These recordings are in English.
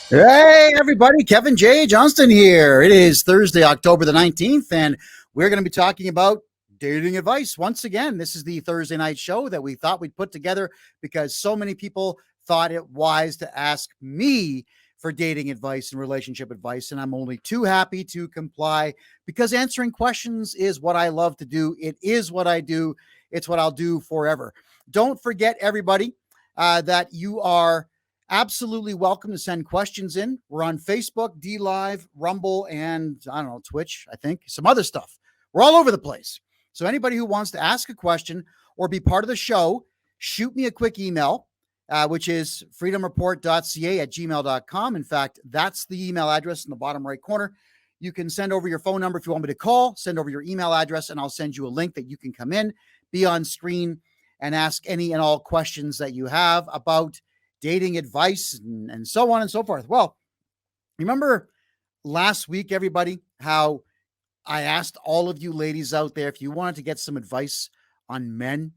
Hey, everybody. Kevin J Johnston here. It is Thursday, October the 19th, and we're going to be talking about dating advice. Once again, this is the Thursday night show that we thought we'd put together because so many people thought it wise to ask me for dating advice and relationship advice. And I'm only too happy to comply because answering questions is what I love to do. It is what I do. It's what I'll do forever. Don't forget, everybody, that you are absolutely welcome to send questions in. We're on Facebook, D Live, Rumble, and I don't know, Twitch, I think, some other stuff. We're all over the place. So anybody who wants to ask a question or be part of the show, shoot me a quick email, which is freedomreport.ca@gmail.com. In fact, that's the email address in the bottom right corner. You can send over your phone number if you want me to call, send over your email address, and I'll send you a link that you can come in, be on screen, and ask any and all questions that you have about dating advice and so on and so forth. Well, remember last week, everybody, how I asked all of you ladies out there if you wanted to get some advice on men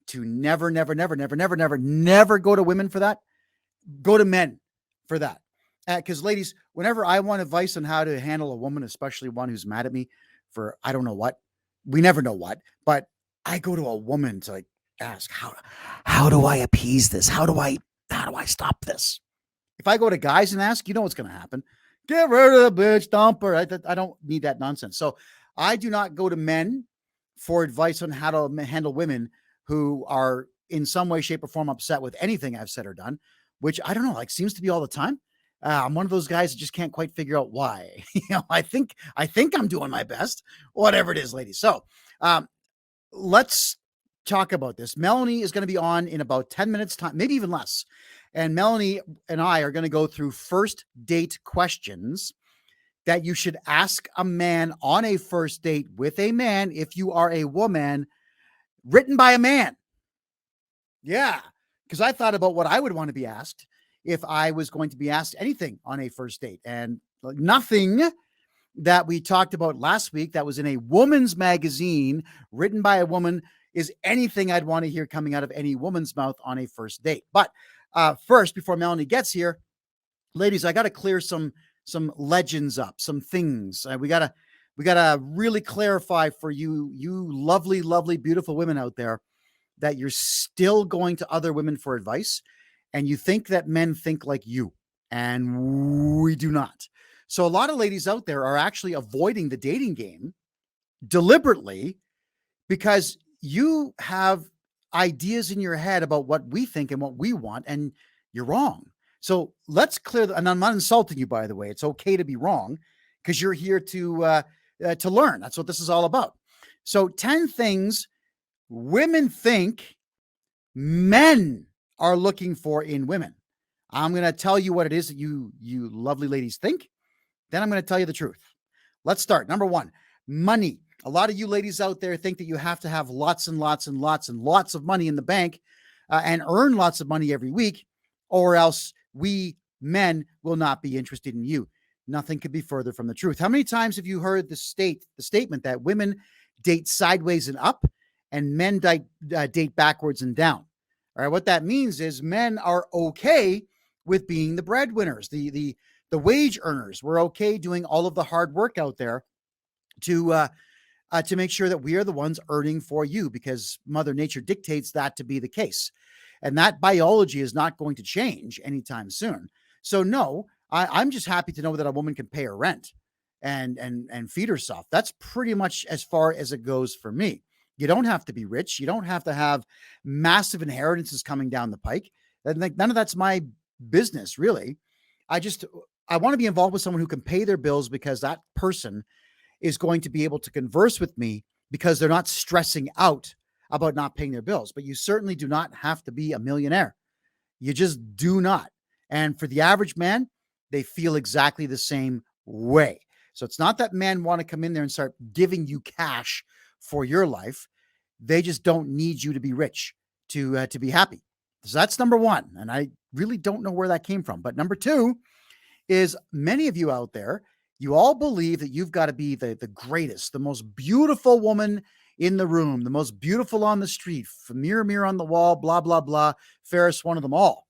to never go to women for that, go to men for that. Because ladies, whenever I want advice on how to handle a woman, especially one who's mad at me for I don't know what, we never know what, but I go to a woman to like ask how do I appease this? How do I stop this? If I go to guys and ask, you know what's going to happen. Get rid of the bitch, dump her. I don't need that nonsense. So I do not go to men for advice on how to handle women who are in some way, shape, or form upset with anything I've said or done, which I don't know, like seems to be all the time. I'm one of those guys that just can't quite figure out why. I think I'm doing my best, whatever it is, ladies. So let's talk about this. Melanie is going to be on in about 10 minutes time, maybe even less. And Melanie and I are going to go through first date questions that you should ask a man on a first date with a man if you are a woman, written by a man. Yeah, because I thought about what I would want to be asked if I was going to be asked anything on a first date. And nothing that we talked about last week that was in a woman's magazine written by a woman is anything I'd want to hear coming out of any woman's mouth on a first date. But first, before Melanie gets here, ladies, I got to clear some legends up, some things. We gotta really clarify for you lovely, beautiful women out there that you're still going to other women for advice, and you think that men think like you, and we do not. So a lot of ladies out there are actually avoiding the dating game deliberately because you have ideas in your head about what we think and what we want, and you're wrong. So let's clear and I'm not insulting you, by the way. It's okay to be wrong because you're here to learn. That's what this is all about. So 10 things women think men are looking for in women. I'm going to tell you what it is that you lovely ladies think. Then I'm going to tell you the truth. Let's start. Number one, money. A lot of you ladies out there think that you have to have lots and lots of money in the bank and earn lots of money every week, or else we men will not be interested in you. Nothing could be further from the truth. How many times have you heard the statement that women date sideways and up and men date backwards and down? All right, what that means is men are okay with being the breadwinners, the wage earners. We're okay doing all of the hard work out there to make sure that we are the ones earning for you because Mother Nature dictates that to be the case. And that biology is not going to change anytime soon. So no, I'm just happy to know that a woman can pay her rent and feed herself. That's pretty much as far as it goes for me. You don't have to be rich. You don't have to have massive inheritances coming down the pike. None of that's my business, really. I want to be involved with someone who can pay their bills because that person is going to be able to converse with me because they're not stressing out about not paying their bills. But you certainly do not have to be a millionaire. You just do not. And for the average man, they feel exactly the same way. So it's not that men want to come in there and start giving you cash for your life. They just don't need you to be rich to be happy. So that's number one. And I really don't know where that came from. But number two is many of you out there, you all believe that you've got to be the greatest, the most beautiful woman in the room, the most beautiful on the street, mirror on the wall, blah, blah, blah, fairest one of them all.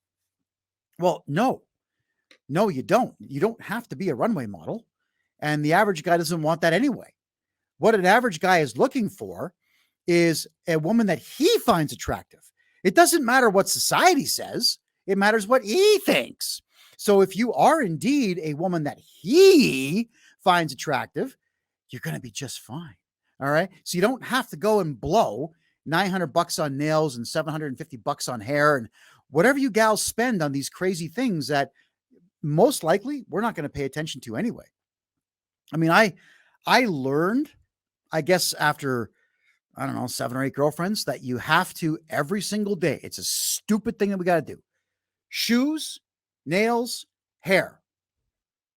Well, no, No, you don't. You don't have to be a runway model. And the average guy doesn't want that anyway. What an average guy is looking for is a woman that he finds attractive. It doesn't matter what society says. It matters what he thinks. So if you are indeed a woman that he finds attractive, you're going to be just fine. All right. So you don't have to go and blow $900 on nails and $750 on hair and whatever you gals spend on these crazy things that most likely we're not going to pay attention to anyway. I mean, I learned, I guess, after, I don't know, 7 or 8 girlfriends, that you have to every single day. It's a stupid thing that we got to do. Shoes, nails, hair.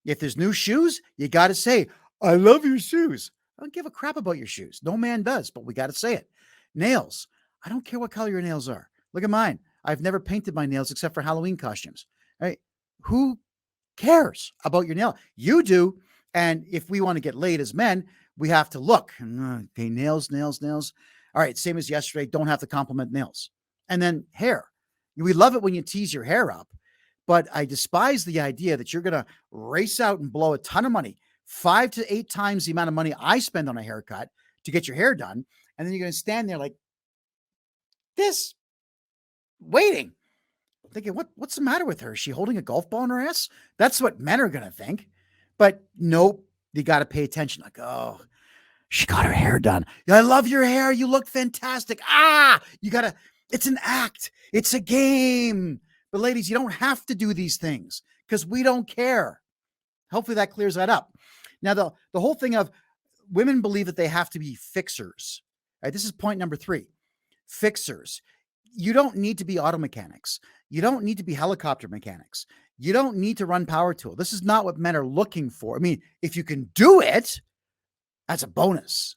If there's new shoes, you got to say, I love your shoes. I don't give a crap about your shoes. No man does, but we got to say it. Nails. I don't care what color your nails are. Look at mine. I've never painted my nails except for Halloween costumes. Right? Who cares about your nail? You do. And if we want to get laid as men, we have to look. Okay, nails. All right, same as yesterday. Don't have to compliment nails. And then hair. We love it when you tease your hair up, but I despise the idea that you're going to race out and blow a ton of money, 5 to 8 times the amount of money I spend on a haircut to get your hair done. And then you're going to stand there like this, waiting, thinking, what's the matter with her? Is she holding a golf ball in her ass? That's what men are going to think. But nope, you got to pay attention. Like, oh, she got her hair done. I love your hair. You look fantastic. It's an act. It's a game. But ladies, you don't have to do these things because we don't care. Hopefully that clears that up. Now, the whole thing of women believe that they have to be fixers. Right? This is point number 3. Fixers. You don't need to be auto mechanics. You don't need to be helicopter mechanics. You don't need to run power tool. This is not what men are looking for. I mean, if you can do it, that's a bonus,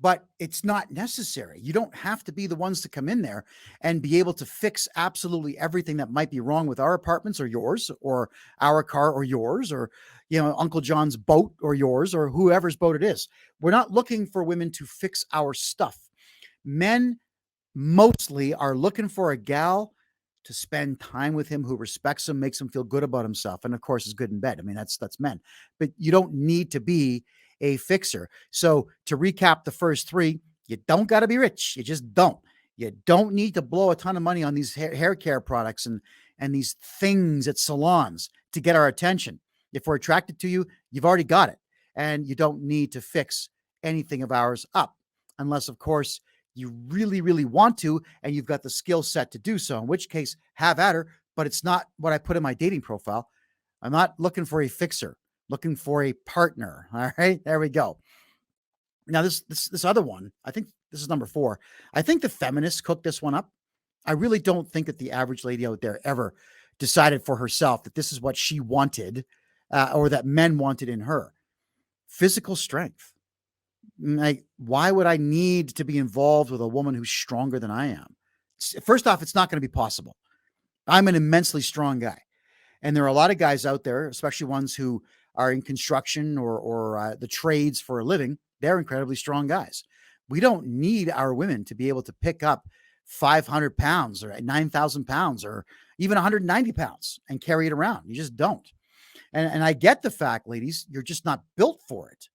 but it's not necessary. You don't have to be the ones to come in there and be able to fix absolutely everything that might be wrong with our apartments or yours, or our car or yours, or, Uncle John's boat or yours, or whoever's boat it is. We're not looking for women to fix our stuff. Men mostly are looking for a gal to spend time with him, who respects him, makes him feel good about himself, and of course is good in bed. I mean, that's men. But you don't need to be a fixer. So to recap the first 3, you don't got to be rich. You just don't. You don't need to blow a ton of money on these hair care products and these things at salons to get our attention. If we're attracted to you, you've already got it. And you don't need to fix anything of ours up, unless, of course, you really, really want to, and you've got the skill set to do so, in which case, have at her. But it's not what I put in my dating profile. I'm not looking for a fixer, looking for a partner. All right, there we go. Now, this other one, I think this is number 4. I think the feminists cooked this one up. I really don't think that the average lady out there ever decided for herself that this is what she wanted, or that men wanted in her. Physical strength. Like, why would I need to be involved with a woman who's stronger than I am? First off, it's not going to be possible. I'm an immensely strong guy. And there are a lot of guys out there, especially ones who are in construction or the trades for a living. They're incredibly strong guys. We don't need our women to be able to pick up 500 pounds or 9,000 pounds or even 190 pounds and carry it around. You just don't. And I get the fact, ladies, you're just not built for it,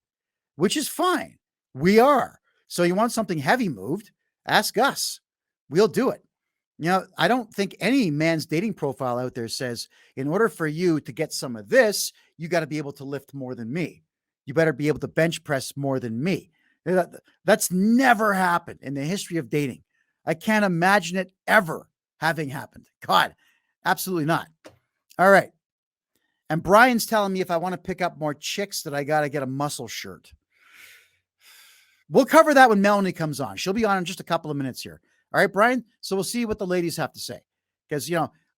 which is fine. We are. So you want something heavy moved, ask us. We'll do it. I don't think any man's dating profile out there says, in order for you to get some of this, you got to be able to lift more than me. You better be able to bench press more than me. That's never happened in the history of dating. I can't imagine it ever having happened. God, absolutely not. All right. And Brian's telling me if I want to pick up more chicks that I got to get a muscle shirt. We'll cover that when Melanie comes on. She'll be on in just a couple of minutes here. All right, Brian? So we'll see what the ladies have to say. Because,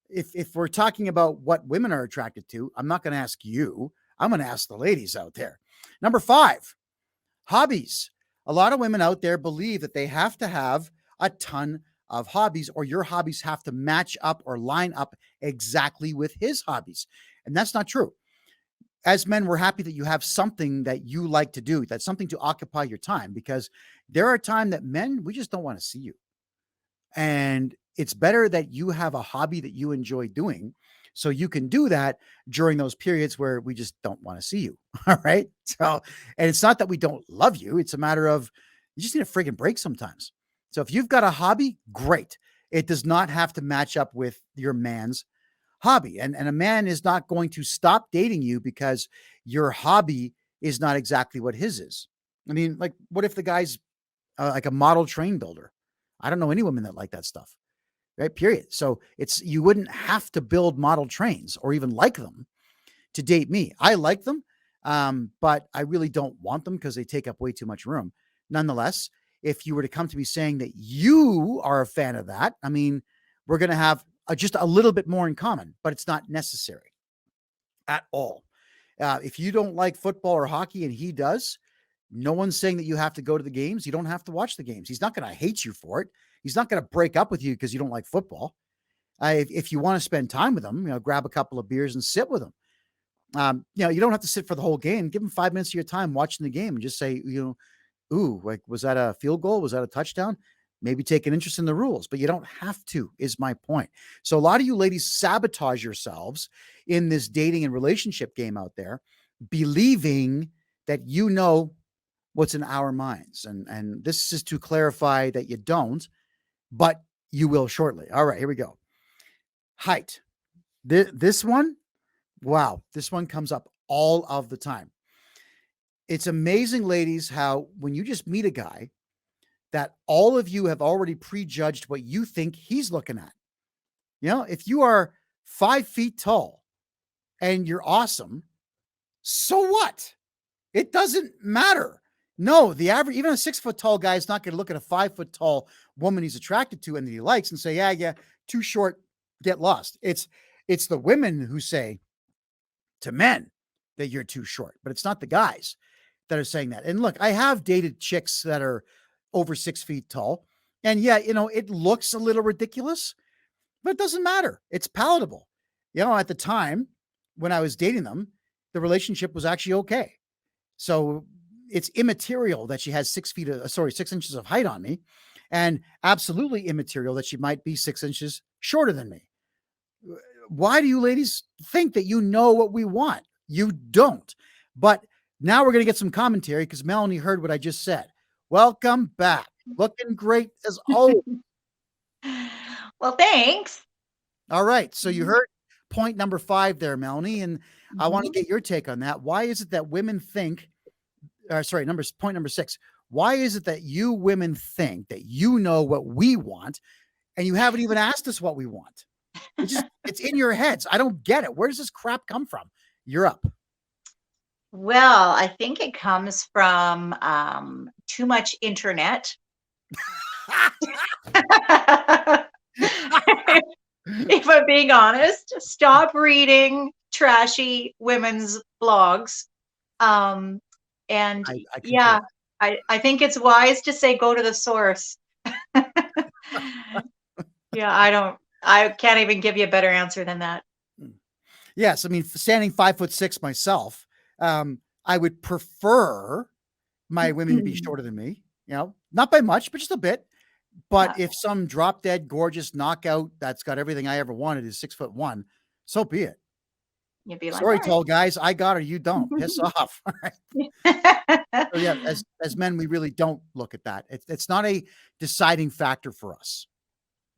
if we're talking about what women are attracted to, I'm not going to ask you. I'm going to ask the ladies out there. Number 5, hobbies. A lot of women out there believe that they have to have a ton of hobbies, or your hobbies have to match up or line up exactly with his hobbies. And that's not true. As men, we're happy that you have something that you like to do. That's something to occupy your time, because there are times that men, we just don't want to see you. And it's better that you have a hobby that you enjoy doing, So you can do that during those periods where we just don't want to see you. All right. So, and it's not that we don't love you. It's a matter of you just need a friggin' break sometimes. So if you've got a hobby, great. It does not have to match up with your man's hobby. And a man is not going to stop dating you because your hobby is not exactly what his is. I mean, like, what if the guy's like a model train builder? I don't know any women that like that stuff, right? Period. So you wouldn't have to build model trains or even like them to date me. I like them, but I really don't want them because they take up way too much room. Nonetheless, if you were to come to me saying that you are a fan of that, I mean, we're going to have just a little bit more in common, but it's not necessary at all. If you don't like football or hockey and he does, no one's saying that you have to go to the games. You don't have to watch the games. He's not going to hate you for it. He's not going to break up with you because you don't like football. If you want to spend time with him, grab a couple of beers and sit with him. You don't have to sit for the whole game. Give him 5 minutes of your time watching the game and just say, ooh, like, was that a field goal? Was that a touchdown? Maybe take an interest in the rules, but you don't have to, is my point. So a lot of you ladies sabotage yourselves in this dating and relationship game out there, believing that you know what's in our minds. And this is to clarify that you don't, but you will shortly. All right, here we go. Height. This one, wow, this one comes up all of the time. It's amazing, ladies, how when you just meet a guy, that all of you have already prejudged what you think he's looking at. If you are 5 feet tall and you're awesome, so what? It doesn't matter. No, the average, even a 6 foot tall guy is not going to look at a 5 foot tall woman he's attracted to and that he likes and say, yeah, too short, get lost. It's the women who say to men that you're too short, but it's not the guys that are saying that. And look, I have dated chicks that are over 6 feet tall. And yeah, it looks a little ridiculous, but it doesn't matter. It's palatable. At the time when I was dating them, the relationship was actually okay. So it's immaterial that she has 6 inches of height on me, and absolutely immaterial that she might be 6 inches shorter than me. Why do you ladies think that you know what we want? You don't. But now we're going to get some commentary because Melanie heard what I just said. Welcome back. Looking great as always. Well, thanks. All right. So you heard point number 5 there, Melanie, and I want to get your take on that. Why is it that women think, point number 6. Why is it that you women think that you know what we want and you haven't even asked us what we want? It's in your heads. I don't get it. Where does this crap come from? You're up. Well, I think it comes from too much internet. If I'm being honest, stop reading trashy women's blogs. And I think it's wise to say, go to the source. Yeah, I can't even give you a better answer than that. Yes. I mean, standing 5'6" myself, I would prefer my women to be shorter than me, not by much, but just a bit. But if some drop dead, gorgeous knockout that's got everything I ever wanted is 6'1", so be it. You'd be like, sorry, tall guys, I got her, you don't. Piss off. So yeah, as men, we really don't look at that. It's not a deciding factor for us,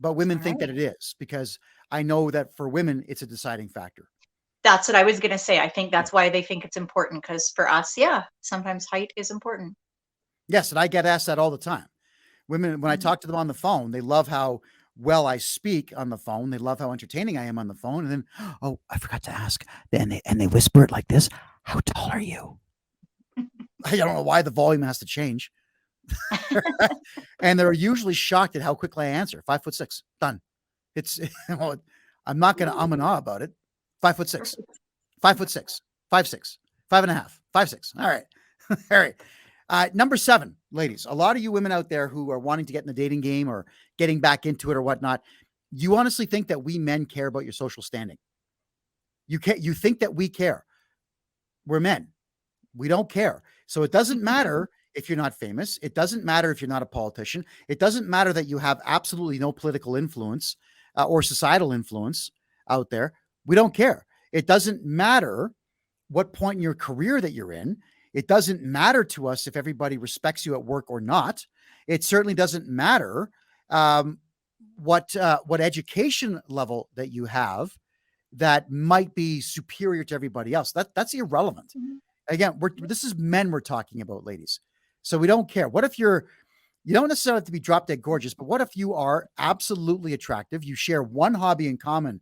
but women think that it is, because I know that for women, it's a deciding factor. That's what I was going to say. I think that's why they think it's important, because for us, sometimes height is important. Yes, and I get asked that all the time. Women, when I talk to them on the phone, they love how well I speak on the phone. They love how entertaining I am on the phone. And then, oh, I forgot to ask. And they whisper it like this. How tall are you? I don't know why the volume has to change. And they're usually shocked at how quickly I answer. 5'6", done. I'm not going to and ah about it. 5'6", 5'6", 5'6", 5.5", 5'6". All right. All right. Number 7, ladies, a lot of you women out there who are wanting to get in the dating game or getting back into it or whatnot, you honestly think that we men care about your social standing. You think that we care. We're men. We don't care. So it doesn't matter if you're not famous. It doesn't matter if you're not a politician. It doesn't matter that you have absolutely no political influence or societal influence out there. We don't care. It doesn't matter what point in your career that you're in. It doesn't matter to us if everybody respects you at work or not. It certainly doesn't matter um, what education level that you have that might be superior to everybody else. That's irrelevant. Mhm. Again, this is men we're talking about, ladies. So we don't care. What if you don't necessarily have to be drop dead gorgeous, but what if you are absolutely attractive? You share one hobby in common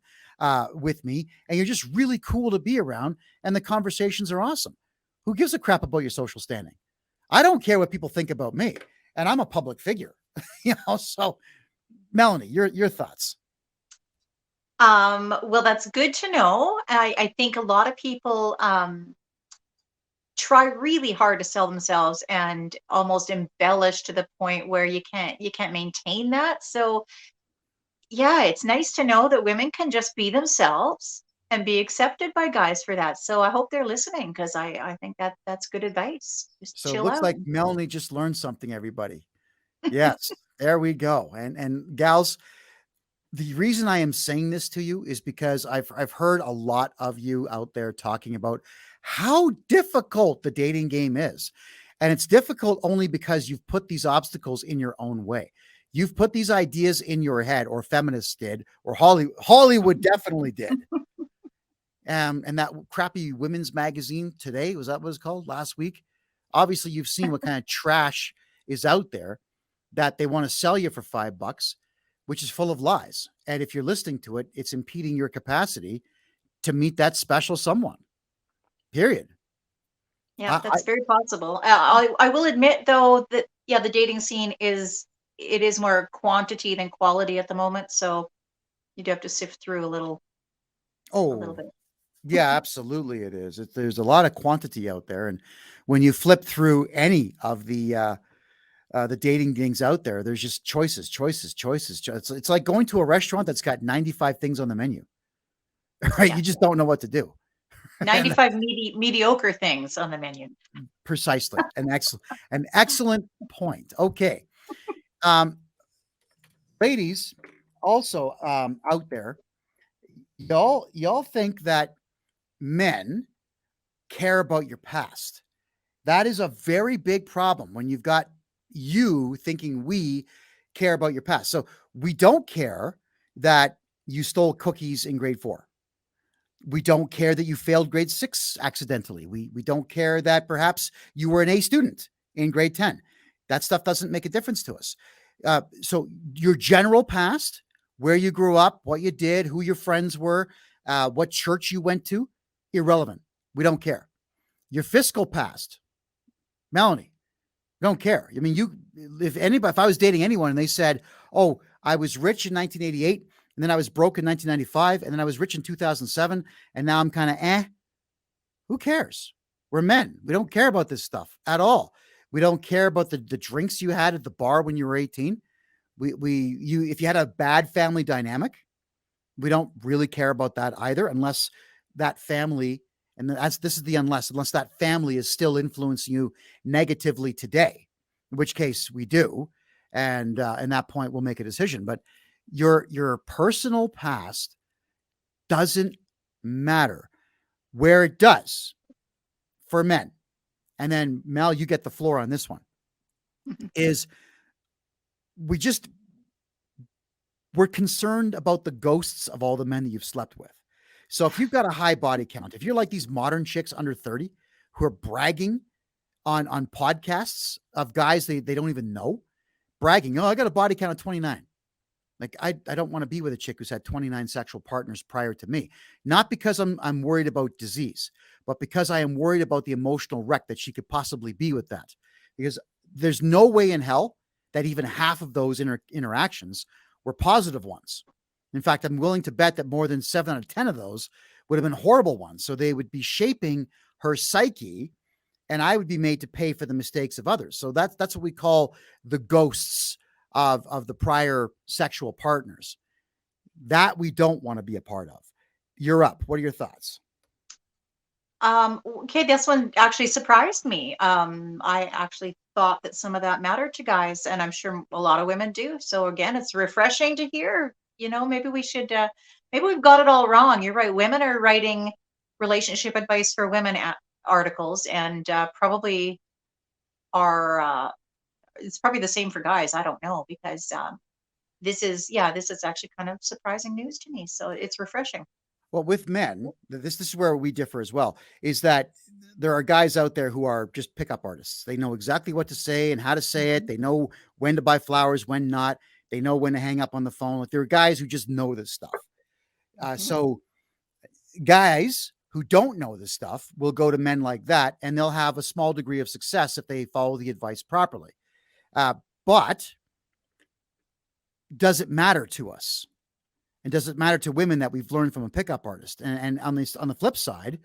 with me, and you're just really cool to be around, and the conversations are awesome. Who gives a crap about your social standing? I don't care what people think about me, and I'm a public figure, So, Melanie, your thoughts? Well, that's good to know. I think a lot of people try really hard to sell themselves and almost embellish to the point where you can't maintain that. So yeah, it's nice to know that women can just be themselves and be accepted by guys for that. So I hope they're listening because I think that's good advice. Just So it chill looks out. like Melanie just learned something, everybody. Yes, there we go. And gals, the reason I am saying this to you is because I've heard a lot of you out there talking about how difficult the dating game is. And it's difficult only because you've put these obstacles in your own way. You've put these ideas in your head, or feminists did, or Hollywood definitely did. And that crappy women's magazine Today, was that what it was called last week? Obviously, you've seen what kind of trash is out there that they want to sell you for $5, which is full of lies. And if you're listening to it, it's impeding your capacity to meet that special someone. Period. Yeah, I that's very possible. I will admit though that yeah, the dating scene is more quantity than quality at the moment. So you do have to sift through a little oh bit. yeah, absolutely, it is. There's a lot of quantity out there, and when you flip through any of the dating things out there, there's just choices, choices, choices. It's like going to a restaurant that's got 95 things on the menu, right? Yeah, You just don't know what to do. And 95 mediocre things on the menu. precisely, an excellent point. Okay, um, ladies, also out there, y'all think that men care about your past. That is a very big problem when you've got you thinking we care about your past. So we don't care that you stole cookies in grade 4. We don't care that you failed grade 6 accidentally. We don't care that perhaps you were an A student in grade 10. That stuff doesn't make a difference to us. So your general past, where you grew up, what you did, who your friends were, what church you went to, irrelevant. We don't care. Your fiscal past, Melanie, don't care. I mean, if I was dating anyone and they said, "Oh, I was rich in 1988, and then I was broke in 1995, and then I was rich in 2007, and now I'm kind of who cares? We're men. We don't care about this stuff at all. We don't care about the drinks you had at the bar when you were 18. If you had a bad family dynamic, we don't really care about that either, unless that family, and this is the unless that family is still influencing you negatively today, in which case we do, and at that point we'll make a decision. But your personal past doesn't matter. Where it does for men, and then Mel, you get the floor on this one, is we just we're concerned about the ghosts of all the men that you've slept with. So if you've got a high body count, if you're like these modern chicks under 30 who are bragging on podcasts of guys they don't even know, bragging, "Oh, I got a body count of 29." Like I don't want to be with a chick who's had 29 sexual partners prior to me. Not because I'm worried about disease, but because I am worried about the emotional wreck that she could possibly be with that. Because there's no way in hell that even half of those interactions were positive ones. In fact, I'm willing to bet that more than 7 out of 10 of those would have been horrible ones. So they would be shaping her psyche, and I would be made to pay for the mistakes of others. So that's what we call the ghosts of the prior sexual partners. That we don't want to be a part of. You're up. What are your thoughts? Okay, this one actually surprised me. I actually thought that some of that mattered to guys, and I'm sure a lot of women do. So again, it's refreshing to hear. Maybe we should maybe we've got it all wrong. You're right. Women are writing relationship advice for women articles, and probably are. It's probably the same for guys. I don't know, because this is actually kind of surprising news to me. So it's refreshing. Well, with men, this is where we differ as well, is that there are guys out there who are just pickup artists. They know exactly what to say and how to say it. Mhm. They know when to buy flowers, when not. They know when to hang up on the phone. Like, there are guys who just know this stuff. Mhm. So guys who don't know this stuff will go to men like that, and they'll have a small degree of success if they follow the advice properly. But does it matter to us? And does it matter to women that we've learned from a pickup artist? And on the flip side,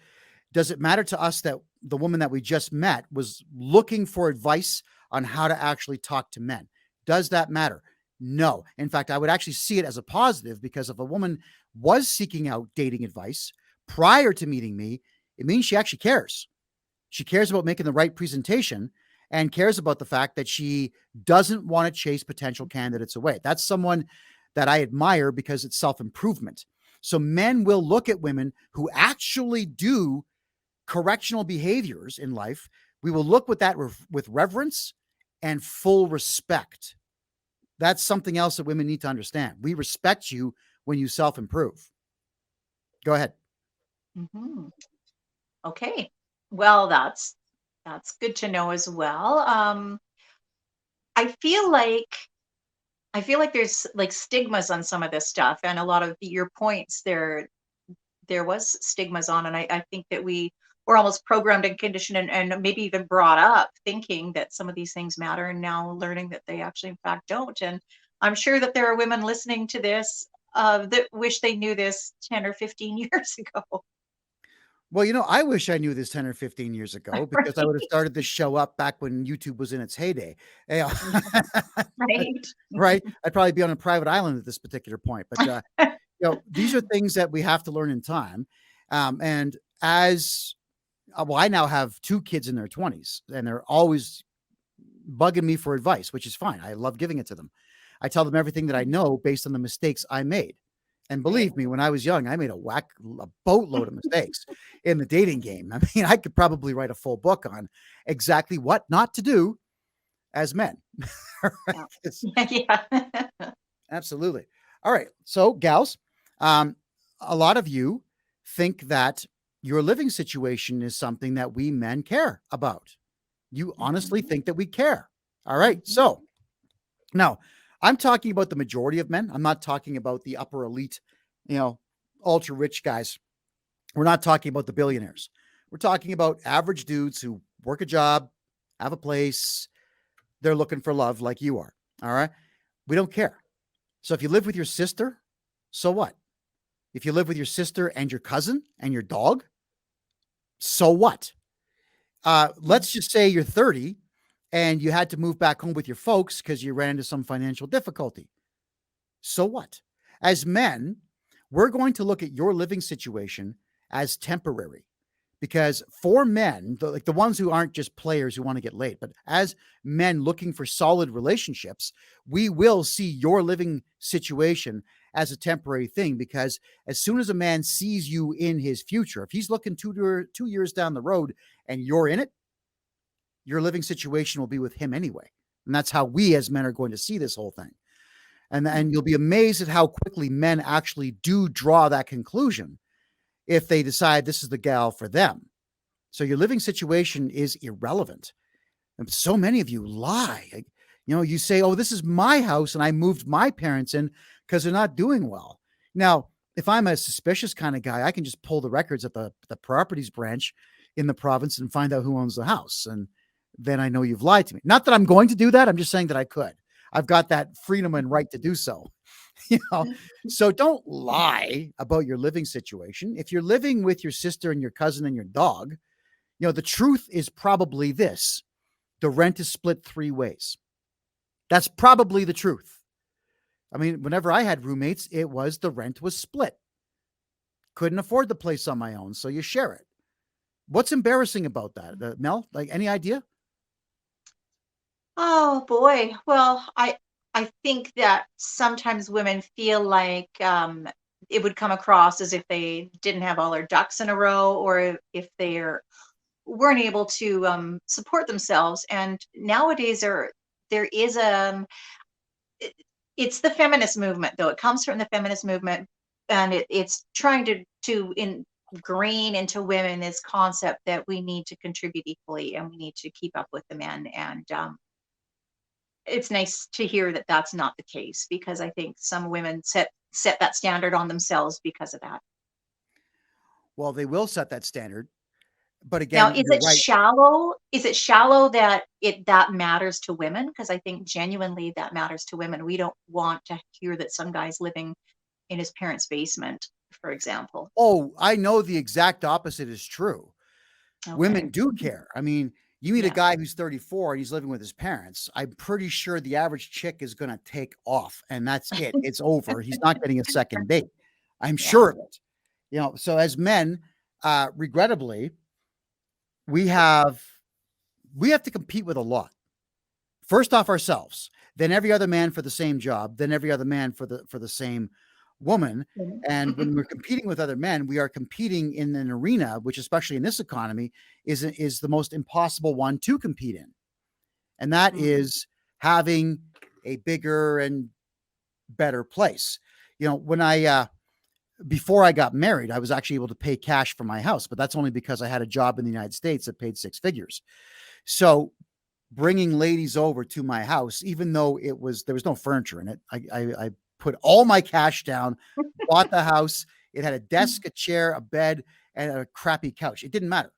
does it matter to us that the woman that we just met was looking for advice on how to actually talk to men? Does that matter? No. In fact, I would actually see it as a positive, because if a woman was seeking out dating advice prior to meeting me, it means she actually cares. She cares about making the right presentation and cares about the fact that she doesn't want to chase potential candidates away. That's someone that I admire because it's self improvement. So men will look at women who actually do correctional behaviors in life. We will look with that with reverence and full respect. That's something else that women need to understand. We respect you when you self improve. Go ahead. Mhm. Okay. Well, that's good to know as well. I feel like I feel like there's like stigmas on some of this stuff, and a lot of your points there was stigmas on, and I think that we were almost programmed and conditioned, and maybe even brought up thinking that some of these things matter, and now learning that they actually in fact don't. And I'm sure that there are women listening to this that wish they knew this 10 or 15 years ago. Well, I wish I knew this 10 or 15 years ago, because I would have Right. started this show up back when YouTube was in its heyday. Yeah. Right. Right? I'd probably be on a private island at this particular point. But these are things that we have to learn in time. And as well, I now have two kids in their 20s, and they're always bugging me for advice, which is fine. I love giving it to them. I tell them everything that I know based on the mistakes I made. And Right. believe me, when I was young, I made a boatload of mistakes in the dating game. I mean, I could probably write a full book on exactly what not to do as men. Yeah. It's- Yeah. Absolutely. All right. So, gals, um, a lot of you think that your living situation is something that we men care about. You honestly Mhm. think that we care. All right. Mhm. So, now I'm talking about the majority of men. I'm not talking about the upper elite, you know, ultra rich guys. We're not talking about the billionaires. We're talking about average dudes who work a job, have a place. They're looking for love like you are. All right. We don't care. So if you live with your sister, so what? If you live with your sister and your cousin and your dog, so what? Let's just say you're 30 and you had to move back home with your folks because you ran into some financial difficulty. So what? As men, we're going to look at your living situation as temporary, because for men, like the ones who aren't just players who want to get laid, but as men looking for solid relationships, we will see your living situation as a temporary thing. Because as soon as a man sees you in his future, if he's looking 2 years down the road and you're in it, your living situation will be with him anyway. And that's how we as men are going to see this whole thing. And you'll be amazed at how quickly men actually do draw that conclusion if they decide this is the gal for them. So your living situation is irrelevant. And so many of you lie. You say, "Oh, this is my house and I moved my parents in because they're not doing well." Now, if I'm a suspicious kind of guy, I can just pull the records at the properties branch in the province and find out who owns the house. And then I know you've lied to me. Not that I'm going to do that. I'm just saying that I could. I've got that freedom and right to do so. you know, so don't lie about your living situation. If you're living with your sister and your cousin and your dog, the truth is probably this: the rent is split 3 ways. That's probably the truth. I mean, whenever I had roommates, it was the rent was split. Couldn't afford the place on my own, so you share it. What's embarrassing about that, Mel? Like, any idea? Oh boy. Well, I think that sometimes women feel like it would come across as if they didn't have all their ducks in a row, or if they weren't able to support themselves. And nowadays there is it- it's the feminist movement, though. It comes from the feminist movement, and it's trying to ingrain into women this concept that we need to contribute equally and we need to keep up with the men. And it's nice to hear that that's not the case, because I think some women set that standard on themselves because of that. Well, they will set that standard, but Now, again, is you're it right. shallow? Is it shallow that that matters to women? Because I think genuinely that matters to women. We don't want to hear that some guy's living in his parents' basement, for example. Oh, I know the exact opposite is true. Women Okay. do care. I mean, you meet a Yeah. guy who's 34 and he's living with his parents. I'm pretty sure the average chick is going to take off, and that's it. It's over. He's not getting a second date. I'm Yeah. sure of it. So as men, regrettably, we have to compete with a lot. First off ourselves, then every other man for the same job, then every other man for the same woman. And when we're competing with other men, we are competing in an arena which, especially in this economy, is the most impossible one to compete in. And that is having a bigger and better place. When I before I got married, I was actually able to pay cash for my house, but that's only because I had a job in the United States that paid six figures. So bringing ladies over to my house, even though there was no furniture in it, I put all my cash down, bought the house. It had a desk, a chair, a bed, and a crappy couch. It didn't matter.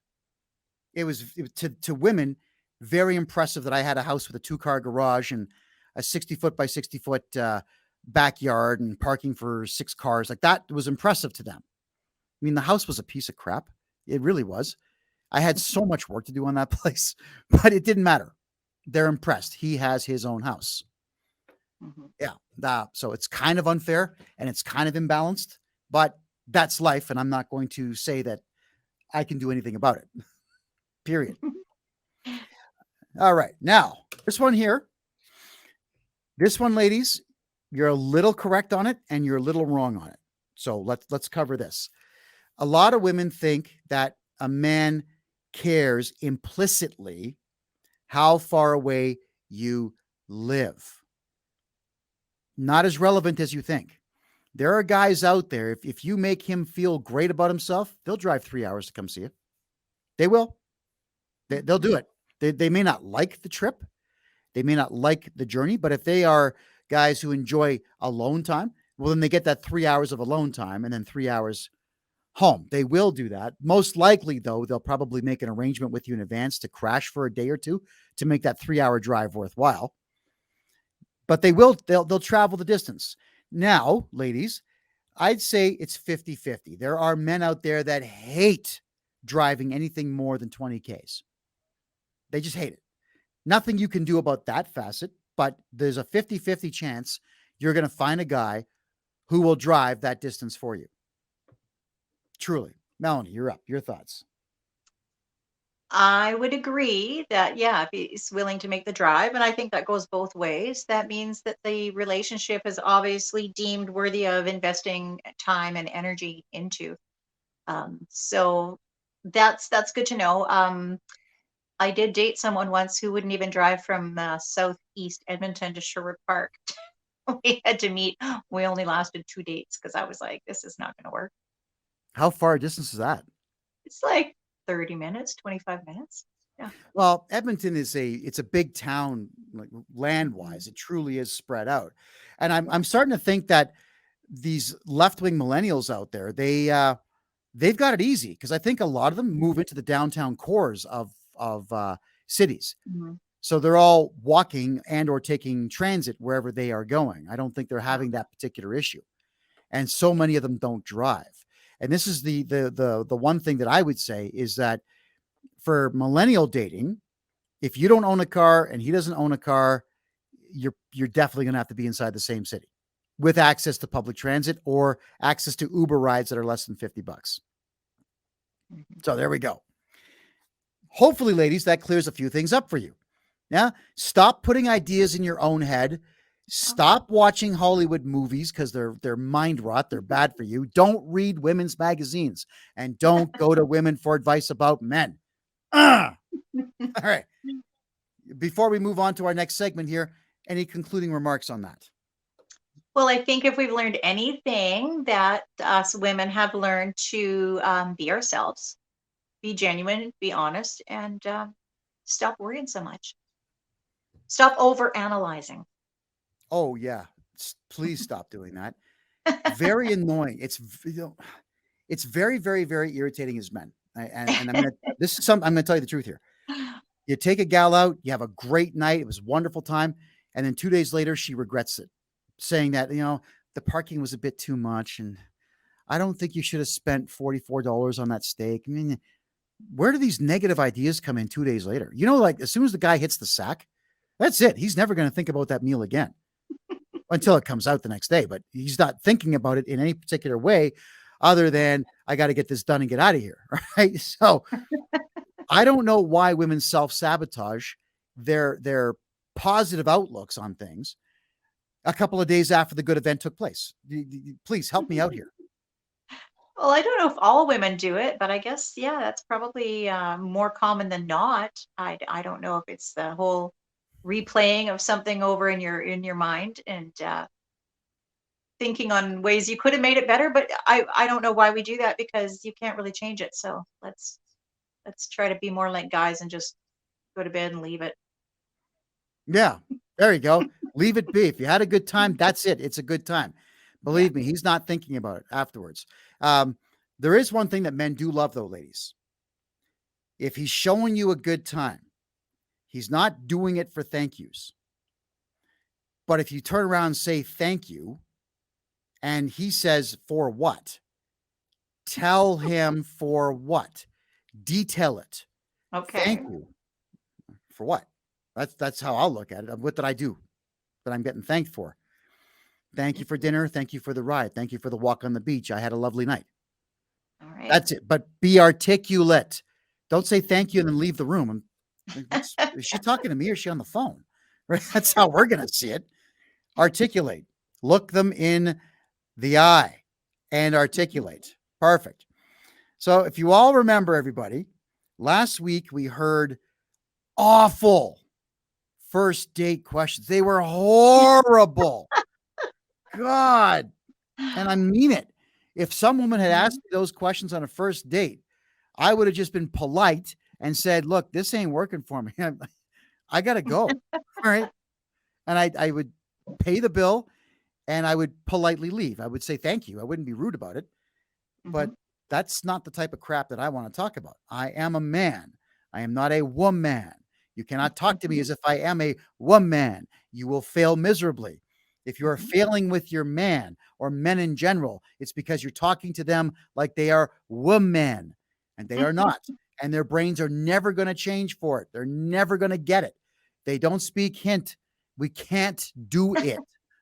It was to women very impressive that I had a house with a 2-car garage and a 60-foot by 60-foot backyard and parking for 6 cars. Like, that was impressive to them. I mean, the house was a piece of crap. It really was. I had so much work to do on that place, but it didn't matter. They're impressed. He has his own house. Yeah. So it's kind of unfair and it's kind of imbalanced, but that's life. And I'm not going to say that I can do anything about it. Period. All right. Now, this one here. This one, ladies, you're a little correct on it and you're a little wrong on it. So let's cover this. A lot of women think that a man cares implicitly how far away you live. Not as relevant as you think. There are guys out there, if you make him feel great about himself, they'll drive 3 hours to come see you. They will. They'll do it. They may not like the trip. They may not like the journey, but if they are guys who enjoy alone time, well, then they get that 3 hours of alone time and then 3 hours home. They will do that. Most likely, though, they'll probably make an arrangement with you in advance to crash for a day or two to make that 3-hour drive worthwhile. But they'll travel the distance. Now, ladies, I'd say it's 50-50. There are men out there that hate driving anything more than 20 Ks. They just hate it. Nothing you can do about that facet, but there's a 50-50 chance you're going to find a guy who will drive that distance for you. Truly. Melanie, you're up. Your thoughts. I would agree that, yeah, if he's willing to make the drive, and I think that goes both ways, that means that the relationship is obviously deemed worthy of investing time and energy into. So that's good to know. I did date someone once who wouldn't even drive from southeast Edmonton to Sherwood Park. We had to meet. We only lasted 2 dates because I was like, this is not going to work. How far a distance is that? It's like 30 minutes, 25 minutes. Yeah. Well, Edmonton it's a big town, like land-wise. It truly is spread out. And I'm starting to think that these left-wing millennials out there, they've got it easy, because I think a lot of them move into the downtown cores of cities. Mhm. So they're all walking and or taking transit wherever they are going. I don't think they're having that particular issue. And so many of them don't drive. And this is the one thing that I would say is that for millennial dating, if you don't own a car and he doesn't own a car, you're definitely going to have to be inside the same city with access to public transit or access to Uber rides that are less than $50. So there we go. Hopefully, ladies, that clears a few things up for you. Yeah. Stop putting ideas in your own head. Stop watching Hollywood movies because they're mind rot. They're bad for you. Don't read women's magazines and don't go to women for advice about men. All right. Before we move on to our next segment here, any concluding remarks on that? Well, I think if we've learned anything, that us women have learned to be ourselves, be genuine, be honest, and stop worrying so much. Stop over analyzing. Oh yeah, please stop doing that. Very annoying. It's very, very, very irritating as men. And I'm gonna tell you the truth here. You take a gal out, you have a great night, it was a wonderful time, and then 2 days later she regrets it, saying that the parking was a bit too much, and I don't think you should have spent $44 on that steak. I mean, where do these negative ideas come in 2 days later? Like as soon as the guy hits the sack, that's it. He's never going to think about that meal again until it comes out the next day. But he's not thinking about it in any particular way other than I got to get this done and get out of here. Right. So I don't know why women self-sabotage their positive outlooks on things a couple of days after the good event took place. Please help me out here. Well, I don't know if all women do it, but I guess, yeah, that's probably more common than not. I don't know if it's the whole replaying of something over in your mind and thinking on ways you could have made it better, but I don't know why we do that, because you can't really change it. So let's try to be more like guys and just go to bed and leave it. Yeah, there you go. Leave it be. If you had a good time, that's it. It's a good time. Believe me, he's not thinking about it afterwards. There is one thing that men do love, though, ladies. If he's showing you a good time, he's not doing it for thank yous. But if you turn around and say thank you, and he says, for what? Tell him for what? Detail it. Okay. Thank you. For what? That's how I'll look at it. What did I do that I'm getting thanked for? Thank you for dinner. Thank you for the ride. Thank you for the walk on the beach. I had a lovely night. All right. That's it. But be articulate. Don't say thank you and then leave the room. Is she talking to me or is she on the phone? Right? That's how we're going to see it. Articulate. Look them in the eye and articulate. Perfect. So if you all remember, everybody, last week we heard awful first date questions. They were horrible. God. And I mean it. If some woman had asked me those questions on a first date, I would have just been polite and said, look, this ain't working for me. I got to go. All right. And I would pay the bill and I would politely leave. I would say thank you. I wouldn't be rude about it. But that's not the type of crap that I want to talk about. I am a man. I am not a woman. You cannot talk to me as if I am a woman. You will fail miserably. If you are failing with your man or men in general, it's because you're talking to them like they are women, and they are not. And their brains are never going to change for it. They're never going to get it. They don't speak hint. We can't do it.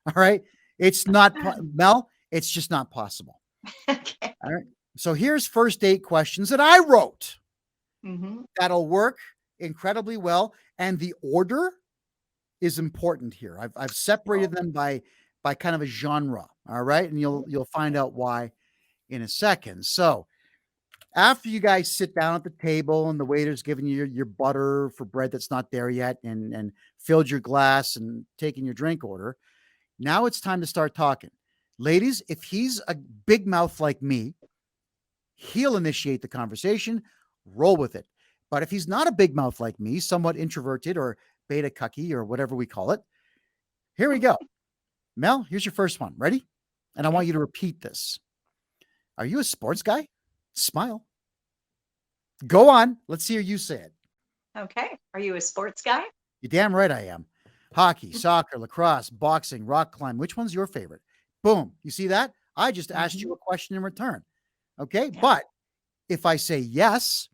All right. It's not, Mel, it's just not possible. Okay. All right. So here's first date questions that I wrote. That'll work incredibly well. And the order is important here. I've separated them by kind of a genre. All right. And you'll find out why in a second. So after you guys sit down at the table and the waiter's giving you your butter for bread that's not there yet and filled your glass and taking your drink order, now it's time to start talking. Ladies, if he's a big mouth like me, he'll initiate the conversation, roll with it. But if he's not a big mouth like me, somewhat introverted or beta cucky or whatever we call it, here we go. Mel, here's your first one. Ready? And I want you to repeat this. Are you a sports guy? Smile. Go on. Let's hear you say it. Okay. Are you a sports guy? You're damn right I am. Hockey, soccer, lacrosse, boxing, rock climb. Which one's your favorite? Boom. You see that? I just asked you a question in return. Okay. Yeah. But if I say yes,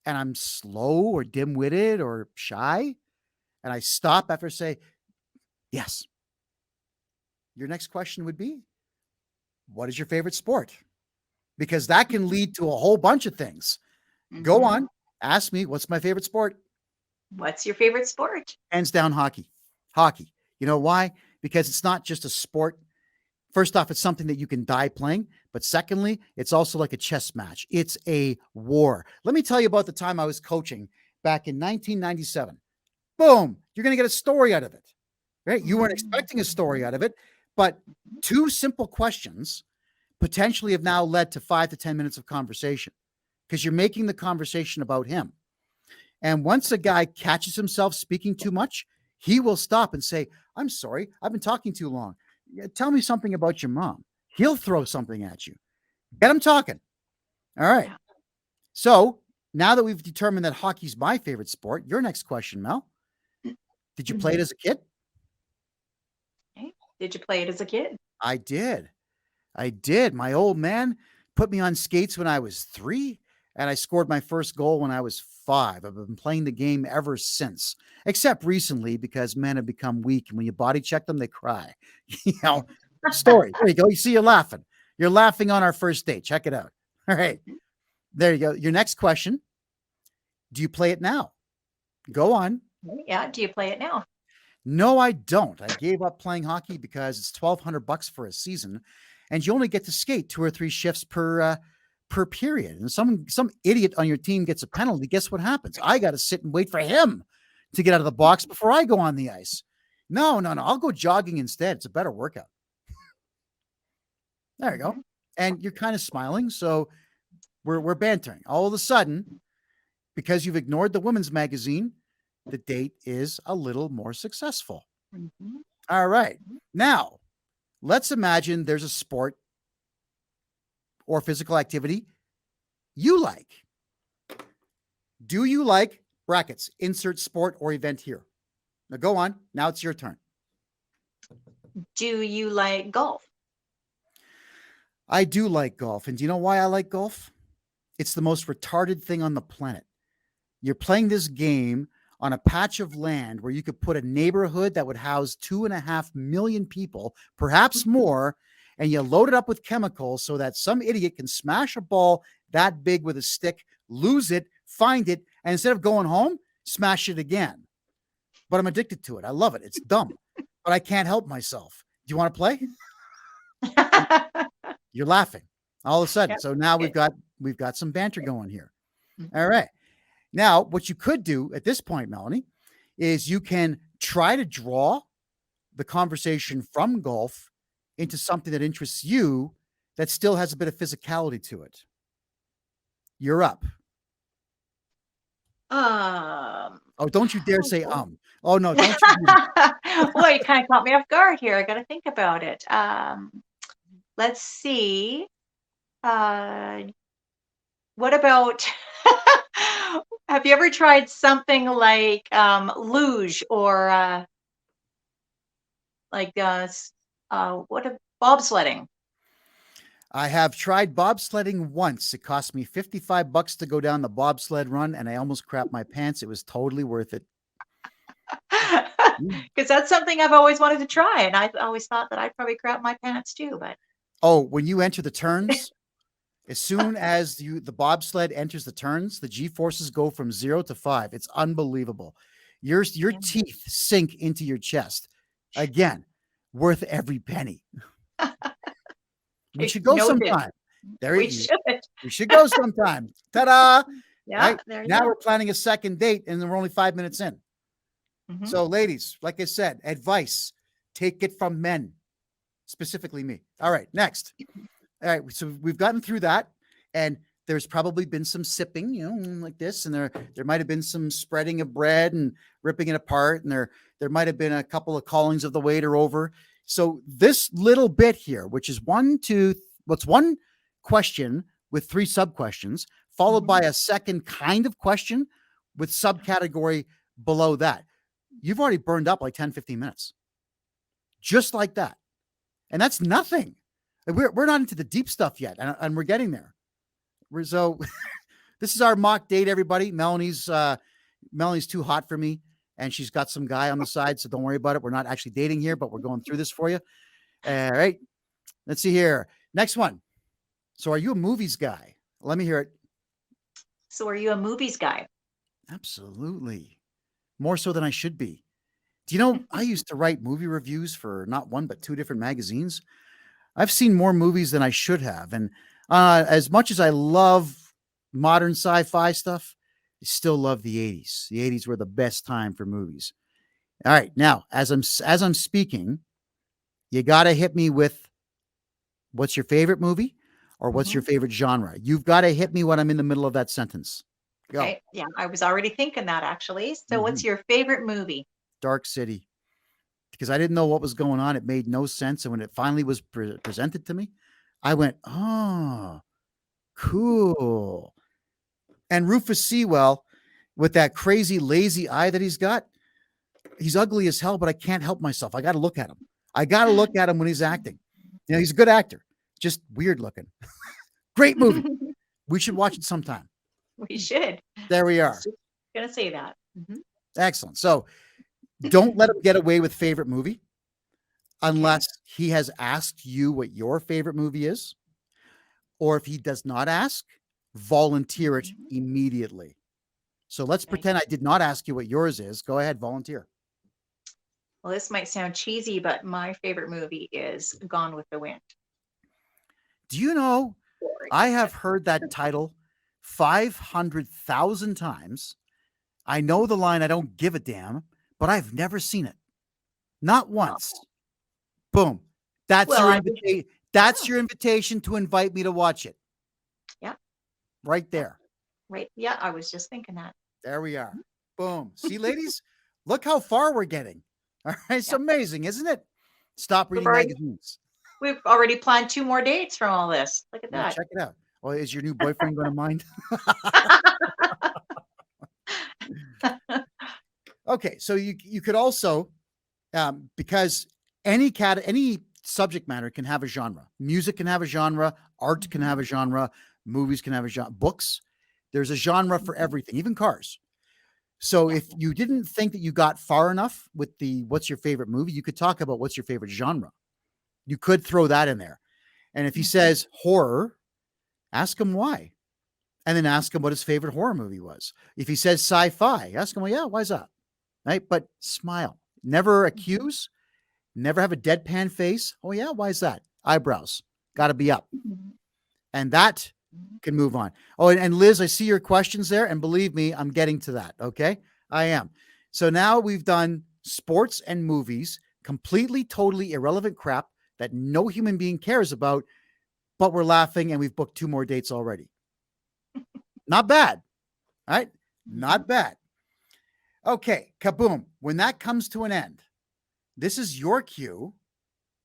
and I'm slow or dim-witted or shy, and I stop after say yes, your next question would be, what is your favorite sport? Because that can lead to a whole bunch of things. Go on. Ask me, what's my favorite sport? What's your favorite sport? Hands down, hockey. Hockey. You know why? because it's not just a sport. First off, it's something that you can die playing. But secondly, it's also like a chess match. It's a war. Let me tell you about the time I was coaching back in 1997. Boom. You're going to get a story out of it, right? You weren't expecting a story out of it, but two simple questions potentially have now led to 5 to 10 minutes of conversation because you're making the conversation about him. And once a guy catches himself speaking too much, he will stop and say, I'm sorry, I've been talking too long. Tell me something about your mom. He'll throw something at you. Get him talking. All right. So now that we've determined that hockey's my favorite sport, your next question, Mel. Did you play it as a kid? Did you play it as a kid? I did. My old man put me on skates when I was 3, and I scored my first goal when I was 5. I've been playing the game ever since, except recently because men have become weak, and when you body check them, they cry. Story. There you go. You see, you're laughing. You're laughing on our first date. Check it out. All right. There you go. Your next question. Do you play it now? Go on. Yeah. Do you play it now? No, I don't. I gave up playing hockey because it's $1,200 for a season, and you only get to skate 2 or 3 shifts per period. And some idiot on your team gets a penalty. Guess what happens? I got to sit and wait for him to get out of the box before I go on the ice. No. I'll go jogging instead. It's a better workout. There you go. And you're kind of smiling, so we're bantering. All of a sudden, because you've ignored the women's magazine, the date is a little more successful. All right. Now, let's imagine there's a sport or physical activity you like. Do you like, brackets, insert sport or event here? Now go on. Now it's your turn. Do you like golf? I do like golf. And do you know why I like golf? It's the most retarded thing on the planet. You're playing this game on a patch of land where you could put a neighborhood that would house 2.5 million people, perhaps more, and you load it up with chemicals so that some idiot can smash a ball that big with a stick, lose it, find it, and instead of going home, smash it again. But I'm addicted to it. I love it. It's dumb, but I can't help myself. Do you want to play? You're laughing all of a sudden. So now we've got some banter going here. All right. Now, what you could do at this point, Melanie, is you can try to draw the conversation from golf into something that interests you that still has a bit of physicality to it. You're up. Oh, don't you dare say Oh, no, don't you do that. Well, you kind of caught me off guard here. I got to think about it. Let's see. What about have you ever tried something like luge or bobsledding? I have tried bobsledding once. It cost me $55 to go down the bobsled run, and I almost crapped my pants. It was totally worth it. Because that's something I've always wanted to try, and I always thought that I'd probably crap my pants too. But when you enter the turns, as soon as the bobsled enters the turns, the G-forces go from 0 to 5. It's unbelievable. Your teeth sink into your chest. Again, worth every penny. We should go sometime. We should go sometime. Ta-da! Yeah. Right? Now we're planning a second date, and we're only 5 minutes in. So, ladies, like I said, advice: take it from men, specifically me. All right, next. All right, so we've gotten through that, and there's probably been some sipping, like this, and there might have been some spreading of bread and ripping it apart, and there might have been a couple of callings of the waiter over. So this little bit here, which is one question with 3 sub-questions, followed by a second kind of question with subcategory below that. You've already burned up like 10, 15 minutes. Just like that. And that's nothing. We're not into the deep stuff yet, and we're getting there. So this is our mock date, everybody. Melanie's too hot for me, and she's got some guy on the side, so don't worry about it. We're not actually dating here, but we're going through this for you. All right. Let's see here. Next one. So are you a movies guy? Let me hear it. So are you a movies guy? Absolutely. More so than I should be. Do you know, I used to write movie reviews for not one, but two different magazines. I've seen more movies than I should have. And as much as I love modern sci-fi stuff, I still love the 80s. The 80s were the best time for movies. All right. Now, as I'm speaking, you got to hit me with what's your favorite movie or what's your favorite genre? You've got to hit me when I'm in the middle of that sentence. Go. Okay. Yeah, I was already thinking that actually. So, what's your favorite movie? Dark City. Because I didn't know what was going on. It made no sense. And when it finally was presented to me, I went, oh, cool. And Rufus Sewell, with that crazy lazy eye that he's got, he's ugly as hell, but I can't help myself. I got to look at him. I got to look at him when he's acting. You know, he's a good actor, just weird looking. Great movie. We should watch it sometime. We should. There we are. Gonna say that. Excellent. So don't let him get away with favorite movie unless he has asked you what your favorite movie is. Or if he does not ask, volunteer it immediately. So let's pretend I did not ask you what yours is. Go ahead, volunteer. Well, this might sound cheesy, but my favorite movie is Gone with the Wind. Do you know, I have heard that title 500,000 times. I know the line, I don't give a damn, but I've never seen it. Not once. Boom. That's your invitation to invite me to watch it. Yeah. Right there. Right. Yeah, I was just thinking that. There we are. Boom. See, ladies, look how far we're getting. All right. It's amazing, isn't it? Stop reading magazines. We've already planned 2 more dates from all this. Look at that. Check it out. Well, is your new boyfriend going to mind? Okay. So you could also, because any subject matter can have a genre. Music can have a genre. Art can have a genre. Movies can have a genre. Books. There's a genre for everything, even cars. So if you didn't think that you got far enough with the what's your favorite movie, you could talk about what's your favorite genre. You could throw that in there. And if he says horror, ask him why. And then ask him what his favorite horror movie was. If he says sci-fi, ask him, well, yeah, why is that? Right? But smile. Never accuse. Never have a deadpan face. Oh, yeah, why is that? Eyebrows. Got to be up. And that can move on. Oh, and Liz, I see your questions there. And believe me, I'm getting to that. Okay. I am. So now we've done sports and movies, completely, totally irrelevant crap that no human being cares about, but we're laughing and we've booked 2 more dates already. Not bad. All right. Not bad. Okay. Kaboom. When that comes to an end, this is your cue.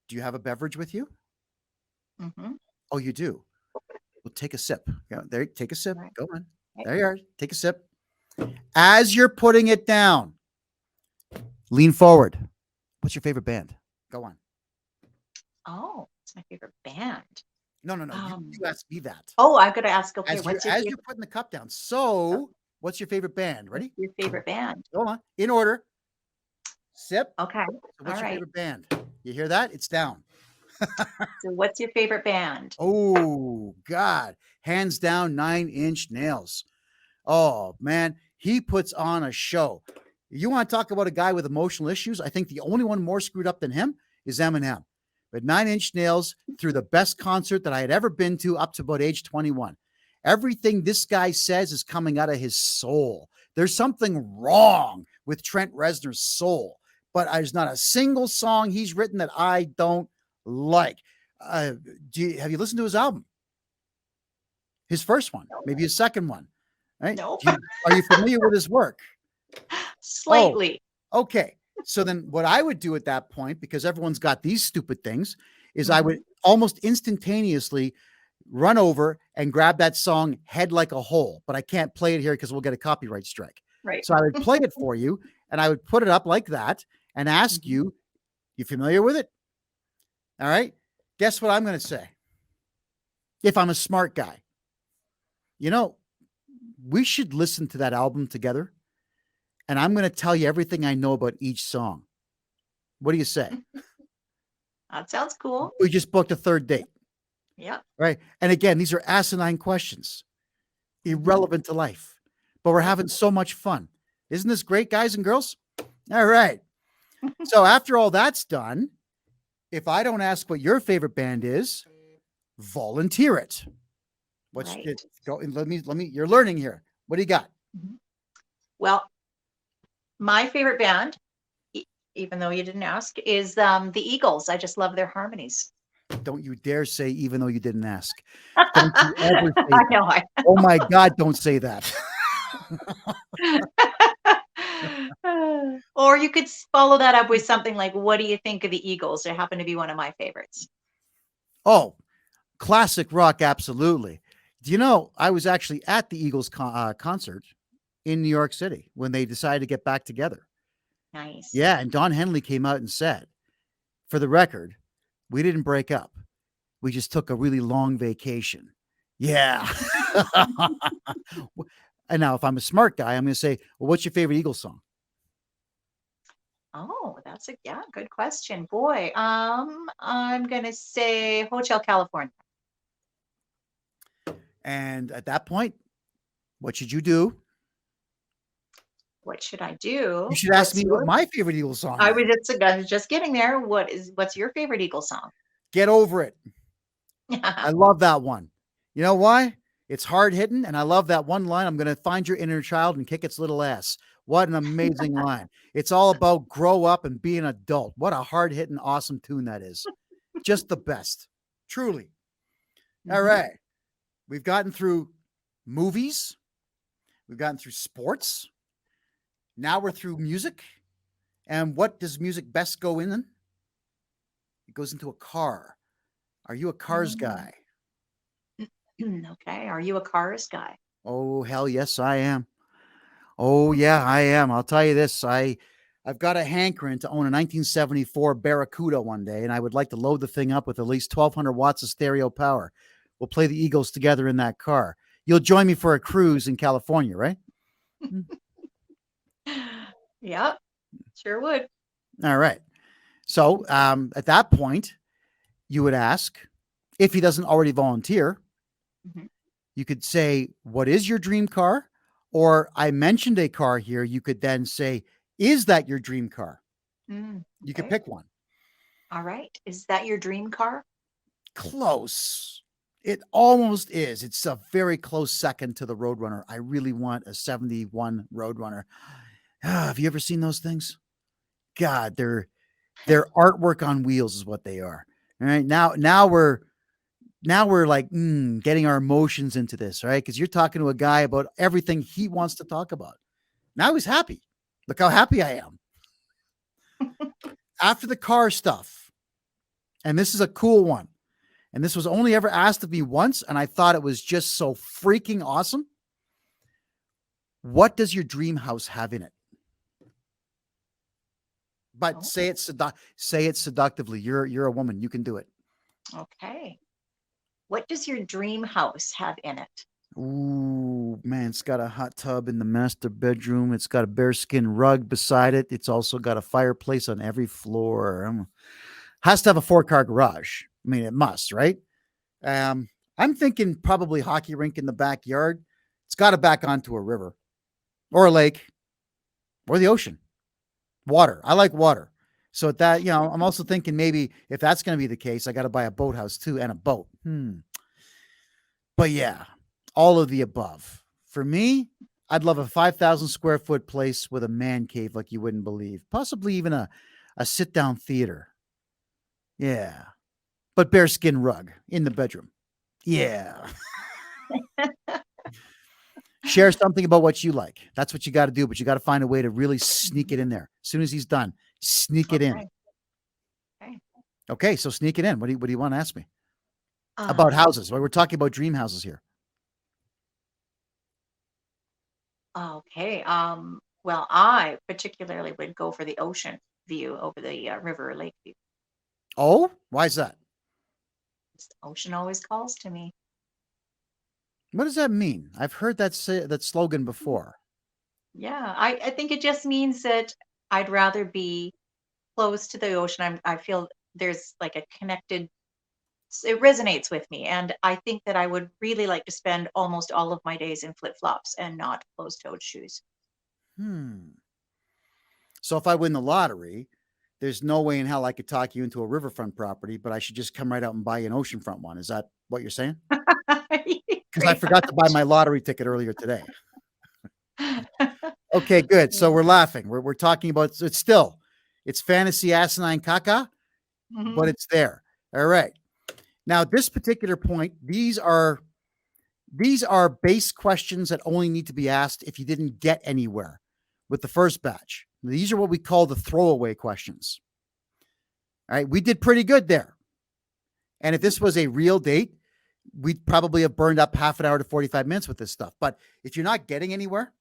Do you have a beverage with you? Oh, you do. Well, take a sip. Yeah, there, take a sip. Go on. There you are. Take a sip. As you're putting it down, lean forward. What's your favorite band? Go on. Oh, it's my favorite band. No. You asked me that. Oh, I've got to ask. Okay, as you're putting the cup down. So, what's your favorite band? Ready? Your favorite band. Go on. In order. Sip. Okay. So what's your favorite band? You hear that? It's down. So what's your favorite band? Oh, God. Hands down, 9 Inch Nails. Oh, man. He puts on a show. You want to talk about a guy with emotional issues? I think the only one more screwed up than him is Eminem. But 9 Inch Nails threw the best concert that I had ever been to up to about age 21. Everything this guy says is coming out of his soul. There's something wrong with Trent Reznor's soul, but there's not a single song he's written that I don't like. Have you listened to his album? His first one, maybe his second one. Right? No. Are you familiar with his work? Slightly. Oh, okay. So then what I would do at that point, because everyone's got these stupid things, is I would almost instantaneously run over and grab that song Head Like a Hole, but I can't play it here because we'll get a copyright strike. Right. So I would play it for you and I would put it up like that and ask you familiar with it? All right. Guess what I'm going to say? If I'm a smart guy, we should listen to that album together. And I'm going to tell you everything I know about each song. What do you say? That sounds cool. We just booked a 3rd date. Yeah. Right. And again, these are asinine questions, irrelevant to life, but we're having so much fun. Isn't this great, guys and girls? All right. So after all that's done, if I don't ask what your favorite band is, volunteer it. What's Right. it? Go and let me. You're learning here. What do you got? Mhm. Well, my favorite band, e- even though you didn't ask, is the Eagles. I just love their harmonies. Don't you dare say, even though you didn't ask. Don't you ever say I that. know. Oh my God, don't say that. Or you could follow that up with something like, "What do you think of the Eagles?" They happen to be one of my favorites. Oh, classic rock, absolutely. Do you know, I was actually at the Eagles concert in New York City when they decided to get back together. Nice. Yeah, and Don Henley came out and said, for the record, we didn't break up. We just took a really long vacation. Yeah. And now, if I'm a smart guy, I'm going to say, well, what's your favorite Eagles song? Oh, that's a yeah, good question. Boy, I'm gonna say Hotel California. And at that point, what should you do? What should I You do? should ask What's me what your my favorite Eagles song is. I was just getting there. What's your favorite Eagle song? Get over it. I love that one. You know why? It's hard hitting, and I love that one line. I'm going to find your inner child and kick its little ass. What an amazing line. It's all about grow up and be an adult. What a hard hitting, awesome tune that is. Just the best. Truly. All Mhm. right. We've gotten through movies, we've gotten through sports. Now we're through music. And what does music best go in? It goes into a car. Are you a cars Mm. guy? Okay. Are you a Cars guy? Oh, hell yes, I am. Oh yeah, I am. I'll tell you this. I've got a hankering to own a 1974 Barracuda one day, and I would like to load the thing up with at least 1,200 watts of stereo power. We'll play the Eagles together in that car. You'll join me for a cruise in California, right? Mm. Yep, sure would. All right. So at that point, you would ask if he doesn't already volunteer. Mhm. You could say, "What is your dream car?" Or I mentioned a car here. You could then say, "Is that your dream car?" You could Okay. pick one. All right. Is that your dream car? Close. It almost is. It's a very close second to the Roadrunner. I really want a 71 Roadrunner. Have you ever seen those things? God, they're artwork on wheels is what they are. All right. Now we're like getting our emotions into this, right? Because you're talking to a guy about everything he wants to talk about. Now he's happy. Look how happy I am. After the car stuff, and this is a cool one. And this was only ever asked of me once, and I thought it was just so freaking awesome. What does your dream house have in it? But Oh, say it seductively. You're a woman. You can do it. okay. What does your dream house have in it? Ooh, man, it's got a hot tub in the master bedroom. It's got a bearskin rug beside it. It's also got a fireplace on every floor. Has to have a 4-car garage. I mean, it must, right? Um, I'm thinking probably hockey rink in the backyard. It's got to back onto a river or a lake or the ocean. Water. I like water. So at that, I'm also thinking maybe if that's going to be the case, I got to buy a boathouse too and a boat. But yeah, all of the above. For me, I'd love a 5,000 square foot place with a man cave like you wouldn't believe. Possibly even a sit down theater. Yeah. But bearskin rug in the bedroom. Yeah. Share something about what you like. That's what you got to do, but you got to find a way to really sneak it in there. As soon as he's done, sneak it in. Okay. Okay. Okay, so sneak it in. What do you want to ask me? About Um, houses. Well, we're talking about dream houses here. okay. Well, I particularly would go for the ocean view over the river or lake view. Oh, why is that? The ocean always calls to me. What does that mean? I've heard that slogan before. Yeah, I think it just means that I'd rather be close to the ocean. I feel there's like a connected, it resonates with me. And I think that I would really like to spend almost all of my days in flip-flops and not closed-toed shoes. Hmm. So if I win the lottery, there's no way in hell I could talk you into a riverfront property, but I should just come right out and buy you an oceanfront one. Is that what you're saying? Because I Pretty forgot to buy my lottery ticket earlier today. Okay, good. So we're laughing. We're talking about it's fantasy asinine caca, Mhm. but it's there. All right. Now, at this particular point, these are base questions that only need to be asked if you didn't get anywhere with the first batch. These are what we call the throwaway questions. All right. We did pretty good there. And if this was a real date, we'd probably have burned up half an hour to 45 minutes with this stuff. But if you're not getting anywhere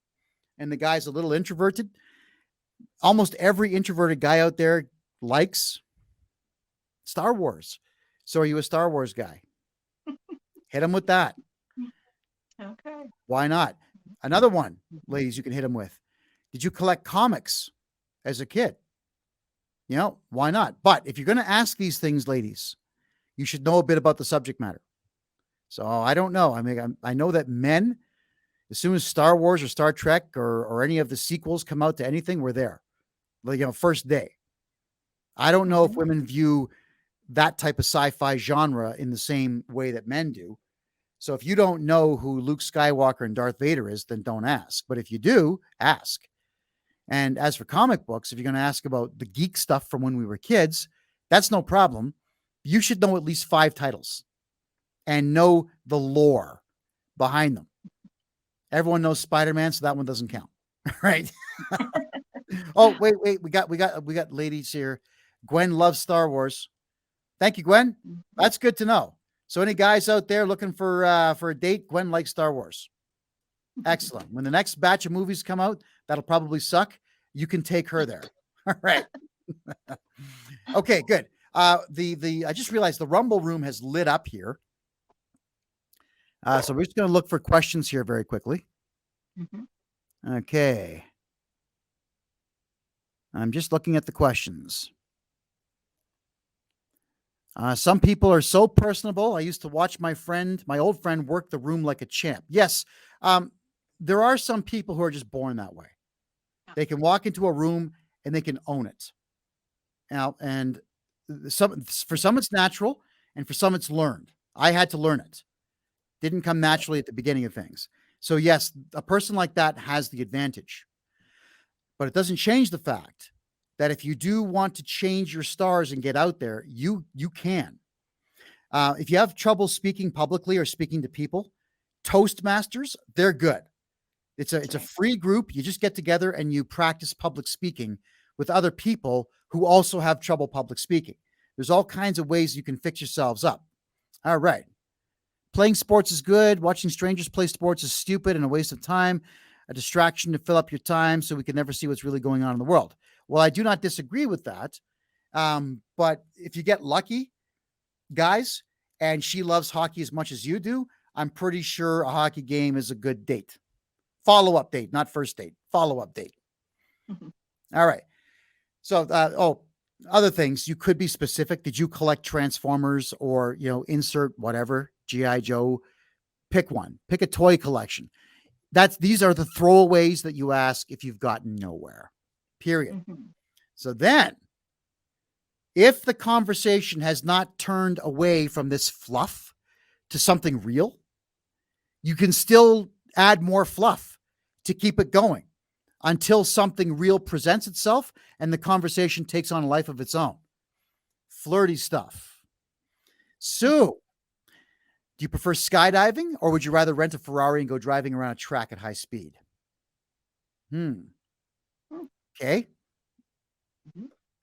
and the guy's a little introverted, almost every introverted guy out there likes Star Wars. So are you a Star Wars guy? Hit him with that. Okay. Why not? Another one, ladies, you can hit him with. Did you collect comics as a kid? You know, why not? But if you're going to ask these things, ladies, you should know a bit about the subject matter. So I don't know. I mean, I know that men, as soon as Star Wars or Star Trek or any of the sequels come out to anything, we're there. Like, you know, first day. I don't know if women view that type of sci-fi genre in the same way that men do. So if you don't know who Luke Skywalker and Darth Vader is, then don't ask. But if you do, ask. And as for comic books, if you're going to ask about the geek stuff from when we were kids, that's no problem. You should know at least 5 titles and know the lore behind them. Everyone knows Spider-Man, so that one doesn't count. Right? Oh, wait. We got ladies here. Gwen loves Star Wars. Thank you, Gwen. That's good to know. So any guys out there looking for a date, Gwen likes Star Wars. Excellent. When the next batch of movies come out, that'll probably suck. You can take her there. All right. Okay, good. I just realized the Rumble room has lit up here. So we're just going to look for questions here very quickly. Okay. I'm just looking at the questions. Some people are so personable. I used to watch my old friend work the room like a champ. Yes. There are some people who are just born that way. They can walk into a room and they can own it. Now, and for some it's natural and for some it's learned. I had to learn it. Didn't come naturally at the beginning of things. So yes, a person like that has the advantage. But it doesn't change the fact that if you do want to change your stars and get out there, you can. If you have trouble speaking publicly or speaking to people, Toastmasters, they're good. It's a free group. You just get together and you practice public speaking with other people who also have trouble public speaking. There's all kinds of ways you can fix yourselves up. All right. Playing sports is good. Watching strangers play sports is stupid and a waste of time, a distraction to fill up your time so we can never see what's really going on in the world. Well, I do not disagree with that. But if you get lucky, guys, and she loves hockey as much as you do, I'm pretty sure a hockey game is a good date. Follow-up date, not first date. Follow-up date. All right. So, other things. You could be specific. Did you collect Transformers or, insert whatever, G.I. Joe? Pick one. Pick a toy collection. These are the throwaways that you ask if you've gotten nowhere. Period. So then, if the conversation has not turned away from this fluff to something real, you can still add more fluff to keep it going until something real presents itself and the conversation takes on a life of its own. Flirty stuff. Sue, do you prefer skydiving or would you rather rent a Ferrari and go driving around a track at high speed? Okay.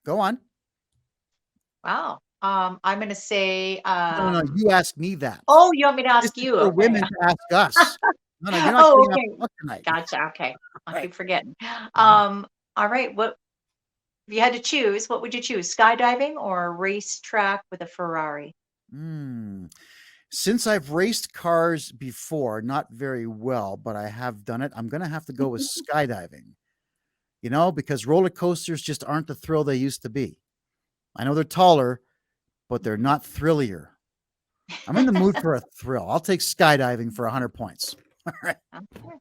Go on. Wow. I'm going to say. No, you asked me that. Oh, you want me to ask This is you? for Okay. women to ask us. No, you're not Oh, getting okay. up tonight. Gotcha. Okay. I Right. keep forgetting. All right. What if you had to choose? What would you choose? Skydiving or a racetrack with a Ferrari? Since I've raced cars before, not very well, but I have done it, I'm going to have to go with skydiving, because roller coasters just aren't the thrill they used to be. I know they're taller, but they're not thrillier. I'm in the mood for a thrill. I'll take skydiving for 100 points. All right. Okay.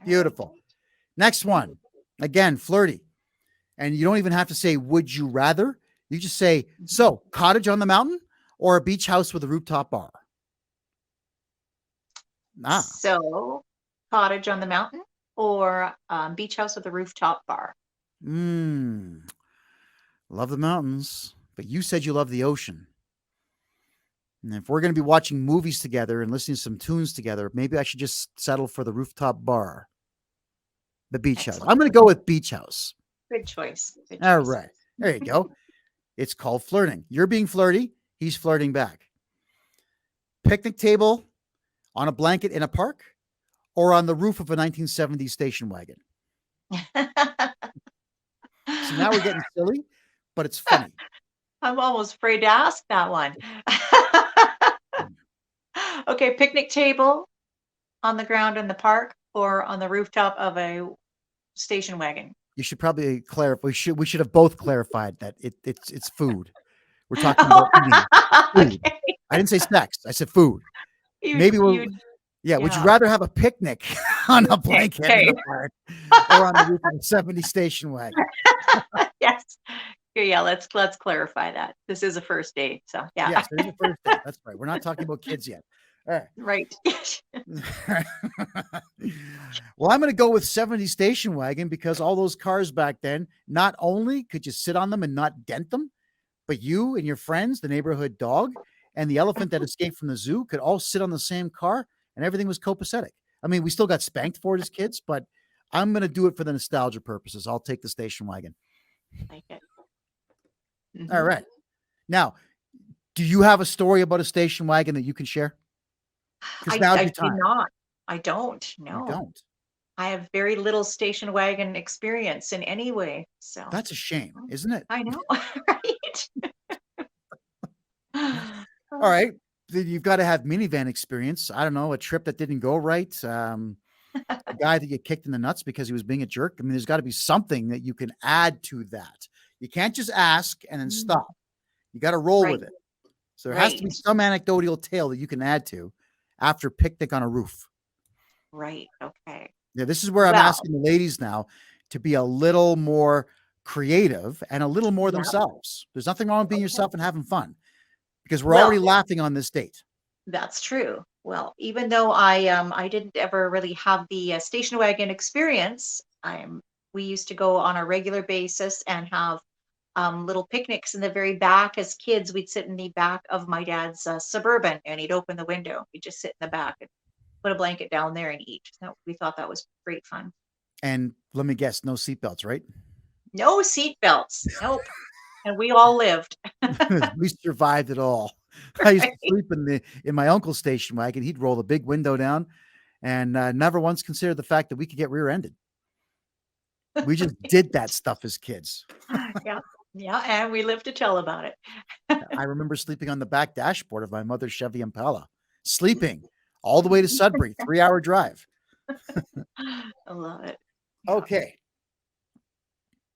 Beautiful. Next one. Again, flirty. And you don't even have to say, would you rather? You just say, so cottage on the mountain or a beach house with a rooftop bar? Ah, So, cottage on the mountain or beach house with a rooftop bar? love the mountains, but you said you love the ocean. And if we're going to be watching movies together and listening to some tunes together, maybe I should just settle for the rooftop bar, the beach house. Excellent. I'm going to go with beach house. Good choice. Good All choice. right. There you go. It's called flirting. You're being flirty. He's flirting back. Picnic table on a blanket in a park or on the roof of a 1970s station wagon. So now we're getting silly, but it's funny. I'm almost afraid to ask that one. Okay, picnic table on the ground in the park or on the rooftop of a station wagon? You should probably clarify. We should have both clarified that it's food. We're talking about eating food. Okay. I didn't say sex. I said food. Maybe we'll. Yeah. Would you yeah. rather have a picnic on a blanket in Okay. the park or on the roof of a 70 station wagon? Yes. Yeah, let's clarify that. This is a first date. So yeah. Yes, there's a first date. That's right. We're not talking about kids yet. All right. Right. Well, I'm going to go with 70 station wagon because all those cars back then, not only could you sit on them and not dent them, but you and your friends, the neighborhood dog, and the elephant that escaped from the zoo could all sit on the same car and everything was copacetic. I mean, we still got spanked for it as kids, but I'm going to do it for the nostalgia purposes. I'll take the station wagon. Like it. All right. Now, do you have a story about a station wagon that you can share? I Now's do your time. not. I don't. You No. don't. I have very little station wagon experience in any way. So That's a shame, isn't it? I know, right? All right. Then you've got to have minivan experience. I don't know, a trip that didn't go right. A guy that you kicked in the nuts because he was being a jerk. I mean, there's got to be something that you can add to that. You can't just ask and then stop. You got to roll with it. So there has to be some anecdotal tale that you can add to after picnic on a roof. Right. Okay. Yeah, this is where I'm asking the ladies now to be a little more creative and a little more themselves. There's nothing wrong with being yourself and having fun because we're already laughing on this date. That's true. Well, even though I didn't ever really have the station wagon experience, we used to go on a regular basis and have little picnics in the very back. As kids, we'd sit in the back of my dad's Suburban, and he'd open the window. We'd just sit in the back and put a blanket down there and eat. So we thought that was great fun. And let me guess, no seatbelts, right? No seatbelts. Nope. And we all lived. We survived it all. I used to sleep in my uncle's station wagon. He'd roll the big window down and never once considered the fact that we could get rear-ended. We just did that stuff as kids. Yeah. Yeah. And we lived to tell about it. I remember sleeping on the back dashboard of my mother's Chevy Impala, sleeping all the way to Sudbury, 3-hour drive. I love it. Yeah. Okay.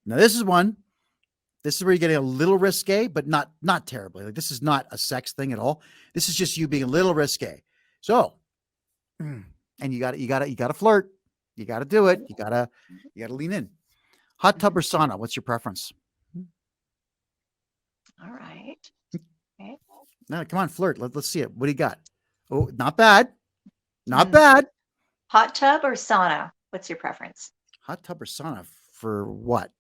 Now this is where you're getting a little risque, but not terribly. Like this is not a sex thing at all. This is just you being a little risque. So, and you got to flirt. You got to do it. You got to lean in. Hot tub or sauna? What's your preference? All right. Okay. No, come on, flirt. Let's see it. What do you got? Oh, not bad. Not bad. Hot tub or sauna? What's your preference? Hot tub or sauna for what?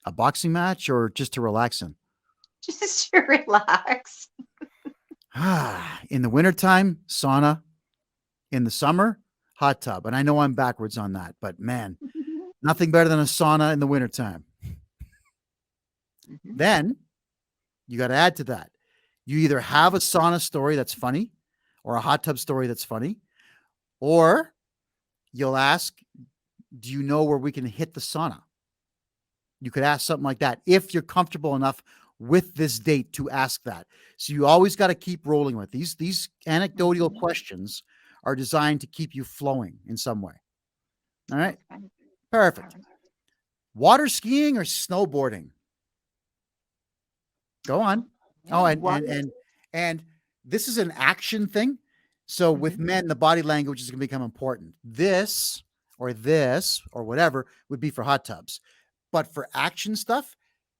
A boxing match or just to relax in? Just to relax. In the wintertime, sauna. In the summer, hot tub. And I know I'm backwards on that, but man, nothing better than a sauna in the wintertime. Then you got to add to that. You either have a sauna story that's funny or a hot tub story that's funny, or you'll ask, do you know where we can hit the sauna? You could ask something like that if you're comfortable enough with this date to ask that. So you always got to keep rolling with these anecdotal questions are designed to keep you flowing in some way. All right. Perfect. Water skiing or snowboarding? Go on. Oh, and this is an action thing. So with men, the body language is going to become important. This or whatever would be for hot tubs. But for action stuff,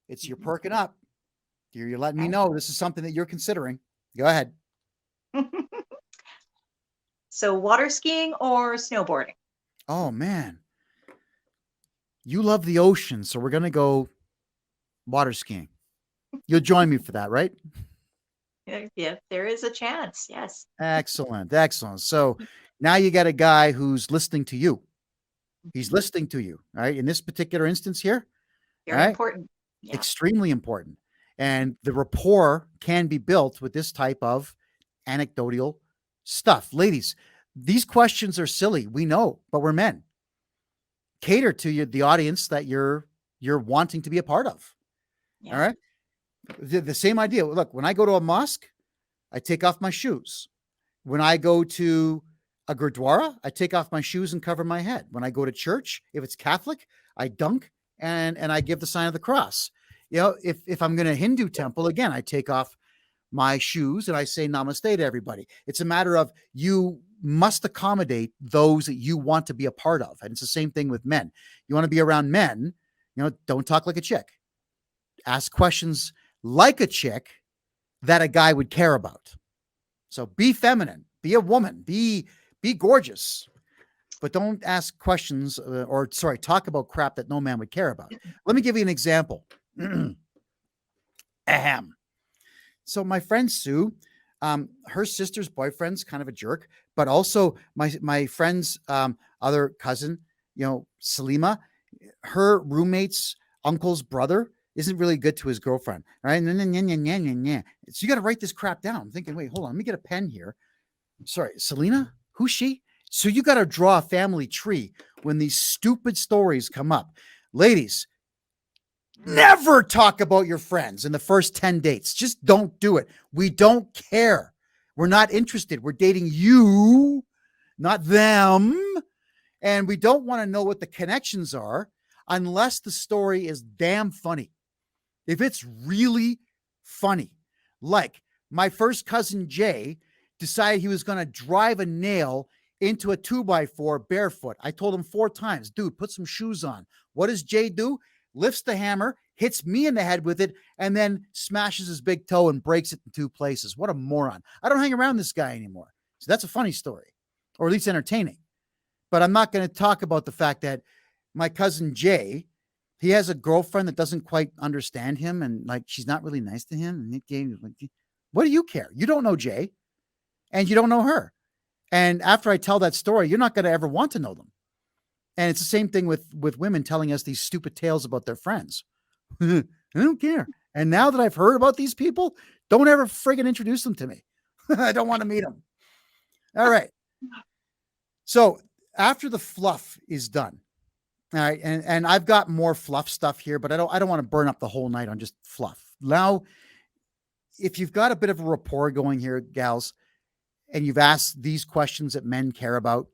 it's you're perking up. You're letting me know this is something that you're considering. Go ahead. So water skiing or snowboarding? Oh man, you love the ocean, so we're gonna go water skiing. You'll join me for that, right? Yeah, there is a chance. Yes. Excellent, excellent. So now you got a guy who's listening to you. He's listening to you, right? In this particular instance here, all Very right? important. Yeah. Extremely important. And the rapport can be built with this type of anecdotal stuff. Ladies, these questions are silly. We know, but we're men. Cater to you, the audience that you're wanting to be a part of. Yeah. All right. The same idea. Look, when I go to a mosque, I take off my shoes. When I go to a gurdwara, I take off my shoes and cover my head. When I go to church, if it's Catholic, I dunk and I give the sign of the cross. You know, if I'm going to Hindu temple, again, I take off my shoes and I say namaste to everybody. It's a matter of you must accommodate those that you want to be a part of. And it's the same thing with men. You want to be around men, you know, don't talk like a chick. Ask questions like a chick that a guy would care about. So be feminine, be a woman, be gorgeous, but don't ask questions talk about crap that no man would care about. Let me give you an example. Ahem. So my friend Sue, her sister's boyfriend's kind of a jerk, but also my friend's other cousin, you know, Salima, her roommate's uncle's brother isn't really good to his girlfriend, right? So you got to write this crap down. I'm thinking, wait, hold on, let me get a pen here. Sorry, Selena, who's she? So you got to draw a family tree when these stupid stories come up. Ladies, never talk about your friends in the first 10 dates. Just don't do it. We don't care. We're not interested. We're dating you, not them. And we don't want to know what the connections are unless the story is damn funny. If it's really funny, like my first cousin Jay decided he was going to drive a nail into a 2x4 barefoot. I told him 4 times, dude, put some shoes on. What does Jay do? Lifts the hammer, hits me in the head with it, and then smashes his big toe and breaks it in 2 places. What a moron. I don't hang around this guy anymore. So that's a funny story, or at least entertaining. But I'm not going to talk about the fact that my cousin Jay, he has a girlfriend that doesn't quite understand him, and like she's not really nice to him. And Nick Gay, like, what do you care? You don't know Jay, and you don't know her. And after I tell that story, you're not going to ever want to know them. And it's the same thing with women telling us these stupid tales about their friends. I don't care. And now that I've heard about these people, don't ever friggin' introduce them to me. I don't want to meet them. All right. So after the fluff is done, all right, and I've got more fluff stuff here, but I don't want to burn up the whole night on just fluff. Now, if you've got a bit of a rapport going here, gals, and you've asked these questions that men care about,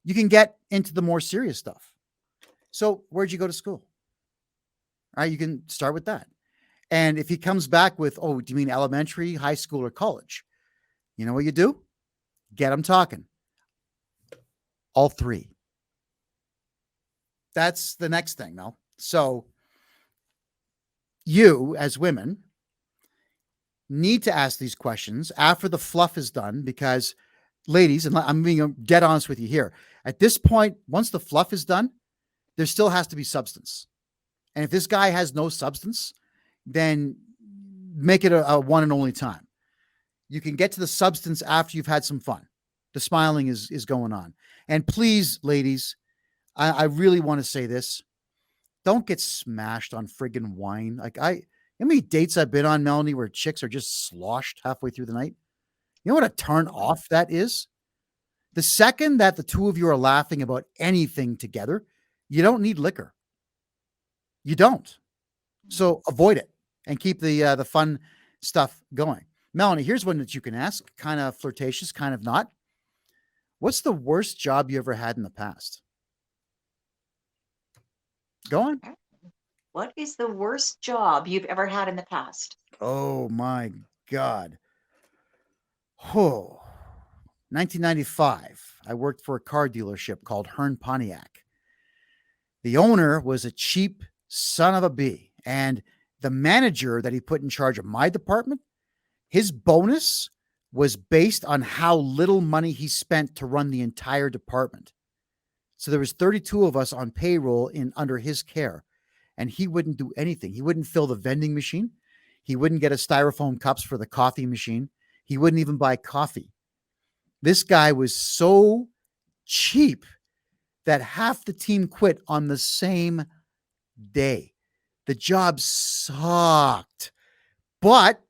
you can get into the more serious stuff. So where'd you go to school? All right, you can start with that. And if he comes back with, oh, do you mean elementary, high school, or college? You know what you do? Get him talking. All 3. That's the next thing, Mel. So you, as women, need to ask these questions after the fluff is done, because ladies, and I'm being dead honest with you here, at this point, once the fluff is done, there still has to be substance. And if this guy has no substance, then make it a one and only time. You can get to the substance after you've had some fun. The smiling is going on. And please, ladies, I really want to say this. Don't get smashed on friggin' wine. Like how many dates I've been on, Melanie, where chicks are just sloshed halfway through the night? You know what a turn off that is? The second that the two of you are laughing about anything together, you don't need liquor. You don't. So avoid it and keep the fun stuff going. Melanie, here's one that you can ask, kind of flirtatious, kind of not. What's the worst job you ever had in the past? Go on. What is the worst job you've ever had in the past? Oh my God. Oh, 1995. I worked for a car dealership called Hearn Pontiac. The owner was a cheap Son of a bee. And the manager that he put in charge of my department, his bonus was based on how little money he spent to run the entire department. So there was 32 of us on payroll under his care, and he wouldn't do anything. He wouldn't fill the vending machine. He wouldn't get a styrofoam cups for the coffee machine. He wouldn't even buy coffee. This guy was so cheap that half the team quit on the same day. The job sucked. But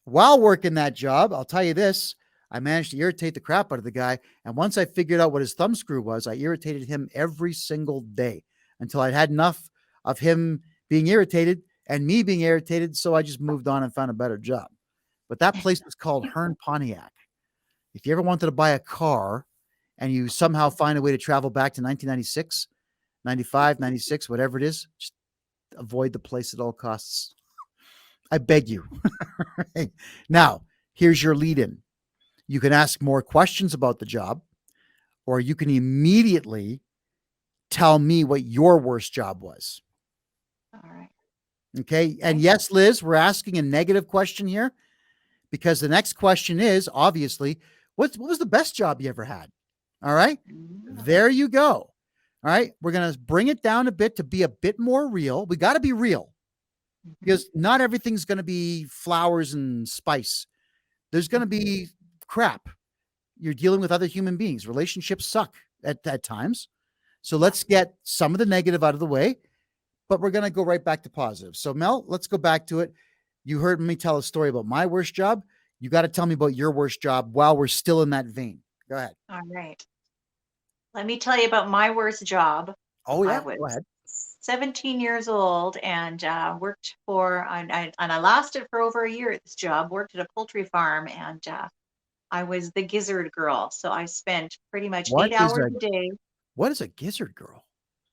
while working that job, I'll tell you this, I managed to irritate the crap out of the guy. And once I figured out what his thumb screw was, I irritated him every single day until I'd had enough of him being irritated and me being irritated. So I just moved on and found a better job. But that place was called Hearn Pontiac. If you ever wanted to buy a car and you somehow find a way to travel back to 1996, 95, 96, whatever it is, just avoid the place at all costs. I beg you. Right. Now, here's your lead in. You can ask more questions about the job, or you can immediately tell me what your worst job was. All right. Okay. And yes, Liz, we're asking a negative question here because the next question is obviously, what was the best job you ever had? All right. There you go. All right. We're going to bring it down a bit to be a bit more real. We got to be real because not everything's going to be flowers and spice. There's going to be crap. You're dealing with other human beings. Relationships suck at times. So let's get some of the negative out of the way, but we're going to go right back to positive. So Mel, let's go back to it. You heard me tell a story about my worst job. You got to tell me about your worst job while we're still in that vein. Go ahead. All right. Let me tell you about my worst job. Oh yeah, I was go ahead. 17 years old and worked for, and I lasted for over a year at this job, worked at a poultry farm, and I was the gizzard girl. So I spent pretty much 8 hours a day. What is a gizzard girl?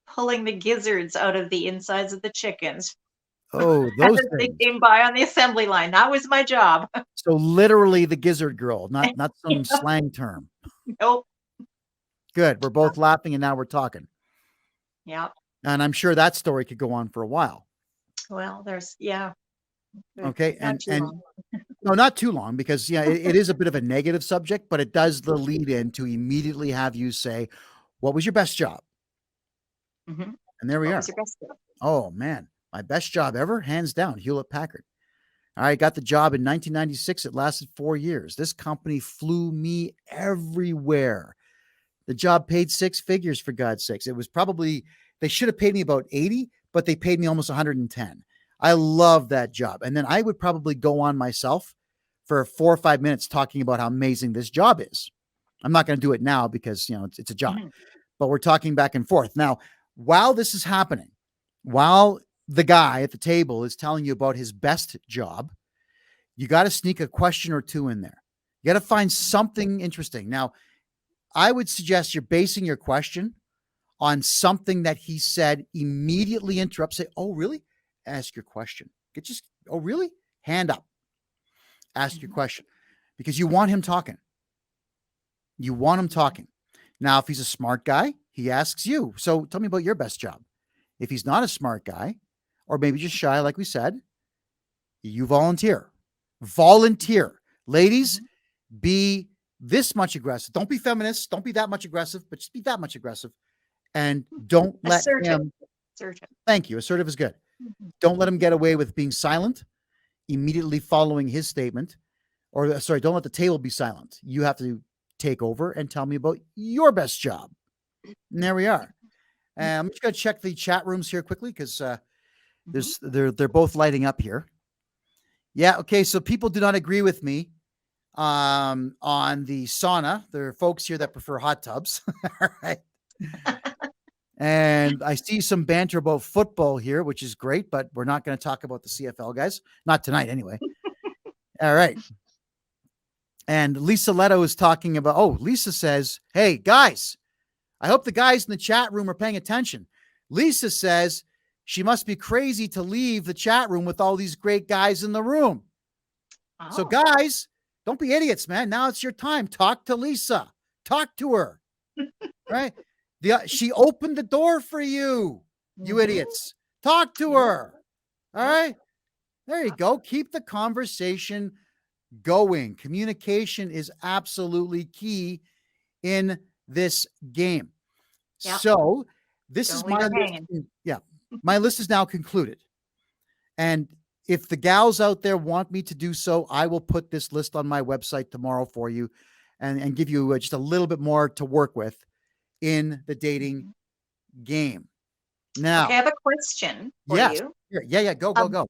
Pulling the gizzards out of the insides of the chickens. Oh, those as they things. came by on the assembly line. That was my job. So literally the gizzard girl, not some Yep. slang term. Nope. Good. We're both laughing and now we're talking. Yeah. And I'm sure that story could go on for a while. Well, Okay. Not too long. No, not too long because it is a bit of a negative subject, but it does the lead in to immediately have you say, what was your best job? Mm-hmm. And there we What are. was your best job? Oh man, my best job ever, hands down, Hewlett Packard. I got the job in 1996. It lasted 4 years. This company flew me everywhere. The job paid 6 figures, for God's sakes. It was probably, they should have paid me about 80, but they paid me almost 110. I love that job. And then I would probably go on myself for 4 or 5 minutes talking about how amazing this job is. I'm not going to do it now because, it's a job, but we're talking back and forth. Now, while this is happening, while the guy at the table is telling you about his best job, you got to sneak a question or two in there. You got to find something interesting. Now, I would suggest you're basing your question on something that he said, immediately interrupt, say, oh, really? Ask your question. Oh, really? Hand up. Ask your question because you want him talking. You want him talking. Now, if he's a smart guy, he asks you. So tell me about your best job. If he's not a smart guy, or maybe just shy, like we said, you volunteer. Volunteer. Ladies, be this much aggressive. Don't be feminist. Don't be that much aggressive, but just be that much aggressive. And don't let him. Assertive. Thank you. Assertive is good. Don't let him get away with being silent immediately following his statement. Or, sorry, don't let the table be silent. You have to take over and tell me about your best job. And there we are. And I'm just going to check the chat rooms here quickly because they're both lighting up here. Yeah. Okay. So people do not agree with me on the sauna. There are folks here that prefer hot tubs. All right. And I see some banter about football here, which is great, but we're not going to talk about the CFL, guys. Not tonight, anyway. All right. And Lisa Leto is talking about, Lisa says, hey, guys, I hope the guys in the chat room are paying attention. Lisa says she must be crazy to leave the chat room with all these great guys in the room. Oh. So, guys, don't be idiots, man. Now it's your time. Talk to Lisa. Talk to her. Right? She opened the door for you, you idiots. Talk to Yeah. her. All Yep. right. There you go. Keep the conversation going. Communication is absolutely key in this game. Yep. So this is Don't leave my her list. hanging. Yeah. My list is now concluded. And if the gals out there want me to do so, I will put this list on my website tomorrow for you and give you just a little bit more to work with in the dating Mhm. game. Okay, I Now, have a question for yes. you. Yeah. Go, go, Um, go.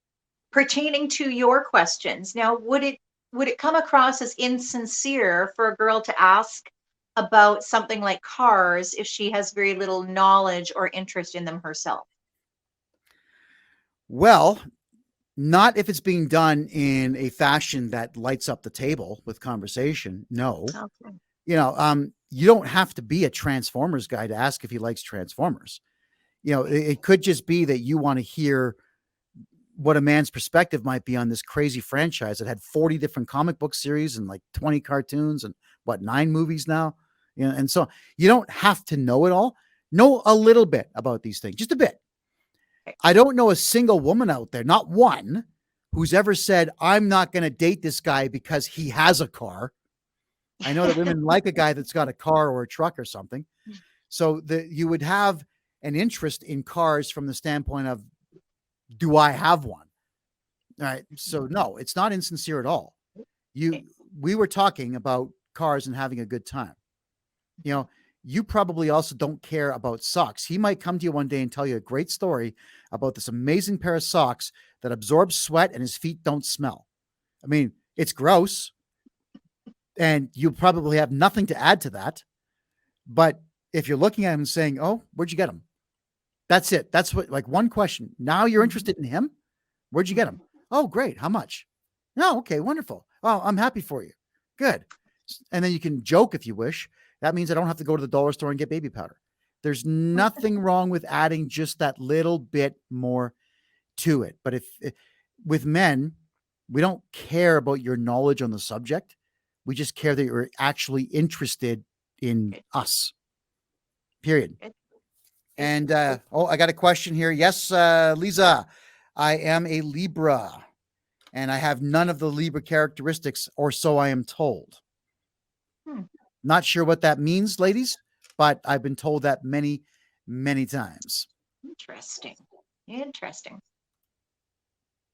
Pertaining to your questions. Now, would it come across as insincere for a girl to ask about something like cars if she has very little knowledge or interest in them herself? Well, not if it's being done in a fashion that lights up the table with conversation. No. Okay. You don't have to be a Transformers guy to ask if he likes Transformers. It could just be that you want to hear what a man's perspective might be on this crazy franchise that had 40 different comic book series and like 20 cartoons and what, 9 movies now. And so you don't have to know it all. Know a little bit about these things, just a bit. Okay. I don't know a single woman out there, not one, who's ever said, I'm not going to date this guy because he has a car. I know that women like a guy that's got a car or a truck or something. So you would have an interest in cars from the standpoint of, do I have one? All right. So no, it's not insincere at all. Okay. We were talking about cars and having a good time. You probably also don't care about socks. He might come to you one day and tell you a great story about this amazing pair of socks that absorbs sweat and his feet don't smell. I mean, it's gross. And you probably have nothing to add to that. But if you're looking at him and saying, oh, where'd you get him? That's it. That's what, like, one question. Now you're interested in him. Where'd you get him? Oh, great. How much? No. Okay. Wonderful. Oh, I'm happy for you. Good. And then you can joke if you wish. That means I don't have to go to the dollar store and get baby powder. There's nothing wrong with adding just that little bit more to it. But if with men, we don't care about your knowledge on the subject. We just care that you're actually interested in Good. us. Period. Good. And I got a question here. Yes, Lisa, I am a Libra, and I have none of the Libra characteristics, or so I am told. Hmm. Not sure what that means, ladies, but I've been told that many, many times. Interesting. Interesting.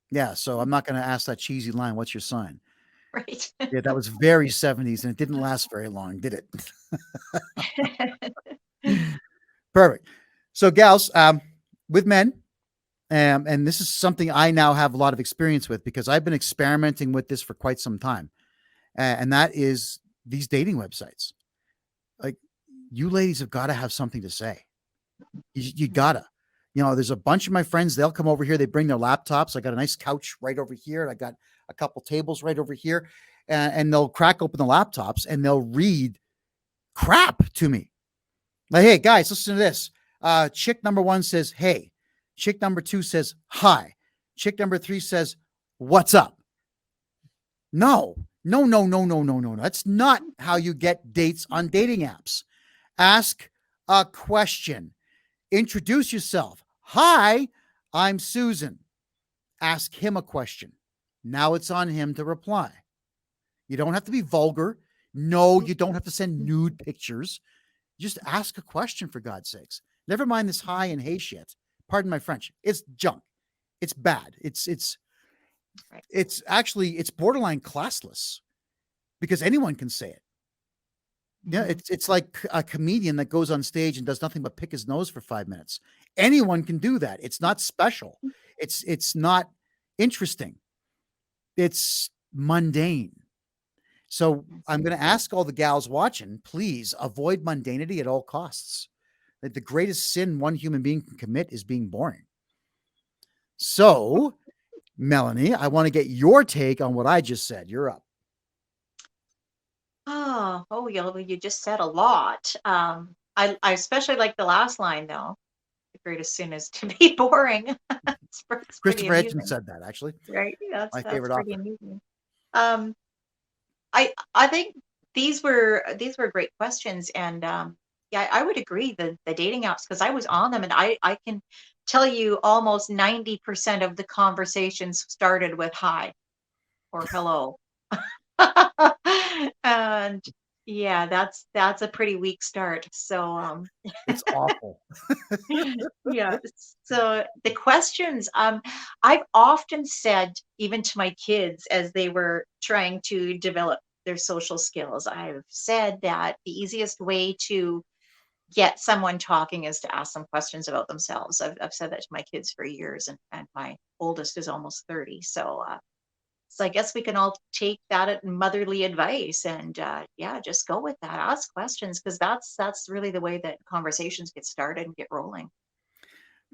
Yeah, so I'm not going to ask that cheesy line, what's your sign? Right. Yeah, that was very 70s, and it didn't last very long, did it? Perfect. So, gals, with men, and this is something I now have a lot of experience with because I've been experimenting with this for quite some time, and that is these dating websites. Like, you ladies have got to have something to say. You gotta. There's a bunch of my friends. They'll come over here. They bring their laptops. I got a nice couch right over here. And I got a couple tables right over here, and they'll crack open the laptops and they'll read crap to me. Like, hey guys, listen to this. Chick number 1 says, hey. Chick number 2 says, hi. Chick number 3 says, what's up? No. That's not how you get dates on dating apps. Ask a question. Introduce yourself. Hi, I'm Susan. Ask him a question. Now it's on him to reply. You don't have to be vulgar. No, you don't have to send nude pictures. Just ask a question, for God's sakes. Never mind this hi and hey shit. Pardon my French. It's junk. It's bad. It's borderline classless because anyone can say it. Yeah, it's like a comedian that goes on stage and does nothing but pick his nose for 5 minutes. Anyone can do that. It's not special. It's not interesting. It's mundane. So I'm going to ask all the gals watching, please avoid mundanity at all costs. That the greatest sin one human being can commit is being boring. So, Melanie, I want to get your take on what I just said. You're up. You just said a lot. I especially like the last line though. The greatest sin is to be boring. It's pretty Christopher Hitchens amusing, said that, actually. right? My That's favorite pretty author. amusing. I think these were great questions, and yeah, I would agree the dating apps because I was on them, and I can tell you almost 90% of the conversations started with hi or hello. And yeah, that's a pretty weak start. So It's awful. yeah. So the questions, I've often said, even to my kids as they were trying to develop their social skills, I've said that the easiest way to get someone talking is to ask them questions about themselves. I've said that to my kids for years, and my oldest is almost 30. So I guess we can all take that at motherly advice and yeah, just go with that. Ask questions because that's really the way that conversations get started and get rolling.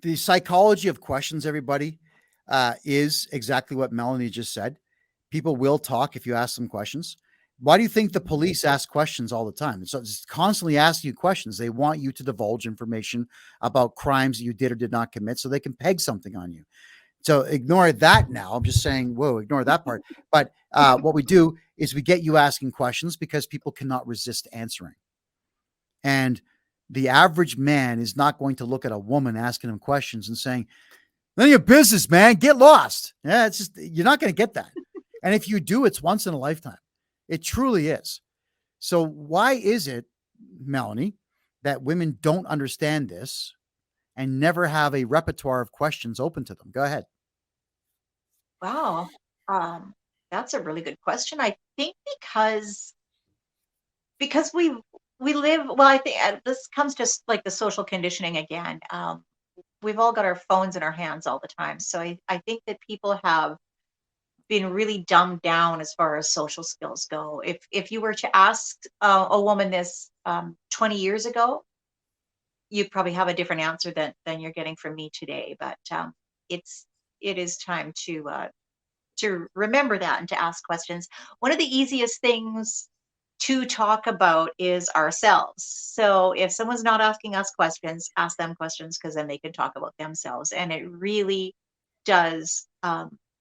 The psychology of questions, everybody, is exactly what Melanie just said. People will talk if you ask them questions. Why do you think the police ask questions all the time? So it's constantly asking you questions. They want you to divulge information about crimes that you did or did not commit so they can peg something on you. So ignore that now. I'm just saying, whoa, ignore that part. But what we do is we get you asking questions because people cannot resist answering. And the average man is not going to look at a woman asking him questions and saying, none of your business, man, get lost. Yeah, it's just, you're not going to get that. And if you do, it's once in a lifetime. It truly is. So why is it, Melanie, that women don't understand this and never have a repertoire of questions open to them? Go ahead. Wow. Um, that's a really good question. I think because we live well, I think this comes just like the social conditioning again. We've all got our phones in our hands all the time. So I think that people have been really dumbed down as far as social skills go. If you were to ask a woman this 20 years ago, you'd probably have a different answer than you're getting from me today. But it's it is time to remember that and to ask questions. One of the easiest things to talk about is ourselves. So if someone's not asking us questions, ask them questions because then they can talk about themselves. And it really does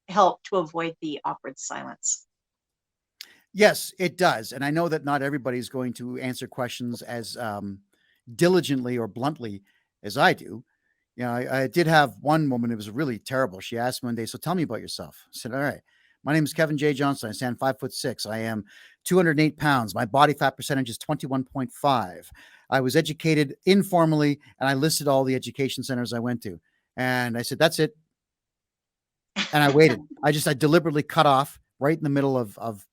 help to avoid the awkward silence. Yes, it does. And I know that not everybody's going to answer questions as diligently or bluntly as I do. You know, I did have one woman, it was really terrible. She asked me one day, so tell me about yourself. I said, all right, my name is Kevin J Johnston. I stand 5'6". I am 208 pounds. My body fat percentage is 21.5. I was educated informally and I listed all the education centers I went to. And I said, that's it. And I waited. I deliberately cut off right in the middle of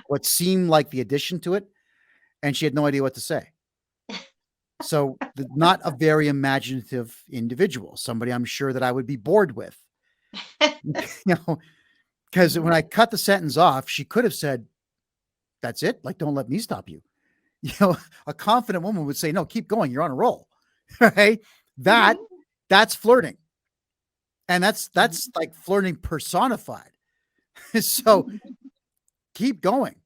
what seemed like the addition to it. And she had no idea what to say. So not a very imaginative individual, somebody I'm sure that I would be bored with, you know, because when I cut the sentence off, she could have said, that's it. Like, don't let me stop you. You know, a confident woman would say, no, keep going. You're on a roll. Right. That Mhm. that's flirting. And that's like flirting personified. So keep going.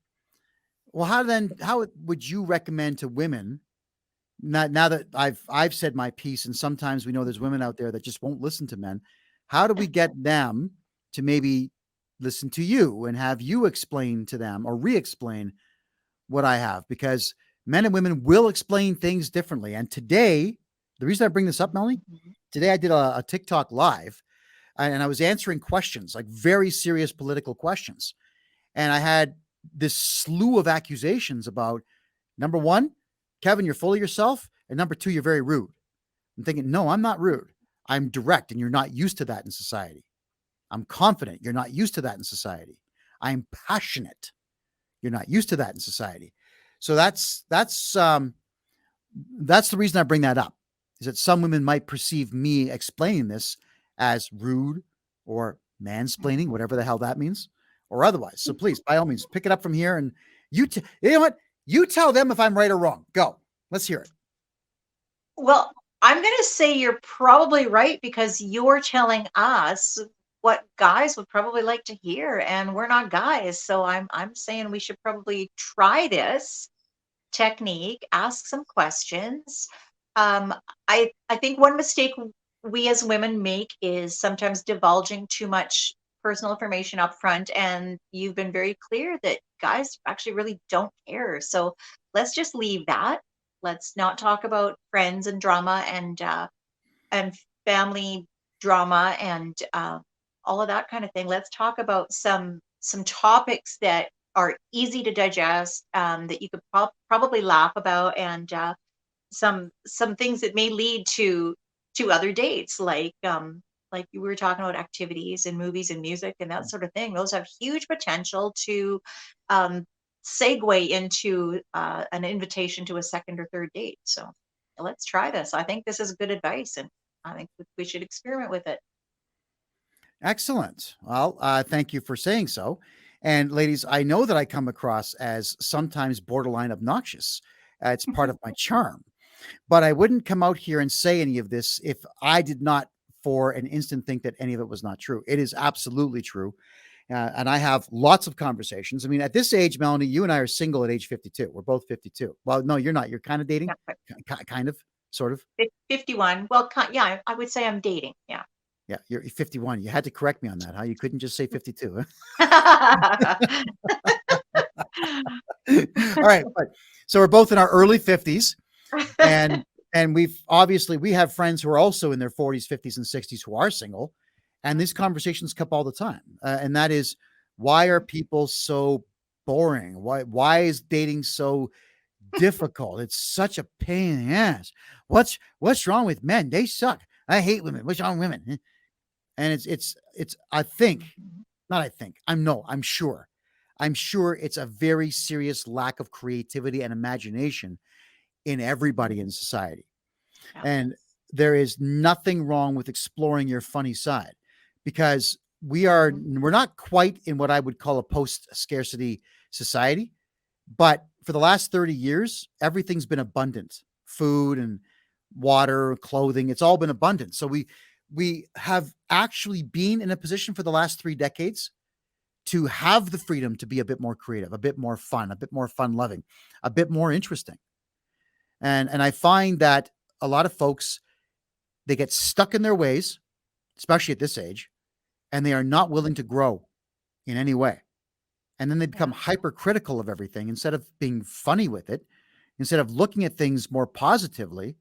Well, how would you recommend to women now that I've said my piece, and sometimes we know there's women out there that just won't listen to men. How do we get them to maybe listen to you and have you explain to them or re-explain what I have? Because men and women will explain things differently. And today, the reason I bring this up, Melanie, Mhm. today I did a TikTok live and I was answering questions, like very serious political questions. And I had this slew of accusations about number one, Kevin, you're full of yourself. And number two, you're very rude. I'm thinking, no, I'm not rude. I'm direct, and you're not used to that in society. I'm confident. You're not used to that in society. I'm passionate. You're not used to that in society. So that's the reason I bring that up. Is that some women might perceive me explaining this as rude or mansplaining, whatever the hell that means, or otherwise. So please, by all means, pick it up from here, and you know what? You tell them if I'm right or wrong. Go. Let's hear it. Well, I'm going to say you're probably right because you're telling us what guys would probably like to hear, and we're not guys. So I'm saying we should probably try this technique, ask some questions. Um, I think one mistake we as women make is sometimes divulging too much personal information up front, and you've been very clear that guys actually really don't care. So let's just leave that. Let's not talk about friends and drama and family drama and all of that kind of thing. Let's talk about some topics that are easy to digest, that you could probably laugh about, and some things that may lead to other dates, like you were talking about activities and movies and music and that sort of thing. Those have huge potential to um, segue into an invitation to a second or third date. So let's try this. I think this is good advice, and I think we should experiment with it. Excellent. Well, thank you for saying so. And ladies, I know that I come across as sometimes borderline obnoxious. It's part of my charm. But I wouldn't come out here and say any of this if I did not for an instant think that any of it was not true. It is absolutely true. And I have lots of conversations. I mean, at this age, Melanie, you and I are single at age 52. We're both 52. Well, no, you're not. You're kind of dating, Yeah, kind of, sort of. 51. Well, yeah, I would say I'm dating. Yeah. Yeah, you're 51. You had to correct me on that, huh? You couldn't just say 52. All right. But, so we're both in our early 50s. And we have friends who are also in their 40s, 50s, and 60s who are single, and these conversations come up all the time. And that is, why are people so boring? Why is dating so difficult? It's such a pain in the ass. What's wrong with men? They suck. I hate women. What's wrong with women? And it's I think, not I think, I'm sure. I'm sure it's a very serious lack of creativity and imagination in everybody in society. Yeah. And there is nothing wrong with exploring your funny side, because we're not quite in what I would call a post-scarcity society, but for the last 30 years, everything's been abundant. Food and water, clothing, it's all been abundant. So we have actually been in a position for the last 3 decades to have the freedom to be a bit more creative, a bit more fun, a bit more fun loving, a bit more interesting. And I find that a lot of folks, they get stuck in their ways, especially at this age, and they are not willing to grow in any way. And then they become hypercritical of everything instead of being funny with it, instead of looking at things more positively.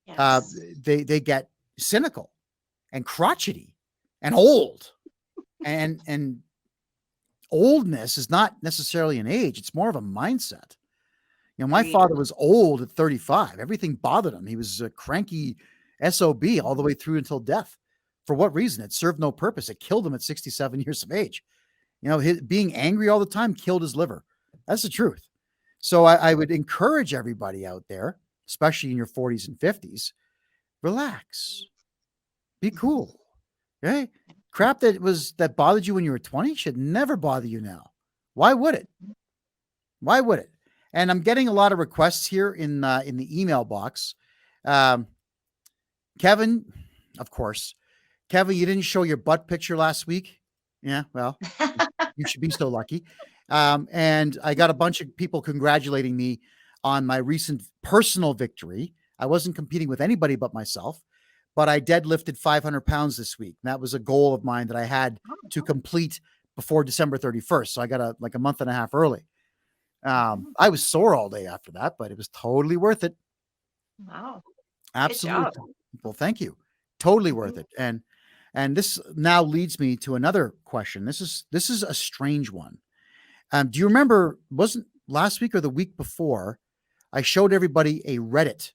Yes. They get cynical and crotchety and old. And oldness is not necessarily an age; it's more of a mindset. You know, my Agreed. father was old at 35. Everything bothered him. He was a cranky SOB all the way through until death. For what reason? It served no purpose. It killed him at 67 years of age. You know, being angry all the time killed his liver. That's the truth. So I would encourage everybody out there, especially in your 40s and 50s, relax, be cool. Okay? Crap that bothered you when you were 20 should never bother you now. Why would it? Why would it? And I'm getting a lot of requests here in the email box. Kevin, of course. Kevin, you didn't show your butt picture last week. Yeah, well, you should be so lucky. And I got a bunch of people congratulating me on my recent personal victory. I wasn't competing with anybody but myself, but I deadlifted 500 pounds this week. That was a goal of mine that I had to complete before December 31st. So I got a month and a half early. I was sore all day after that, but it was totally worth it. Wow. Absolutely. Good job. Well, thank you. Totally worth it. And this now leads me to another question. This is a strange one. Do you remember, wasn't last week or the week before, I showed everybody a Reddit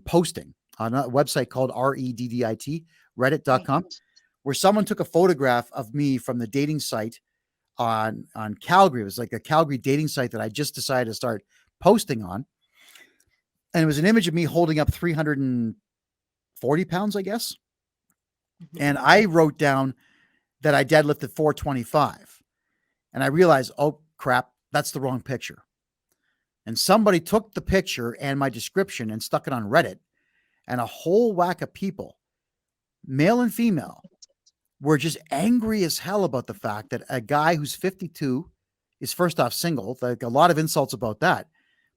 posting on a website called Reddit, reddit.com, where someone took a photograph of me from the dating site on Calgary. It was like a Calgary dating site that I just decided to start posting on. And it was an image of me holding up 340 pounds, I guess. And I wrote down that I deadlifted 425. And I realized, oh crap, that's the wrong picture. And somebody took the picture and my description and stuck it on Reddit. And a whole whack of people, male and female, were just angry as hell about the fact that a guy who's 52 is first off single. Like, a lot of insults about that,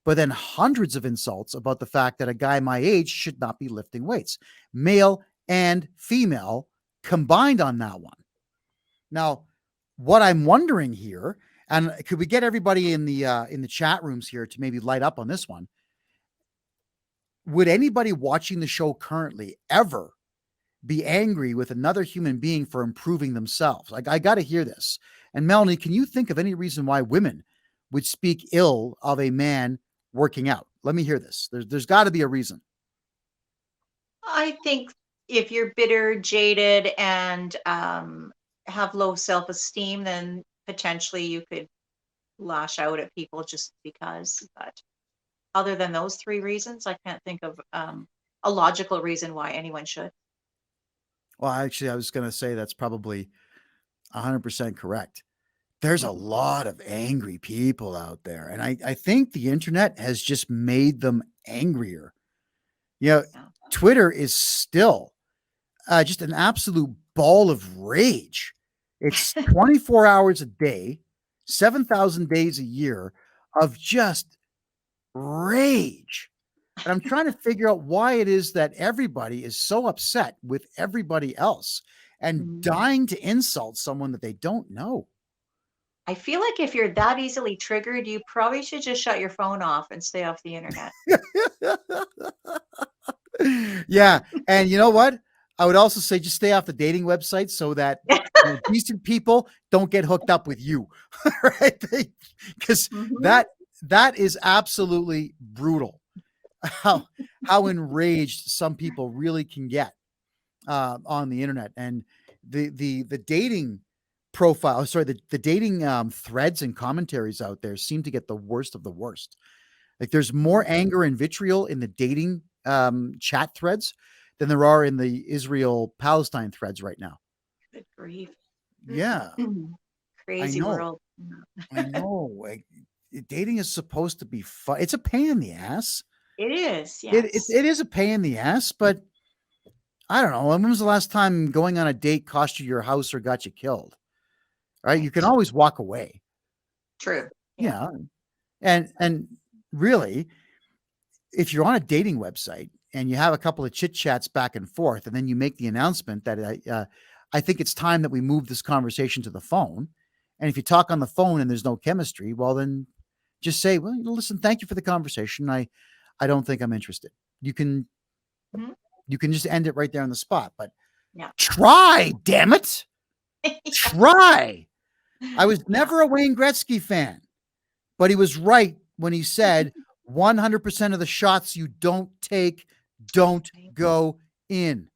but then hundreds of insults about the fact that a guy my age should not be lifting weights, male and female combined on that one. Now, what I'm wondering here, and could we get everybody in the chat rooms here to maybe light up on this one? would anybody watching the show currently ever be angry with another human being for improving themselves? Like, I got to hear this. And Melanie, can you think of any reason why women would speak ill of a man working out? Let me hear this. There's got to be a reason. I think if you're bitter, jaded, and have low self-esteem, then potentially you could lash out at people just because. But other than those three reasons, I can't think of a logical reason why anyone should. Well, actually, I was going to say that's probably 100% correct. There's a lot of angry people out there. And I think the internet has just made them angrier. You know, Yeah. Twitter is still just an absolute ball of rage. It's 24 hours a day, 7,000 days a year of just rage. And I'm trying to figure out why it is that everybody is so upset with everybody else and Mhm. dying to insult someone that they don't know. I feel like if you're that easily triggered, you probably should just shut your phone off and stay off the internet. Yeah. And you know what? I would also say just stay off the dating website so that decent people don't get hooked up with you. Right? Because Mhm. that is absolutely brutal. How enraged some people really can get on the internet. And the dating profile, sorry, the dating threads and commentaries out there seem to get the worst of the worst. Like, there's more anger and vitriol in the dating chat threads than there are in the Israel-Palestine threads right now. Good grief. Yeah, I Crazy know. world. I know. Like, dating is supposed to be fun. It's a pain in the ass. It is, It, yes. it is a pain in the ass, but I don't know. When was the last time going on a date cost you your house or got you killed? Right? You can Right. always walk away. True. Yeah. And really, if you're on a dating website and you have a couple of chit chats back and forth, and then you make the announcement that I think it's time that we move this conversation to the phone. And if you talk on the phone and there's no chemistry, well, then just say, well, listen, thank you for the conversation. I don't think I'm interested. You can Mhm. you can just end it right there on the spot. But Yeah. try, damn it, try. I was Yeah. never a Wayne Gretzky fan, but he was right when he said 100% of the shots you don't take don't Right. go in.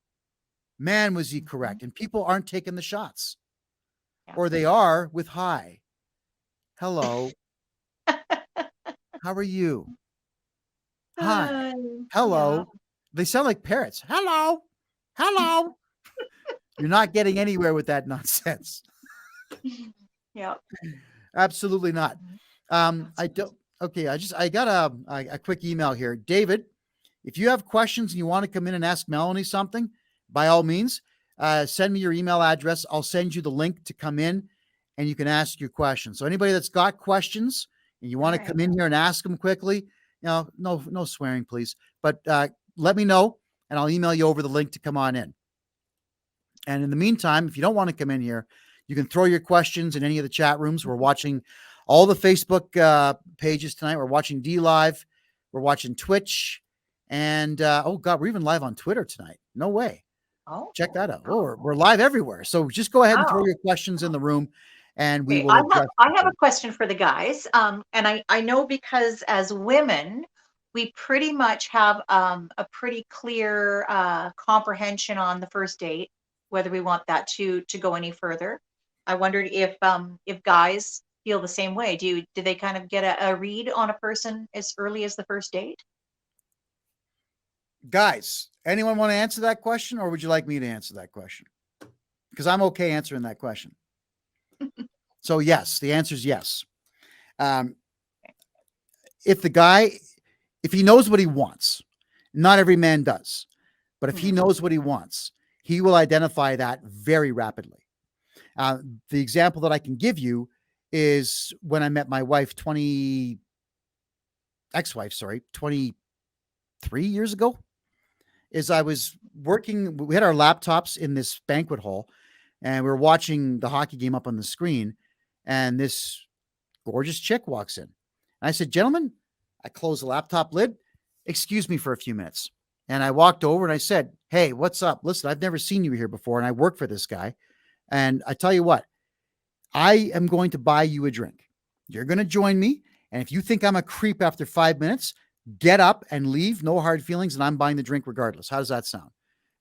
Man, was he Mhm. correct. And people aren't taking the shots, Yeah. or they are with hi. Hello. How are you? Hi. Yeah. Hello. They sound like parrots. Hello. Hello. You're not getting anywhere with that nonsense. Yeah. Absolutely not. I don't. Okay, I got a quick email here, David. If you have questions and you want to come in and ask Melanie something, by all means, send me your email address. I'll send you the link to come in, and you can ask your questions. So anybody that's got questions and you want to All come right. in here and ask them quickly, no swearing, please. But let me know, and I'll email you over the link to come on in. And in the meantime, if you don't want to come in here, you can throw your questions in any of the chat rooms. We're watching all the Facebook pages tonight. We're watching D Live. We're watching Twitch. And oh, God, we're even live on Twitter tonight. No way. Oh. Check that out. Oh, we're Oh. live everywhere. So just go ahead and throw Wow. your questions in the room and we Okay, will address I them have for a you. question for the guys. And I know because as women, we pretty much have a pretty clear comprehension on the first date, whether we want that to go any further. I wondered if guys feel the same way. Do they kind of get a read on a person as early as the first date? Guys, anyone want to answer that question or would you like me to answer that question? Because I'm okay answering that question. So, yes, the answer is yes. Um, if the guy, if he knows what he wants, not every man does, but if he Mhm. knows what he wants, he will identify that very rapidly. The example that I can give you is when I met my wife, ex-wife, sorry, 23 years ago, is I was working, we had our laptops in this banquet hall and we were watching the hockey game up on the screen. And this gorgeous chick walks in. And I said, gentlemen, I close the laptop lid. excuse me for a few minutes. And I walked over and I said, hey, what's up? Listen, I've never seen you here before. And I work for this guy. And I tell you what, I am going to buy you a drink. You're going to join me. And if you think I'm a creep after 5 minutes, get up and leave. No hard feelings. And I'm buying the drink regardless. How does that sound?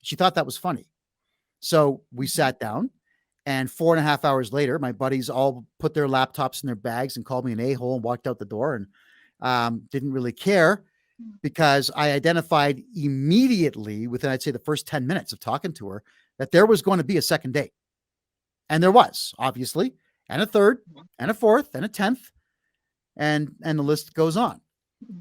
She thought that was funny. So we sat down, and 4.5 hours later, my buddies all put their laptops in their bags and called me an a-hole and walked out the door, and didn't really care, because I identified immediately within, I'd say, the first 10 minutes of talking to her, that there was going to be a second date. And there was, obviously, and a third, and a fourth, and a 10th, and the list goes on.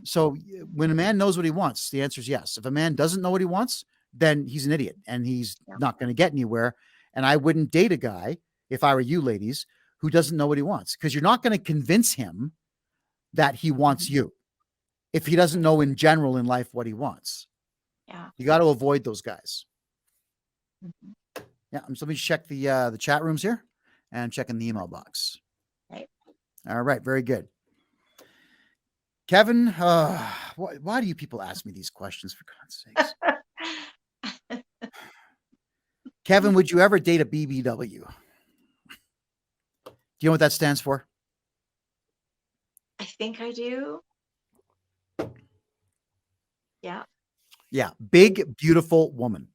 So when a man knows what he wants, the answer is yes. If a man doesn't know what he wants, then he's an idiot and he's not going to get anywhere. And I wouldn't date a guy, if I were you ladies, who doesn't know what he wants, because you're not going to convince him that he wants you if he doesn't know in general in life what he wants. Yeah. You got to avoid those guys. Yeah. So let me check the chat rooms here, and I'm checking the email box. Right. All right. Very good. Kevin, why do you people ask me these questions, for God's sakes? Kevin, would you ever date a BBW? Do you know what that stands for? I think I do. Yeah. Yeah. Big, beautiful woman.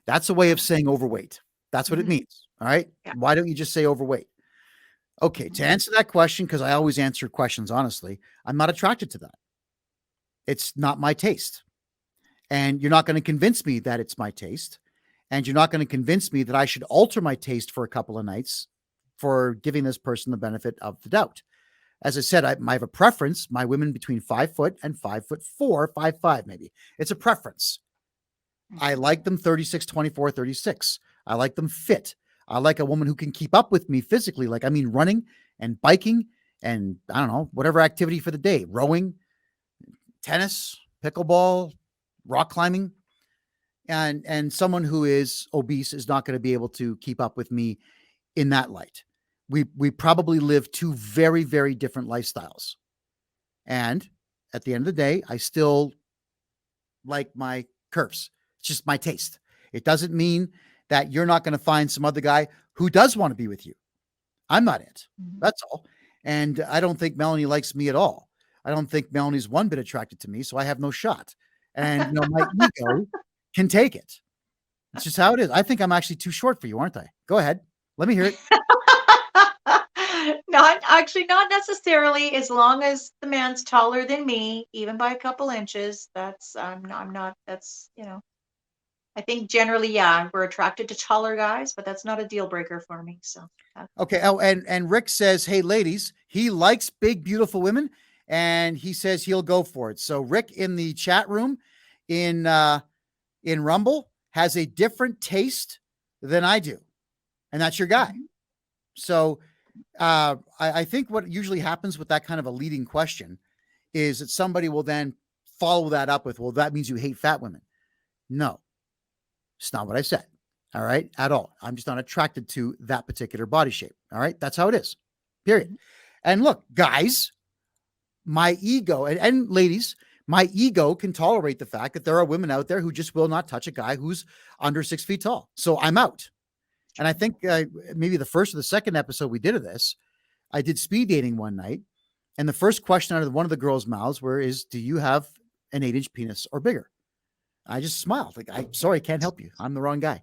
That's a way of saying overweight. That's what it means. All right. Yeah. Why don't you just say overweight? Okay. To answer that question, because I always answer questions honestly, I'm not attracted to that. It's not my taste. And you're not going to convince me that it's my taste. And you're not going to convince me that I should alter my taste for a couple of nights for giving this person the benefit of the doubt. As I said, I have a preference. My women between 5 foot and 5'4", 5'5", maybe. It's a preference. I like them 36, 24, 36. I like them fit. I like a woman who can keep up with me physically. Like, I mean, running and biking and I don't know, whatever activity for the day, rowing, tennis, pickleball, rock climbing. And someone who is obese is not going to be able to keep up with me in that light. We probably live two very, very different lifestyles. And at the end of the day, I still like my curves. It's just my taste. It doesn't mean that you're not going to find some other guy who does want to be with you. I'm not it. That's all. And I don't think Melanie likes me at all. I don't think Melanie's one bit attracted to me, so I have no shot. And my ego can take it. It's just how it is. I think I'm actually too short for you, aren't I? Go ahead. Let me hear it. Not necessarily, as long as the man's taller than me, even by a couple inches. I'm not, I think generally, yeah, we're attracted to taller guys, but that's not a deal breaker for me. So okay. Oh, and Rick says, hey ladies, he likes big, beautiful women, and he says he'll go for it. So Rick in the chat room in Rumble has a different taste than I do. And that's your guy. So I think what usually happens with that kind of a leading question is that somebody will then follow that up with, well, that means you hate fat women. No, it's not what I said. All right. At all. I'm just not attracted to that particular body shape. All right. That's how it is. Period. And look, guys, my ego and ladies, my ego can tolerate the fact that there are women out there who just will not touch a guy who's under 6 feet tall. So I'm out. And I think maybe the first or the second episode we did of this, I did speed dating one night. And the first question out of one of the girls' mouths do you have an 8-inch penis or bigger? I just smiled. Like, I'm sorry, I can't help you. I'm the wrong guy.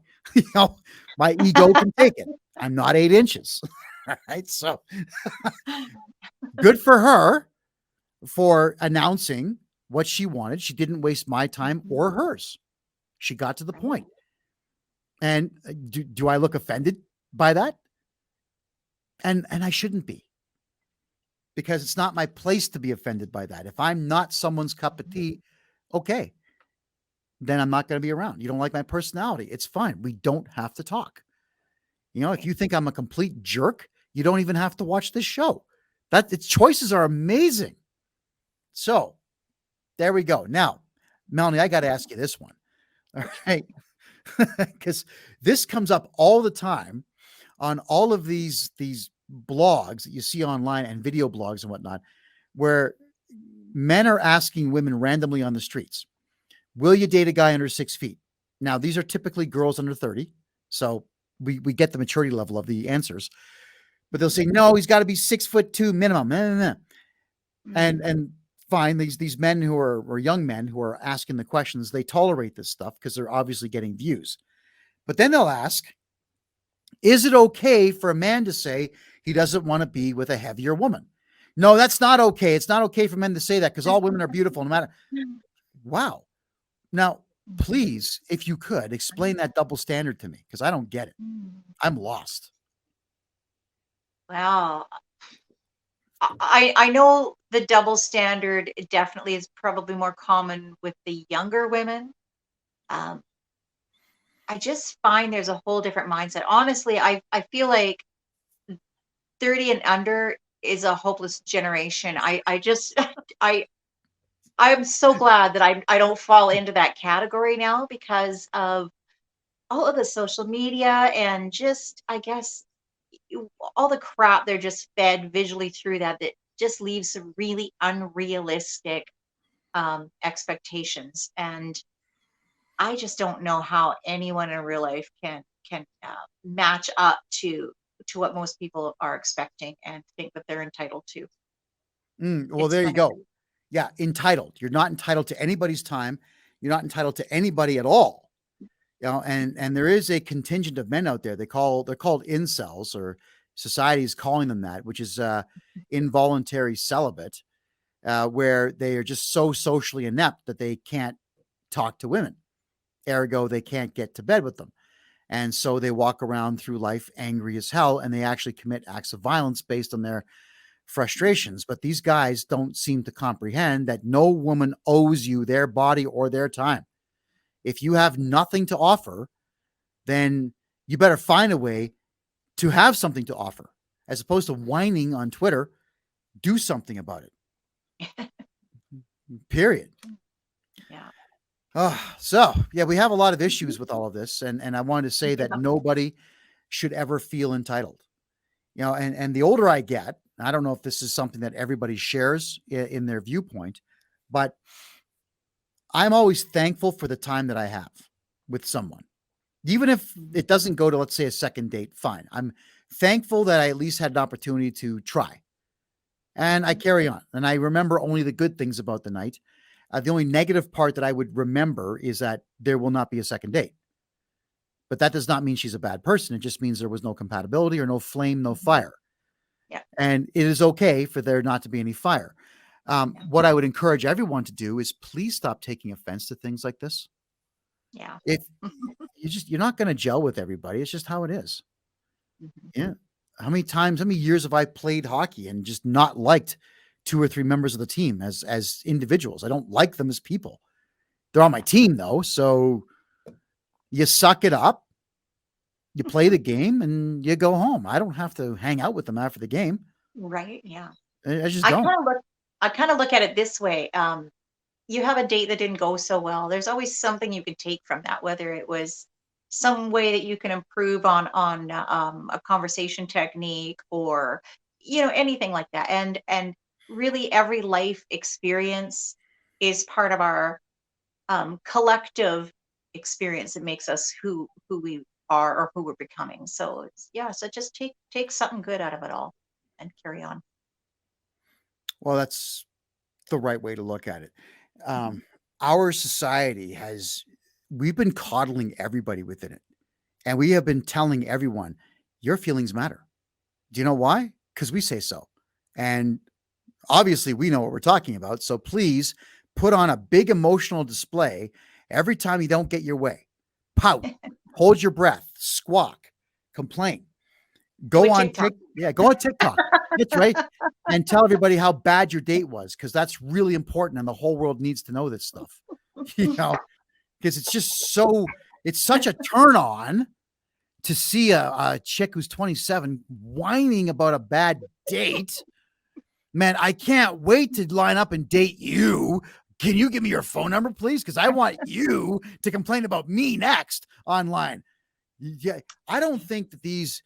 My ego can take it. I'm not 8 inches. All right. So good for her for announcing what she wanted. She didn't waste my time or hers. She got to the point. And do I look offended by that? And I shouldn't be, because it's not my place to be offended by that. If I'm not someone's cup of tea, okay, then I'm not going to be around. You don't like my personality. It's fine. We don't have to talk. If you think I'm a complete jerk, you don't even have to watch this show. Its choices are amazing. So there we go. Now, Melanie, I got to ask you this one. All right. Because this comes up all the time on all of these blogs that you see online and video blogs and whatnot, where men are asking women randomly on the streets, Will you date a guy under 6 feet? Now, these are typically girls under 30. So we get the maturity level of the answers, but they'll say, no, he's got to be 6'2" minimum. And fine, these men who are, or young men who are asking the questions, they tolerate this stuff because they're obviously getting views. But then they'll ask, is it okay for a man to say he doesn't want to be with a heavier woman? No, that's not okay. It's not okay for men to say that because all women are beautiful no matter. Wow. Now, please, if you could, explain that double standard to me because I don't get it. I'm lost. Well, I know the double standard definitely is probably more common with the younger women. Um, I just find there's a whole different mindset. Honestly, I feel like 30 and under is a hopeless generation. I just I'm so glad that I don't fall into that category now because of all of the social media and just I guess all the crap they're just fed visually through that just leaves some really unrealistic expectations. And I just don't know how anyone in real life can match up to what most people are expecting and think that they're entitled to. Well, It's there you go. crazy. Yeah, entitled. You're not entitled to anybody's time. You're not entitled to anybody at all. And there is a contingent of men out there. They're called incels, or society is calling them that, which is involuntary celibate, where they are just so socially inept that they can't talk to women. Ergo, they can't get to bed with them. And so they walk around through life angry as hell, and they actually commit acts of violence based on their frustrations. But these guys don't seem to comprehend that no woman owes you their body or their time. If you have nothing to offer, then you better find a way to have something to offer, as opposed to whining on Twitter. Do something about it. Period. Yeah. So yeah, we have a lot of issues with all of this. And I wanted to say that nobody should ever feel entitled. And the older I get, I don't know if this is something that everybody shares in their viewpoint, but I'm always thankful for the time that I have with someone. Even if it doesn't go to, let's say, a second date, fine. I'm thankful that I at least had an opportunity to try. And I carry on. And I remember only the good things about the night. The only negative part that I would remember is that there will not be a second date. But that does not mean she's a bad person. It just means there was no compatibility or no flame, no fire. Yeah. And it is okay for there not to be any fire. What I would encourage everyone to do is please stop taking offense to things like this. Yeah. If you're not going to gel with everybody. It's just how it is. Yeah. How many years have I played hockey and just not liked 2 or 3 members of the team as individuals? I don't like them as people. They're on my team though. So you suck it up, you play the game, and you go home. I don't have to hang out with them after the game. Right. Yeah. I just I don't. kind of look at it this way. You have a date that didn't go so well. There's always something you can take from that, whether it was some way that you can improve on a conversation technique or anything like that. And really, every life experience is part of our collective experience that makes us who we are or who we're becoming. So so just take something good out of it all and carry on. Well, that's the right way to look at it. Mhm. Our society we've been coddling everybody within it. And we have been telling everyone, your feelings matter. Do you know why? Because we say so. And obviously we know what we're talking about. So please put on a big emotional display every time you don't get your way. Pout, hold your breath, squawk, complain. Do Go a on TikTok. go on TikTok. That's right. And tell everybody how bad your date was, because that's really important and the whole world needs to know this stuff. Because it's such a turn on to see a chick who's 27 whining about a bad date. Man, I can't wait to line up and date you. Can you give me your phone number, please? Because I want you to complain about me next online. Yeah, I don't think that these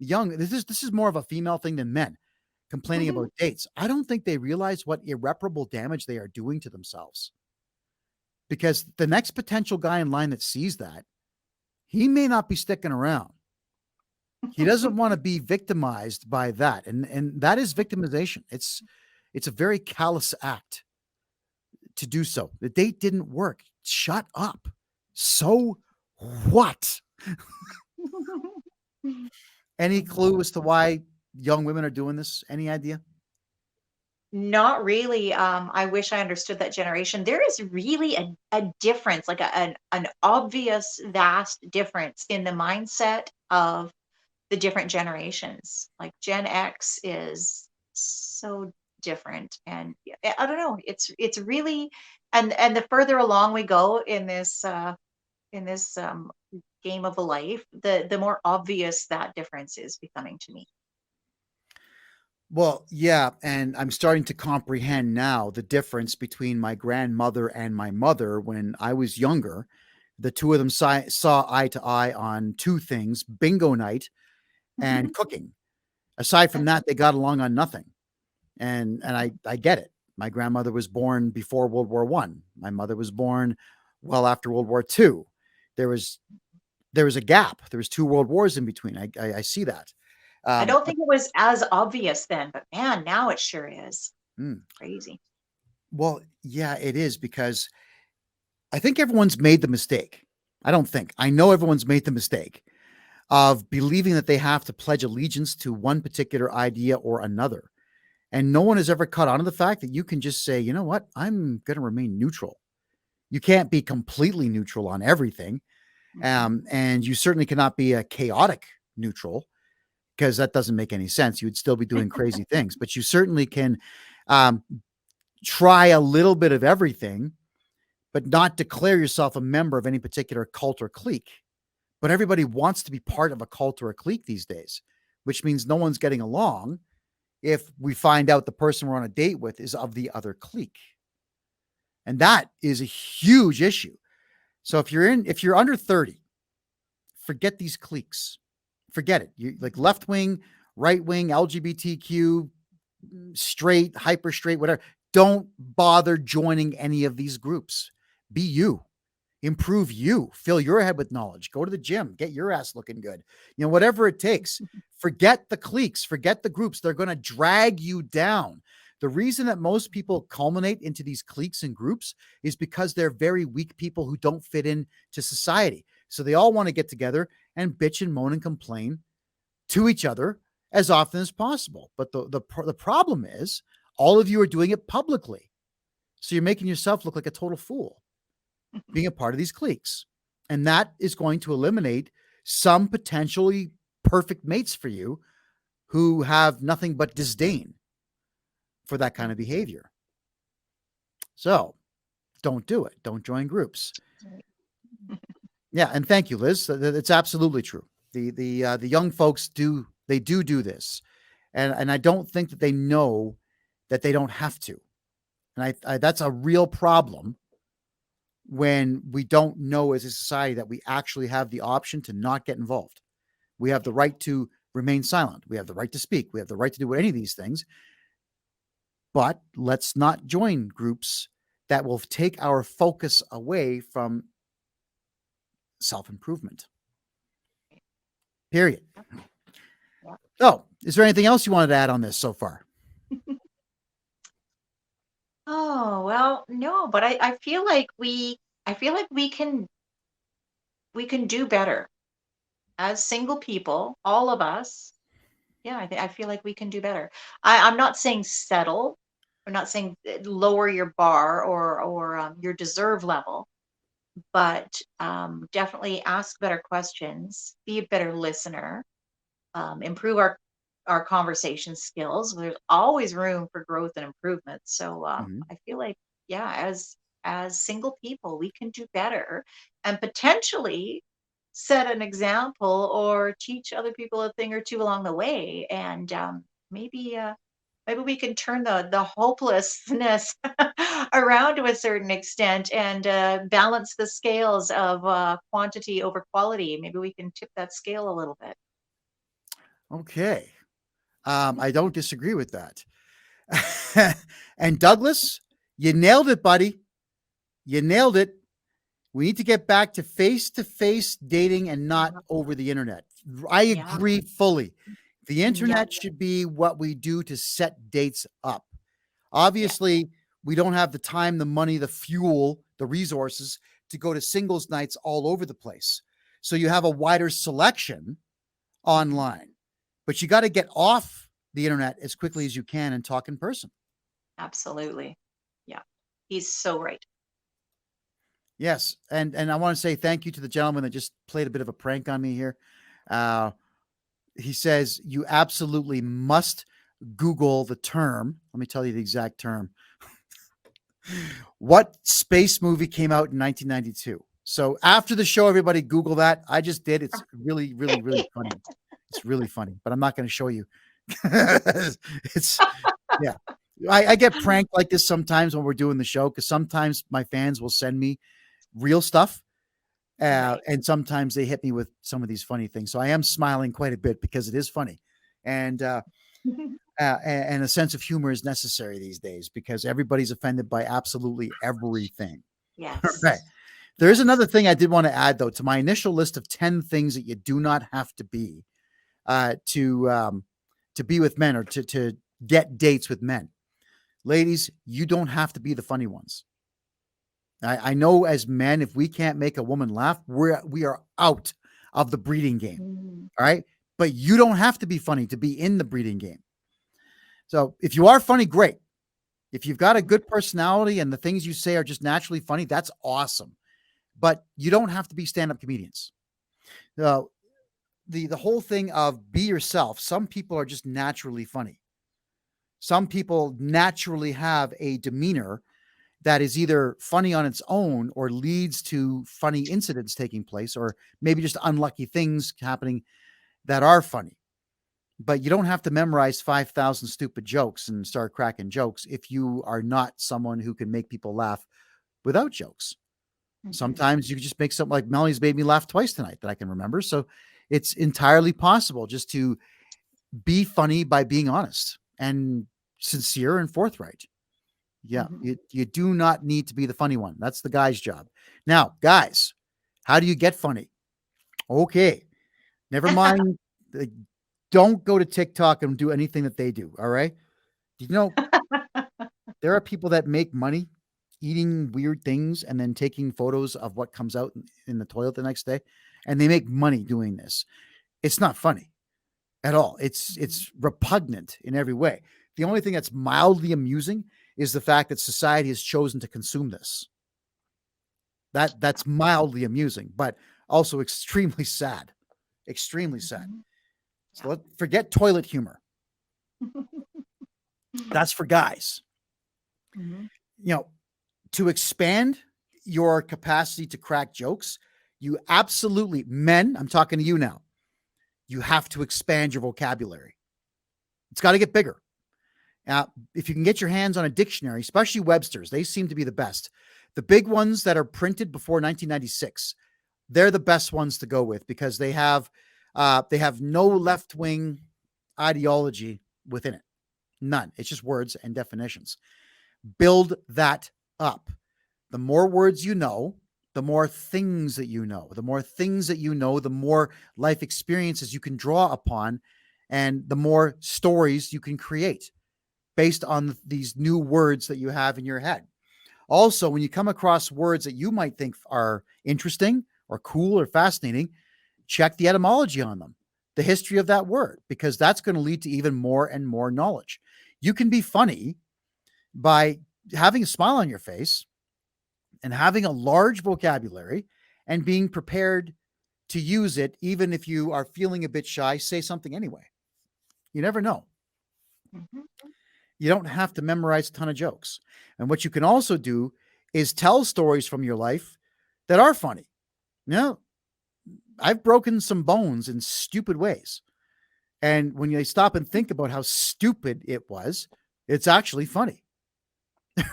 this is more of a female thing than men complaining Mhm. about dates. I don't think they realize what irreparable damage they are doing to themselves. because the next potential guy in line that sees that, he may not be sticking around. He doesn't want to be victimized by that. And that is victimization. It's a very callous act to do so. The date didn't work. Shut up. So what? Any clue as to why young women are doing this? Any idea? Not really. I wish I understood that generation. There is really a difference, like an obvious, vast difference in the mindset of the different generations. Like Gen X is so different, and I don't know. It's really, and the further along we go in this game of a life, the more obvious that difference is becoming to me. Well, yeah, and I'm starting to comprehend now the difference between my grandmother and my mother when I was younger. The two of them saw eye to eye on two things: bingo night and cooking. Aside from that, they got along on nothing. And I get it. My grandmother was born before World War One. My mother was born well after World War Two. There was a gap. There was two world wars in between. I see that. I don't But think it was as obvious then, but man, now it sure is. mm, Crazy. well, yeah, it is, because I think everyone's made the mistake. I don't think. I know everyone's made the mistake of believing that they have to pledge allegiance to one particular idea or another. And no one has ever caught on to the fact that you can just say, you know what, I'm going to remain neutral. You can't be completely neutral on everything. And you certainly cannot be a chaotic neutral, because that doesn't make any sense. You would still be doing crazy things, but you certainly can um, try a little bit of everything, but not declare yourself a member of any particular cult or clique. But everybody wants to be part of a cult or a clique these days, which means no one's getting along if we find out the person we're on a date with is of the other clique. And that is a huge issue. So if you're under 30, forget these cliques. Forget it. You like left wing, right wing, LGBTQ, straight, hyper straight, whatever. Don't bother joining any of these groups. Be you. Improve you. Fill your head with knowledge. Go to the gym. Get your ass looking good. You know, whatever it takes. Forget the cliques. Forget the groups. They're going to drag you down. The reason that most people culminate into these cliques and groups is because they're very weak people who don't fit in to society. So they all want to get together and bitch and moan and complain to each other as often as possible. But the problem is all of you are doing it publicly. So you're making yourself look like a total fool being a part of these cliques. And that is going to eliminate some potentially perfect mates for you who have nothing but disdain for that kind of behavior. So don't do it. Don't join groups. Yeah, and thank you, Liz. It's absolutely true. The young folks do this, and I don't think that they know that they don't have to, and I that's a real problem when we don't know as a society that we actually have the option to not get involved. We have the right to remain silent. We have the right to speak. We have the right to do any of these things, but let's not join groups that will take our focus away from self-improvement. Period. So, is there anything else you wanted to add on this so far? Oh, well, no, but I feel like we can do better as single people, all of us. Yeah, I feel like we can do better. I'm not saying settle. I'm not saying lower your bar or your deserve level, but definitely ask better questions, be a better listener, improve our conversation skills. There's always room for growth and improvement. So I feel like, yeah, as single people, we can do better and potentially set an example or teach other people a thing or two along the way. And maybe we can turn the hopelessness around to a certain extent and balance the scales of quantity over quality. Maybe we can tip that scale a little bit. Okay. I don't disagree with that. And Douglas, you nailed it, buddy. You nailed it. We need to get back to face-to-face dating and not over the internet. I agree fully. The internet should be what we do to set dates up. Obviously, we don't have the time, the money, the fuel, the resources to go to singles nights all over the place. So you have a wider selection online, but you got to get off the internet as quickly as you can and talk in person. Absolutely. Yeah. He's so right. Yes. And I want to say thank you to the gentleman that just played a bit of a prank on me here. He says, you absolutely must Google the term. Let me tell you the exact term. What space movie came out in 1992? So after the show, everybody Google that. I just did. It's really, really, really funny. It's really funny, but I'm not going to show you. It's, yeah. I get pranked like this sometimes when we're doing the show, because sometimes my fans will send me real stuff. And sometimes they hit me with some of these funny things. So I am smiling quite a bit because it is funny. And a sense of humor is necessary these days because everybody's offended by absolutely everything. Yes. Right. There is another thing I did want to add, though, to my initial list of 10 things that you do not have to be to be with men or to get dates with men. Ladies, you don't have to be the funny ones. I know as men, if we can't make a woman laugh, we are out of the breeding game. All right. But you don't have to be funny to be in the breeding game. So if you are funny, great. If you've got a good personality and the things you say are just naturally funny, that's awesome. But you don't have to be stand-up comedians. So the whole thing of be yourself. Some people are just naturally funny. Some people naturally have a demeanor that is either funny on its own or leads to funny incidents taking place, or maybe just unlucky things happening that are funny. But you don't have to memorize 5,000 stupid jokes and start cracking jokes if you are not someone who can make people laugh without jokes. Sometimes you can just make something like Melanie's made me laugh twice tonight that I can remember. So it's entirely possible just to be funny by being honest and sincere and forthright. Yeah, you do not need to be the funny one. That's the guy's job. Now, guys, how do you get funny? Okay, never mind. Don't go to TikTok and do anything that they do. All right. You know, there are people that make money eating weird things and then taking photos of what comes out in the toilet the next day. And they make money doing this. It's not funny at all. It's repugnant in every way. The only thing that's mildly amusing is the fact that society has chosen to consume this. That's mildly amusing, but also extremely sad. Extremely sad. So let's forget toilet humor. That's for guys. You know, to expand your capacity to crack jokes, you absolutely, men, I'm talking to you now, you have to expand your vocabulary. It's got to get bigger. If you can get your hands on a dictionary, especially Webster's, they seem to be the best. The big ones that are printed before 1996, they're the best ones to go with because they have no left-wing ideology within it. None. It's just words and definitions. Build that up. The more words you know, the more things that you know. The more things that you know, the more life experiences you can draw upon, and the more stories you can create based on these new words that you have in your head. Also, when you come across words that you might think are interesting or cool or fascinating, check the etymology on them, the history of that word, because that's going to lead to even more and more knowledge. You can be funny by having a smile on your face and having a large vocabulary and being prepared to use it. Even if you are feeling a bit shy, say something anyway. You never know. You don't have to memorize a ton of jokes. And what you can also do is tell stories from your life that are funny. Now, I've broken some bones in stupid ways. And when you stop and think about how stupid it was, it's actually funny,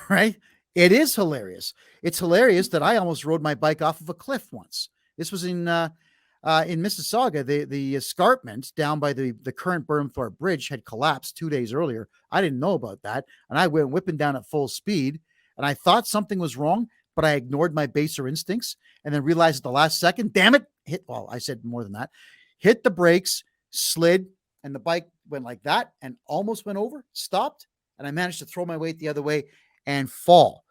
right? It is hilarious. It's hilarious that I almost rode my bike off of a cliff once. This was in Mississauga. The escarpment down by the current Burnthorpe Bridge had collapsed 2 days earlier. I didn't know about that. And I went whipping down at full speed and I thought something was wrong. but I ignored my baser instincts and then realized at the last second, damn it, I said more than that, hit the brakes, slid, and the bike went like that and almost went over, stopped, and I managed to throw my weight the other way and fall.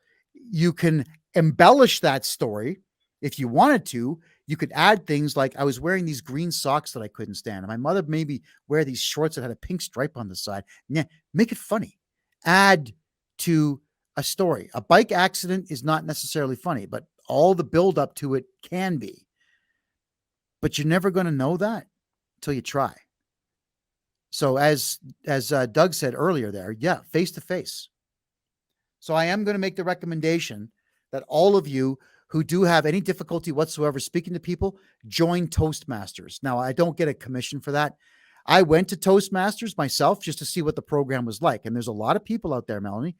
You can embellish that story if you wanted to. You could add things like I was wearing these green socks that I couldn't stand. And my mother made me wear these shorts that had a pink stripe on the side. Yeah, make it funny. Add to a story. A bike accident is not necessarily funny, but all the build up to it can be. But you're never going to know that until you try. So as Doug said earlier there, yeah, face to face. So I am going to make the recommendation that all of you who do have any difficulty whatsoever speaking to people, join Toastmasters. Now, I don't get a commission for that. I went to Toastmasters myself just to see what the program was like. And there's a lot of people out there, Melanie,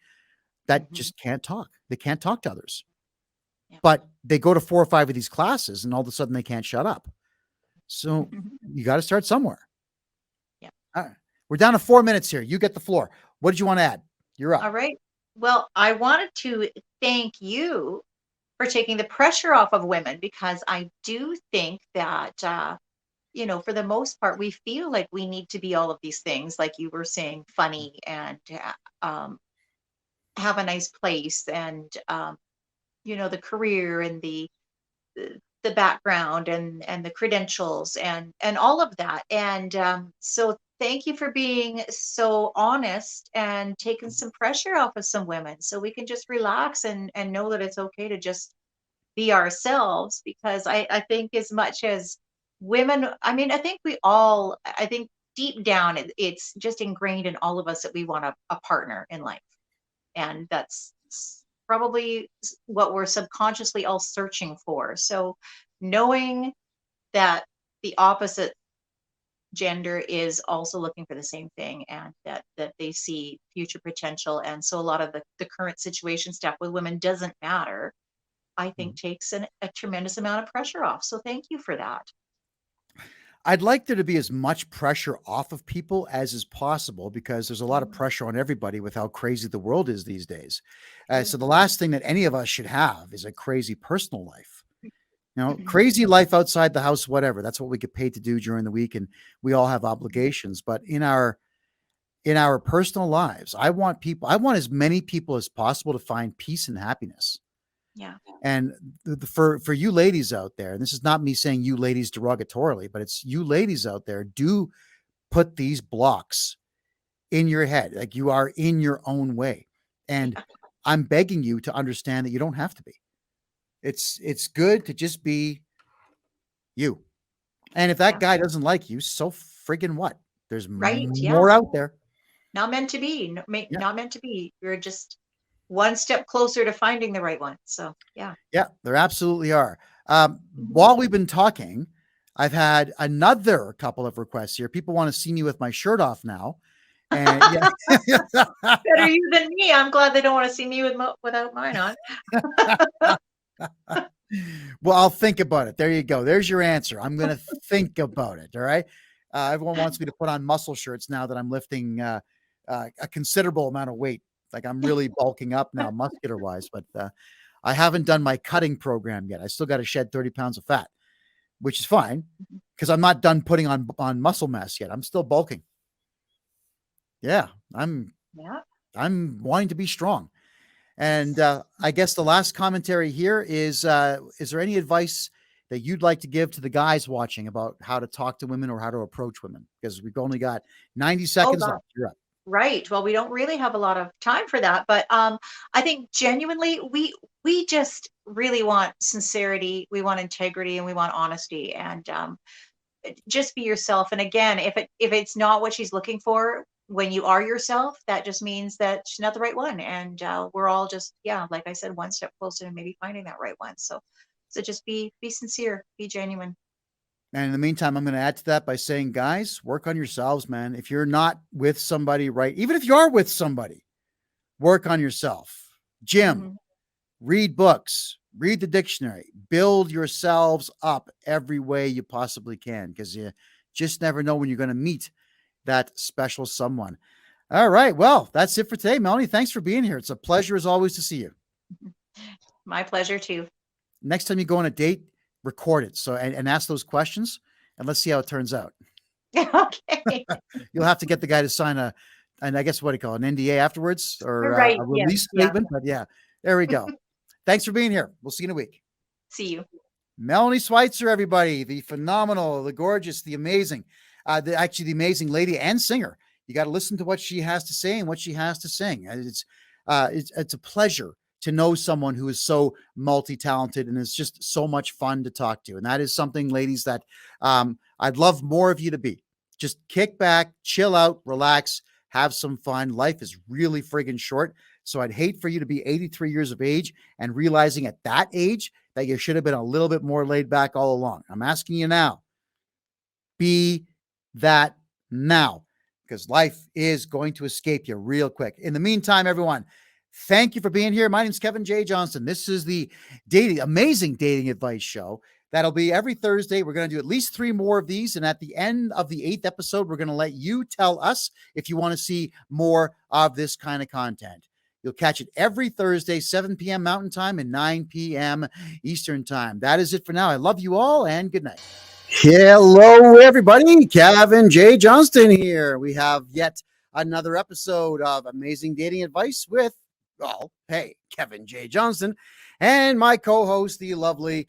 that just can't talk. They can't talk to others. Yeah. But they go to 4 or 5 of these classes and all of a sudden they can't shut up. So you got to start somewhere. Yeah. All right. We're down to 4 minutes here. You get the floor. What did you want to add? You're up. All right. Well, I wanted to thank you for taking the pressure off of women, because I do think that, for the most part, we feel like we need to be all of these things, like you were saying, funny and have a nice place and, the career and the background and the credentials and all of that. And so thank you for being so honest and taking some pressure off of some women so we can just relax and know that it's okay to just be ourselves. Because I think as much as women, I think deep down it's just ingrained in all of us that we want a partner in life. And that's probably what we're subconsciously all searching for. So knowing that the opposite gender is also looking for the same thing, and that they see future potential, and so a lot of the current situation stuff with women doesn't matter, I think takes a tremendous amount of pressure off. So thank you for that. I'd like there to be as much pressure off of people as is possible, because there's a lot of pressure on everybody with how crazy the world is these days. So the last thing that any of us should have is a crazy personal life. Crazy life outside the house, whatever. That's what we get paid to do during the week, and we all have obligations. But in our personal lives, I want as many people as possible to find peace and happiness. Yeah. And for you ladies out there, and this is not me saying you ladies derogatorily, but it's you ladies out there, do put these blocks in your head. Like, you are in your own way. And I'm begging you to understand that you don't have to be. It's good to just be you. And if that guy doesn't like you, so friggin' what? There's more out there. Not meant to be. Not meant to be. You're just one step closer to finding the right one. So, yeah. Yeah, there absolutely are. While we've been talking, I've had another couple of requests here. People want to see me with my shirt off now. And better you than me. I'm glad they don't want to see me without mine on. Well, I'll think about it. There you go. There's your answer. I'm going to think about it. All right. Everyone wants me to put on muscle shirts now that I'm lifting a considerable amount of weight. Like, I'm really bulking up now, muscular wise, but I haven't done my cutting program yet. I still got to shed 30 pounds of fat, which is fine because I'm not done putting on muscle mass yet. I'm still bulking. Yeah. I'm wanting to be strong. And I guess the last commentary here is there any advice that you'd like to give to the guys watching about how to talk to women or how to approach women? Because we've only got 90 seconds left. You're up. Right. Well, we don't really have a lot of time for that, but I think genuinely we just really want sincerity, we want integrity, and we want honesty, and just be yourself. And again, if it's not what she's looking for, when you are yourself, that just means that she's not the right one. And we're all just, like I said, one step closer to maybe finding that right one. So just be sincere, be genuine. And in the meantime, I'm going to add to that by saying, guys, work on yourselves, man. If you're not with somebody, right, even if you are with somebody, work on yourself. Gym, read books, read the dictionary, build yourselves up every way you possibly can, because you just never know when you're going to meet that special someone. All right. Well, that's it for today, Melanie. Thanks for being here. It's a pleasure as always to see you. My pleasure too. Next time you go on a date, record it. So, and ask those questions, and let's see how it turns out. Okay. You'll have to get the guy to sign and I guess what do you call it, an NDA afterwards, or Right. a Yes. release Yeah. statement. But yeah, there we go. Thanks for being here. We'll see you in a week. See you. Melanie Schweitzer, everybody, the phenomenal, the gorgeous, the amazing, the amazing lady and singer. You got to listen to what she has to say and what she has to sing. It's a pleasure to know someone who is so multi-talented, and it's just so much fun to talk to. And that is something, ladies, that I'd love more of you to be. Just kick back, chill out, relax, have some fun. Life is really friggin' short. So I'd hate for you to be 83 years of age and realizing at that age that you should have been a little bit more laid back all along. I'm asking you now, be that now, because life is going to escape you real quick. In the meantime, everyone, thank you for being here. My name is Kevin J Johnston. This is the amazing dating advice show. That'll be every Thursday. We're going to do at least 3 more of these. And at the end of the 8th episode, we're going to let you tell us if you want to see more of this kind of content. You'll catch it every Thursday, 7 p.m. Mountain Time and 9 p.m. Eastern Time. That is it for now. I love you all and good night. Hello, everybody. Kevin J Johnston here. We have yet another episode of Amazing Dating Advice with, Kevin J Johnston and my co-host, the lovely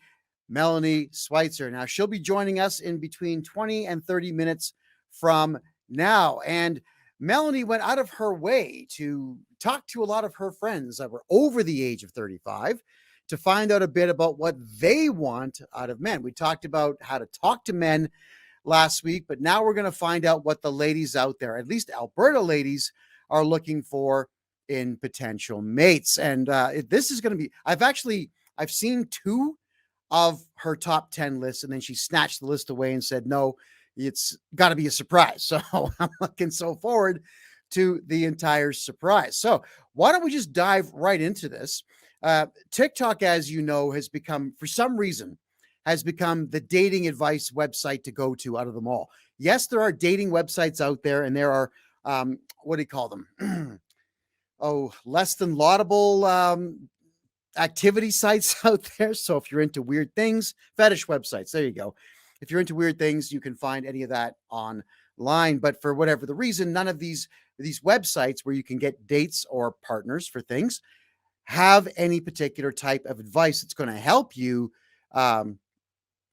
Melanie Schweitzer. Now, she'll be joining us in between 20 and 30 minutes from now. And Melanie went out of her way to talk to a lot of her friends that were over the age of 35 to find out a bit about what they want out of men. We talked about how to talk to men last week, but now we're going to find out what the ladies out there, at least Alberta ladies, are looking for in potential mates. And this is going to be, I've seen 2 of her top 10 lists, and then she snatched the list away and said, no, it's got to be a surprise. So I'm looking so forward to the entire surprise. So why don't we just dive right into this? TikTok, as you know, has become, for some reason, the dating advice website to go to out of them all. Yes, there are dating websites out there, and there are, what do you call them? Less than laudable activity sites out there. So if you're into weird things, fetish websites, there you go. If you're into weird things, you can find any of that online. But for whatever the reason, none of these websites where you can get dates or partners for things have any particular type of advice that's going to help you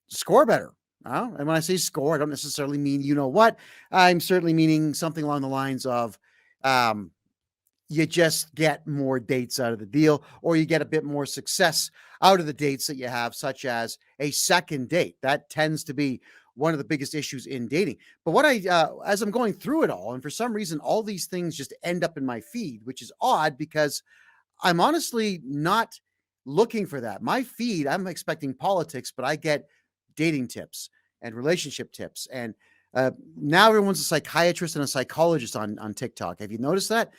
score better. And when I say score, I don't necessarily mean you know what. I'm certainly meaning something along the lines of you just get more dates out of the deal, or you get a bit more success out of the dates that you have, such as a second date. That tends to be one of the biggest issues in dating. But what as I'm going through it all, and for some reason, all these things just end up in my feed, which is odd because I'm honestly not looking for that. My feed, I'm expecting politics, but I get dating tips and relationship tips. And now everyone's a psychiatrist and a psychologist on TikTok. Have you noticed that?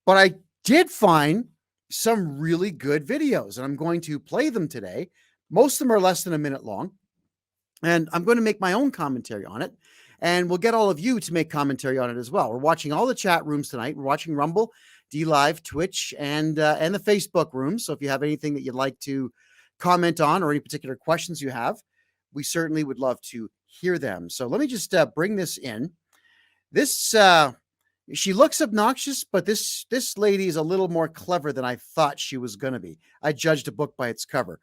But I did find some really good videos, and I'm going to play them today. Most of them are less than a minute long, and I'm going to make my own commentary on it, and we'll get all of you to make commentary on it as well. We're watching all the chat rooms tonight. We're watching Rumble, DLive, Twitch, and the Facebook room. So if you have anything that you'd like to comment on or any particular questions you have, we certainly would love to hear them. So let me just bring this in. This she looks obnoxious, but this lady is a little more clever than I thought she was going to be. I judged a book by its cover.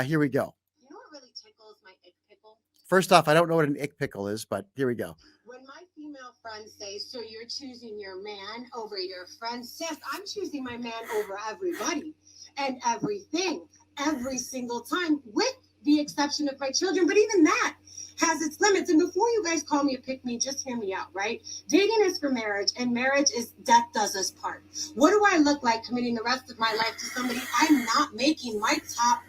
Here we go. You know what really tickles my ick pickle? First off, I don't know what an ick pickle is, but here we go. When my female friends say, so you're choosing your man over your friends, sis, I'm choosing my man over everybody and everything every single time, with the exception of my children. But even that has its limits. And before you guys call me a pick me, just hear me out, right? Dating is for marriage, and marriage is death does us part. What do I look like committing the rest of my life to somebody I'm not making my top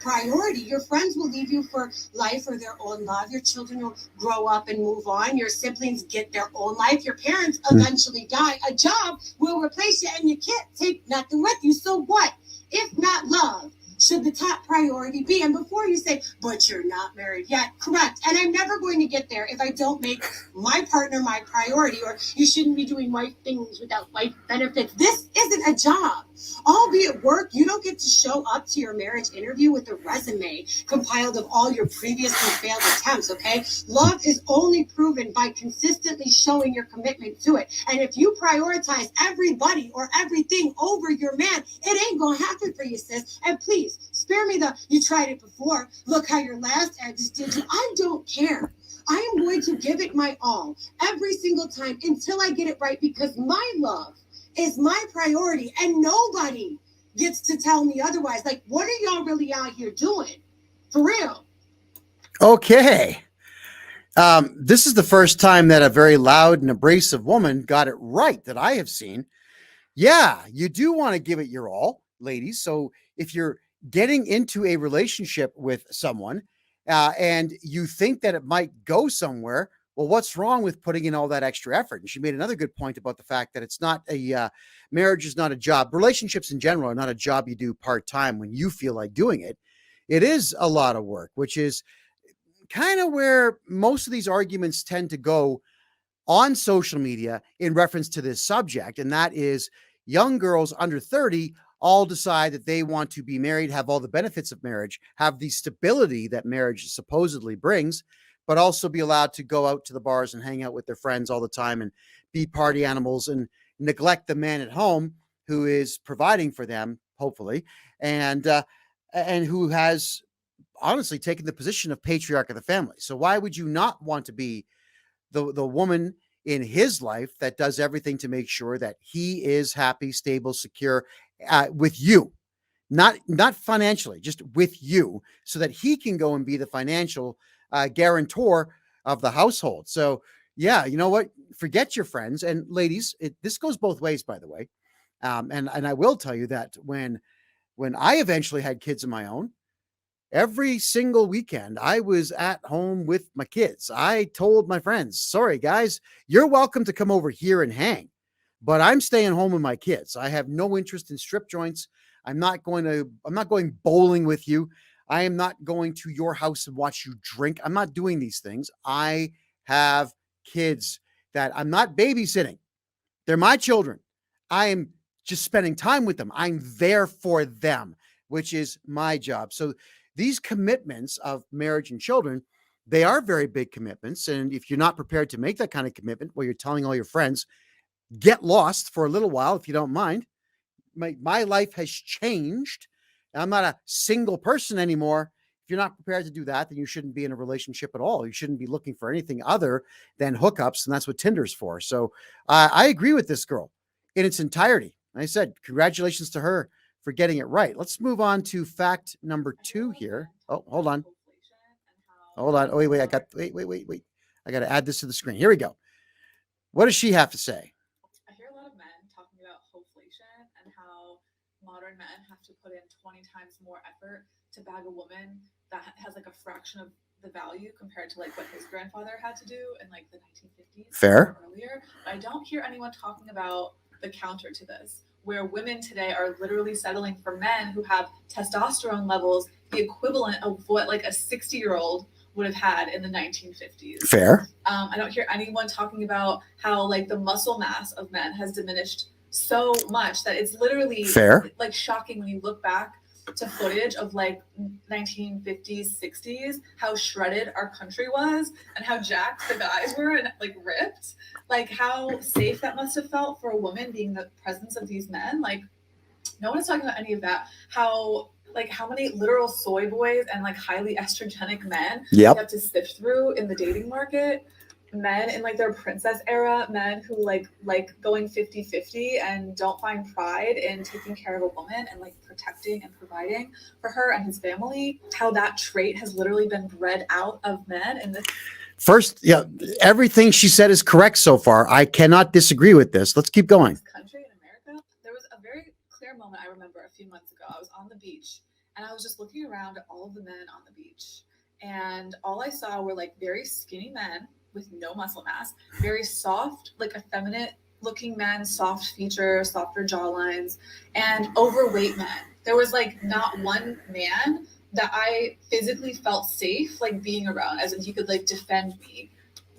priority? Your friends will leave you for life or their own love. Your children will grow up and move on. Your siblings get their own life. Your parents eventually die. A job will replace you, and you can't take nothing with you. So what? If not love, should the top priority be? And before you say, but you're not married yet, correct. And I'm never going to get there if I don't make my partner my priority, or you shouldn't be doing wife things without wife benefits. This isn't a job. Albeit work, you don't get to show up to your marriage interview with a resume compiled of all your previously failed attempts, okay? Love is only proven by consistently showing your commitment to it. And if you prioritize everybody or everything over your man, it ain't gonna happen for you, sis. And please, spare me the, you tried it before, look how your last ex did you. I don't care. I am going to give it my all every single time until I get it right, because my love is my priority and nobody gets to tell me otherwise. Like, what are y'all really out here doing? For real. Okay. This is the first time that a very loud and abrasive woman got it right that I have seen. Yeah, you do want to give it your all, ladies. So if you're getting into a relationship with someone and you think that it might go somewhere, well, what's wrong with putting in all that extra effort? And she made another good point about the fact that it's not a marriage is not a job. Relationships in general are not a job you do part-time when you feel like doing it. It is a lot of work, which is kind of where most of these arguments tend to go on social media in reference to this subject. And that is young girls under 30 all decide that they want to be married, have all the benefits of marriage, have the stability that marriage supposedly brings, but also be allowed to go out to the bars and hang out with their friends all the time and be party animals and neglect the man at home who is providing for them, hopefully, and who has honestly taken the position of patriarch of the family. So why would you not want to be the woman in his life that does everything to make sure that he is happy, stable, secure with you? Not financially, just with you, so that he can go and be the financial guarantor of the household. So yeah, you know what? Forget your friends. And ladies, this goes both ways, by the way. And I will tell you that when I eventually had kids of my own, every single weekend I was at home with my kids. I told my friends, sorry guys, you're welcome to come over here and hang, but I'm staying home with my kids. I have no interest in strip joints. I'm not going bowling with you. I am not going to your house and watch you drink. I'm not doing these things. I have kids that I'm not babysitting. They're my children. I am just spending time with them. I'm there for them, which is my job. So these commitments of marriage and children, they are very big commitments. And if you're not prepared to make that kind of commitment, well, you're telling all your friends, get lost for a little while, if you don't mind. My life has changed. I'm not a single person anymore. If you're not prepared to do that, then you shouldn't be in a relationship at all. You shouldn't be looking for anything other than hookups. And that's what Tinder's for. So I agree with this girl in its entirety. I said, congratulations to her for getting it right. Let's move on to fact number 2 here. Oh, hold on. Hold on. Oh, wait. I got to add this to the screen. Here we go. What does she have to say? I hear a lot of men talking about hopeflation and how modern men have to put in 20 times more effort to bag a woman that has like a fraction of the value compared to like what his grandfather had to do in like the 1950s. Fair. Or earlier. But I don't hear anyone talking about the counter to this, where women today are literally settling for men who have testosterone levels the equivalent of what like a 60-year-old would have had in the 1950s. Fair. I don't hear anyone talking about how like the muscle mass of men has diminished so much that it's literally fair, like shocking when you look back to footage of like 1950s, 60s, how shredded our country was and how jacked the guys were and like ripped, like how safe that must have felt for a woman being the presence of these men. Like no one's talking about any of that. How many literal soy boys and like highly estrogenic men you have to sift through in the dating market. Men in like their princess era, men who like going 50-50 and don't find pride in taking care of a woman and like protecting and providing for her and his family. How that trait has literally been bred out of men in this. First, yeah, everything she said is correct so far. I cannot disagree with this. Let's keep going. This country in America, there was a very clear moment I remember a few months ago. I was on the beach and I was just looking around at all of the men on the beach, and all I saw were like very skinny men with no muscle mass, very soft, like effeminate looking men, soft features, softer jawlines, and overweight men. There was like not one man that I physically felt safe like being around, as in he could like defend me.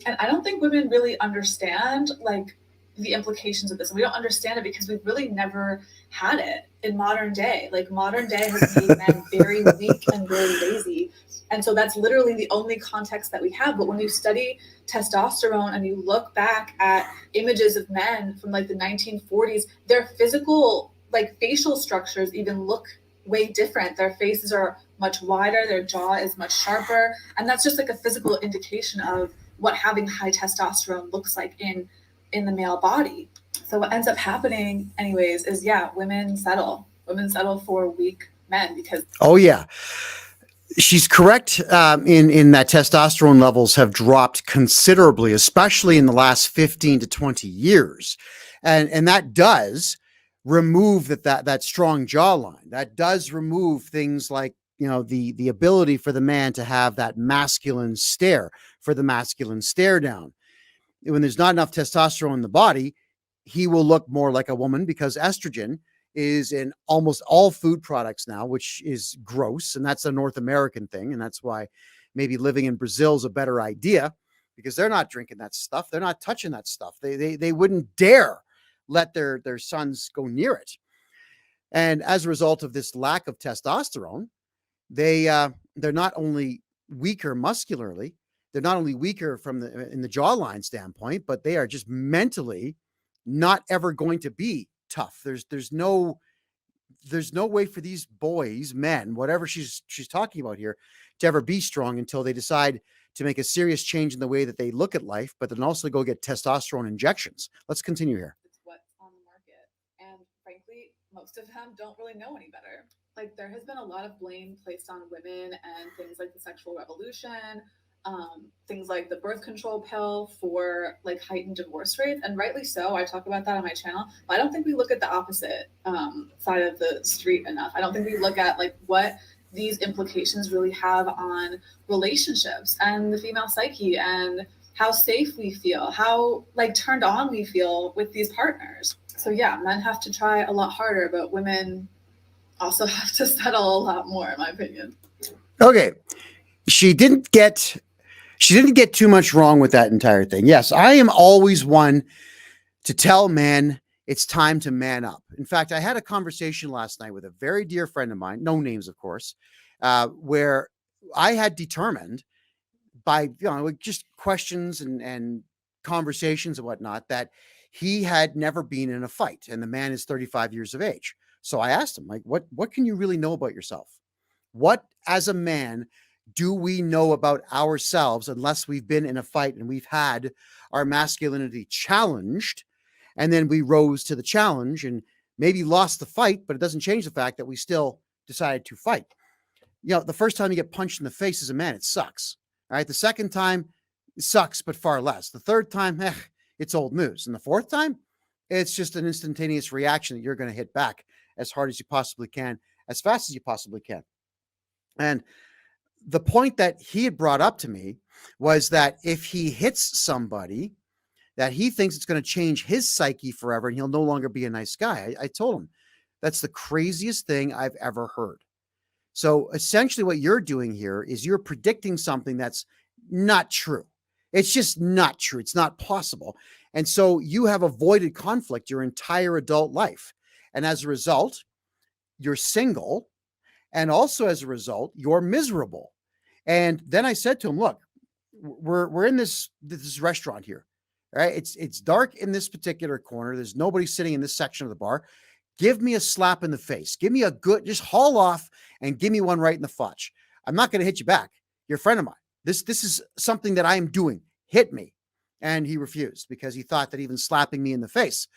And I don't think women really understand like the implications of this. And we don't understand it because we've really never had it in modern day. Like modern day has made men very weak and very lazy. And so that's literally the only context that we have. But when you study testosterone and you look back at images of men from like the 1940s, their physical, like facial structures even look way different. Their faces are much wider, their jaw is much sharper. And that's just like a physical indication of what having high testosterone looks like in the male body. So what ends up happening anyways is women settle for weak men because she's correct in that testosterone levels have dropped considerably, especially in the last 15 to 20 years. And that does remove that strong jawline. That does remove things like, the ability for the man to have that masculine stare, for the masculine stare down. When there's not enough testosterone in the body, he will look more like a woman because estrogen is in almost all food products now, which is gross. And that's a North American thing. And that's why maybe living in Brazil is a better idea, because they're not drinking that stuff. They're not touching that stuff. They wouldn't dare let their sons go near it. And as a result of this lack of testosterone, they're not only weaker muscularly, they're not only weaker in the jawline standpoint, but they are just mentally not ever going to be tough. There's no way for these boys, men, whatever she's talking about here, to ever be strong until they decide to make a serious change in the way that they look at life, but then also go get testosterone injections. Let's continue here. It's what's on the market. And frankly, most of them don't really know any better. Like there has been a lot of blame placed on women and things like the sexual revolution, things like the birth control pill for like heightened divorce rates, and rightly so. I talk about that on my channel, but I don't think we look at the opposite side of the street enough. I don't think we look at like what these implications really have on relationships and the female psyche and how safe we feel, how like turned on we feel with these partners. So men have to try a lot harder, but women also have to settle a lot more, in my opinion. Okay. She didn't get too much wrong with that entire thing. Yes, I am always one to tell men it's time to man up. In fact, I had a conversation last night with a very dear friend of mine, no names, of course, where I had determined by just questions and conversations and whatnot that he had never been in a fight, and the man is 35 years of age. So I asked him, like, what can you really know about yourself? What, as a man, do we know about ourselves unless we've been in a fight and we've had our masculinity challenged, and then we rose to the challenge and maybe lost the fight, but it doesn't change the fact that we still decided to fight. The first time you get punched in the face as a man, it sucks. All right. The second time, it sucks, but far less. The third time, it's old news. And the fourth time, it's just an instantaneous reaction that you're going to hit back as hard as you possibly can, as fast as you possibly can. And the point that he had brought up to me was that if he hits somebody, that he thinks it's going to change his psyche forever and he'll no longer be a nice guy. I told him that's the craziest thing I've ever heard. So essentially what you're doing here is you're predicting something that's not true. It's just not true. It's not possible. And so you have avoided conflict your entire adult life. And as a result, you're single. And also as a result, you're miserable. And then I said to him, look, we're in this restaurant here, right? It's dark in this particular corner. There's nobody sitting in this section of the bar. Give me a slap in the face. Give me just haul off and give me one right in the fudge. I'm not going to hit you back. You're a friend of mine. This is something that I am doing. Hit me. And he refused because he thought that even slapping me in the face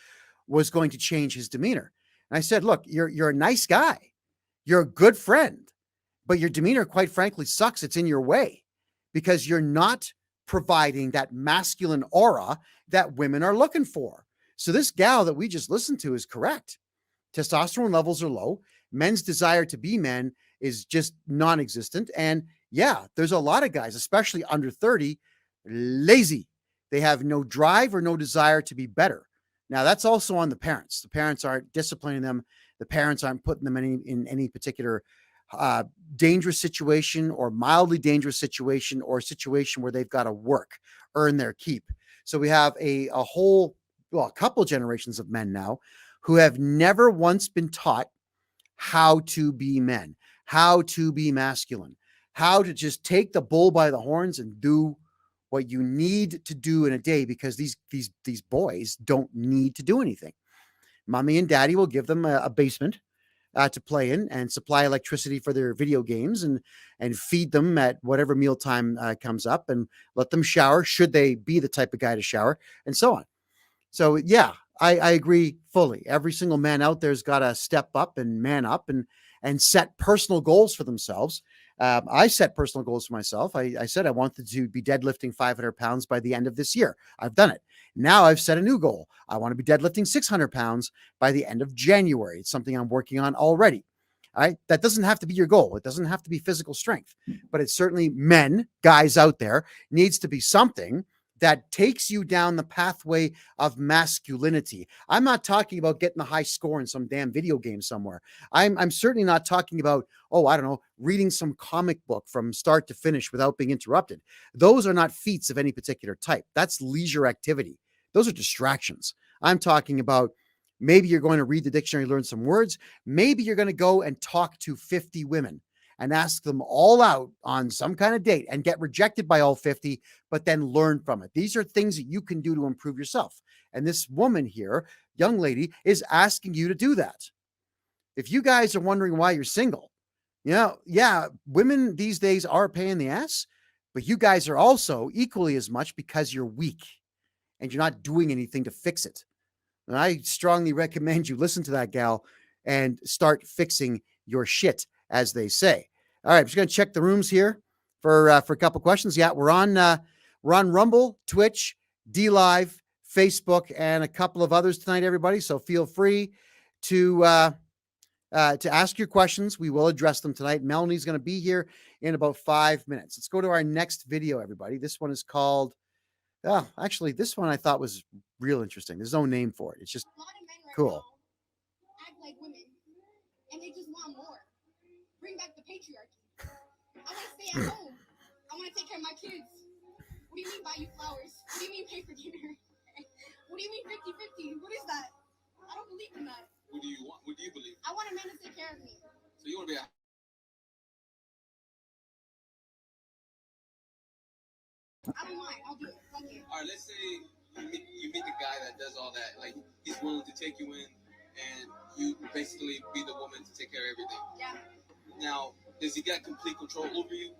was going to change his demeanor. And I said, look, you're a nice guy. You're a good friend, but your demeanor, quite frankly, sucks. It's in your way because you're not providing that masculine aura that women are looking for. So this gal that we just listened to is correct. Testosterone levels are low. Men's desire to be men is just non-existent. And there's a lot of guys, especially under 30, lazy. They have no drive or no desire to be better. Now, that's also on the parents. The parents aren't disciplining them The parents aren't putting them in any particular dangerous situation or mildly dangerous situation or a situation where they've got to work, earn their keep. So we have a couple generations of men now who have never once been taught how to be men, how to be masculine, how to just take the bull by the horns and do what you need to do in a day, because these boys don't need to do anything. Mommy and daddy will give them a basement to play in and supply electricity for their video games and feed them at whatever mealtime comes up and let them shower, should they be the type of guy to shower, and so on. So yeah, I agree fully. Every single man out there's got to step up and man up and set personal goals for themselves. I set personal goals for myself. I said I wanted to be deadlifting 500 pounds by the end of this year. I've done it. Now I've set a new goal. I want to be deadlifting 600 pounds by the end of January. It's something I'm working on already. All right. That doesn't have to be your goal. It doesn't have to be physical strength, but it's certainly guys out there, needs to be something that takes you down the pathway of masculinity. I'm not talking about getting a high score in some damn video game somewhere. I'm certainly not talking about, reading some comic book from start to finish without being interrupted. Those are not feats of any particular type. That's leisure activity. Those are distractions. I'm talking about maybe you're going to read the dictionary, learn some words. Maybe you're going to go and talk to 50 women and ask them all out on some kind of date and get rejected by all 50, but then learn from it. These are things that you can do to improve yourself. And this woman here, young lady, is asking you to do that. If you guys are wondering why you're single, women these days are a pain in the ass, but you guys are also equally as much because you're weak and you're not doing anything to fix it. And I strongly recommend you listen to that gal and start fixing your shit, as they say. All right, I'm just going to check the rooms here for a couple questions. Yeah, we're on Rumble, Twitch, DLive, Facebook, and a couple of others tonight, everybody. So feel free to ask your questions. We will address them tonight. Melanie's going to be here in about 5 minutes. Let's go to our next video, everybody. This one is called. Actually, this one I thought was real interesting. There's no name for it. It's just cool. Act like women, and they just want more. Bring back the patriarchy. I want to stay at home. I want to take care of my kids. What do you mean buy you flowers? What do you mean pay for dinner? What do you mean 50-50? What is that? I don't believe in that. What do you want? What do you believe? I want a man to take care of me. So you want to be I don't mind. I'll do it. Fuck it. all right, let's say you meet the guy that does all that. Like, he's willing to take you in and you basically be the woman to take care of everything. Yeah. Now, does he got complete control over you?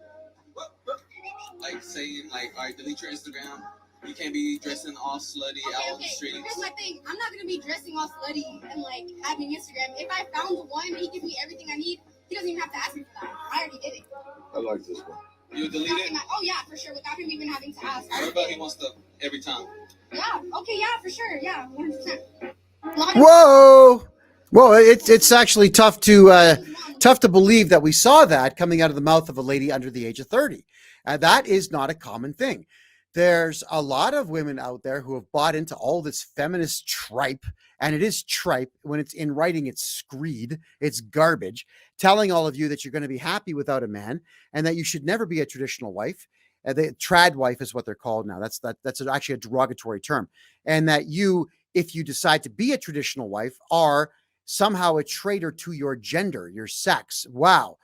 Like saying, all right, delete your Instagram. You can't be dressing all slutty out on the streets. Here's my thing. I'm not gonna be dressing all slutty and having Instagram. If I found the one, he gives me everything I need. He doesn't even have to ask me for that. I already did it. I like this one. You delete it? Oh yeah, for sure. Without him even having to ask. What about he wants stuff every time? Yeah. Okay. Yeah. For sure. Yeah. 100%. Whoa. Well, it's actually tough to believe that we saw that coming out of the mouth of a lady under the age of 30. That is not a common thing. There's a lot of women out there who have bought into all this feminist tripe, and it is tripe. When it's in writing, it's screed, it's garbage, telling all of you that you're going to be happy without a man and that you should never be a traditional wife. The trad wife is what they're called now. That's actually a derogatory term. And that you, if you decide to be a traditional wife, are somehow a traitor to your gender, your sex. Wow.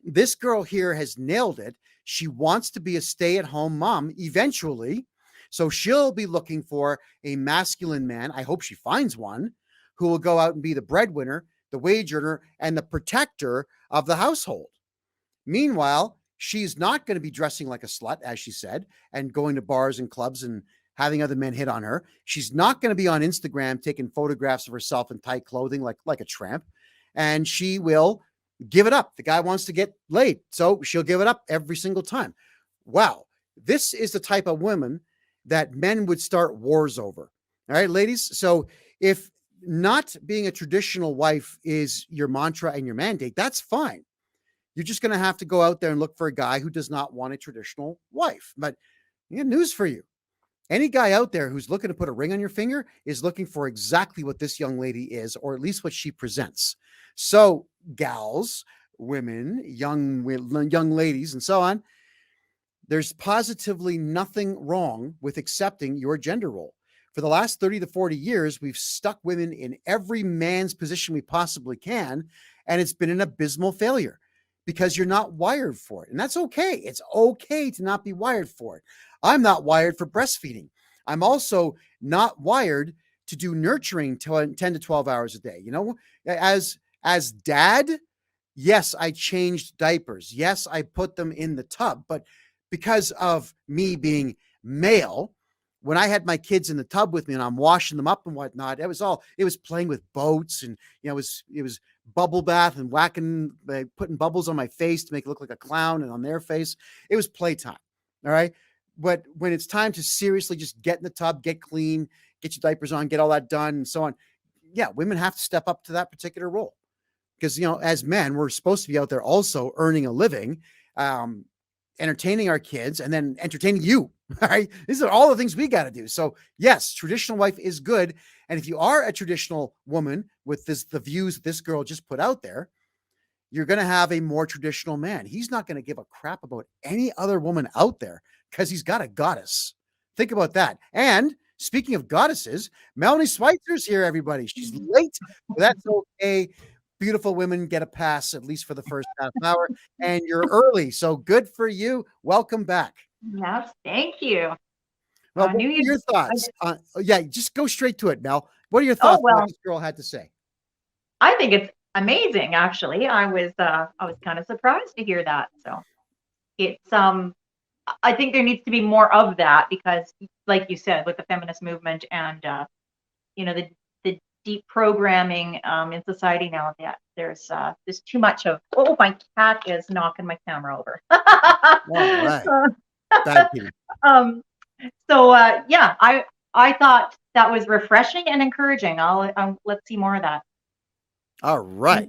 This girl here has nailed it. She wants to be a stay-at-home mom eventually. So she'll be looking for a masculine man. I hope she finds one who will go out and be the breadwinner, the wage earner, and the protector of the household. Meanwhile, she's not going to be dressing like a slut, as she said, and going to bars and clubs and having other men hit on her. She's not going to be on Instagram taking photographs of herself in tight clothing like a tramp. And she will give it up. The guy wants to get laid, so she'll give it up every single time. Wow. This is the type of woman that men would start wars over. All right, ladies. So if not being a traditional wife is your mantra and your mandate, that's fine. You're just going to have to go out there and look for a guy who does not want a traditional wife. But I got news for you. Any guy out there who's looking to put a ring on your finger is looking for exactly what this young lady is, or at least what she presents. So gals, women, young ladies, and so on, there's positively nothing wrong with accepting your gender role. For the last 30 to 40 years, we've stuck women in every man's position we possibly can, and it's been an abysmal failure because you're not wired for it. And that's okay. It's okay to not be wired for it. I'm not wired for breastfeeding. I'm also not wired to do nurturing 10 to 12 hours a day. You know, as dad, yes, I changed diapers. Yes, I put them in the tub, but because of me being male, when I had my kids in the tub with me and I'm washing them up and whatnot, it was playing with boats, and it was bubble bath and whacking, putting bubbles on my face to make it look like a clown and on their face. It was playtime. All right. But when it's time to seriously just get in the tub, get clean, get your diapers on, get all that done and so on. Yeah. Women have to step up to that particular role because, as men, we're supposed to be out there also earning a living, entertaining our kids, and then entertaining you. All right. These are all the things we got to do. So yes, traditional wife is good. And if you are a traditional woman with the views this girl just put out there, you're going to have a more traditional man. He's not going to give a crap about any other woman out there because he's got a goddess. Think about that. And speaking of goddesses, Melanie Schweitzer's here, everybody. She's late, but that's okay. Beautiful women get a pass, at least for the first half hour, and you're early. So good for you. Welcome back. Yes, thank you. Well, what are your thoughts? Yeah, just go straight to it, Mel. What are your thoughts on what this girl had to say? I think it's amazing, actually. I was kind of surprised to hear that. So it's I think there needs to be more of that because, like you said, with the feminist movement and the deep programming in society now, that there's too much of. Oh, my cat is knocking my camera over. All right. Yeah, I thought that was refreshing and encouraging. Let's see more of that. All right.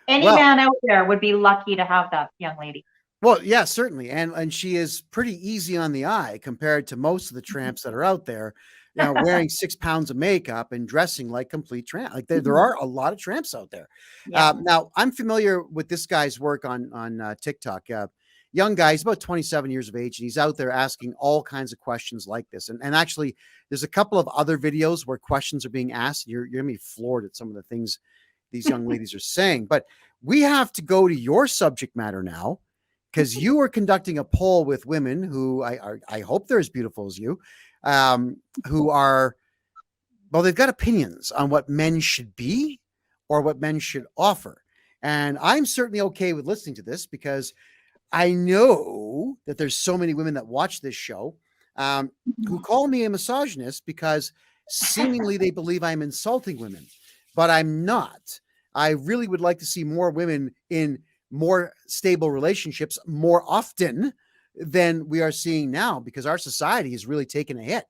Any man out there would be lucky to have that young lady. Well, yeah, certainly. And she is pretty easy on the eye compared to most of the tramps that are out there, wearing 6 pounds of makeup and dressing like complete tramp. Like there are a lot of tramps out there. Yeah. Now I'm familiar with this guy's work on TikTok. Young guy, he's about 27 years of age, and he's out there asking all kinds of questions like this. And actually, there's a couple of other videos where questions are being asked. You're going to be floored at some of the things these young ladies are saying. But we have to go to your subject matter now, because you are conducting a poll with women who I hope they're as beautiful as you, who are, well, they've got opinions on what men should be or what men should offer. And I'm certainly okay with listening to this because I know that there's so many women that watch this show who call me a misogynist because seemingly they believe I'm insulting women, but I'm not. I really would like to see more women in more stable relationships more often than we are seeing now, because our society is really taking a hit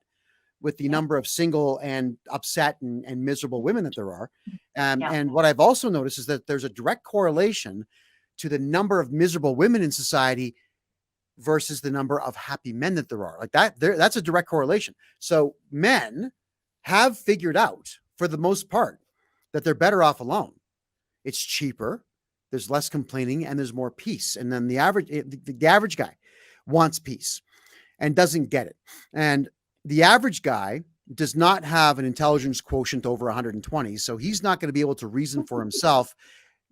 with the number of single and upset and miserable women that there are. And what I've also noticed is that there's a direct correlation to the number of miserable women in society versus the number of happy men that there are. Like that's a direct correlation. So men have figured out, for the most part, that they're better off alone. It's cheaper, there's less complaining, and there's more peace. And then the average guy wants peace and doesn't get it. And the average guy does not have an intelligence quotient over 120, so he's not going to be able to reason for himself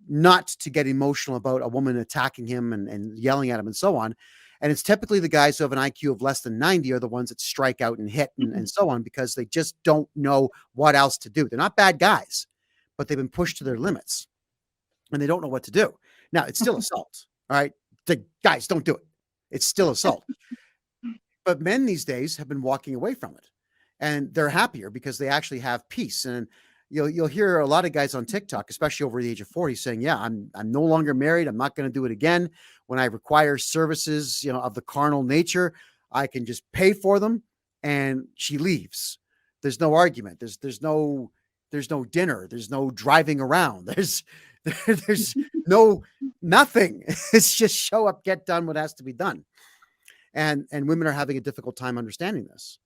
not to get emotional about a woman attacking him and yelling at him and so on. And it's typically the guys who have an IQ of less than 90 are the ones that strike out and hit and so on, because they just don't know what else to do. They're not bad guys, but they've been pushed to their limits and they don't know what to do. Now, it's still assault. All right. The guys, don't do it. It's still assault. But men these days have been walking away from it, and they're happier because they actually have peace. And you'll hear a lot of guys on TikTok, especially over the age of 40, saying, yeah, I'm no longer married. I'm not going to do it again. When I require services, of the carnal nature, I can just pay for them. And she leaves. There's no argument. There's no dinner. There's no driving around. There's no nothing. It's just show up, get done what has to be done. And women are having a difficult time understanding this.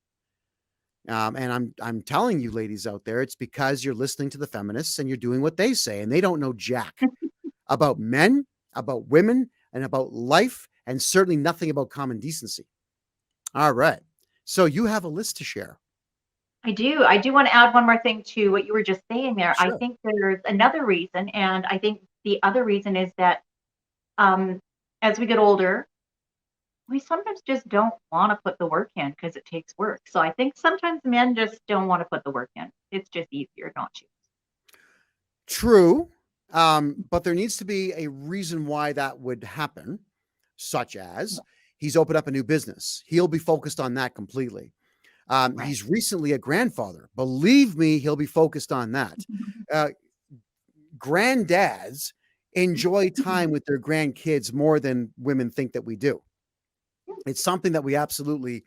And I'm telling you, ladies out there, it's because you're listening to the feminists and you're doing what they say, and they don't know jack about men, about women, and about life, and certainly nothing about common decency. All right. So you have a list to share. I do. I do want to add one more thing to what you were just saying there. I Sure. think there's another reason, and I think the other reason is that as we get older, we sometimes just don't want to put the work in because it takes work. So I think sometimes men just don't want to put the work in. It's just easier not to. True. But there needs to be a reason why that would happen, such as he's opened up a new business. He'll be focused on that completely. Right. He's recently a grandfather. Believe me, he'll be focused on that. Granddads enjoy time with their grandkids more than women think that we do. It's something that we absolutely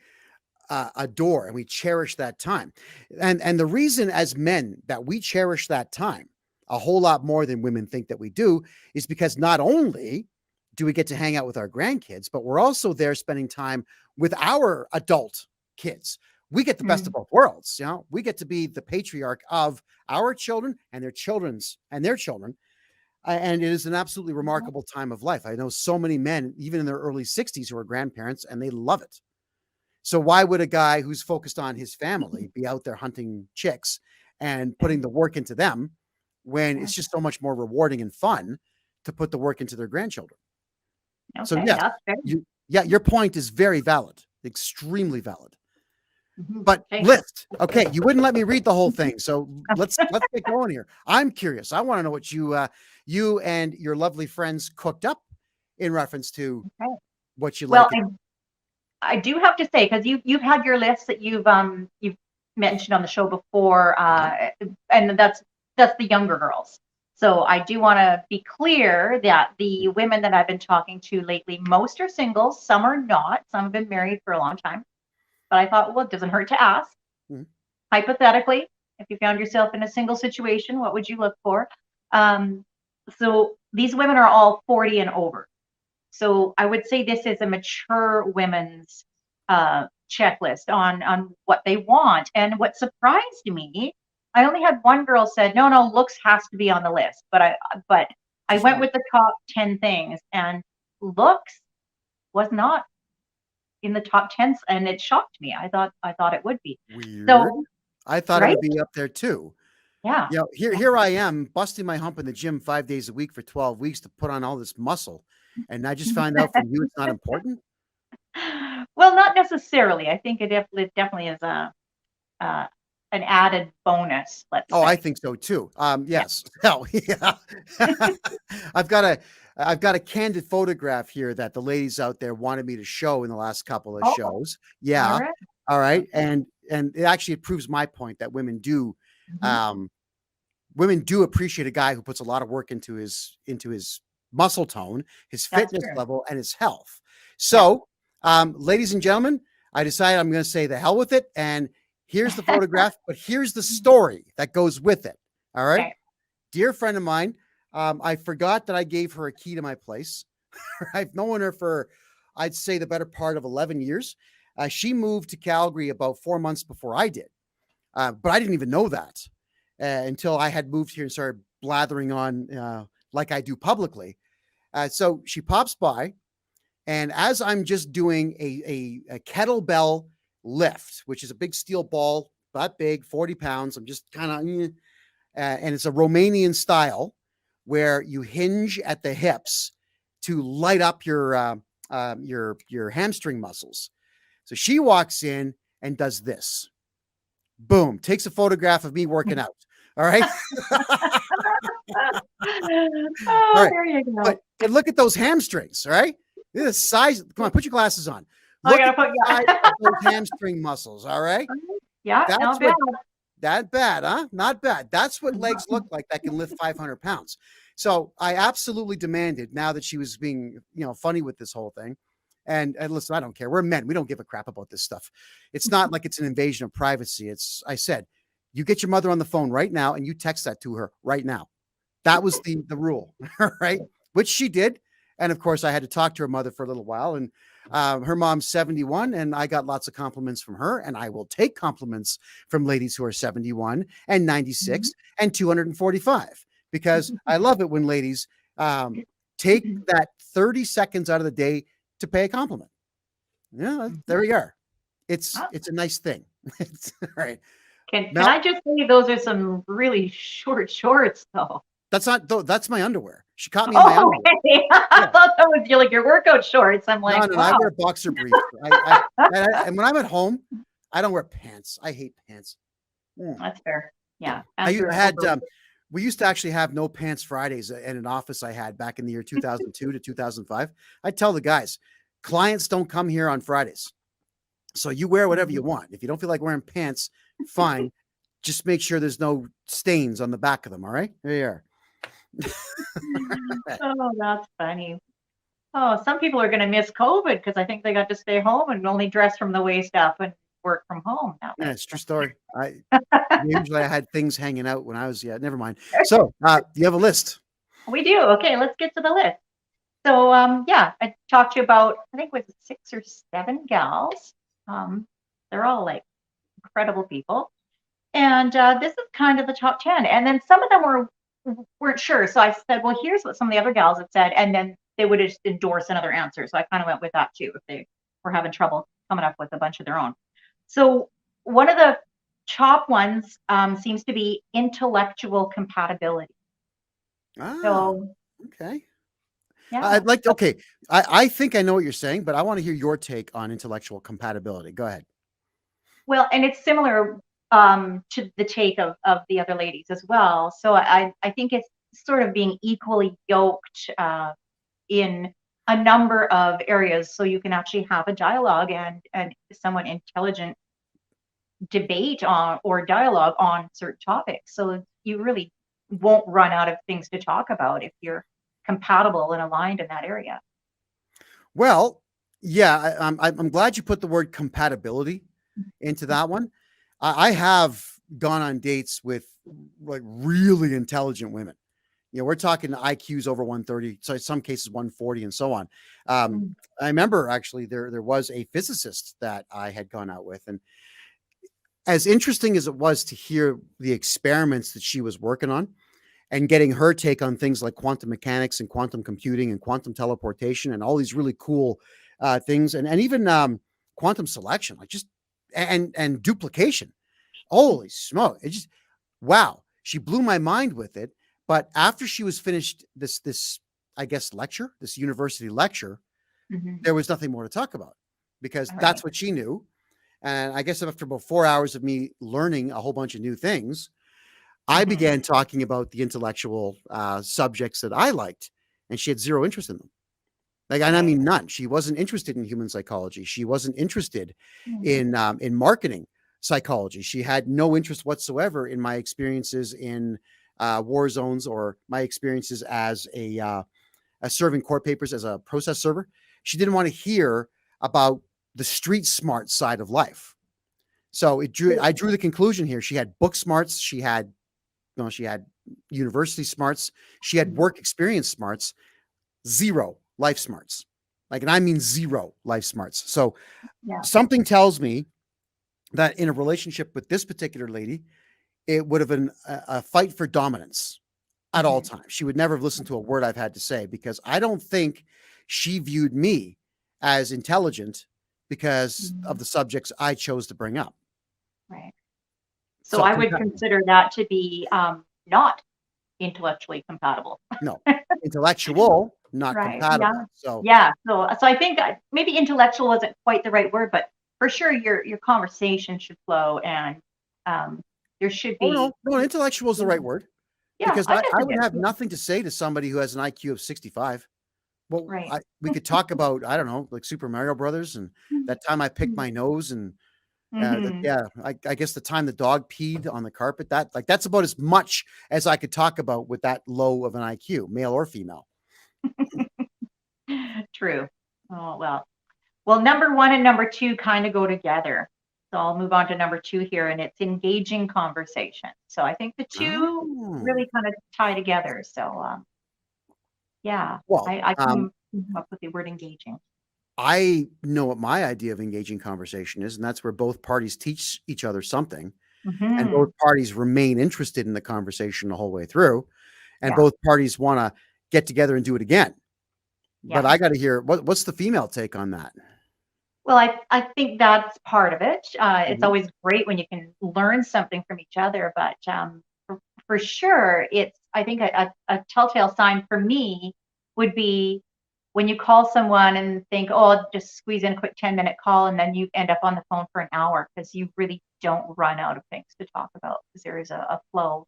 adore, and we cherish that time. And the reason as men that we cherish that time a whole lot more than women think that we do is because not only do we get to hang out with our grandkids, but we're also there spending time with our adult kids. We get the best of both worlds. You know, we get to be the patriarch of our children and their children's and their children. And it is an absolutely remarkable time of life. I know so many men, even in their early 60s, who are grandparents, and they love it. So why would a guy who's focused on his family be out there hunting chicks and putting the work into them when it's just so much more rewarding and fun to put the work into their grandchildren? Okay, So your point is very valid, extremely valid. But list, okay, you wouldn't let me read the whole thing, so let's get going here. I'm curious. I want to know what you and your lovely friends cooked up in reference to what you like. Well, I do have to say, because you've had your list that you've mentioned on the show before, and that's the younger girls. So I do want to be clear that the women that I've been talking to lately, most are singles, some are not, some have been married for a long time. But I thought, well, it doesn't hurt to ask. Hypothetically, if you found yourself in a single situation, what would you look for? So these women are all 40 and over. So I would say this is a mature women's checklist on what they want. And what surprised me, I only had one girl said, no, looks has to be on the list. But I went with the top 10 things, and looks was not in the top 10, and it shocked me. I thought it would be. Weird. So I thought it would be up there too. Yeah. You know, here I am busting my hump in the gym 5 days a week for 12 weeks to put on all this muscle. And I just find out from you it's not important. Well, not necessarily. I think it definitely is an added bonus. Let's say. I think so too. Yes. Hell, yeah. I've got a candid photograph here that the ladies out there wanted me to show in the last couple of shows. Yeah. All right. And it proves my point that women do appreciate a guy who puts a lot of work into his muscle tone, his fitness level, and his health. So, ladies and gentlemen, I decided I'm going to say the hell with it. And here's the photograph, but here's the story that goes with it. All right. Okay. Dear friend of mine, I forgot that I gave her a key to my place. I've known her for, I'd say, the better part of 11 years. She moved to Calgary about 4 months before I did. But I didn't even know that until I had moved here and started blathering on like I do publicly. So she pops by, and as I'm just doing a kettlebell lift, which is a big steel ball, that big, 40 pounds. I'm just kind of, and it's a Romanian style where you hinge at the hips to light up your hamstring muscles. So she walks in and does this. Boom, takes a photograph of me working out. All right. All right. There you go. But look at those hamstrings. All right. This is size. Come on, put your glasses on. Look at the size of those hamstring muscles. All right. Yeah. Not bad. That bad, huh? Not bad. That's what legs look like that can lift 500 pounds. So I absolutely demanded, now that she was being, funny with this whole thing. And listen, I don't care. We're men. We don't give a crap about this stuff. It's not like it's an invasion of privacy. I said, you get your mother on the phone right now and you text that to her right now. That was the rule, right? Which she did. And of course, I had to talk to her mother for a little while. And her mom's 71, and I got lots of compliments from her. And I will take compliments from ladies who are 71 and 96 and 245, because I love it when ladies take that 30 seconds out of the day to pay a compliment. Yeah, there we are. It's a nice thing. It's all right. Can Mel? I just say those are some really short shorts though? That's not that's my underwear. She caught me in my Oh, underwear. okay. I thought that was your workout shorts. I'm No, like, no, I wow. wear boxer briefs. And when I'm at home, I don't wear pants. I hate pants. That's fair. Yeah. We used to actually have no pants Fridays in an office I had back in the year 2002 to 2005. I tell the guys, clients don't come here on Fridays. So you wear whatever you want. If you don't feel like wearing pants, fine. Just make sure there's no stains on the back of them. All right. There you are. Oh, that's funny. Oh, some people are going to miss COVID because I think they got to stay home and only dress from the waist up and work from home. Yeah, it's a true story. Usually I had things hanging out when I was, never mind. So you have a list. We do. Okay, let's get to the list. So I talked to you about, I think it was 6 or 7 gals. They're all like incredible people. And this is kind of the top 10. And then some of them weren't sure. So I said, well, here's what some of the other gals had said. And then they would just endorse another answer. So I kind of went with that too, if they were having trouble coming up with a bunch of their own. So one of the top ones seems to be intellectual compatibility. So, okay. Yeah. I think I know what you're saying, but I want to hear your take on intellectual compatibility. Go ahead. Well, and it's similar to the take of the other ladies as well. So I think it's sort of being equally yoked in a number of areas, so you can actually have a dialogue and somewhat intelligent debate on or dialogue on certain topics. So you really won't run out of things to talk about if you're compatible and aligned in that area. Well, yeah, I'm glad you put the word compatibility into that one. I have gone on dates with like really intelligent women. We're talking IQs over 130, so in some cases 140 and so on. I remember actually there was a physicist that I had gone out with, and as interesting as it was to hear the experiments that she was working on and getting her take on things like quantum mechanics and quantum computing and quantum teleportation and all these really cool things, and even quantum selection, like just and duplication. Holy smoke. It just, wow. She blew my mind with it. But after she was finished this, I guess, lecture, this university lecture, there was nothing more to talk about because that's what she knew. And I guess after about 4 hours of me learning a whole bunch of new things, I began talking about the intellectual subjects that I liked, and she had zero interest in them. Like, and I mean, none. She wasn't interested in human psychology. She wasn't interested in marketing psychology. She had no interest whatsoever in my experiences in war zones or my experiences as a serving court papers as a process server. She didn't want to hear about the street smart side of life. So I drew the conclusion here. She had book smarts. She had university smarts. She had work experience smarts, zero life smarts. And I mean zero life smarts. So something tells me that in a relationship with this particular lady, it would have been a fight for dominance at all times. She would never have listened to a word I've had to say because I don't think she viewed me as intelligent because of the subjects I chose to bring up. Right. So I would consider that to be not intellectually compatible. No, intellectual, not compatible. Yeah. So I think maybe intellectual wasn't quite the right word, but for sure your conversation should flow and there should be. No, intellectual is the right word. Yeah, because I would have nothing to say to somebody who has an IQ of 65. Well, we could talk about, I don't know, like Super Mario Brothers and that time I picked my nose and I guess the time the dog peed on the carpet, that's about as much as I could talk about with that low of an IQ, male or female. True. Oh, well, number 1 and number 2 kind of go together. So I'll move on to number 2 here, and it's engaging conversation. So I think the two really kind of tie together. So, well, I can Up with the word engaging. I know what my idea of engaging conversation is, and that's where both parties teach each other something, and Mhm. both parties remain interested in the conversation the whole way through, and Yeah. both parties want to get together and do it again. But Yeah. I got to hear what's the female take on that? Well, I think that's part of it. It's Mhm. always great when you can learn something from each other, but for sure, I think a telltale sign for me would be when you call someone and think, oh, I'll just squeeze in a quick 10-minute call, and then you end up on the phone for an hour because you really don't run out of things to talk about because there is a flow.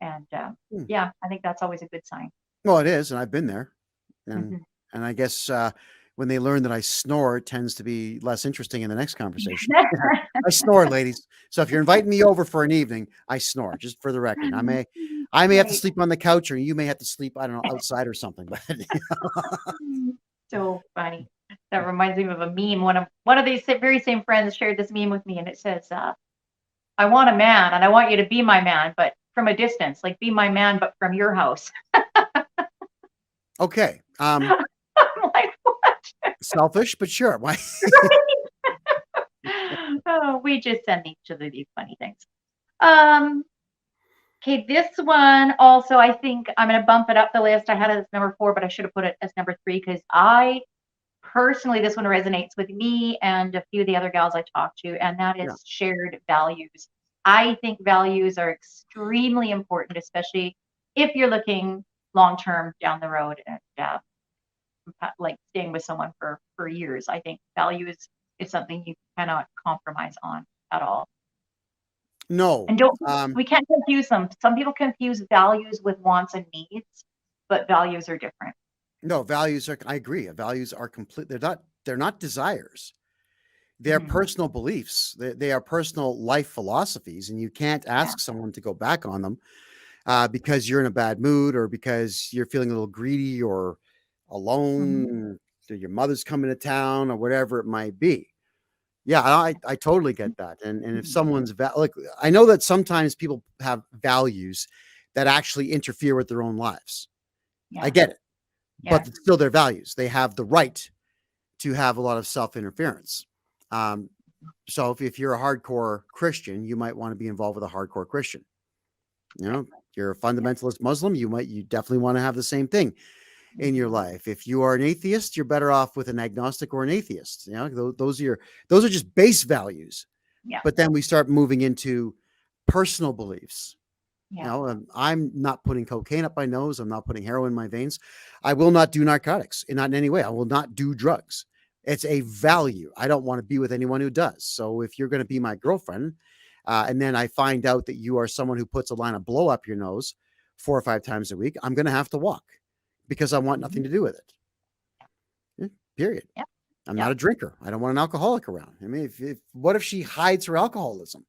And Hmm. yeah, I think that's always a good sign. Well, it is, and I've been there, and Mhm. and I guess when they learn that I snore, it tends to be less interesting in the next conversation. I snore, ladies. So if you're inviting me over for an evening, I snore. Just for the record, I may have to Right. sleep on the couch, or you may have to sleep, I don't know, outside or something. But So funny. That reminds me of a meme. One of these very same friends shared this meme with me, and it says, "I want a man, and I want you to be my man, but from a distance. Like be my man, but from your house." okay, I'm like, what? selfish, but sure. Why? Oh, we just send each other these funny things. Um, okay, this one also, I think I'm going to bump it up the list. I had it as number 4, but I should have put it as number 3 because I personally, this one resonates with me and a few of the other gals I talk to, and that Yeah. is shared values. I think values are extremely important, especially if you're looking long term down the road and like staying with someone for years. I think values is something you cannot compromise on at all. No. And don't Um, we can't confuse them. Some people confuse values with wants and needs, but values are different. no, values are, I agree. Values are complete. They're not desires. They're Mhm. personal beliefs. They are personal life philosophies, and you can't Yeah. ask someone to go back on them because you're in a bad mood, or because you're feeling a little greedy or Mhm. alone, or your mother's coming to town, or whatever it might be. Yeah, I totally get that. And if Mhm. someone's like, I know that sometimes people have values that actually interfere with their own lives. I Yeah. get it, Yeah. but it's still their values. They have the right to have a lot of self interference. Um, so if you're a hardcore Christian, you might want to be involved with a hardcore Christian. You know, you're a fundamentalist Muslim, you definitely want to have the same thing in your life. If you are an atheist, you're better off with an agnostic or an atheist. You know, those are just base values. Yeah. But then we start moving into personal beliefs. You Yeah. know, I'm not putting cocaine up my nose. I'm not putting heroin in my veins. I will not do narcotics, not in any way. I will not do drugs. It's a value. I don't want to be with anyone who does. So if you're going to be my girlfriend, and then I find out that you are someone who puts a line of blow up your nose 4 or 5 times a week, I'm going to have to walk because I want nothing Mhm. to do with it. Yeah, period. Yeah. I'm Yeah. not a drinker. I don't want an alcoholic around. I mean, if what if she hides her alcoholism?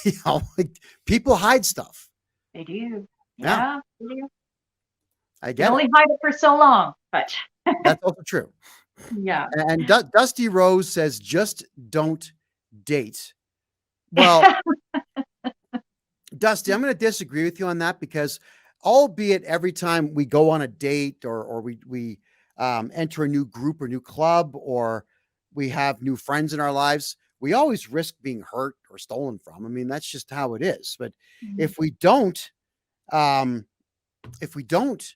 You know, like, people hide stuff. They do. Yeah, Yeah. They do. I Can get it. only hide it for so long, but That's also true. yeah. And Dusty Rose says, just don't date. Well, Dusty, I'm going to disagree with you on that because, albeit every time we go on a date, or we enter a new group or new club, or we have new friends in our lives, we always risk being hurt or stolen from. I mean, that's just how it is. But Mhm. if we don't, um, if we don't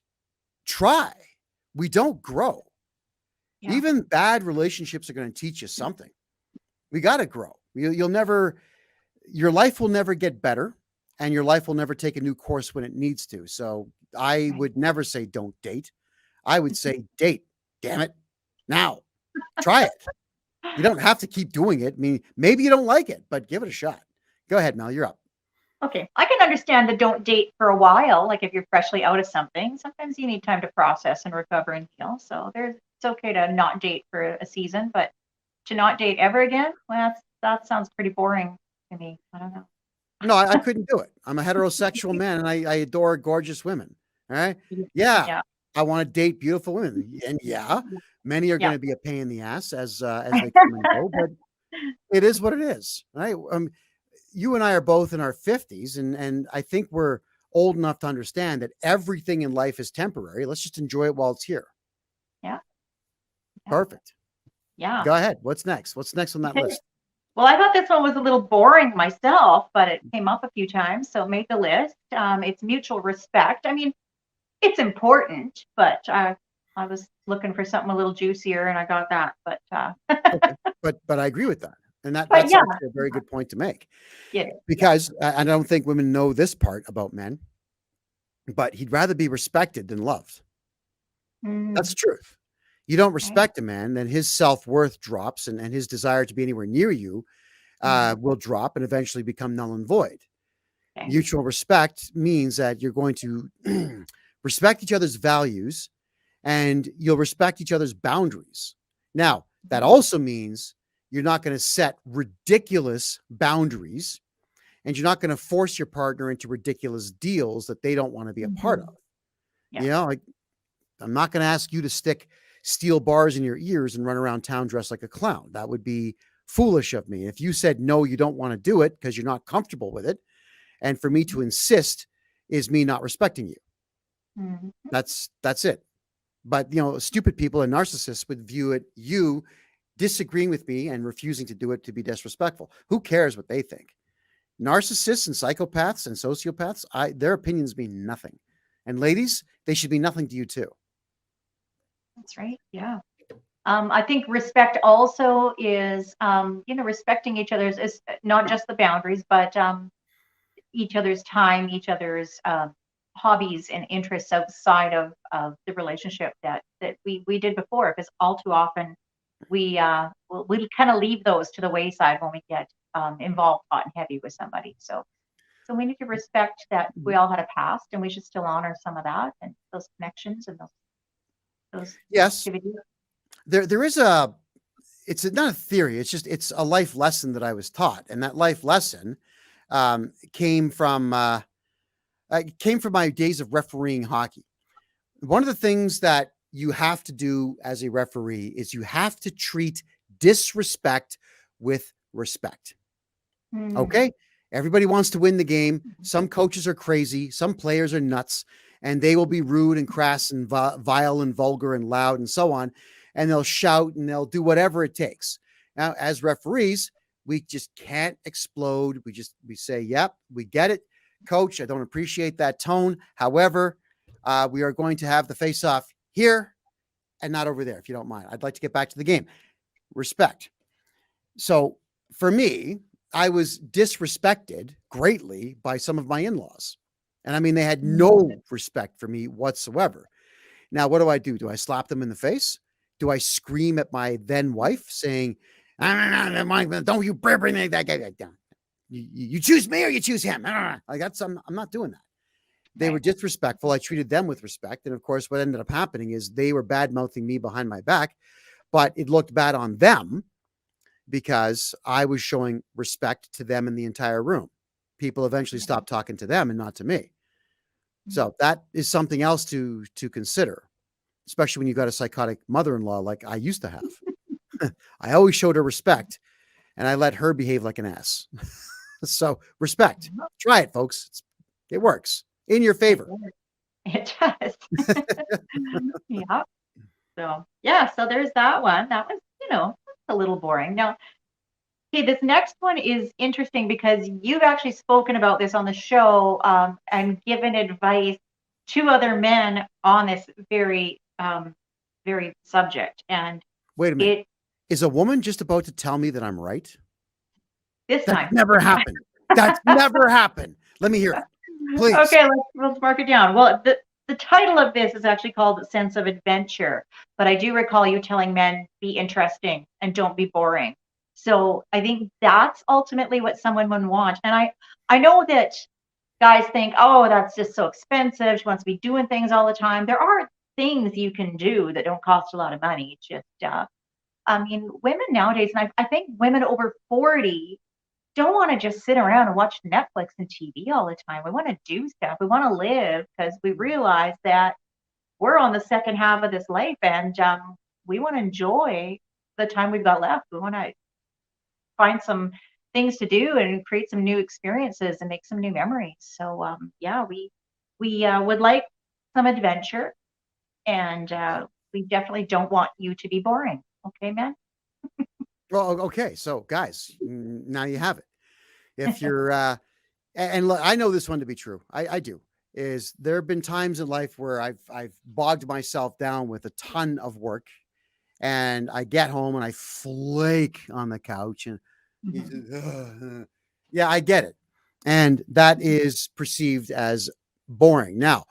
try, we don't grow. Yeah. Even bad relationships are going to teach you something. We got to grow. You'll never, your life will never get better, and your life will never take a new course when it needs to. So I Right. would never say don't date. I would say date. Damn it. Now, try it. You don't have to keep doing it. I mean, maybe you don't like it, but give it a shot. Go ahead, Mel. You're up. Okay. I can understand the don't date for a while. Like if you're freshly out of something, sometimes you need time to process and recover and heal. So it's okay to not date for a season, but to not date ever again, well, that sounds pretty boring to me. I don't know. No, I couldn't do it. I'm a heterosexual man, and I adore gorgeous women. All right. Yeah. Yeah. I want to date beautiful women. And yeah, many are going Yeah. to be a pain in the ass as they come and go, but it is what it is. Right. You and I are both in our 50s, and I think we're old enough to understand that everything in life is temporary. Let's just enjoy it while it's here. Perfect. Yeah. Go ahead. What's next? What's next on that list? Well, I thought this one was a little boring myself, but it came up a few times, so it made the list. It's mutual respect. I mean, it's important, but I was looking for something a little juicier, and I got that. But Okay. But I agree with that. And but that's yeah, actually a very good point to make. yeah, Because I don't think women know this part about men, but he'd rather be respected than loved. That's the truth. You don't right. respect a man, then his self-worth drops and his desire to be anywhere near you will drop and eventually become null and void. Okay. Mutual respect means that you're going to respect each other's values and you'll respect each other's boundaries. Now, that also means you're not going to set ridiculous boundaries and you're not going to force your partner into ridiculous deals that they don't want to be a part of. Yeah. You know, like I'm not going to ask you to stick steel bars in your ears and run around town dressed like a clown. That would be foolish of me. If you said, no, you don't want to do it because you're not comfortable with it. And for me to insist is me not respecting you. Mhm. That's it. But, you know, stupid people and narcissists would view it, you disagreeing with me and refusing to do it, to be disrespectful. Who cares what they think? Narcissists and psychopaths and sociopaths, their opinions mean nothing. And ladies, they should be nothing to you too. That's right. Yeah. I think respect also is, respecting each other's is not just the boundaries, but each other's time, each other's hobbies and interests outside of the relationship that we did before. Because all too often we kind of leave those to the wayside when we get involved hot and heavy with somebody. So we need to respect that we all had a past, and we should still honor some of that and those connections and those Yes, activities. there is it's not a theory. It's a life lesson that I was taught. And that life lesson came from my days of refereeing hockey. One of the things that you have to do as a referee is you have to treat disrespect with respect. Mm. Okay. Everybody wants to win the game. Some coaches are crazy. Some players are nuts, and they will be rude and crass and vile and vulgar and loud and so on. And they'll shout and they'll do whatever it takes. Now, as referees, we just can't explode. We say, yep, we get it. Coach, I don't appreciate that tone. However, we are going to have the face-off here and not over there, if you don't mind. I'd like to get back to the game. Respect. So for me, I was disrespected greatly by some of my in-laws. And I mean, they had no respect for me whatsoever. Now, what do? Do I slap them in the face? Do I scream at my then wife saying, don't you bring that guy down? You choose me or you choose him. Like I'm not doing that. They were disrespectful. I treated them with respect. And of course, what ended up happening is they were bad-mouthing me behind my back, but it looked bad on them because I was showing respect to them in the entire room. People eventually stopped talking to them and not to me. So that is something else to consider, especially when you got a psychotic mother-in-law like I used to have. I always showed her respect and I let her behave like an ass. So respect. Try it, folks. It works in your favor. It does. Yeah. So there's that one. That was, a little boring. Now, okay, this next one is interesting because you've actually spoken about this on the show and given advice to other men on this very, very subject. And wait a minute. Is a woman just about to tell me that I'm right? This time. That's never happened. That's never happened. Let me hear it, please. Okay, let's mark it down. Well, the title of this is actually called Sense of Adventure, but I do recall you telling men, be interesting and don't be boring. So I think that's ultimately what someone would want. And I know that guys think, oh, that's just so expensive. She wants to be doing things all the time. There are things you can do that don't cost a lot of money. It's just, women nowadays, and I think women over 40 don't want to just sit around and watch Netflix and TV all the time. We want to do stuff. We want to live because we realize that we're on the second half of this life and we want to enjoy the time we've got left. We want to find some things to do and create some new experiences and make some new memories. So we would like some adventure, and we definitely don't want you to be boring. Okay, man? Well, okay. So guys, now you have it. If you're, and look, I know this one to be true. I do. Is there have been times in life where I've bogged myself down with a ton of work, and I get home and I flake on the couch, and he says, "Ugh." Yeah, I get it, and that is perceived as boring. Now,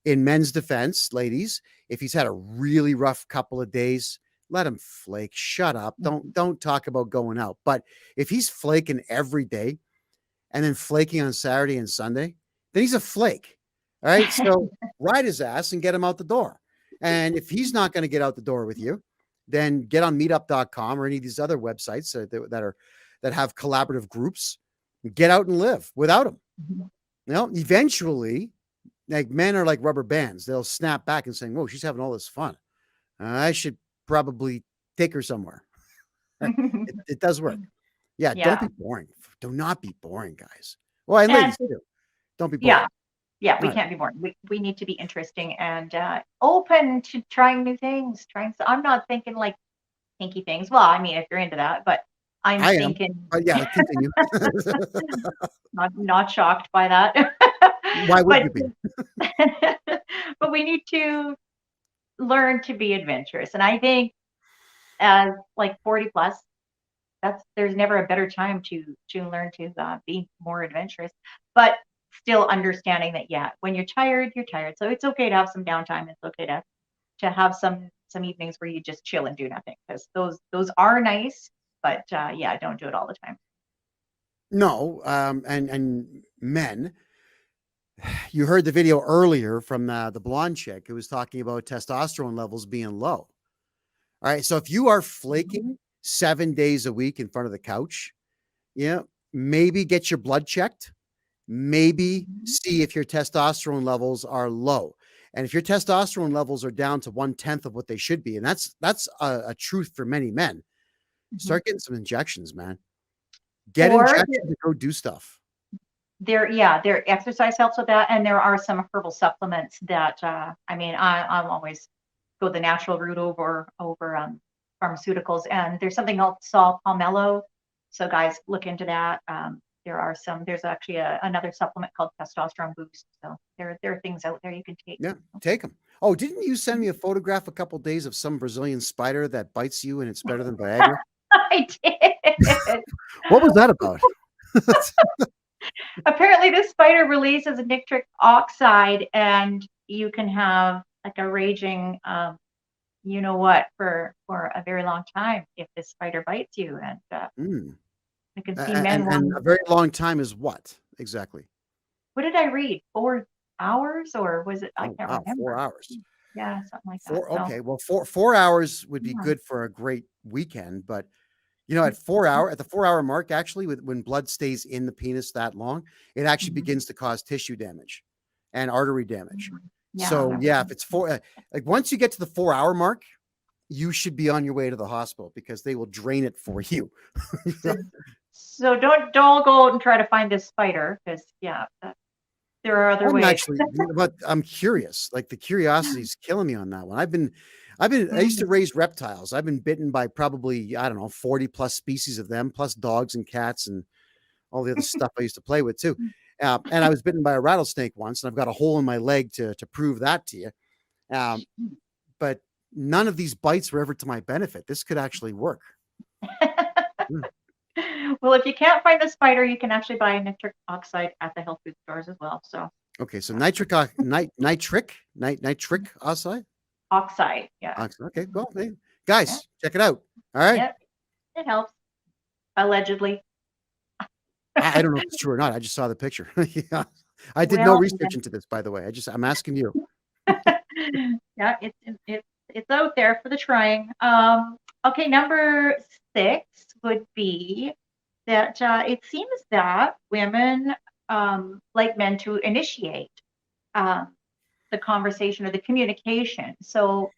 in men's defense, ladies, if he's had a really rough couple of days, let him flake. Shut up. Don't talk about going out. But if he's flaking every day and then flaking on Saturday and Sunday, then he's a flake. All right. So ride his ass and get him out the door. And if he's not going to get out the door with you, then get on meetup.com or any of these other websites that have collaborative groups. Get out and live without him. You know, eventually, like, men are like rubber bands. They'll snap back and saying, "Whoa, she's having all this fun. I should probably take her somewhere." It does work. Yeah, don't be boring. Do not be boring, guys. Well, and ladies too. Don't be boring. Yeah, we Right. can't be boring. We need to be interesting and open to trying new things. I'm not thinking like kinky things. Well, I mean, if you're into that, but I'm I am. thinking But yeah, continue. not shocked by that. Why would But you be? but we need to learn to be adventurous. And I think as like 40 plus, there's never a better time to learn to be more adventurous, but still understanding that, yeah, when you're tired, you're tired. So it's okay to have some downtime. It's okay to have some evenings where you just chill and do nothing, because those are nice, but yeah, don't do it all the time. No, and men, you heard the video earlier from the blonde chick who was talking about testosterone levels being low. All right. So if you are flaking 7 days a week in front of the couch, yeah, maybe get your blood checked. Maybe see if your testosterone levels are low. And if your testosterone levels are down to 1/10 of what they should be, and that's a truth for many men, start getting some injections, man. Get Or injections to go do stuff. their exercise helps with that, and there are some herbal supplements that I mean, I'm always go the natural route over pharmaceuticals, and there's something called saw palmetto. So guys, look into that. There's actually another supplement called testosterone boost. So there are things out there you can take. Yeah, take them. Oh, didn't you send me a photograph a couple days of some Brazilian spider that bites you and it's better than Viagra? I did. What was that about? Apparently, this spider releases nitric oxide, and you can have like a raging, you know what, for a very long time if this spider bites you. And I can see men. And a very long time is what exactly? What did I read? 4 hours, or was it? I can't remember. 4 hours. Yeah, something like that. Okay, well, 4 hours would be good for a great weekend, but you know, at the 4 hour mark, actually, when blood stays in the penis that long, it actually begins to cause tissue damage and artery damage. Yeah. So yeah, if it's like once you get to the 4 hour mark, you should be on your way to the hospital because they will drain it for you. So don't go out and try to find this spider, because there are other ways. Actually, but I'm curious. Like, the curiosity is killing me on that one. I used to raise reptiles. I've been bitten by probably, I don't know, 40 plus species of them, plus dogs and cats and all the other stuff I used to play with too. And I was bitten by a rattlesnake once, and I've got a hole in my leg to prove that to you. But none of these bites were ever to my benefit. This could actually work. Well, if you can't find the spider, you can actually buy nitric oxide at the health food stores as well. So okay, so nitric oxide. Oxide, yeah. Okay, well, guys, check it out. All right. Yep. It helps. Allegedly. I don't know if it's true or not. I just saw the picture. Yeah. I did no research into this, by the way. I'm asking you. Yeah, it's out there for the trying. Okay, number 6 would be that it seems that women like men to initiate the conversation or the communication. So,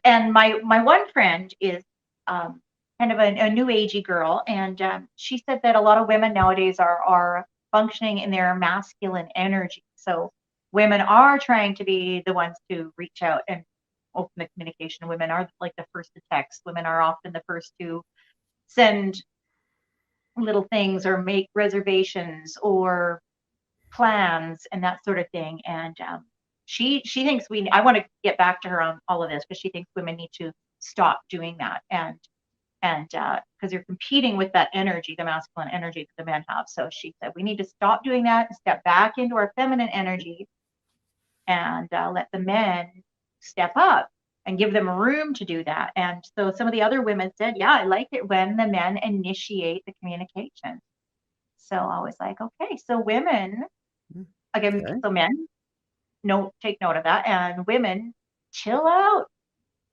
and my one friend is kind of a new agey girl, and she said that a lot of women nowadays are functioning in their masculine energy. So women are trying to be the ones to reach out and open the communication. Women are like the first to text. Women are often the first to send little things or make reservations or plans and that sort of thing. And she thinks I want to get back to her on all of this, because she thinks women need to stop doing that. And because you're competing with that energy, the masculine energy that the men have. So she said, we need to stop doing that and step back into our feminine energy and let the men step up and give them room to do that. And so some of the other women said, yeah, I like it when the men initiate the communication. So I was like, okay, so women, again, Okay. so men, take note of that. And women, chill out.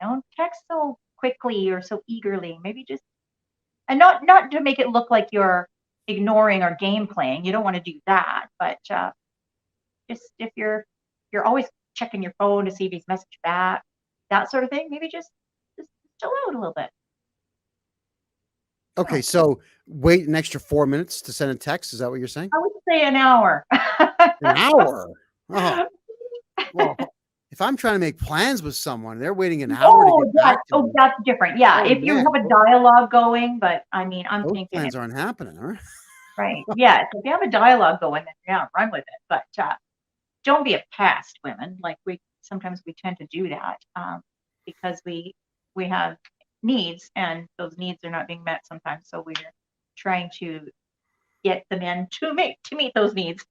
Don't text so quickly or so eagerly. Maybe just, and not to make it look like you're ignoring or game playing. You don't want to do that. But just if you're always checking your phone to see if he's messaged back, that sort of thing, maybe just chill out a little bit. Okay, so wait an extra 4 minutes to send a text. Is that what you're saying? I would say an hour. An hour? Oh, well, if I'm trying to make plans with someone, they're waiting an hour to get back to me. That's different. Yeah, Oh, if you man. have a dialogue going, but I mean, I'm Those thinking plans aren't happening, huh? right. Yeah, so if you have a dialogue going, then yeah, run with it. But don't be a pest, women. Like sometimes we tend to do that because we have needs, and those needs are not being met sometimes. So we're trying to get the men to meet those needs.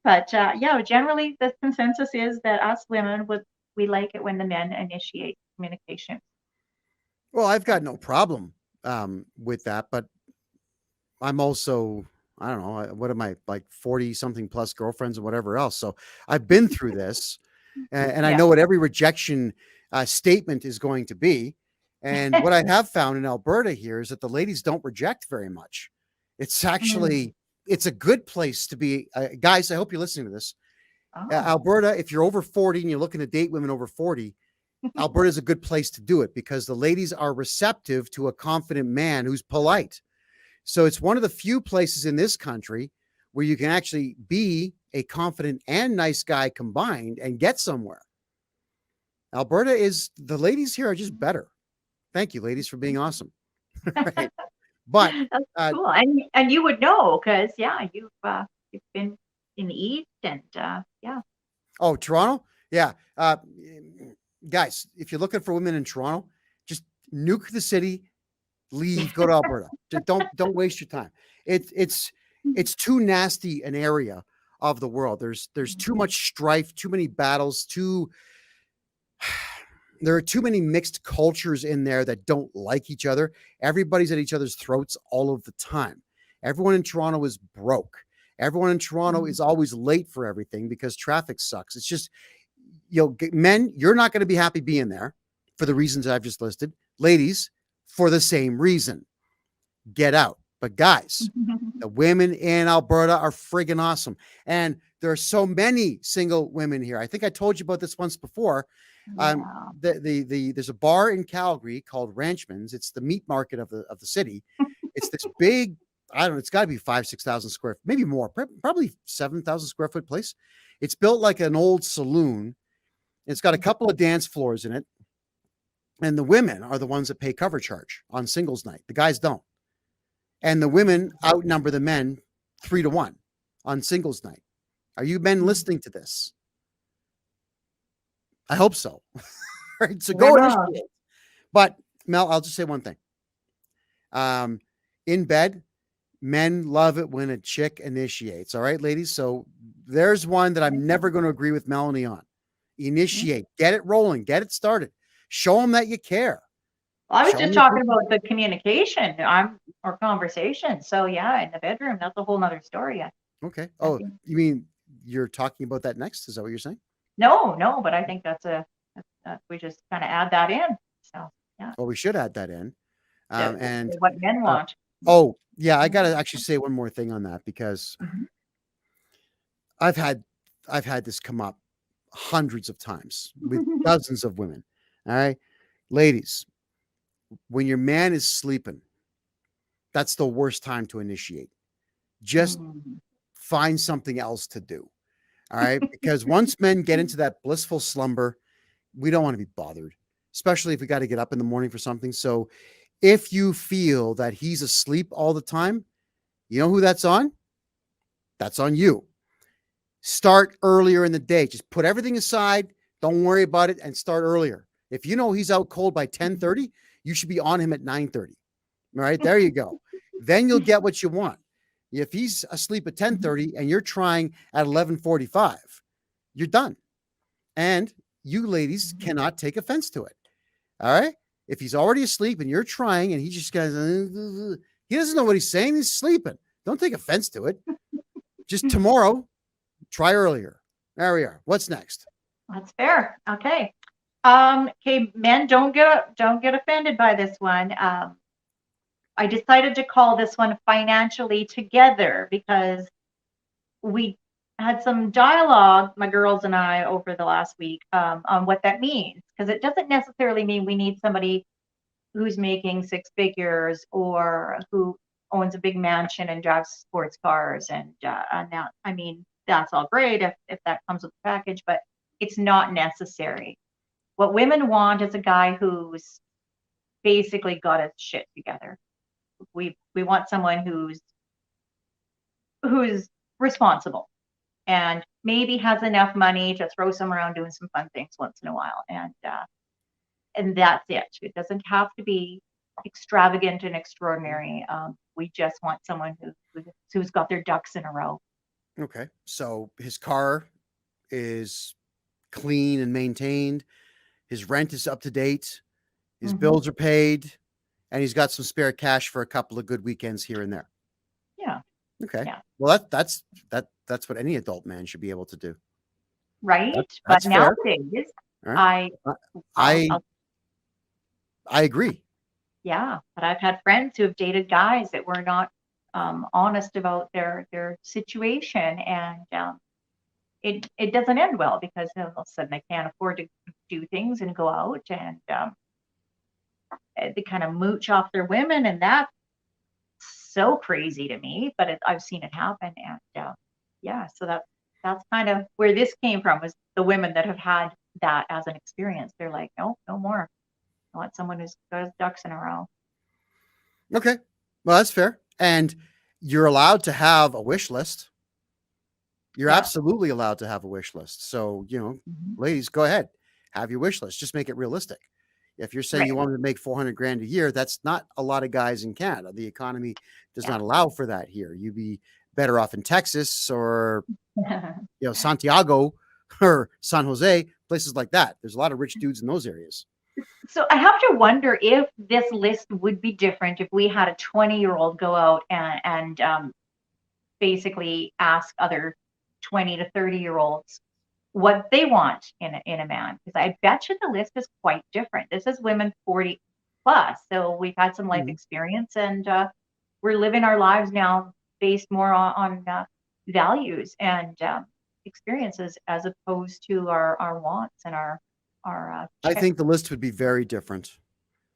But yeah, generally the consensus is that us women we like it when the men initiate communication. Well, I've got no problem with that, but I'm also, I don't know, what am I, like 40 something plus girlfriends or whatever else. So I've been through this and I know what every rejection statement is going to be. And what I have found in Alberta here is that the ladies don't reject very much. It's actually, it's a good place to be. Guys, I hope you're listening to this. Alberta, if you're over 40 and you're looking to date women over 40, Alberta is a good place to do it because the ladies are receptive to a confident man who's polite. So it's one of the few places in this country where you can actually be a confident and nice guy combined and get somewhere. Alberta the ladies here are just better. Thank you, ladies, for being awesome. Right. But that's cool. And you would know, because you've been in the East and yeah. Oh, Toronto? Yeah. Guys, if you're looking for women in Toronto, just nuke the city, leave, go to Alberta. Don't waste your time. It's too nasty an area of the world. There's too much strife, too many battles, there are too many mixed cultures in there that don't like each other. Everybody's at each other's throats all of the time. Everyone in Toronto is broke. Everyone in Toronto is always late for everything because traffic sucks. It's just, men, you're not going to be happy being there for the reasons I've just listed. Ladies, for the same reason. Get out. But guys, the women in Alberta are friggin' awesome. And there are so many single women here. I think I told you about this once before. There's a bar in Calgary called Ranchman's. It's the meat market of the city. It's this big, I don't know, it's got to be 5,000-6,000 square, maybe more, probably 7,000 square foot place. It's built like an old saloon. It's got a couple of dance floors in it. And the women are the ones that pay cover charge on singles night. The guys don't. And the women outnumber the men 3-1 on singles night. Are you men listening to this? I hope so. Right, so go initiate. But Mel, I'll just say one thing. In bed, men love it when a chick initiates. All right, ladies. So there's one that I'm never going to agree with Melanie on. Initiate, get it rolling, get it started. Show them that you care. Well, I was just talking about the communication or conversation. So yeah, in the bedroom, that's a whole nother story. Okay. Oh, you mean you're talking about that next? Is that what you're saying? No, but I think we just kind of add that in. So yeah. Well, we should add that in. And what men want. Oh yeah, I got to actually say one more thing on that because I've had this come up hundreds of times with dozens of women. All right, ladies, when your man is sleeping, that's the worst time to initiate. Just find something else to do. All right. Because once men get into that blissful slumber, we don't want to be bothered, especially if we got to get up in the morning for something. So if you feel that he's asleep all the time, you know who that's on? That's on you. Start earlier in the day. Just put everything aside. Don't worry about it and start earlier. If you know he's out cold by 10:30, you should be on him at 9:30. All right, there you go. Then you'll get what you want. If he's asleep at 10:30 and you're trying at 11:45, you're done. And you ladies cannot take offense to it. All right. If he's already asleep and you're trying and he just goes, he doesn't know what he's saying. He's sleeping. Don't take offense to it. Just tomorrow, try earlier. There we are. What's next? That's fair. Okay. Okay, men, don't get offended by this one. I decided to call this one Financially Together because we had some dialogue, my girls and I, over the last week on what that means. Because it doesn't necessarily mean we need somebody who's making six figures or who owns a big mansion and drives sports cars. And that, I mean, that's all great if that comes with the package, but it's not necessary. What women want is a guy who's basically got his shit together. We want someone who's responsible and maybe has enough money to throw some around doing some fun things once in a while. And that's it. It doesn't have to be extravagant and extraordinary. We just want someone who's got their ducks in a row. Okay. So his car is clean and maintained. His rent is up to date. His bills are paid. And he's got some spare cash for a couple of good weekends here and there. Yeah. Okay. Yeah. Well, that's what any adult man should be able to do. Right. That's but fair. nowadays, Right. I agree. Yeah. But I've had friends who have dated guys that were not honest about their situation. And it doesn't end well because all of a sudden they can't afford to do things and go out and they kind of mooch off their women, and that's so crazy to me. But I've seen it happen, and yeah, so that's kind of where this came from. Was the women that have had that as an experience? They're like, no more. I want someone who's got his ducks in a row. Okay, well that's fair, and you're allowed to have a wish list. You're absolutely allowed to have a wish list. So ladies, go ahead, have your wish list. Just make it realistic. If you're saying you want to make $400,000 a year, that's not a lot of guys in Canada. The economy does not allow for that here. You'd be better off in Texas or Santiago or San Jose, places like that. There's a lot of rich dudes in those areas. So I have to wonder if this list would be different if we had a 20-year-old go out and basically ask other 20 to 30-year-olds what they want in a man, because I bet you the list is quite different. This is women 40 plus, so we've had some life experience, and we're living our lives now based more on values and experiences as opposed to our wants and our. I think the list would be very different.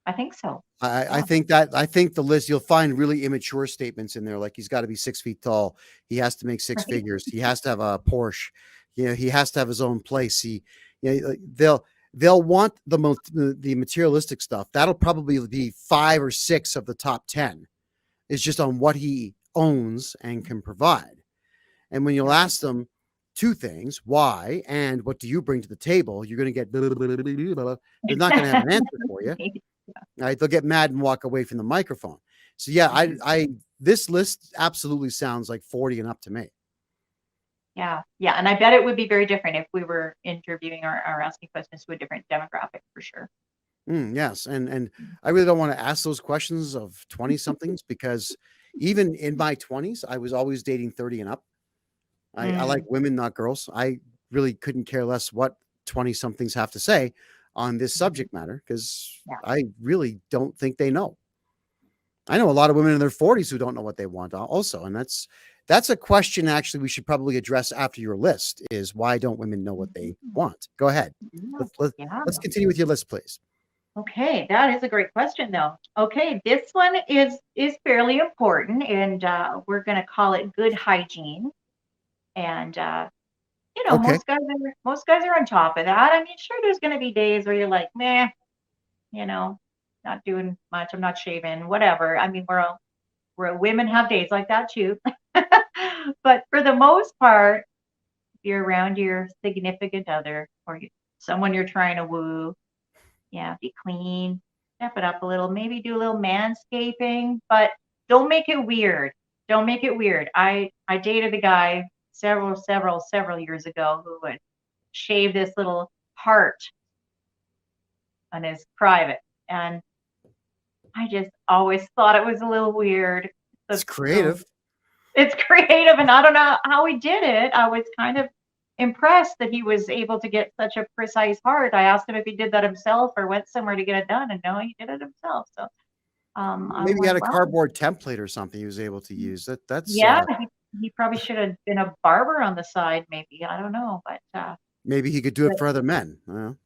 I think so. I think the list, you'll find really immature statements in there, like he's got to be 6 feet tall, he has to make six figures, he has to have a Porsche. He has to have his own place. They'll want the materialistic stuff. That'll probably be 5 or 6 of the top 10. It's just on what he owns and can provide. And when you'll ask them two things, why and what do you bring to the table, you're going to get, they're not going to have an answer for you. Right? They'll get mad and walk away from the microphone. So yeah, this list absolutely sounds like 40 and up to me. Yeah. And I bet it would be very different if we were interviewing or asking questions to a different demographic for sure. Yes. And I really don't want to ask those questions of 20 somethings because even in my 20s, I was always dating 30 and up. I like women, not girls. I really couldn't care less what 20 somethings have to say on this subject matter because I really don't think they know. I know a lot of women in their 40s who don't know what they want also. And that's a question actually we should probably address after your list is why don't women know what they want? Go ahead. Let's continue with your list, please. Okay, that is a great question though. Okay, this one is fairly important and we're going to call it good hygiene. And Okay. most guys are on top of that. I mean, sure, there's going to be days where you're like, meh, you know, not doing much. I'm not shaving, whatever. I mean, we're women have days like that too. But for the most part, if you're around your significant other or someone you're trying to woo, yeah, be clean, step it up a little, maybe do a little manscaping, but don't make it weird. Don't make it weird. I dated a guy several years ago who would shave this little heart on his private, and I just always thought it was a little weird. It's So creative. it's creative, and I don't know how he did it. I was kind of impressed that he was able to get such a precise heart. I asked him if he did that himself or went somewhere to get it done, and no, he did it himself. So I'm Maybe he had like, a well, cardboard template or something he was able to use. That's yeah, he probably should have been a barber on the side, maybe. I don't know, but maybe he could do it but for other men.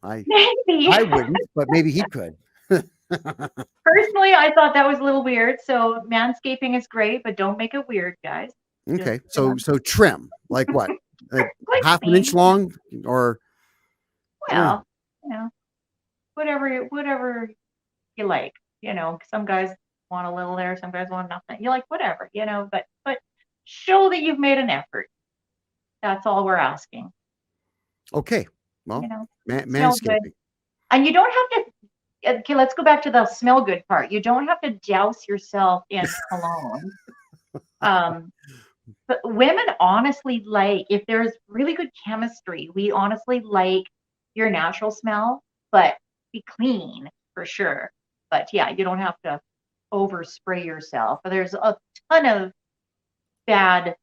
I maybe. I wouldn't, but maybe he could. Personally, I thought that was a little weird. So manscaping is great, but don't make it weird, guys. Just Okay. So trim, like what? Like like half an inch clean. long or yeah. Well, you know, whatever you like. Some guys want a little there, some guys want nothing. You like whatever, but show that you've made an effort. That's all we're asking. Okay. Well, Smell good. manscaping. And you don't have to. Okay, let's go back to the smell good part. You don't have to douse yourself in cologne. But women honestly like, if there's really good chemistry, we honestly like your natural smell, but be clean for sure. But yeah, you don't have to overspray yourself. There's a ton of bad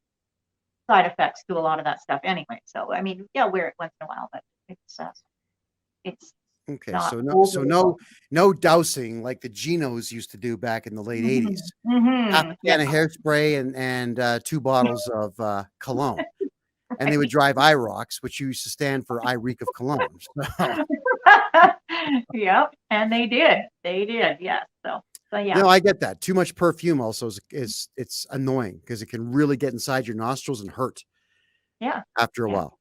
side effects to a lot of that stuff anyway. So I mean, yeah, wear it once in a while, but it's Okay. not So overall. no dousing like the Genos used to do back in the late 80s. Half a Yeah. can of hairspray and 2 bottles of cologne. And they would drive IROCs, which used to stand for I reek of cologne. So, Yep, and they did. They did, yes. So yeah, no, I get that. Too much perfume also is it's annoying because it can really get inside your nostrils and hurt yeah, after a yeah, while.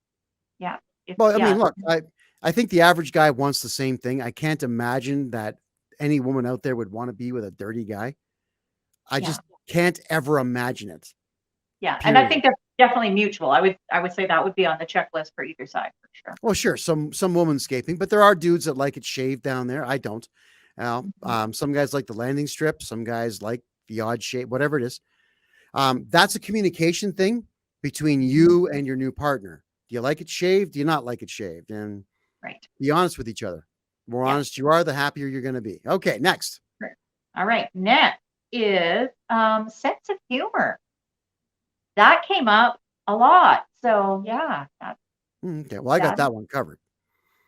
yeah. It's Well, I yeah, mean, look, I think the average guy wants the same thing. I can't imagine that any woman out there would want to be with a dirty guy. I yeah, just can't ever imagine it. yeah. And I Period. think that's definitely mutual. I would say that would be on the checklist for either side for sure. Well, sure, some womanscaping, but there are dudes that like it shaved down there. I don't. Some guys like the landing strip. Some guys like the odd shape, whatever it is. That's a communication thing between you and your new partner. Do you like it shaved? Do you not like it shaved? And Right. be honest with each other. The more Yeah. honest you are, the happier you're going to be. Okay, next. Right. All right. Next is sense of humor. That came up a lot. So yeah, Okay, well, I got that that one covered.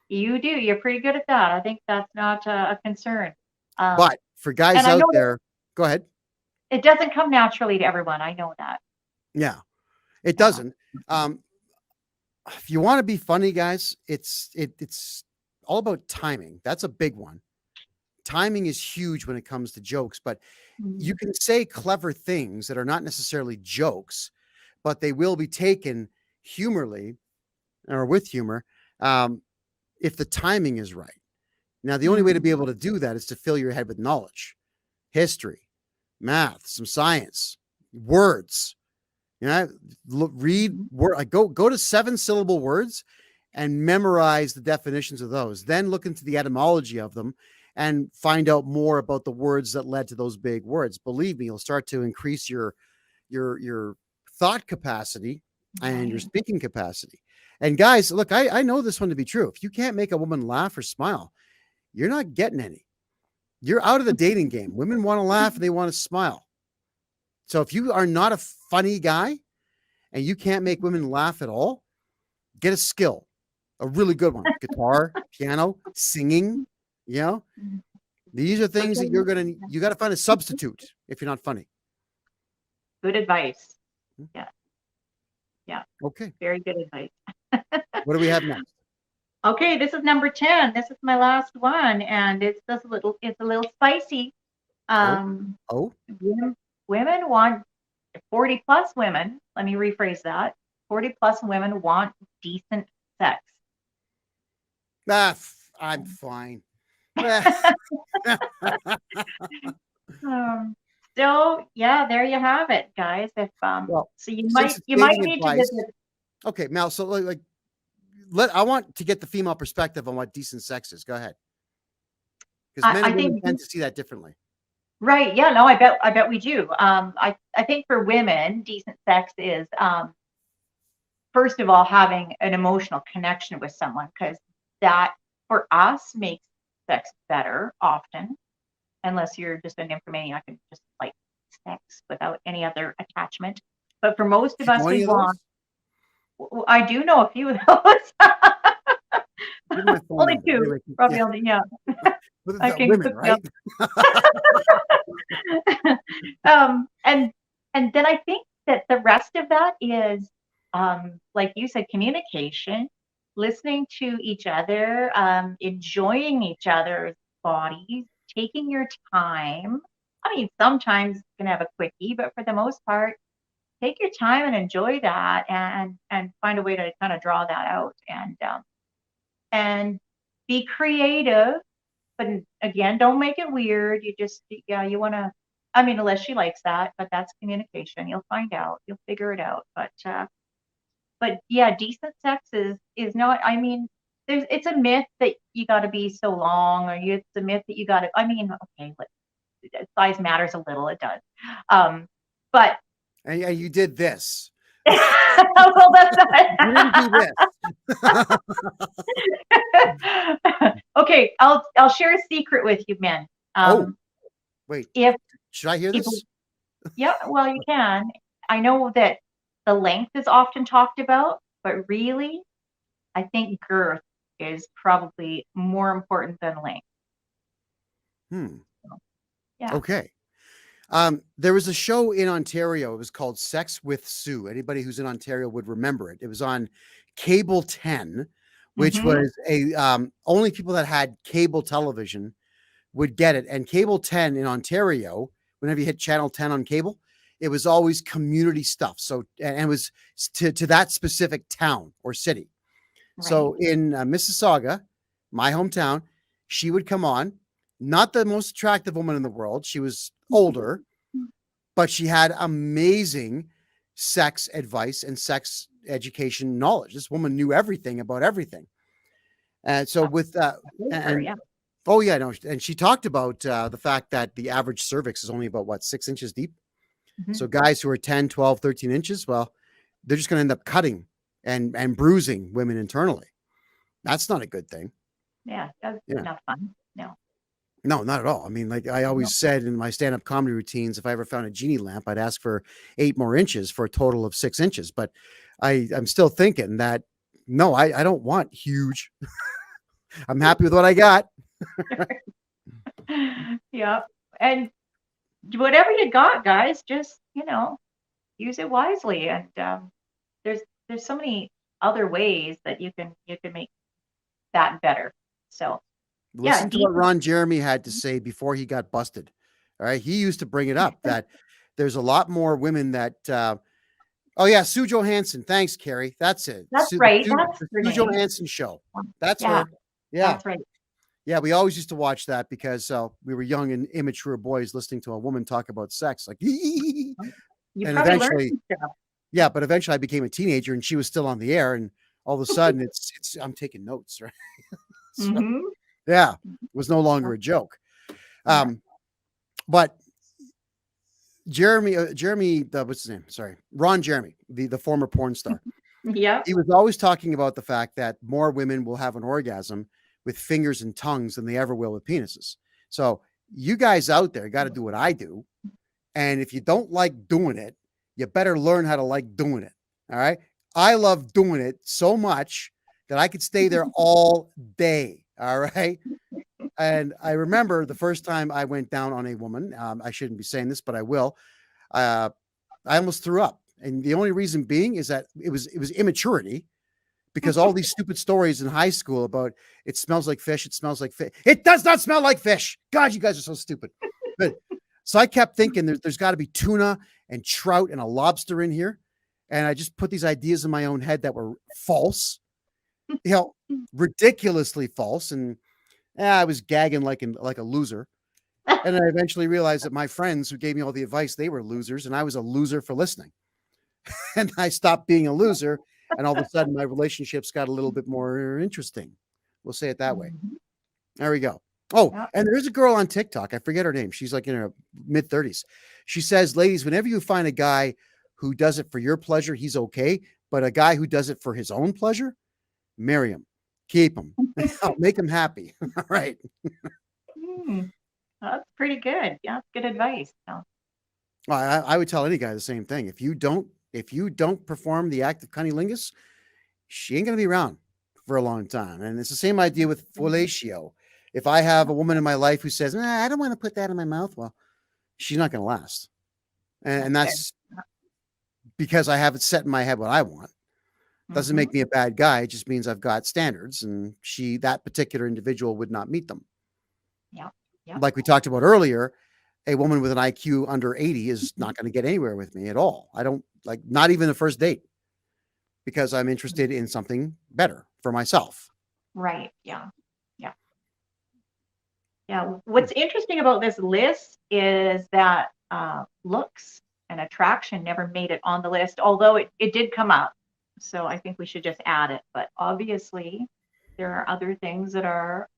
you do. You're pretty good at that. I think that's not a concern. But for guys And I out know that there, go ahead. it doesn't come naturally to everyone. I know that. Yeah, it Yeah. doesn't. If you want to be funny, guys, it's all about timing. That's a big one. Timing is huge when it comes to jokes, but you Mhm. can say clever things that are not necessarily jokes, but they will be taken humorly or with humor if the timing is right. Now, the only way to be able to do that is to fill your head with knowledge, history, math, some science, words. Read Mhm. word. Go to 7-syllable words and memorize the definitions of those. Then look into the etymology of them and find out more about the words that led to those big words. Believe me, you'll start to increase your thought capacity and your Right. speaking capacity. And guys, look, I know this one to be true. If you can't make a woman laugh or smile, you're not getting any. You're out of the dating game. Women want to laugh and they want to smile. So if you are not a funny guy and you can't make women laugh at all, get a skill, a really good one. Guitar, piano, singing, you know, Mhm. these are things that you got to find a substitute if you're not funny. Good advice. Yeah. Yeah. Okay. Very good advice. What do we have next? Okay, this is number 10. This is my last one, and it's a little spicy. Oh, Um, oh, women want 40 plus women. Let me rephrase that. 40 plus women want decent sex? I'm fine. So yeah, there you have it, guys. If Well, so you since might it's you might dating need to advice, visit. okay, Mel. So like, I want to get the female perspective on what decent sex is. Go ahead, because men I and women think tend to see that differently. right, yeah, no, I bet we do. I think for women, decent sex is first of all having an emotional connection with someone, because that for us makes sex better often, unless you're just an nymphomaniac and just like sex without any other attachment. But for most of You us, know we any of want. those? I do know a few of those. Give me my phone Only number. two, Anyway, probably yeah, only, yeah. but I the can women, hook you up. right? And then I think that the rest of that is, like you said, communication, listening to each other, enjoying each other's bodies, taking your time. I mean, sometimes you can have a quickie, but for the most part, take your time and enjoy that, and find a way to kind of draw that out, and be creative. But again, don't make it weird. You just, yeah, you want to, I mean, unless she likes that, but that's communication. You'll find out, you'll figure it out. But yeah, decent sex is not, I mean, it's a myth that you got to be so long, or it's a myth that you got to, I mean, okay, size matters a little, it does. But And you did this. well, that's You didn't do not. this. Okay, I'll share a secret with you, men. Wait. If Should I hear this? yeah, well, you can. I know that the length is often talked about, but really, I think girth is probably more important than length. Yeah. Okay. There was a show in Ontario. It was called Sex with Sue. Anybody who's in Ontario would remember it. It was on Cable 10, which was a only people that had cable television would get it. And Cable 10 in Ontario, whenever you hit channel 10 on cable, it was always community stuff. So, and it was to that specific town or city. Right. So in Mississauga, my hometown, she would come on, not the most attractive woman in the world. She was older, but she had amazing sex advice and sex education knowledge. This woman knew everything about everything. And so with yeah. oh yeah, no, and she talked about the fact that the average cervix is only about what, 6 inches deep. So guys who are 10, 12, 13 inches, well, they're just going to end up cutting and bruising women internally. That's not a good thing. Yeah, that's not fun. No, not at all. I mean, like I always said in my stand-up comedy routines, if I ever found a genie lamp, I'd ask for 8 more inches for a total of 6 inches. But I'm still thinking that, no, I don't want huge. I'm happy with what I got. Yeah. And whatever you got, guys, just, use it wisely. And there's so many other ways that you can make that better. So Listen to what Ron Jeremy had to say before he got busted. All right. He used to bring it up that there's a lot more women that, oh yeah, Sue Johnston. Thanks, Carrie. That's it. That's right. That's the Sue Johnston show. That's her. Yeah. That's right. Yeah. We always used to watch that because we were young and immature boys listening to a woman talk about sex. Like, you and probably eventually, learned but eventually I became a teenager and she was still on the air. And all of a sudden it's I'm taking notes, right? So, yeah, it was no longer a joke. But Jeremy, what's his name? Sorry, Ron Jeremy, the former porn star. Yeah. He was always talking about the fact that more women will have an orgasm with fingers and tongues than they ever will with penises. So you guys out there got to do what I do. And if you don't like doing it, you better learn how to like doing it. All right. I love doing it so much that I could stay there all day. All right. And I remember the first time I went down on a woman, I shouldn't be saying this, but I will. I almost threw up. And the only reason being is that it was immaturity, because all these stupid stories in high school about it smells like fish. It smells like fish. It does not smell like fish. God, you guys are so stupid. But so I kept thinking there's got to be tuna and trout and a lobster in here. and I just put these ideas in my own head that were false, ridiculously false. And I was gagging like a loser. And I eventually realized that my friends who gave me all the advice, they were losers, and I was a loser for listening. And I stopped being a loser, and all of a sudden my relationships got a little bit more interesting. We'll say it that way. Mhm. There we go. Oh, Yeah. and there's a girl on TikTok. I forget her name. She's like in her mid-30s. She says, ladies, whenever you find a guy who does it for your pleasure, he's okay. But a guy who does it for his own pleasure, marry him. Keep him. Make him happy. All right. Hmm. That's pretty good. Yeah, that's good advice. So, Well, I would tell any guy the same thing. If you don't perform the act of cunnilingus, she ain't gonna be around for a long time. And it's the same idea with fellatio. If I have a woman in my life who says, I don't want to put that in my mouth, well, she's not gonna last. And that's because I have it set in my head what I want. Doesn't make me a bad guy. It just means I've got standards, and that particular individual would not meet them. Yeah. Like we talked about earlier, a woman with an IQ under 80 is not going to get anywhere with me at all. I don't not even the first date, because I'm interested in something better for myself. Right. Yeah. What's interesting about this list is that looks and attraction never made it on the list, although it did come up. So I think we should just add it. But obviously, there are other things that are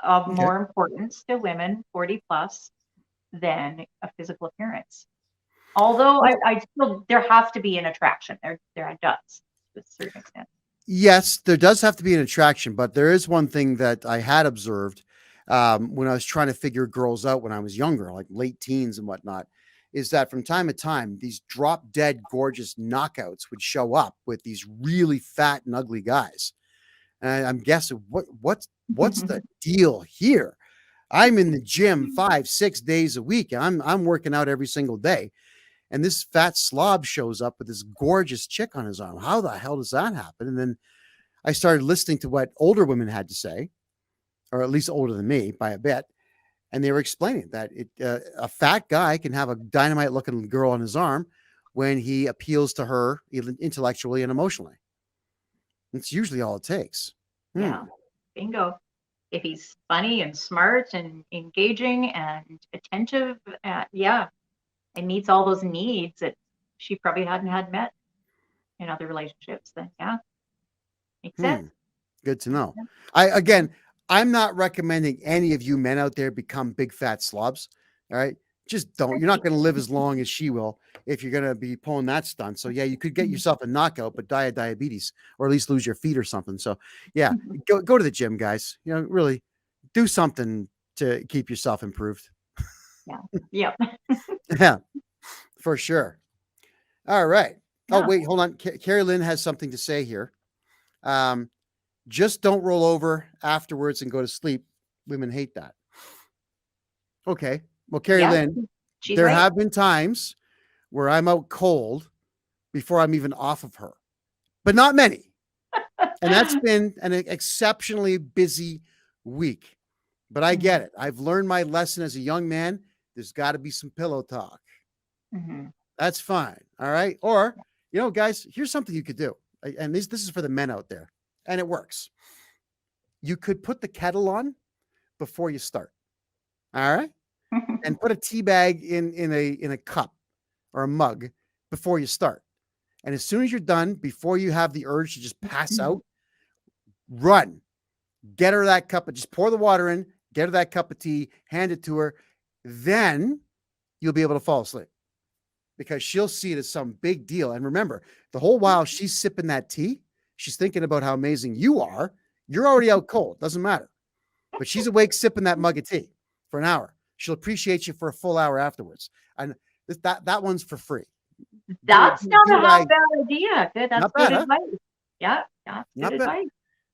of more importance to women 40 plus than a physical appearance. Although I still, there has to be an attraction. There does to a certain extent. Yes, there does have to be an attraction, but there is one thing that I had observed when I was trying to figure girls out when I was younger, like late teens and whatnot, is that from time to time, these drop dead gorgeous knockouts would show up with these really fat and ugly guys. And I'm guessing what's the deal here? I'm in the gym 5-6 days a week. I'm working out every single day. And this fat slob shows up with this gorgeous chick on his arm. How the hell does that happen? And then I started listening to what older women had to say, or at least older than me by a bit. And they were explaining that a fat guy can have a dynamite looking girl on his arm when he appeals to her intellectually and emotionally. It's usually all it takes. Yeah. Bingo. If he's funny and smart and engaging and attentive, and meets all those needs that she probably hadn't had met in other relationships, then makes sense. Good to know. I'm not recommending any of you men out there become big fat slobs. All right. Just don't. You're not going to live as long as she will if you're going to be pulling that stunt. So yeah, you could get yourself a knockout, but die of diabetes, or at least lose your feet or something. So yeah, go to the gym, guys. Really do something to keep yourself improved. Yeah. Yeah, for sure. All right. Yeah. Oh, wait, hold on. Carrie Lynn has something to say here. Just don't roll over afterwards and go to sleep. Women hate that. Okay. Well, Carrie Lynn, there have been times where I'm out cold before I'm even off of her, but not many. And that's been an exceptionally busy week. But I get it. I've learned my lesson as a young man. There's got to be some pillow talk. That's fine. All right. Or, guys, here's something you could do. And this is for the men out there. And it works. You could put the kettle on before you start. All right. And put a tea bag in a cup or a mug before you start. And as soon as you're done, before you have the urge to just pass out, run. Get her that cup, just pour the water in, get her that cup of tea, hand it to her. Then you'll be able to fall asleep because she'll see it as some big deal. And remember, the whole while she's sipping that tea, she's thinking about how amazing you are. You're already out cold. Doesn't matter. But she's awake sipping that mug of tea for an hour. She'll appreciate you for a full hour afterwards. And that one's for free. That's not a half bad idea. Good. That's good advice. Yeah. Good advice.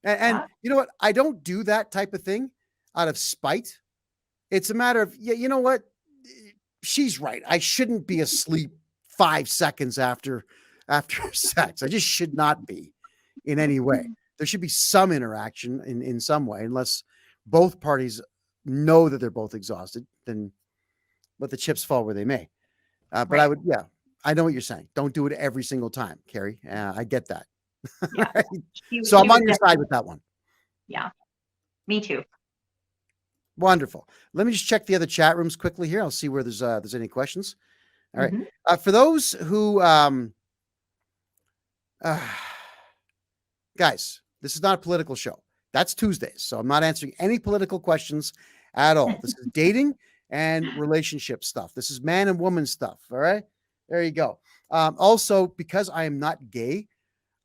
And you know what? I don't do that type of thing out of spite. It's a matter of, you know what? She's right. I shouldn't be asleep 5 seconds after sex. I just should not be in any way. There should be some interaction in some way, unless both parties know that they're both exhausted, then let the chips fall where they may. But right. I know what you're saying. Don't do it every single time, Carrie. I get that. Yeah. Right? She So I'm was on your side with that one. Yeah, me too. Wonderful. Let me just check the other chat rooms quickly here. I'll see where there's any questions. All right. Mhm. For those who, guys, this is not a political show. That's Tuesdays, so I'm not answering any political questions at all. This is dating and relationship stuff. This is man and woman stuff. All right. There you go. Also, because I am not gay,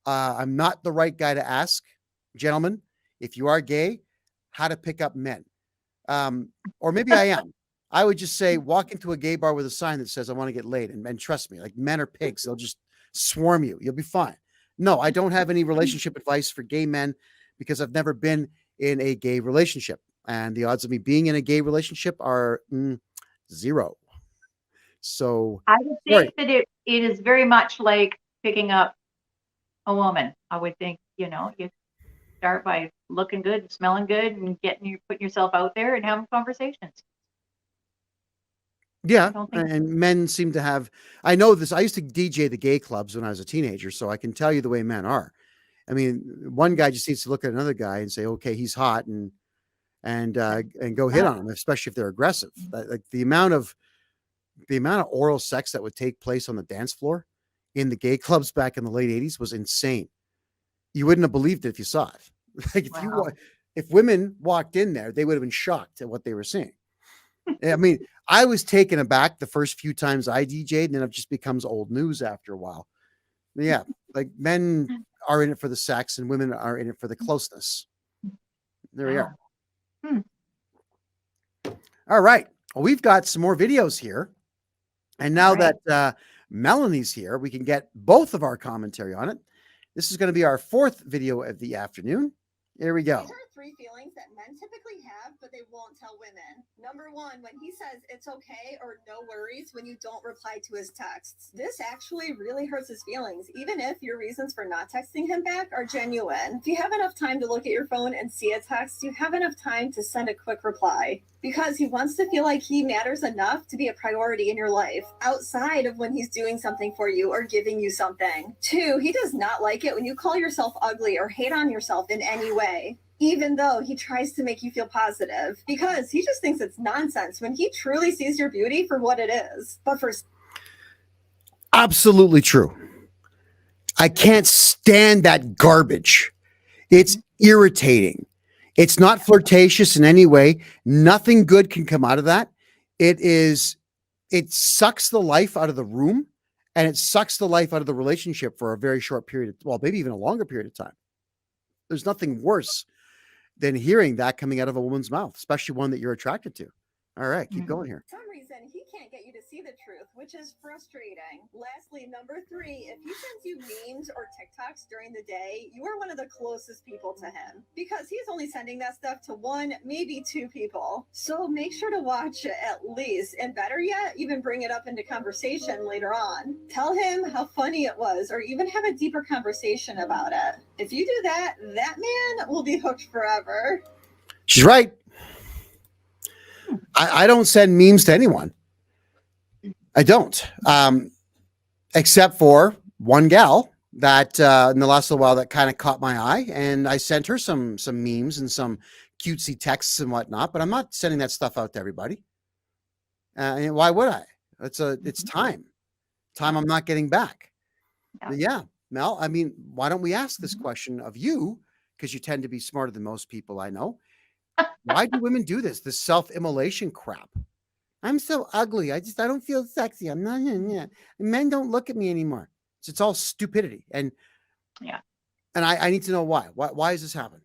I'm not the right guy to ask, gentlemen, if you are gay, how to pick up men. Or maybe I am. I would just say, walk into a gay bar with a sign that says, I want to get laid. And trust me, like, men are pigs. They'll just swarm you. You'll be fine. No, I don't have any relationship advice for gay men because I've never been in a gay relationship. And the odds of me being in a gay relationship are 0. So, I would Right. think that it is very much like picking up a woman. I would think, you start by looking good, smelling good, and putting yourself out there and having conversations. I Yeah, don't think and men seem to have. I know this. I used to DJ the gay clubs when I was a teenager, so I can tell you the way men are. I mean, one guy just needs to look at another guy and say, "Okay, he's hot," and go hit on him, especially if they're aggressive. Like the amount of oral sex that would take place on the dance floor in the gay clubs back in the late '80s was insane. You wouldn't have believed it if you saw it. Like Wow. if women walked in there, they would have been shocked at what they were seeing. I mean, I was taken aback the first few times I DJ'd, and then it just becomes old news after a while. But yeah, like men are in it for the sex, and women are in it for the closeness. There we are. Hmm. All right. Well, we've got some more videos here. And now that Melanie's here, we can get both of our commentary on it. This is going to be our 4th video of the afternoon. Here we go. These are 3 feelings that men typically have, but they won't tell women. Number 1, when he says it's okay or no worries when you don't reply to his texts. This actually really hurts his feelings, even if your reasons for not texting him back are genuine. If you have enough time to look at your phone and see a text, you have enough time to send a quick reply. Because he wants to feel like he matters enough to be a priority in your life, outside of when he's doing something for you or giving you something. 2, he does not like it when you call yourself ugly or hate on yourself in any way, even though he tries to make you feel positive, because he just thinks it's nonsense when he truly sees your beauty for what it is. But for Absolutely true. I can't stand that garbage. It's irritating. It's not flirtatious in any way. Nothing good can come out of that. It sucks the life out of the room, and it sucks the life out of the relationship for a very short period, well, maybe even a longer period of time. There's nothing worse than hearing that coming out of a woman's mouth, especially one that you're attracted to. All right, keep going here. For some reason, he can't get you to see the truth, which is frustrating. Lastly, number 3, if he sends you memes or TikToks during the day, you are one of the closest people to him, because he's only sending that stuff to 1, maybe 2 people. So make sure to watch it at least, and better yet, even bring it up into conversation later on. Tell him how funny it was, or even have a deeper conversation about it. If you do that, that man will be hooked forever. She's right. I don't send memes to anyone. I don't, except for one gal that in the last little while that kind of caught my eye, and I sent her some memes and some cutesy texts and whatnot. But I'm not sending that stuff out to everybody. And why would I? It's time I'm not getting back. Yeah. But yeah, Mel. I mean, why don't we ask this question of you? Because you tend to be smarter than most people I know. Why do women do this self-immolation crap? I'm so ugly. I don't feel sexy. I'm not. Men don't look at me anymore. It's all stupidity. And Yeah. And I need to know why. Why does this happen?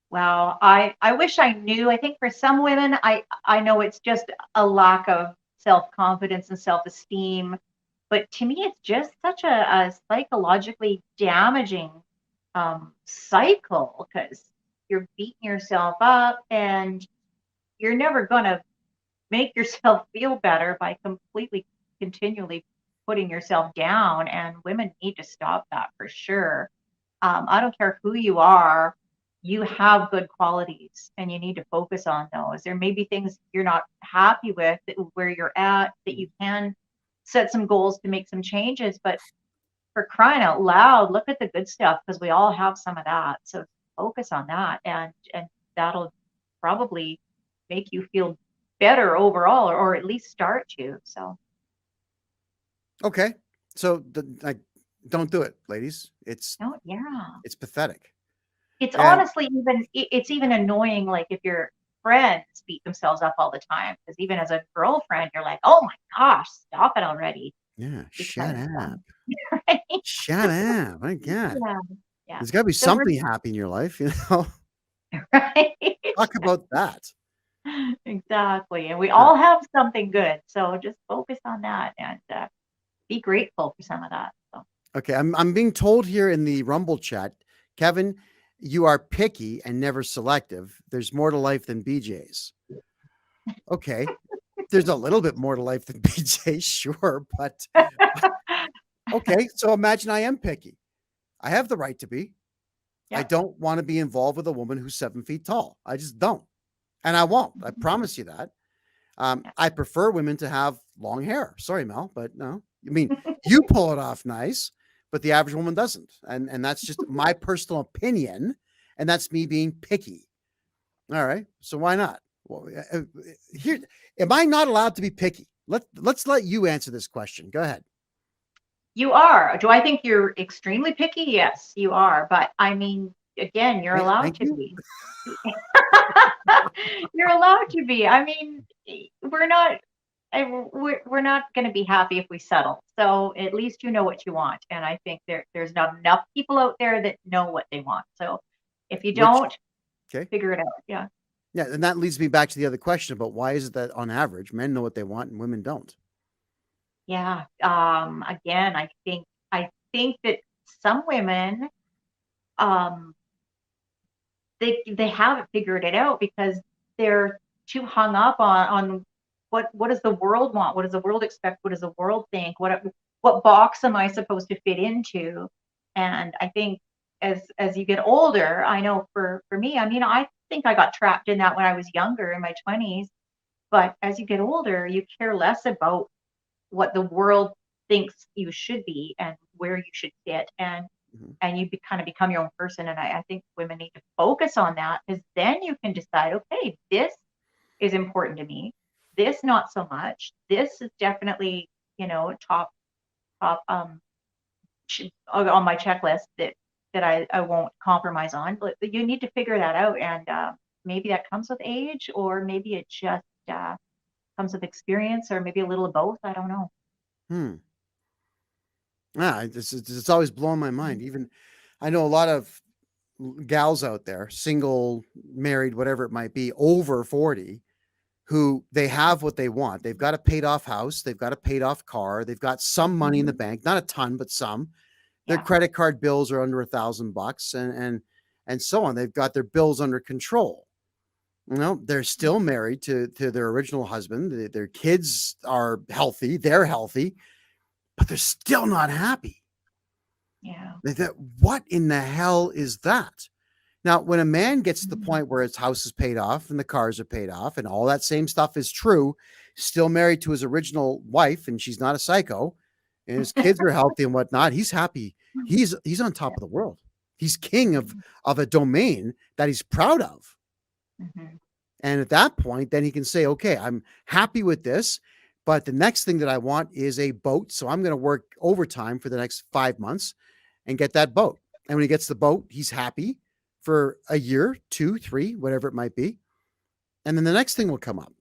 Well, I wish I knew. I think for some women, I know it's just a lack of self-confidence and self-esteem. But to me, it's just such a psychologically damaging cycle, because you're beating yourself up and you're never going to make yourself feel better by continually putting yourself down. And women need to stop that for sure. I don't care who you are, you have good qualities and you need to focus on those. There may be things you're not happy with where you're at that you can set some goals to make some changes, but for crying out loud, look at the good stuff, because we all have some of that. So focus on that, and that'll probably make you feel better overall, or at least start to. So Okay. So don't do it, ladies. It's yeah. it's pathetic. It's And honestly it's even annoying, like if your friends beat themselves up all the time, because even as a girlfriend, you're like, oh my gosh, stop it already. yeah, shut Because, up. right? Shut up. My God. Yeah, yeah. There's gotta be So we're something happy in your life, you know. right. Talk about that. Exactly. And we Yeah. all have something good. So just focus on that, and be grateful for some of that. So Okay, I'm being told here in the Rumble chat, Kevin, you are picky and never selective. There's more to life than BJ's. Okay, there's a little bit more to life than BJ's, sure, but okay. So imagine I am picky. I have the right to be. I yeah. don't want to be involved with a woman who's 7 feet tall. I just don't, and I won't. I promise you that. I prefer women to have long hair. Sorry, Mel, but no. I mean, you pull it off nice, but the average woman doesn't. And that's just my personal opinion. And that's me being picky. All right. So why not? Well, here, am I not allowed to be picky? Let's let you answer this question. Go ahead. You are. Do I think you're extremely picky? Yes, you are. But I mean, again, you're allowed Thank to you. be. You're allowed to be. I mean, we're not we're not going to be happy if we settle. So at least you know what you want. And I think there's not enough people out there that know what they want. So if you Which, don't, okay. figure it out. Yeah. Yeah. And that leads me back to the other question about why is it that on average men know what they want and women don't? Yeah. Again, I think that some women um they haven't figured it out because they're too hung up on what does the world want? What does the world expect? What does the world think? What box am I supposed to fit into? And I think as you get older, I know for me, I mean, I think I got trapped in that when I was younger in my 20s. But as you get older, you care less about what the world thinks you should be and where you should fit, and you kind of become your own person. And I think women need to focus on that, because then you can decide, okay, this is important to me, this not so much, this is definitely, top on my checklist that I won't compromise on. But you need to figure that out, and maybe that comes with age, or maybe it just comes with experience, or maybe a little of both. I don't know. Hmm. Yeah, it's always blown my mind. Even I know a lot of gals out there, single, married, whatever it might be, over 40, who they have what they want. They've got a paid off house, they've got a paid off car, they've got some money in the bank, not a ton, but some. Their Yeah. credit card bills are under $1,000 and so on. They've got their bills under control. You know, they're still married to their original husband. Their kids are healthy, they're healthy, but they're still not happy. Yeah. What in the hell is that? Now, when a man gets to the point where his house is paid off and the cars are paid off and all that same stuff is true, still married to his original wife, and she's not a psycho, and his kids are healthy and whatnot, he's happy. He's on top of the world. He's king of a domain that he's proud of. Mhm. And at that point, then he can say, okay, I'm happy with this, but the next thing that I want is a boat. So I'm going to work overtime for the next 5 months and get that boat. And when he gets the boat, he's happy for a year, 2, 3, whatever it might be. And then the next thing will come up.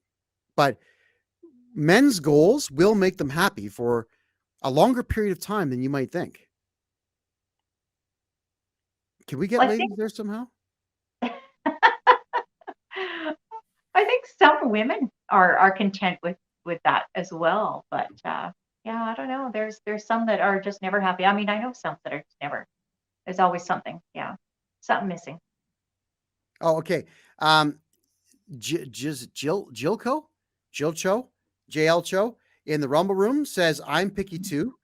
But men's goals will make them happy for a longer period of time than you might think. Can we get Well, ladies there somehow? I think some women are content with that as well, but yeah, I don't know. There's some that are just never happy. I mean, I know some that are just never. There's always something. Yeah, something missing. Oh, okay. Jilco, JL Cho in the Rumble Room says, I'm picky too.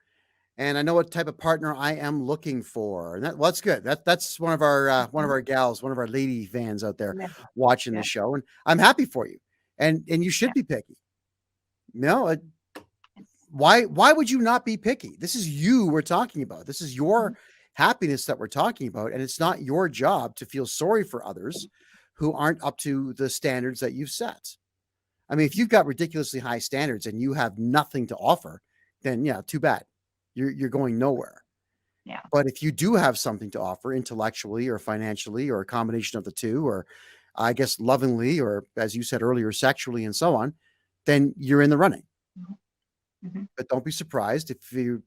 And I know what type of partner I am looking for. And that's good. That's one of our gals, one of our lady fans out there Yeah. watching the show. And I'm happy for you. And you should be picky. No, why would you not be picky? This is you we're talking about. This is your happiness that we're talking about. And it's not your job to feel sorry for others who aren't up to the standards that you've set. I mean, if you've got ridiculously high standards and you have nothing to offer, then yeah, too bad. You're going nowhere. Yeah. But if you do have something to offer intellectually or financially or a combination of the two, or I guess lovingly, or as you said earlier, sexually and so on, then you're in the running. Mm-hmm. But don't be surprised if you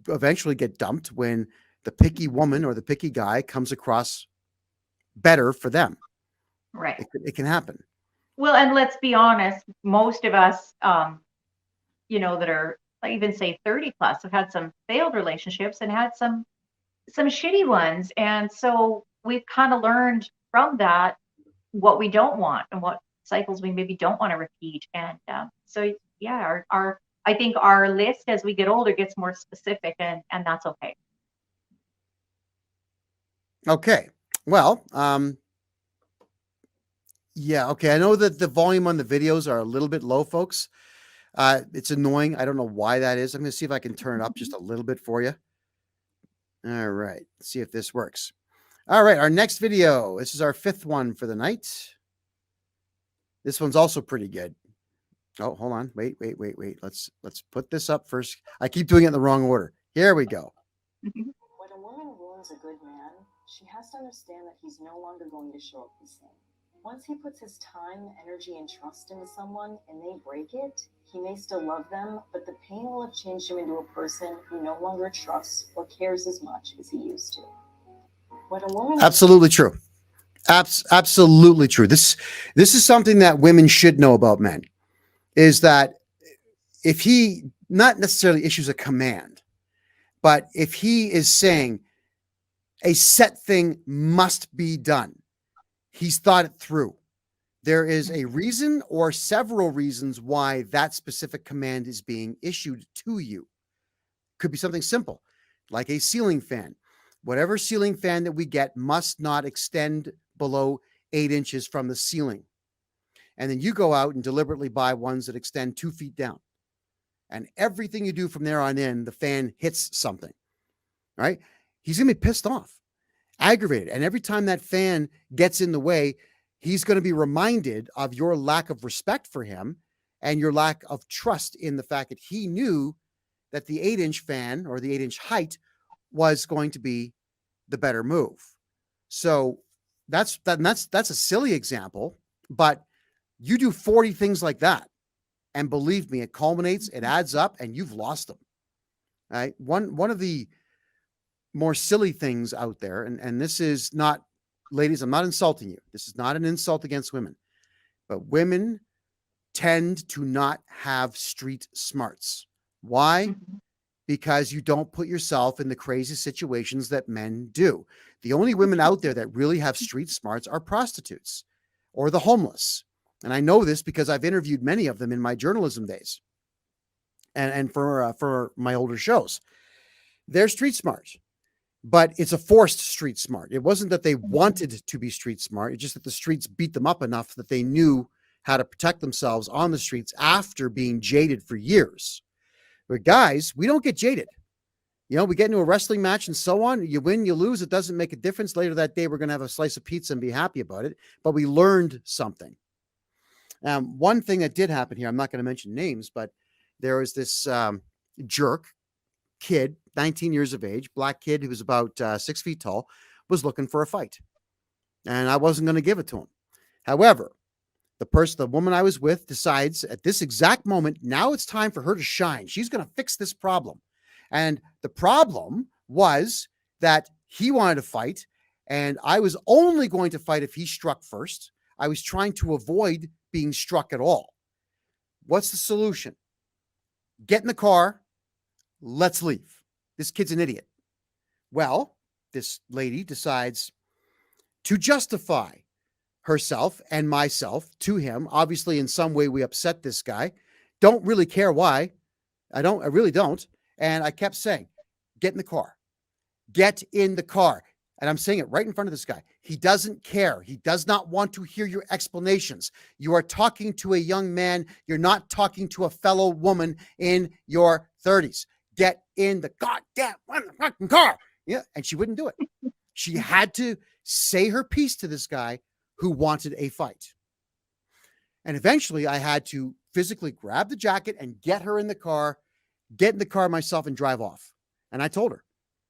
eventually get dumped when the picky woman or the picky guy comes across better for them. Right. It can happen. Well, and let's be honest, most of us, that are like, even say 30 plus have had some failed relationships and had some shitty ones. And so we've kind of learned from that what we don't want and what cycles we maybe don't want to repeat. And so, yeah, I think our list as we get older gets more specific, and that's okay. Okay. Well, yeah. Okay. I know that the volume on the videos are a little bit low, folks. It's annoying. I don't know why that is. I'm going to see if I can turn it up just a little bit for you. All right. Let's see if this works. All right. Our next video. This is our 5th one for the night. This one's also pretty good. Oh, hold on. Wait. Let's put this up first. I keep doing it in the wrong order. Here we go. When a woman wounds a good man, she has to understand that he's no longer going to show up the same. Once he puts his time, energy, and trust into someone and they break it, he may still love them, but the pain will have changed him into a person who no longer trusts or cares as much as he used to. When a woman Absolutely true. Absolutely true. This is something that women should know about men, is that if he not necessarily issues a command, but if he is saying a set thing must be done, he's thought it through. There is a reason or several reasons why that specific command is being issued to you. Could be something simple, like a ceiling fan. Whatever ceiling fan that we get must not extend below 8 inches from the ceiling. And then you go out and deliberately buy ones that extend 2 feet down. And everything you do from there on in, the fan hits something, right? He's going to be pissed off, aggravated. And every time that fan gets in the way, he's going to be reminded of your lack of respect for him and your lack of trust in the fact that he knew that the 8-inch fan or the 8-inch height was going to be the better move. So that's a silly example, but you do 40 things like that. And believe me, it culminates, it adds up, and you've lost them. Right? One of the more silly things out there, and this is not, ladies, I'm not insulting you. This is not an insult against women, but women tend to not have street smarts. Why? Because you don't put yourself in the crazy situations that men do. The only women out there that really have street smarts are prostitutes or the homeless. And I know this because I've interviewed many of them in my journalism days and for my older shows. They're street smart, but it's a forced street smart. It wasn't that they wanted to be street smart. It's just that the streets beat them up enough that they knew how to protect themselves on the streets after being jaded for years. But guys, we don't get jaded. You know, we get into a wrestling match and so on. You win, you lose. It doesn't make a difference. Later that day, we're going to have a slice of pizza and be happy about it. But we learned something. One thing that did happen here, I'm not going to mention names, but there was this jerk kid, 19 years of age, black kid who was about 6 feet tall, was looking for a fight. And I wasn't going to give it to him. However, the woman I was with decides at this exact moment, now it's time for her to shine. She's going to fix this problem. And the problem was that he wanted to fight, and I was only going to fight if he struck first. I was trying to avoid being struck at all. What's the solution? Get in the car. Let's leave. This kid's an idiot. Well, this lady decides to justify herself and myself to him. Obviously, in some way, we upset this guy. Don't really care why. I really don't. And I kept saying, get in the car. Get in the car. And I'm saying it right in front of this guy. He doesn't care. He does not want to hear your explanations. You are talking to a young man. You're not talking to a fellow woman in your 30s. Get in the goddamn fucking car. Yeah. And she wouldn't do it. She had to say her piece to this guy who wanted a fight. And eventually I had to physically grab the jacket and get her in the car, get in the car myself and drive off. And I told her,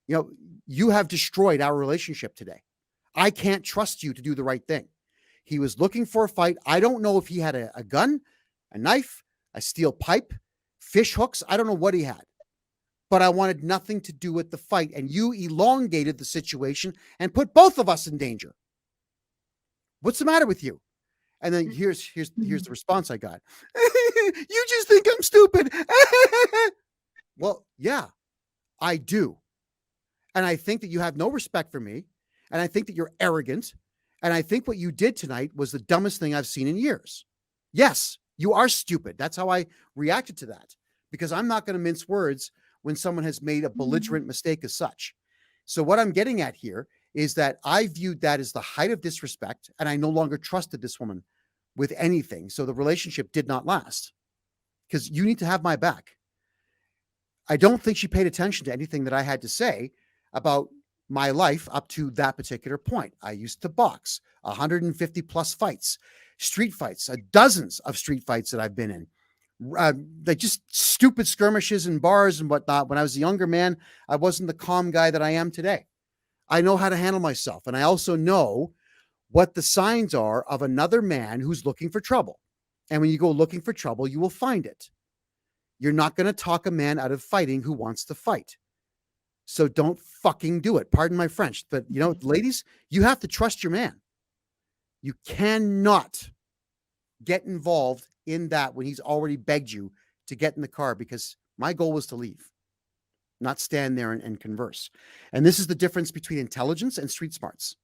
you know, you have destroyed our relationship today. I can't trust you to do the right thing. He was looking for a fight. I don't know if he had a gun, a knife, a steel pipe, fish hooks. I don't know what he had, but I wanted nothing to do with the fight. And you elongated the situation and put both of us in danger. What's the matter with you? And then here's the response I got. You just think I'm stupid. Well, yeah, I do. And I think that you have no respect for me. And I think that you're arrogant. And I think what you did tonight was the dumbest thing I've seen in years. Yes, you are stupid. That's how I reacted to that, because I'm not going to mince words when someone has made a belligerent mistake as such. So what I'm getting at here is that I viewed that as the height of disrespect, and I no longer trusted this woman with anything. So the relationship did not last, because you need to have my back. I don't think she paid attention to anything that I had to say about my life up to that particular point. I used to box 150 plus fights, street fights, dozens of street fights that I've been in. Like just stupid skirmishes in bars and whatnot. When I was a younger man, I wasn't the calm guy that I am today. I know how to handle myself. And I also know what the signs are of another man who's looking for trouble. And when you go looking for trouble, you will find it. You're not going to talk a man out of fighting who wants to fight. So don't fucking do it. Pardon my French, but you know, ladies, you have to trust your man. You cannot get involved in that when he's already begged you to get in the car, because my goal was to leave, not stand there and converse. And this is the difference between intelligence and street smarts.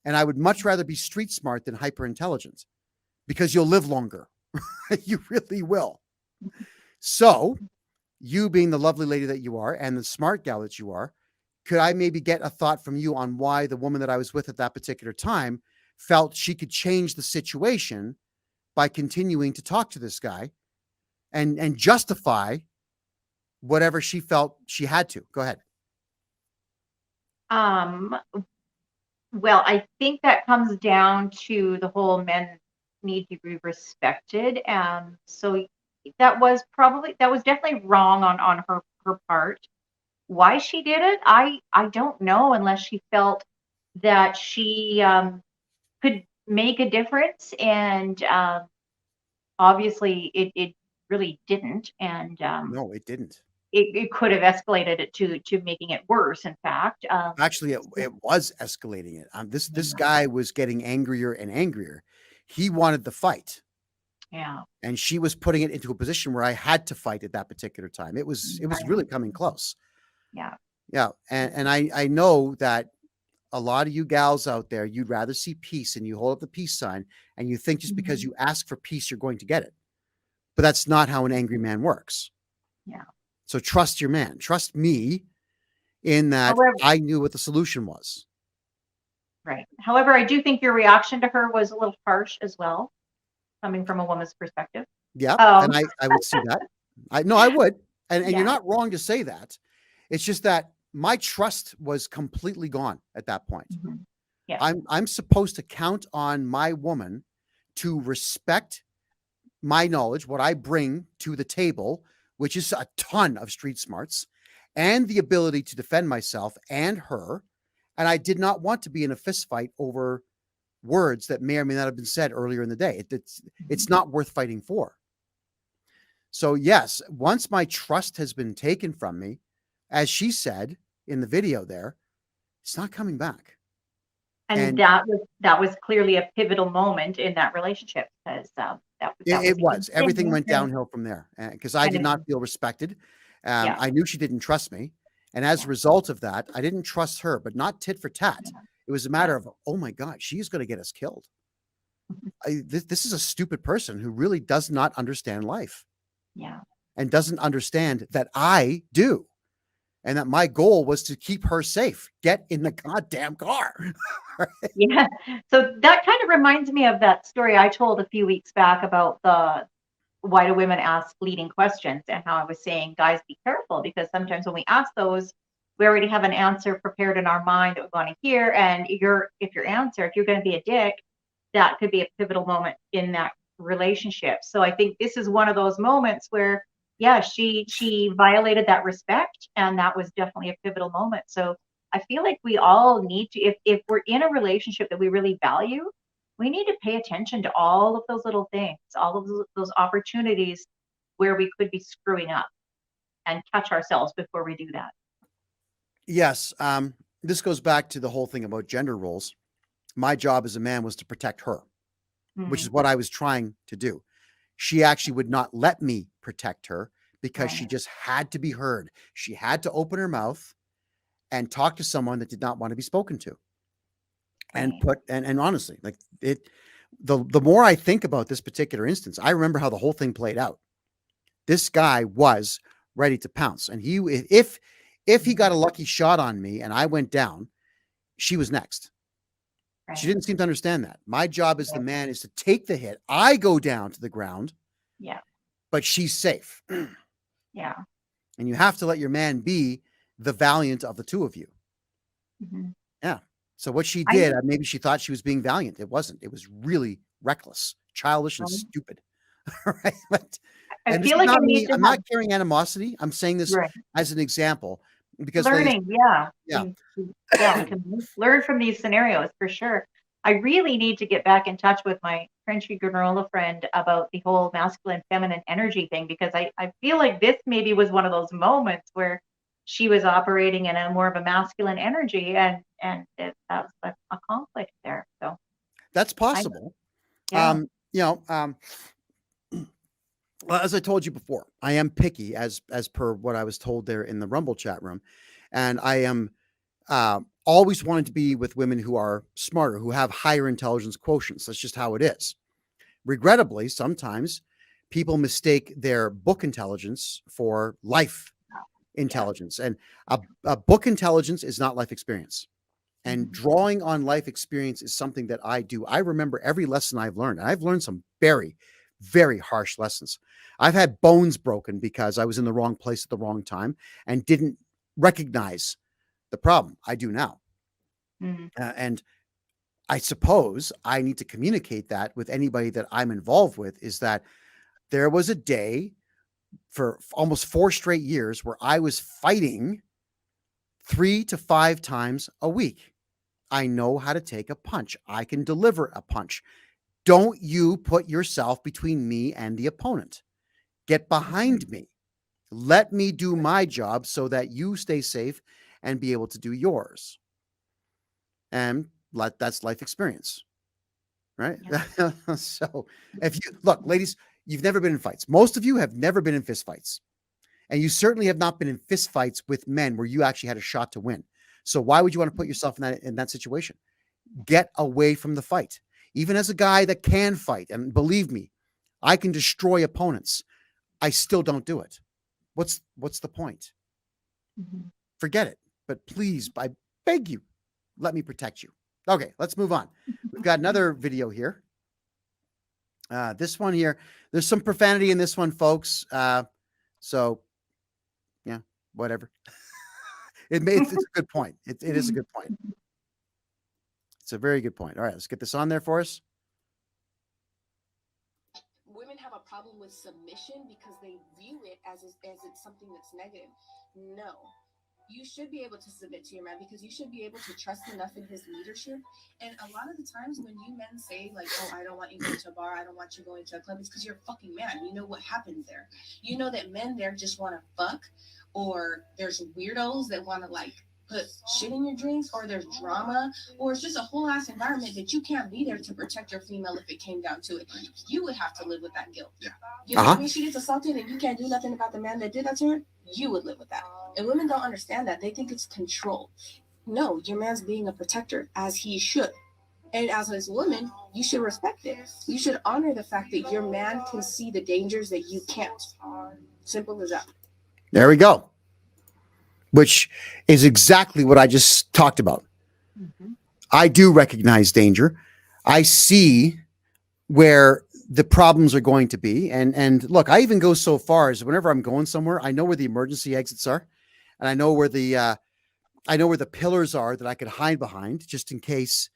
And I would much rather be street smart than hyper intelligent, because you'll live longer. You really will. So you being the lovely lady that you are and the smart gal that you are, could I maybe get a thought from you on why the woman that I was with at that particular time felt she could change the situation by continuing to talk to this guy and justify whatever she felt she had to? Go ahead. Well, I think that comes down to the whole men need to be respected. So that was definitely wrong on her part. Why she did it, I don't know, unless she felt that she could make a difference, and obviously it really didn't. And No, it didn't. it could have escalated it to making it worse. In fact, Actually, it was escalating it. This guy was getting angrier and angrier. He wanted the fight. yeah. And she was putting it into a position where I had to fight at that particular time. It was really coming close. Yeah. Yeah. And I know that a lot of you gals out there, you'd rather see peace, and you hold up the peace sign and you think just because you ask for peace, you're going to get it. But that's not how an angry man works. Yeah. So trust your man. Trust me in that. However, I knew what the solution was. right. However, I do think your reaction to her was a little harsh as well, coming from a woman's perspective. Yeah. Um, And I would see that. I would. And Yeah. you're not wrong to say that. It's just that my trust was completely gone at that point. Yeah. I'm supposed to count on my woman to respect my knowledge, what I bring to the table, which is a ton of street smarts and the ability to defend myself and her. And I did not want to be in a fist fight over words that may or may not have been said earlier in the day. It's not worth fighting for. So yes, once my trust has been taken from me, as she said in the video there, it's not coming back. And that was clearly a pivotal moment in that relationship, because It was. Everything went downhill from there, because I did And- not feel respected. Yeah. I knew she didn't trust me. And as a result of that, I didn't trust her, but not tit for tat. It was a matter of, oh my God, she's going to get us killed. This is a stupid person who really does not understand life Yeah. and doesn't understand that I do. and that my goal was to keep her safe. Get in the goddamn car. Yeah. So that kind of reminds me of that story I told a few weeks back about the why do women ask leading questions, and how I was saying, guys, be careful, because sometimes when we ask those, we already have an answer prepared in our mind that we're going to hear. And if you're going to be a dick, that could be a pivotal moment in that relationship. So I think this is one of those moments where, yeah, she violated that respect, and that was definitely a pivotal moment. So I feel like we all need to, if we're in a relationship that we really value, we need to pay attention to all of those little things, all of those opportunities where we could be screwing up, and catch ourselves before we do that. Yes. This goes back to the whole thing about gender roles. My job as a man was to protect her, which is what I was trying to do. She actually would not let me protect her because she just had to be heard. She had to open her mouth and talk to someone that did not want to be spoken to. And honestly, like the more I think about this particular instance, I remember how the whole thing played out. This guy was ready to pounce, and if he got a lucky shot on me and I went down, she was next. She didn't seem to understand that. My job as the man is to take the hit. I go down to the ground. Yeah. But she's safe. Yeah. And you have to let your man be the valiant of the two of you. Mm-hmm. Yeah. So what she did, maybe she thought she was being valiant. It wasn't. It was really reckless, childish, and stupid. Right? But, I feel like I'm not carrying animosity. I'm saying this as an example. Because learning, we can learn from these scenarios for sure. I really need to get back in touch with my Frenchy granola friend about the whole masculine feminine energy thing, because I feel like this maybe was one of those moments where she was operating in a more of a masculine energy, and that was a conflict there. So that's possible. Well, as I told you before, I am picky as per what I was told there in the Rumble chat room. And I am always wanting to be with women who are smarter, who have higher intelligence quotients. That's just how it is. Regrettably, sometimes people mistake their book intelligence for life intelligence. And a book intelligence is not life experience. And drawing on life experience is something that I do. I remember every lesson I've learned. And I've learned some very, very harsh lessons. I've had bones broken because I was in the wrong place at the wrong time and didn't recognize the problem. I do now. And I suppose I need to communicate that with anybody that I'm involved with, is that there was a day for almost 4 straight years where I was fighting 3 to 5 times a week. I know how to take a punch. I can deliver a punch. Don't you put yourself between me and the opponent. Get behind me. Let me do my job so that you stay safe and be able to do yours. And that's life experience, right? Yeah. So if you look, ladies, you've never been in fights. Most of you have never been in fist fights. And you certainly have not been in fist fights with men where you actually had a shot to win. So why would you want to put yourself in that situation? Get away from the fight. Even as a guy that can fight, and believe me, I can destroy opponents, I still don't do it. What's the point? Forget it. But please, I beg you, let me protect you. Okay, let's move on. We've got another video here. This one here, there's some profanity in this one, folks. So, yeah, whatever. It's a good point. It is a good point. It's a very good point. All right, let's get this on there for us. Women have a problem with submission because they view it as it's something that's negative. No. You should be able to submit to your man because you should be able to trust enough in his leadership. And a lot of the times when you men say, like, oh, I don't want you going to a bar, I don't want you going to a club, it's because you're a fucking man. You know what happens there. You know that men there just want to fuck, or there's weirdos that want to, like, put shit in your drinks, or there's drama, or it's just a whole ass environment that you can't be there to protect your female if it came down to it. You would have to live with that guilt. Yeah. You know what I mean? She gets assaulted and you can't do nothing about the man that did that to her. You would live with that. And women don't understand that. They think it's control. No, your man's being a protector, as he should. And as a woman, you should respect it. You should honor the fact that your man can see the dangers that you can't. Simple as that. There we go. which is exactly what I just talked about. Mhm. I do recognize danger. I see where the problems are going to be. And look, I even go so far as whenever I'm going somewhere, I know where the emergency exits are, and I know where the pillars are that I could hide behind just in case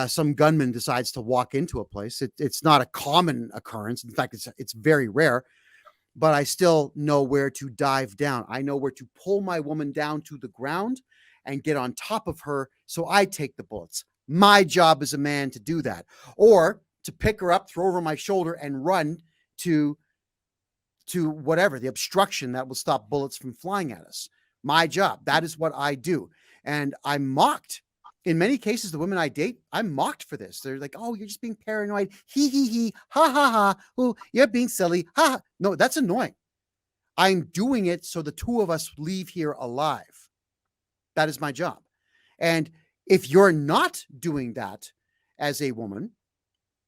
some gunman decides to walk into a place. It's not a common occurrence. In fact, it's very rare. But I still know where to dive down. I know where to pull my woman down to the ground and get on top of her so I take the bullets. My job as a man to do that, or to pick her up, throw her over my shoulder, and run to whatever the obstruction that will stop bullets from flying at us. My job. That is what I do. And I'm mocked. In many cases, the women I date, I'm mocked for this. They're like, "Oh, you're just being paranoid. He, ha, ha, ha. Oh, you're being silly. Ha, ha." No, that's annoying. I'm doing it so the two of us leave here alive. That is my job. And if you're not doing that as a woman,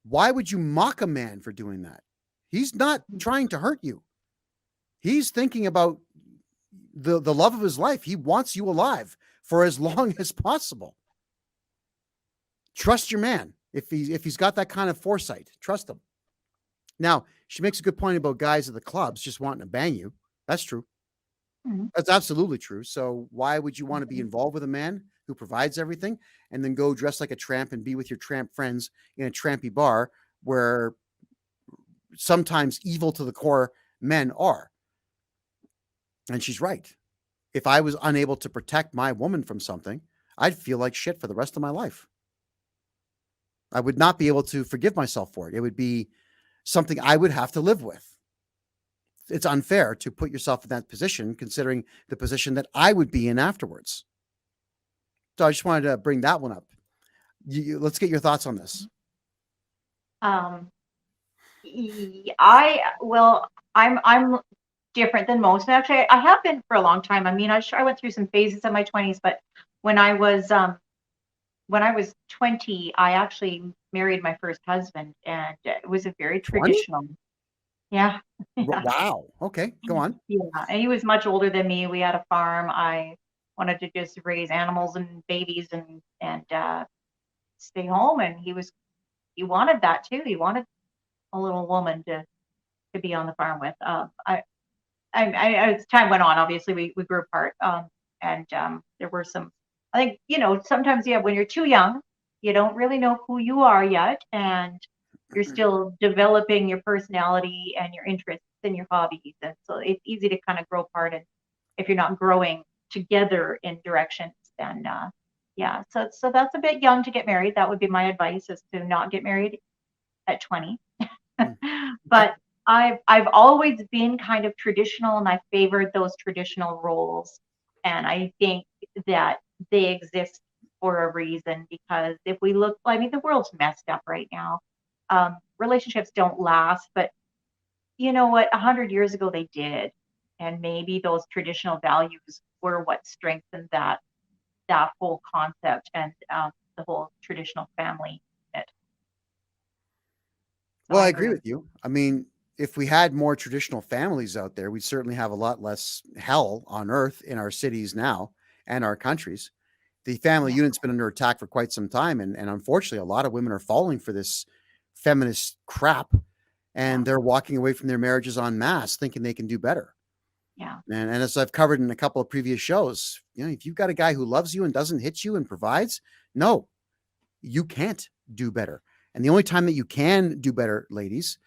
why would you mock a man for doing that? He's not trying to hurt you. He's thinking about the love of his life. He wants you alive for as long as possible. Trust your man. If he's got that kind of foresight, trust him. Now, she makes a good point about guys at the clubs just wanting to bang you. That's true. Mhm. That's absolutely true. So why would you want to be involved with a man who provides everything and then go dress like a tramp and be with your tramp friends in a trampy bar where sometimes evil to the core men are? And she's right. If I was unable to protect my woman from something, I'd feel like shit for the rest of my life. I would not be able to forgive myself for it. It would be something I would have to live with. It's unfair to put yourself in that position, considering the position that I would be in afterwards. So I just wanted to bring that one up. Let's get your thoughts on this. Um, I'm different than most. And actually, I have been for a long time. I mean, I went through some phases in my 20s, but when I was 20, I actually married my first husband, and it was a very 20? traditional. Yeah, yeah, Wow. Okay, go on. yeah. And he was much older than me. We had a farm. I wanted to just raise animals and babies and stay home, and he wanted that too. He wanted a little woman to be on the farm with. As time went on, obviously we grew apart. And there were some, I think, sometimes, yeah, when you're too young, you don't really know who you are yet, and you're still developing your personality and your interests and your hobbies. And so it's easy to kind of grow apart. And if you're not growing together in directions, then, yeah, so that's a bit young to get married. That would be my advice, is to not get married at 20. But I've always been kind of traditional, and I favored those traditional roles. And I think that they exist for a reason, because if we look, I mean, the world's messed up right now. Relationships don't last, but you know what? 100 years ago they did, and maybe those traditional values were what strengthened that whole concept, and the whole traditional family unit. So Well, I I agree agree with with you. I mean, if we had more traditional families out there, we'd certainly have a lot less hell on earth in our cities now and our countries. The family Yeah. unit's been under attack for quite some time. And unfortunately, a lot of women are falling for this feminist crap, Yeah. and they're walking away from their marriages en masse thinking they can do better. Yeah. And as I've covered in a couple of previous shows, if you've got a guy who loves you and doesn't hit you and provides, no, you can't do better. And the only time that you can do better, ladies,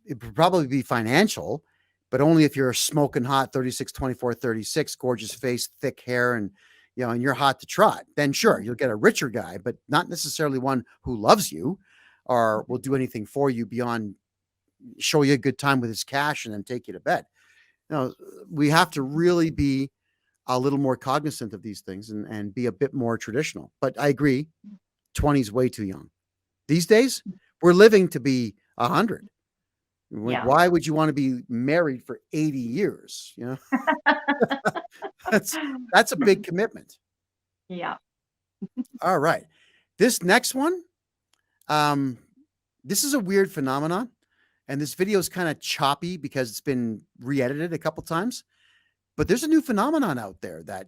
it would probably be financial, but only if you're a smoking hot 36, 24, 36, gorgeous face, thick hair, and you're hot to trot. Then sure, you'll get a richer guy, but not necessarily one who loves you or will do anything for you beyond show you a good time with his cash and then take you to bed. We have to really be a little more cognizant of these things and be a bit more traditional. But I agree, 20 is way too young. These days, we're living to be 100. Like, Yeah. why would you want to be married for 80 years? That's a big commitment. Yeah. All right. This next one, this is a weird phenomenon, and this video is kind of choppy because it's been re-edited a couple times. But there's a new phenomenon out there that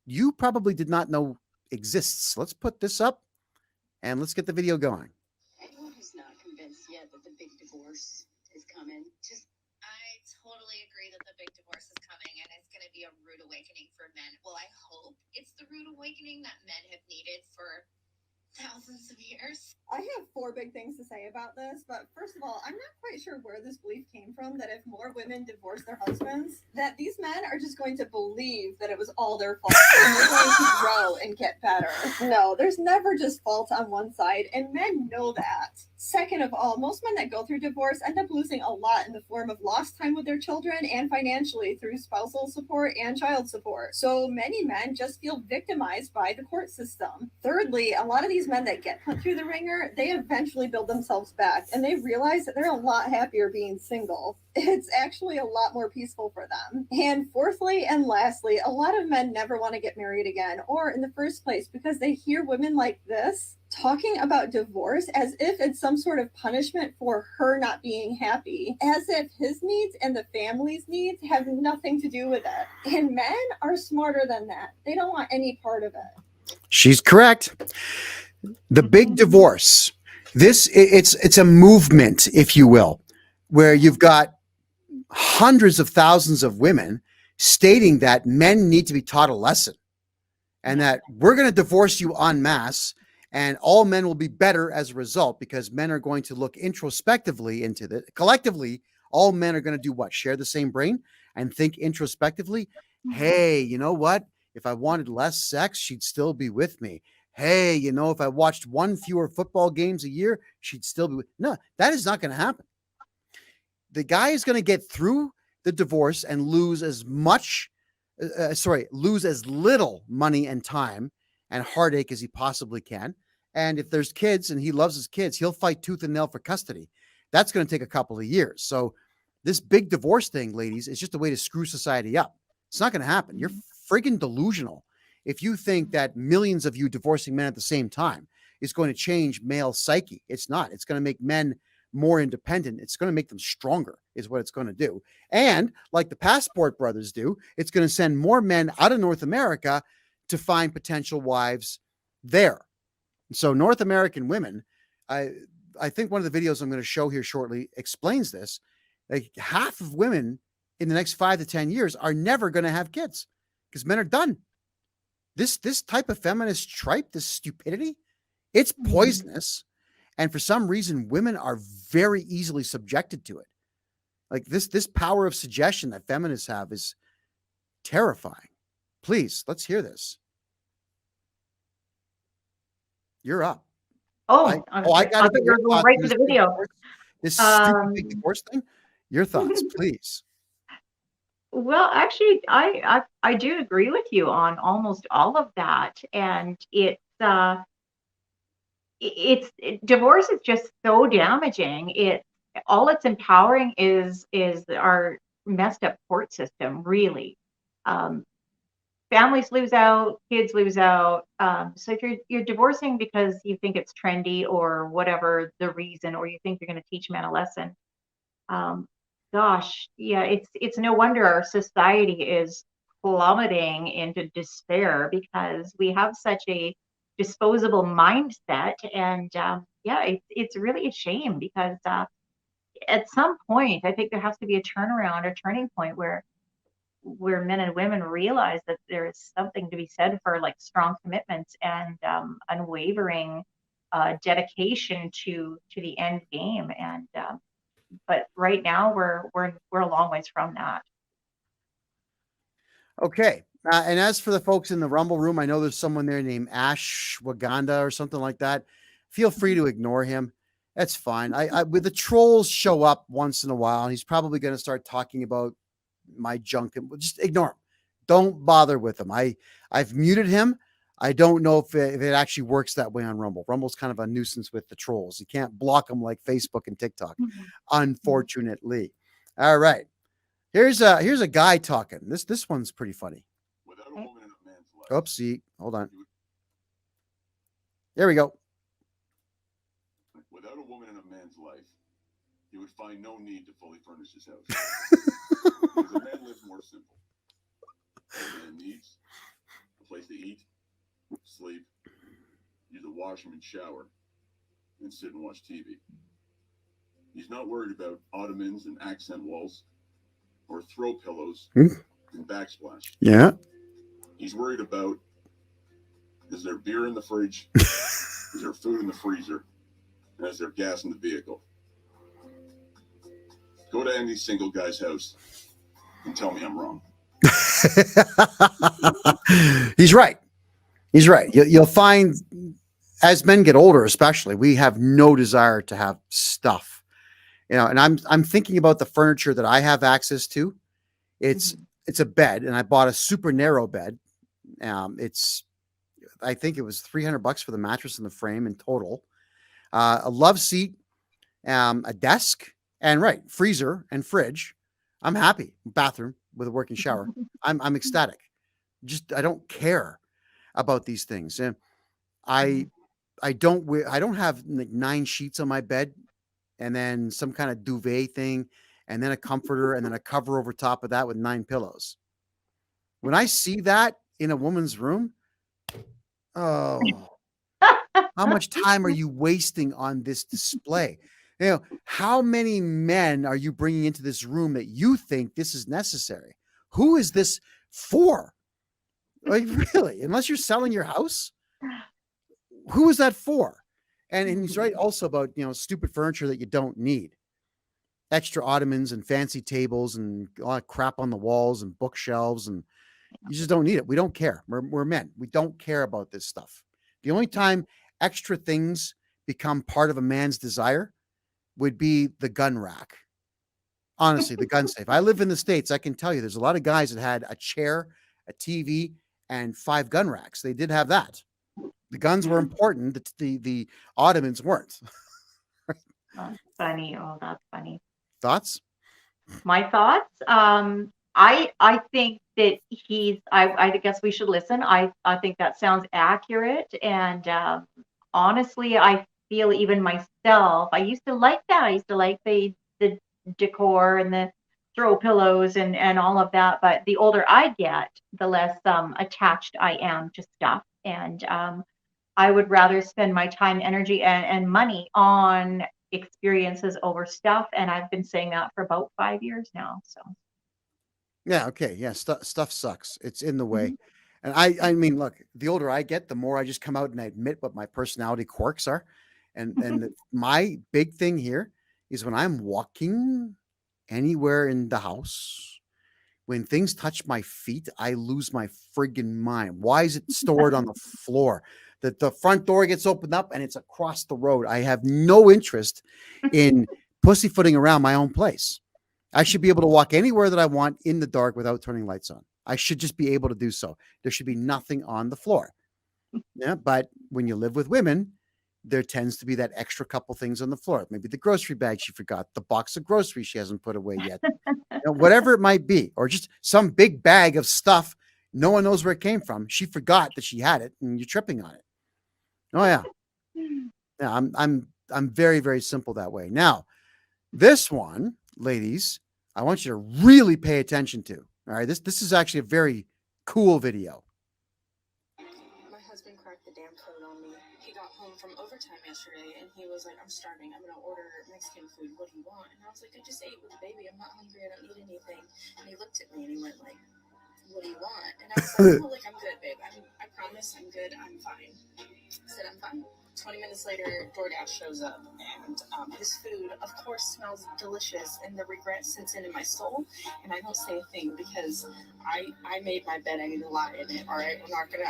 you probably did not know exists. Let's put this up and let's get the video going. Anyone who's not convinced yet that the big divorce is coming, I totally agree that the big divorce is coming and it's going to be a rude awakening for men. Well, I hope it's the rude awakening that men have needed for thousands of years. I have 4 big things to say about this, but first of all, I'm not quite sure where this belief came from that if more women divorce their husbands, that these men are just going to believe that it was all their fault and they're going to grow and get better. No, there's never just fault on one side, and men know that. Second of all, most men that go through divorce end up losing a lot in the form of lost time with their children and financially through spousal support and child support. So many men just feel victimized by the court system. Thirdly, a lot of these men that get put through the ringer, they eventually build themselves back and they realize that they're a lot happier being single. It's actually a lot more peaceful for them. And fourthly and lastly, a lot of men never want to get married again or in the first place because they hear women like this talking about divorce as if it's some sort of punishment for her not being happy, as if his needs and the family's needs have nothing to do with it. And men are smarter than that. They don't want any part of it. She's correct. The big divorce. It's a movement, if you will, where you've got hundreds of thousands of women stating that men need to be taught a lesson and that we're going to divorce you en masse and all men will be better as a result because men are going to look introspectively into the collectively. All men are going to do what? Share the same brain and think introspectively. Hey, you know what? If I wanted less sex, she'd still be with me. Hey, you know, if I watched 1 fewer football games a year, she'd still be with. No, that is not going to happen. The guy is going to get through the divorce and lose as little money and time and heartache as he possibly can. And if there's kids and he loves his kids, he'll fight tooth and nail for custody. That's going to take a couple of years. So this big divorce thing, ladies, is just a way to screw society up. It's not going to happen. You're friggin' delusional if you think that millions of you divorcing men at the same time is going to change male psyche. It's not. It's going to make men more independent. It's going to make them stronger is what it's going to do. And like the Passport Brothers do, it's going to send more men out of North America to find potential wives there. So North American women, I think one of the videos I'm going to show here shortly explains this. Like half of women in the next 5 to 10 years are never going to have kids because men are done. This type of feminist tripe, this stupidity, it's poisonous. And for some reason, women are very easily subjected to it. Like this power of suggestion that feminists have is terrifying. Please, let's hear this. You're up. I got thought you were going right to the video. This stupid big divorce thing. Your thoughts, please. Well, actually, I do agree with you on almost all of that, and divorce is just so damaging. All it's empowering is our messed up court system. Really, families lose out, kids lose out. So if you're divorcing because you think it's trendy or whatever the reason, or you think you're going to teach men a lesson. Gosh, yeah, it's no wonder our society is plummeting into despair because we have such a disposable mindset, and it's really a shame because at some point I think there has to be a turnaround, a turning point where men and women realize that there is something to be said for like strong commitments and unwavering dedication to the end game, and but right now we're a long ways from that. Okay. And as for the folks in the Rumble room, I know there's someone there named Ash Waganda or something like that. Feel free to ignore him. That's fine. With the trolls show up once in a while, and he's probably going to start talking about my junk, and just ignore him. Don't bother with him. I've muted him. I don't know if it actually works that way on Rumble. Rumble's kind of a nuisance with the trolls. You can't block them like Facebook and TikTok, unfortunately. All right. Here's a guy talking. This one's pretty funny. Without a woman in a man's life. Oopsie. Hold on. There we go. Without a woman in a man's life, he would find no need to fully furnish his house. Because a man lives more simple. wash him and shower and sit and watch TV. He's not worried about ottomans and accent walls or throw pillows and backsplash. Yeah. He's worried about, is there beer in the fridge? Is there food in the freezer? And is there gas in the vehicle? Go to any single guy's house and tell me I'm wrong. He's right. He's right. You'll find as men get older, especially, we have no desire to have stuff, and I'm thinking about the furniture that I have access to. It's a bed, and I bought a super narrow bed. I think it was $300 for the mattress and the frame in total, a love seat, a desk, and freezer and fridge. I'm happy. Bathroom with a working shower. I'm ecstatic. I don't care about these things. And I don't have like 9 sheets on my bed and then some kind of duvet thing and then a comforter and then a cover over top of that with 9 pillows. When I see that in a woman's room, oh, how much time are you wasting on this display? How many men are you bringing into this room that you think this is necessary? Who is this for? Like, really? Unless you're selling your house, who is that for? And he's right also about, stupid furniture that you don't need. Extra ottomans and fancy tables and a lot of crap on the walls and bookshelves, and you just don't need it. We don't care. We're men. We don't care about this stuff. The only time extra things become part of a man's desire would be the gun rack. Honestly, the gun safe. I live in the States. I can tell you there's a lot of guys that had a chair, a TV, and 5 gun racks. They did have that. The guns were important. The ottomans weren't. That's funny. Oh, that's funny. Thoughts? My thoughts? I think that I guess we should listen. I think that sounds accurate. And honestly, I feel even myself, I used to like that. I used to like the decor and the throw pillows and all of that. But the older I get, the less attached I am to stuff. And I would rather spend my time, energy, and money on experiences over stuff. And I've been saying that for about 5 years now. So. Yeah. Okay. Yeah. Stuff sucks. It's in the way. And I mean, look, the older I get, the more I just come out and I admit what my personality quirks are. And my big thing here is when I'm walking anywhere in the house, when things touch my feet, I lose my friggin' mind. Why is it stored on the floor? That the front door gets opened up and it's across the road. I have no interest in pussyfooting around my own place. I should be able to walk anywhere that I want in the dark without turning lights on. I should just be able to do so. There should be nothing on the floor. Yeah, but when you live with women, there tends to be that extra couple things on the floor. Maybe the grocery bag she forgot, the box of groceries she hasn't put away yet, whatever it might be, or just some big bag of stuff. No one knows where it came from. She forgot that she had it and you're tripping on it. Oh yeah. Yeah. I'm very, very simple that way. Now, this one, ladies, I want you to really pay attention to. All right. This is actually a very cool video. My husband cracked the damn code on me. He got home from overtime yesterday and he was like, I'm starving. I'm going to order Mexican food. What do you want? And I was like, I just ate with the baby. I'm not hungry. I don't need anything. And he looked at me and he went like, what do you want? And I was like, oh, I'm good, babe. I promise I'm good. I'm fine. I said, I'm fine. 20 minutes later, DoorDash shows up, and his food, of course, smells delicious, and the regret sits in my soul, and I don't say a thing because I made my bed. I need to lie in it, all right?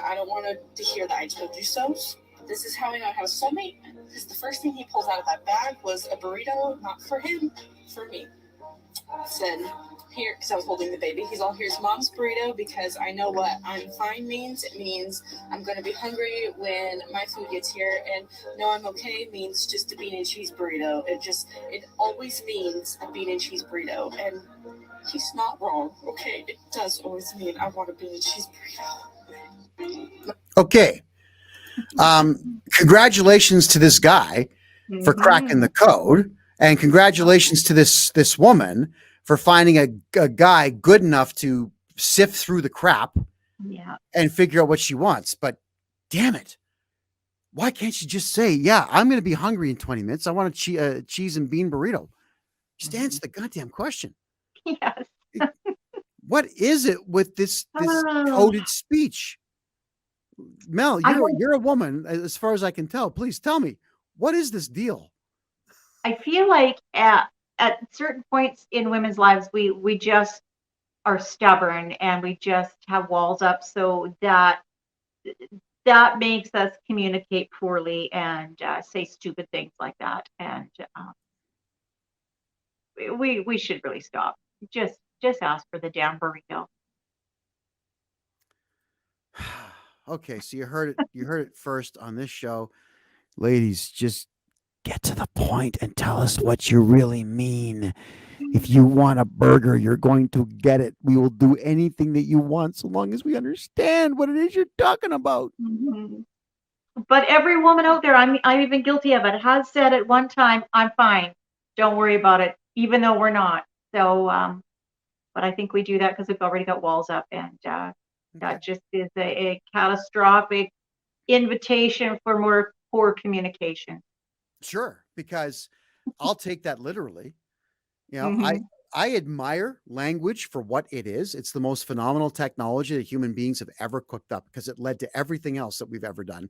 I don't want to hear that I told you so. This is how I know I have a soulmate, because the first thing he pulls out of that bag was a burrito, not for him, for me. I said, here, because I was holding the baby. He's all, here's mom's burrito, because I know what I'm fine means. It means I'm going to be hungry when my food gets here, and no, I'm okay means just a bean and cheese burrito. It always means a bean and cheese burrito, and he's not wrong, okay? It does always mean I want a bean and cheese burrito. Okay. Congratulations to this guy for cracking the code, and congratulations to this woman for finding a guy good enough to sift through the crap and figure out what she wants. But damn it, Why can't you just say, yeah, I'm going to be hungry in 20 minutes. I want a cheese and bean burrito. Just answer the goddamn question. Yes. What is it with this Oh, coded speech? Mel, I don't you're a woman, as far as I can tell. Please tell me, what is this deal? I feel like at certain points in women's lives, we just are stubborn and we just have walls up, so that makes us communicate poorly and say stupid things like that. And we should really stop. Just ask for the damn burrito. Okay, so you heard it first on this show. Ladies, just get to the point and tell us what you really mean. If you want a burger, you're going to get it. We will do anything that you want so long as we understand what it is you're talking about. Mhm. But every woman out there, I'm even guilty of it, has said at one time, "I'm fine. Don't worry about it," even though we're not. So, but I think we do that because we've already got walls up, and Okay. that just is a catastrophic invitation for more poor communication. Sure, because I'll take that literally. You know, Mhm. I admire language for what it is. It's the most phenomenal technology that human beings have ever cooked up because it led to everything else that we've ever done.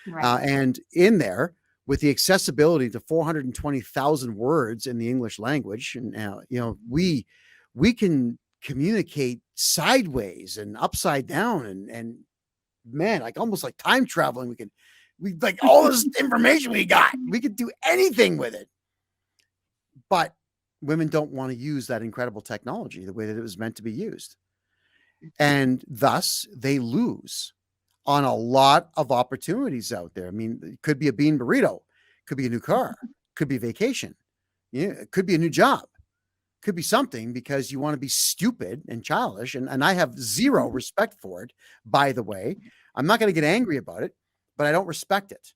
Right. And in there, with the accessibility to 420,000 words in the English language, and we can communicate sideways and upside down, and man, like almost like time traveling. We like all this information we got. We could do anything with it, but women don't want to use that incredible technology the way that it was meant to be used, and thus they lose on a lot of opportunities out there. I mean, it could be a bean burrito, could be a new car, could be vacation, yeah, it could be a new job, could be something because you want to be stupid and childish. And I have zero respect for it, by the way. I'm not going to get angry about it, but I don't respect it.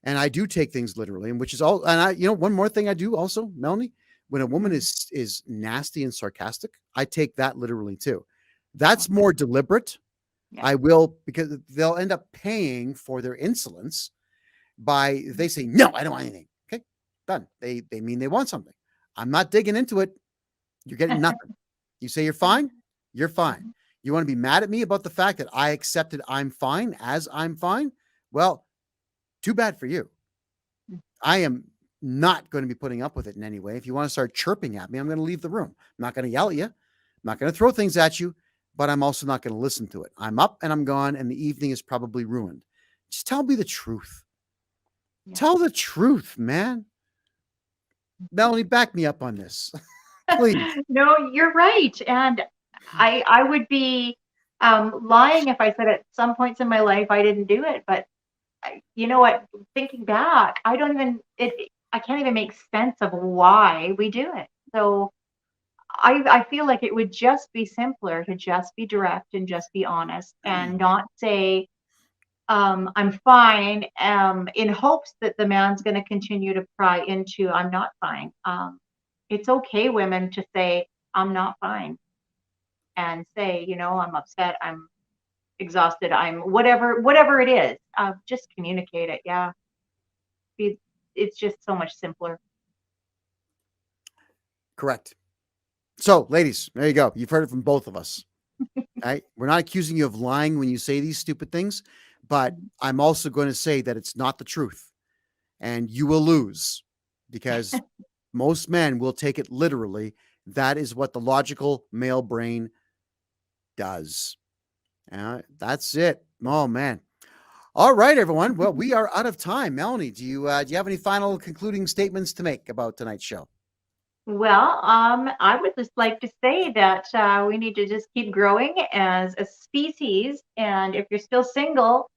And I do take things literally, and which is all. And one more thing I do also, Melanie, when a woman is nasty and sarcastic, I take that literally too. That's more deliberate. Yeah. I will, because they'll end up paying for their insolence by they say, no, I don't want anything. Okay, done. They mean they want something. I'm not digging into it. You're getting nothing. You say you're fine. You're fine. You want to be mad at me about the fact that I accepted I'm fine as I'm fine? Well, too bad for you. I am not going to be putting up with it in any way. If you want to start chirping at me, I'm going to leave the room. I'm not going to yell at you. I'm not going to throw things at you, but I'm also not going to listen to it. I'm up and I'm gone, and the evening is probably ruined. Just tell me the truth. Yeah. Tell the truth, man. Melanie, back me up on this. Please. No, you're right. And I would be lying if I said at some points in my life I didn't do it. But you know what? Thinking back, I can't even make sense of why we do it. So I feel like it would just be simpler to just be direct and just be honest and not say, I'm fine, in hopes that the man's going to continue to pry into, I'm not fine. It's okay, women, to say, I'm not fine, and say, I'm upset, I'm exhausted, I'm whatever it is. Just communicate it. Yeah. It's just so much simpler. Correct. So, ladies, there you go. You've heard it from both of us. Right? We're not accusing you of lying when you say these stupid things, but I'm also going to say that it's not the truth, and you will lose because most men will take it literally. That is what the logical male brain does. That's it. Oh, man. All right, everyone. Well, we are out of time. Melanie, do you have any final concluding statements to make about tonight's show? Well, I would just like to say that we need to just keep growing as a species. And if you're still single,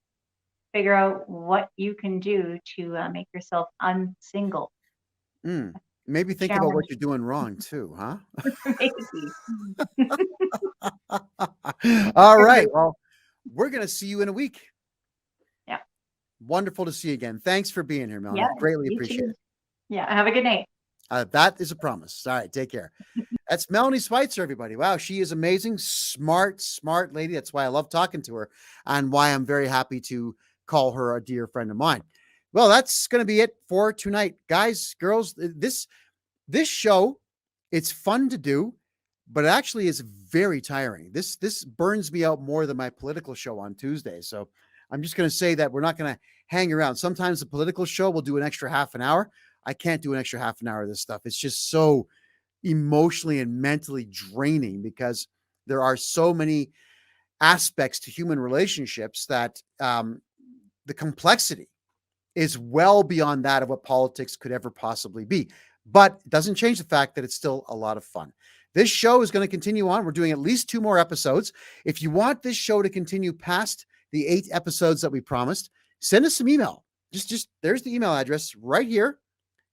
figure out what you can do to make yourself unsingle. Maybe think about what you're doing wrong too, huh? Maybe. All right. Well, we're going to see you in a week. Yeah. Wonderful to see you again. Thanks for being here, Melanie. Yeah, Greatly you appreciate too. it. Yeah. Have a good night. That is a promise. All right. Take care. That's Melanie Schweitzer, everybody. Wow. She is amazing. Smart lady. That's why I love talking to her and why I'm very happy to call her a dear friend of mine. Well, that's going to be it for tonight, guys, girls. This show, it's fun to do, but it actually is very tiring. This burns me out more than my political show on Tuesday. So I'm just going to say that we're not going to hang around. Sometimes the political show will do an extra half an hour. I can't do an extra half an hour of this stuff. It's just so emotionally and mentally draining because there are so many aspects to human relationships that the complexity is well beyond that of what politics could ever possibly be. But it doesn't change the fact that it's still a lot of fun. This show is going to continue on. We're doing at least 2 more episodes. If you want this show to continue past the 8 episodes that we promised, send us some email. Just there's the email address right here.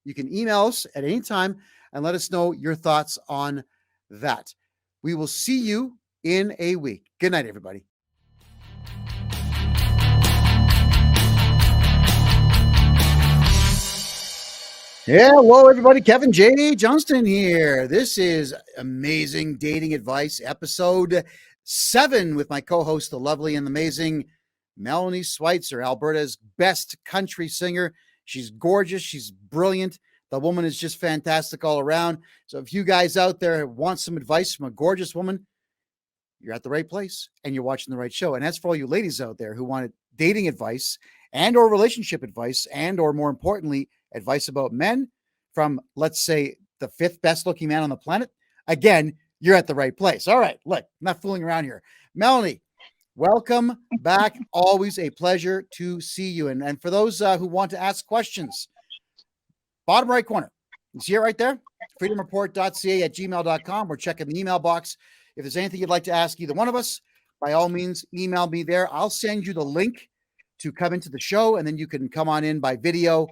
You can email us at any time and let us know your thoughts on that. We will see you in a week. Good night, everybody. Yeah, hello, everybody. Kevin J Johnston here. This is Amazing Dating Advice, episode 7, with my co-host, the lovely and amazing Melanie Schweitzer, Alberta's best country singer. She's gorgeous. She's brilliant. The woman is just fantastic all around. So if you guys out there want some advice from a gorgeous woman, you're at the right place and you're watching the right show. And as for all you ladies out there who wanted dating advice and or relationship advice and or more importantly, advice about men from, let's say, the 5th best looking man on the planet, again, you're at the right place. All right, look, I'm not fooling around here. Melanie, welcome back. Always a pleasure to see you. And for those who want to ask questions, bottom right corner, you see it right there? freedomreport.ca@gmail.com. We're checking the email box. If there's anything you'd like to ask either one of us, by all means, email me there. I'll send you the link to come into the show, and then you can come on in by video,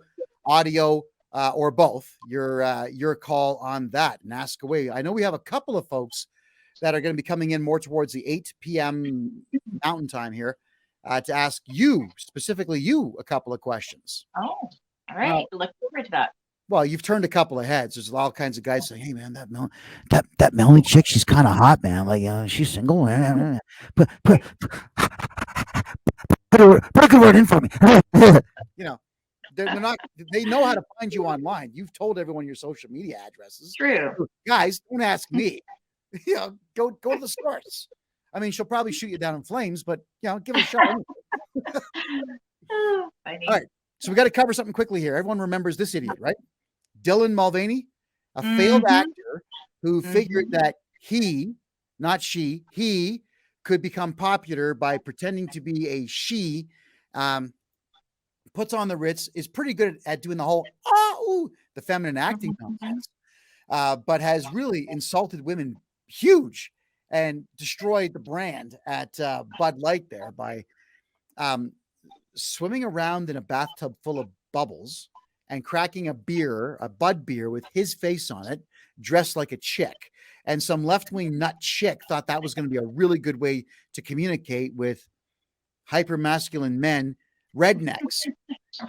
audio, or both. Your call on that and ask away. I know we have a couple of folks that are going to be coming in more towards the 8 p.m. Mountain Time here to ask you, specifically you, a couple of questions. Oh, all right. Look forward to that. Well, you've turned a couple of heads. There's all kinds of guys saying, "Hey, man, that Melanie chick, she's kind of hot, man. Like, she's single. Put a good word in for me." You know, they're not. They know how to find you online. You've told everyone your social media addresses. True. Guys, don't ask me. You know, go to the source. I mean, she'll probably shoot you down in flames, but give it a shot. Oh, all right. So we got to cover something quickly here. Everyone remembers this idiot, right? Dylan Mulvaney, a failed actor who figured that he, not she, he could become popular by pretending to be a she, puts on the Ritz, is pretty good at doing the whole, the feminine acting nonsense, but has really insulted women huge and destroyed the brand at Bud Light there by swimming around in a bathtub full of bubbles and cracking a Bud beer with his face on it, dressed like a chick. And some left-wing nut chick thought that was going to be a really good way to communicate with hypermasculine men, rednecks,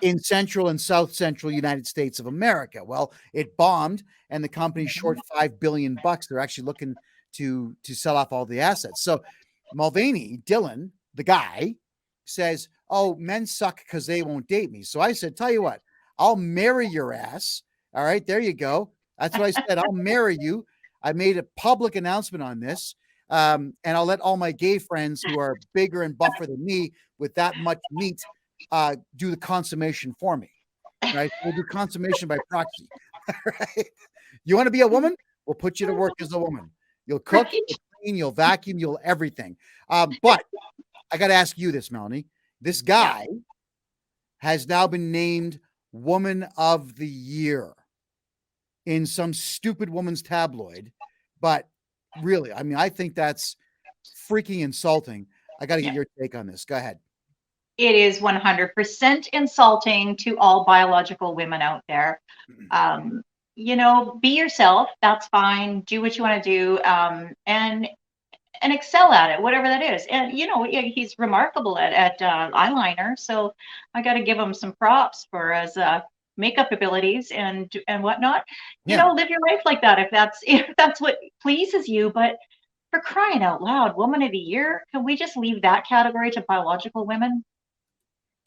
in central and south central United States of America. Well, it bombed, and the company's short $5 billion. They're actually looking to sell off all the assets. So Mulvaney, Dylan, the guy, says, "Oh, men suck because they won't date me." So I said, "Tell you what, I'll marry your ass." All right, there you go. That's what I said. I'll marry you. I made a public announcement on this. And I'll let all my gay friends who are bigger and buffer than me with that much meat do the consummation for me. Right? We'll do consummation by proxy. All right. You want to be a woman? We'll put you to work as a woman. You'll cook, you'll clean, you'll vacuum, you'll everything. But I got to ask you this, Melanie. This guy has now been named Woman of the Year in some stupid woman's tabloid. But really, I mean, I think that's freaking insulting. I got to get your take on this. Go ahead. It is 100% insulting to all biological women out there. Be yourself. That's fine. Do what you want to do. And excel at it, whatever that is. And, he's remarkable at eyeliner. So I got to give him some props for his makeup abilities and whatnot. Live your life like that if that's what pleases you. But for crying out loud, Woman of the Year, can we just leave that category to biological women?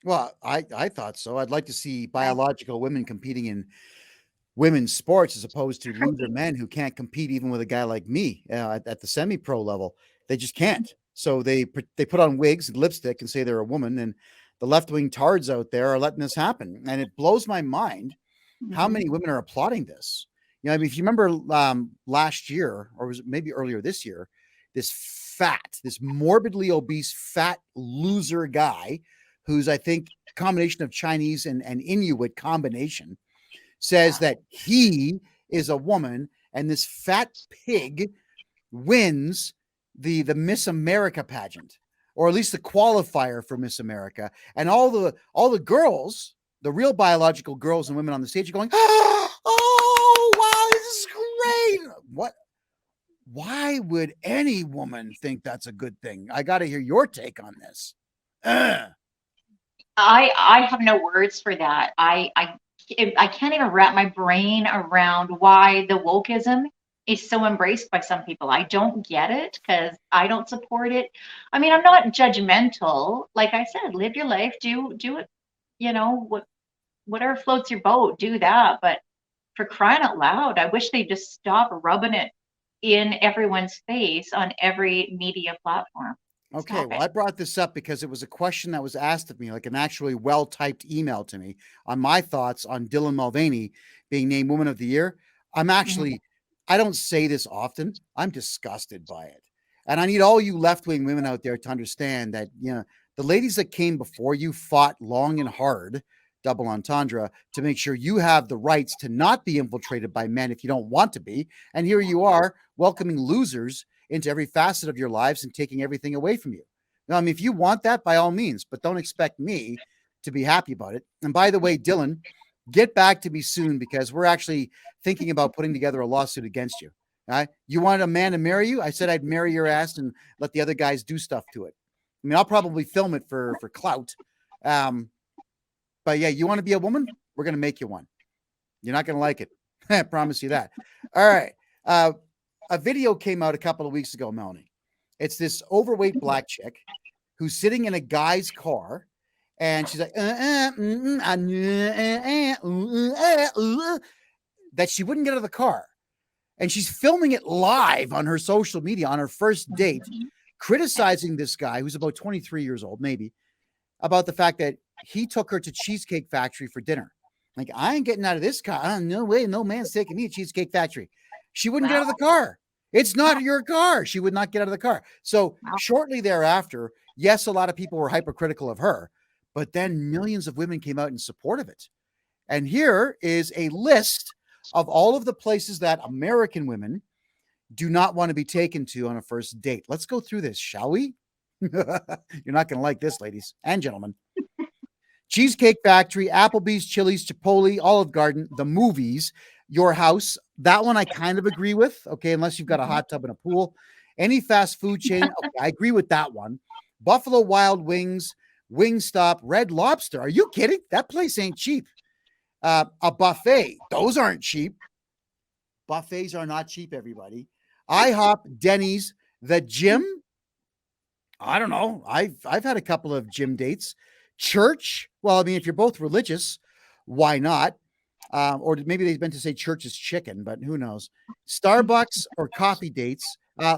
Well, I thought so. I'd like to see biological women competing in women's sports as opposed to loser men who can't compete even with a guy like me at the semi-pro level. They just can't. So they put on wigs and lipstick and say they're a woman, and the left-wing tards out there are letting this happen. And it blows my mind how many women are applauding this. You know, I mean, if you remember last year, or was it maybe earlier this year, this morbidly obese, fat loser guy who's, I think, a combination of Chinese and Inuit combination, says that he is a woman, and this fat pig wins the Miss America pageant, or at least the qualifier for Miss America. And all the girls, the real biological girls and women on the stage are going, oh, wow, this is great. What? Why would any woman think that's a good thing? I got to hear your take on this. I have no words for that. I can't even wrap my brain around why the wokeism is so embraced by some people. I don't get it because I don't support it. I mean, I'm not judgmental. Like I said, live your life, do it, you know, whatever floats your boat, do that. But for crying out loud, I wish they'd just stop rubbing it in everyone's face on every media platform. Okay, well, I brought this up because it was a question that was asked of me, like an actually well-typed email to me on my thoughts on Dylan Mulvaney being named Woman of the Year. I'm actually, I don't say this often. I'm disgusted by it. And I need all you left-wing women out there to understand that, you know, the ladies that came before you fought long and hard, double entendre, to make sure you have the rights to not be infiltrated by men if you don't want to be. And here you are welcoming losers into every facet of your lives and taking everything away from you. Now, I mean, if you want that, by all means, but don't expect me to be happy about it. And by the way, Dylan, get back to me soon, because we're actually thinking about putting together a lawsuit against you. You wanted a man to marry you? I said I'd marry your ass and let the other guys do stuff to it. I mean, I'll probably film it for clout. But yeah, you want to be a woman? We're going to make you one. You're not going to like it. I promise you that. All right. A video came out a couple of weeks ago, Melanie. It's this overweight black chick who's sitting in a guy's car, and she's like, that she wouldn't get out of the car. And she's filming it live on her social media on her first date, criticizing this guy who's about 23 years old, maybe, about the fact that he took her to Cheesecake Factory for dinner. Like, I ain't getting out of this car. No way, no man's taking me to Cheesecake Factory. She wouldn't get out of the car. It's not your car. She would not get out of the car. So shortly thereafter, yes, a lot of people were hypercritical of her, but then millions of women came out in support of it. And here is a list of all of the places that American women do not want to be taken to on a first date. Let's go through this, shall we? You're not going to like this, ladies and gentlemen. Cheesecake Factory, Applebee's, Chili's, Chipotle, Olive Garden, the movies, Your House. That one I kind of agree with. Okay, unless you've got a hot tub and a pool. Any fast food chain. Okay, I agree with that one. Buffalo Wild Wings, Wingstop, Red Lobster. Are you kidding? That place ain't cheap. A buffet. Those aren't cheap. Buffets are not cheap, everybody. IHOP, Denny's, the gym. I don't know. I've had a couple of gym dates. Church. Well, I mean, if you're both religious, why not? Or maybe they meant to say church is chicken, but who knows? Starbucks or coffee dates.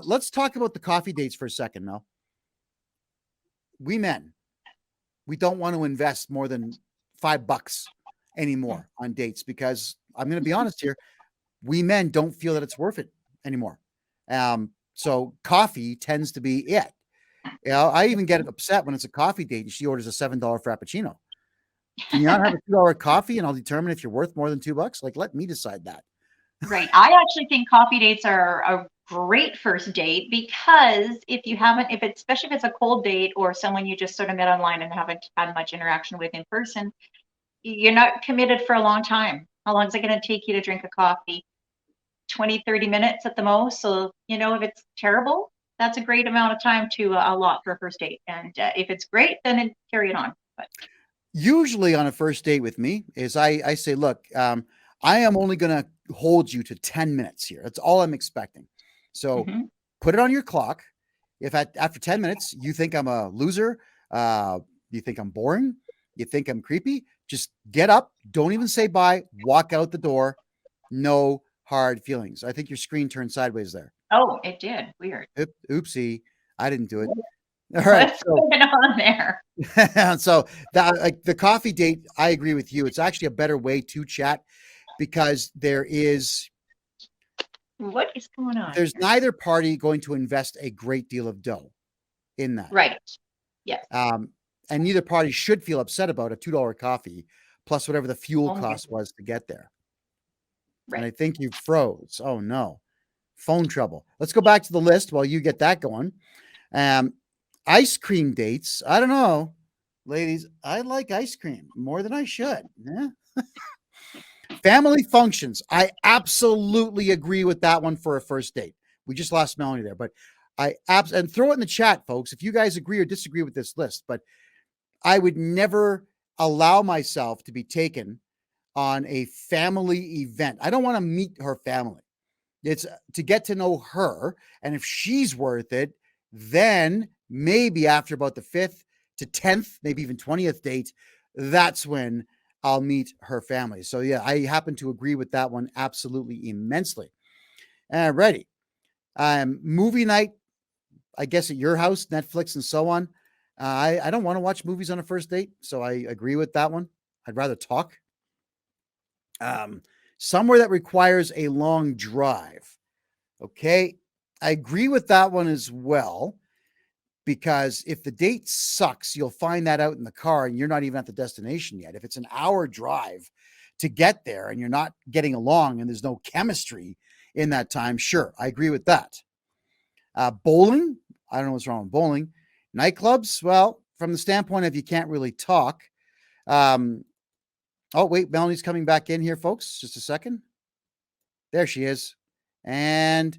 Let's talk about the coffee dates for a second, Mel. We men, we don't want to invest more than $5 anymore on dates, because I'm going to be honest here. We men don't feel that it's worth it anymore. So coffee tends to be it. You know, I even get upset when it's a coffee date and she orders a $7 Frappuccino. Can you not have a $2 coffee and I'll determine if you're worth more than $2? Like, let me decide that. Right. I actually think coffee dates are a great first date, because especially if it's a cold date or someone you just sort of met online and haven't had much interaction with in person, you're not committed for a long time. How long is it going to take you to drink a coffee? 20, 30 minutes at the most. So, you know, if it's terrible, that's a great amount of time to allot for a first date. And if it's great, then carry it on. But usually on a first date with me is I say, look, I am only going to hold you to 10 minutes here. That's all I'm expecting. So put it on your clock. If after 10 minutes, you think I'm a loser, you think I'm boring, You think I'm creepy? Just get up. Don't even say bye. Walk out the door. No hard feelings. I think your screen turned sideways there. Oh, it did. Weird. Oopsie. I didn't do it. All right. What's going on there? So that, like, the coffee date, I agree with you. It's actually a better way to chat because there's What is going on? neither party going to invest a great deal of dough in that. Right. Yes. And neither party should feel upset about a $2 coffee plus whatever the fuel Oh, cost was to get there. Right. And I think you froze. Oh no. Phone trouble. Let's go back to the list while you get that going. Ice cream dates. I don't know. Ladies, I like ice cream more than I should. Yeah. Family functions. I absolutely agree with that one for a first date. We just lost Melanie there, but and throw it in the chat, folks, if you guys agree or disagree with this list. But I would never allow myself to be taken on a family event. I don't want to meet her family. It's to get to know her. And if she's worth it, then maybe after about the 5th to 10th, maybe even 20th date, that's when I'll meet her family. So yeah, I happen to agree with that one absolutely immensely. Ready. Movie night, I guess at your house, Netflix and so on. I don't want to watch movies on a first date, so I agree with that one. I'd rather talk. Somewhere that requires a long drive. Okay. I agree with that one as well, because if the date sucks, you'll find that out in the car and you're not even at the destination yet. If it's an hour drive to get there and you're not getting along and there's no chemistry in that time, sure, I agree with that. Bowling, I don't know what's wrong with bowling. Nightclubs, well, from the standpoint of you can't really talk. Oh, wait, Melanie's coming back in here, folks. Just a second. There she is. And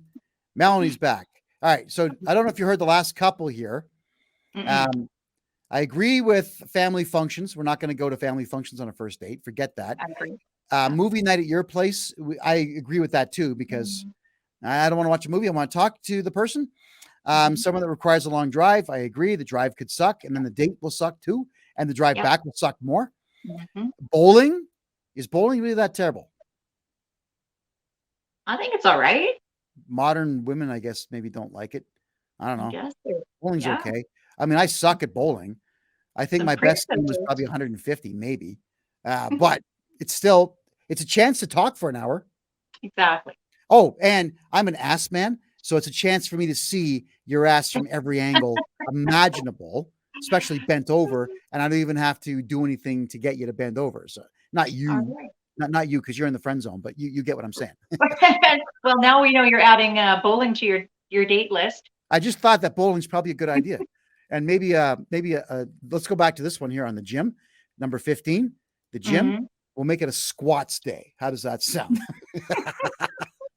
Melanie's back. All right. So I don't know if you heard the last couple here. I agree with family functions. We're not going to go to family functions on a first date. Forget that. I agree. Movie night at your place. I agree with that too, because I don't want to watch a movie. I want to talk to the person. Someone that requires a long drive. I agree. The drive could suck, and then the date will suck too. And the drive back will suck more. Bowling. Is bowling really that terrible? I think it's all right. Modern women, I guess, maybe don't like it. I don't know. Guess Bowling's okay. I mean, I suck at bowling. I think my best team was probably 150, maybe. But it's a chance to talk for an hour. Exactly. Oh, and I'm an ass man, so it's a chance for me to see your ass from every angle imaginable, especially bent over, and I don't even have to do anything to get you to bend over. So not you, not you, because you're in the friend zone, but you get what I'm saying. Well, now we know you're adding bowling to your date list. I just thought that bowling's probably a good idea. And maybe let's go back to this one here on the gym, number 15, the gym. We'll make it a squats day. How does that sound?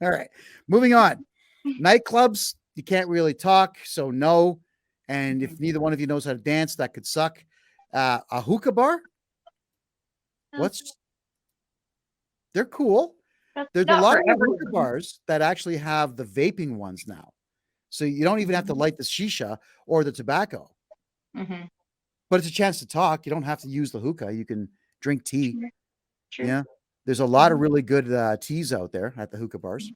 All right, moving on. Nightclubs, you can't really talk, so no. And if neither one of you knows how to dance, that could suck. A hookah bar? They're cool. There's a lot of hookah bars that actually have the vaping ones now. So you don't even have to light the shisha or the tobacco. But it's a chance to talk. You don't have to use the hookah. You can drink tea. Sure. Yeah. There's a lot of really good teas out there at the hookah bars.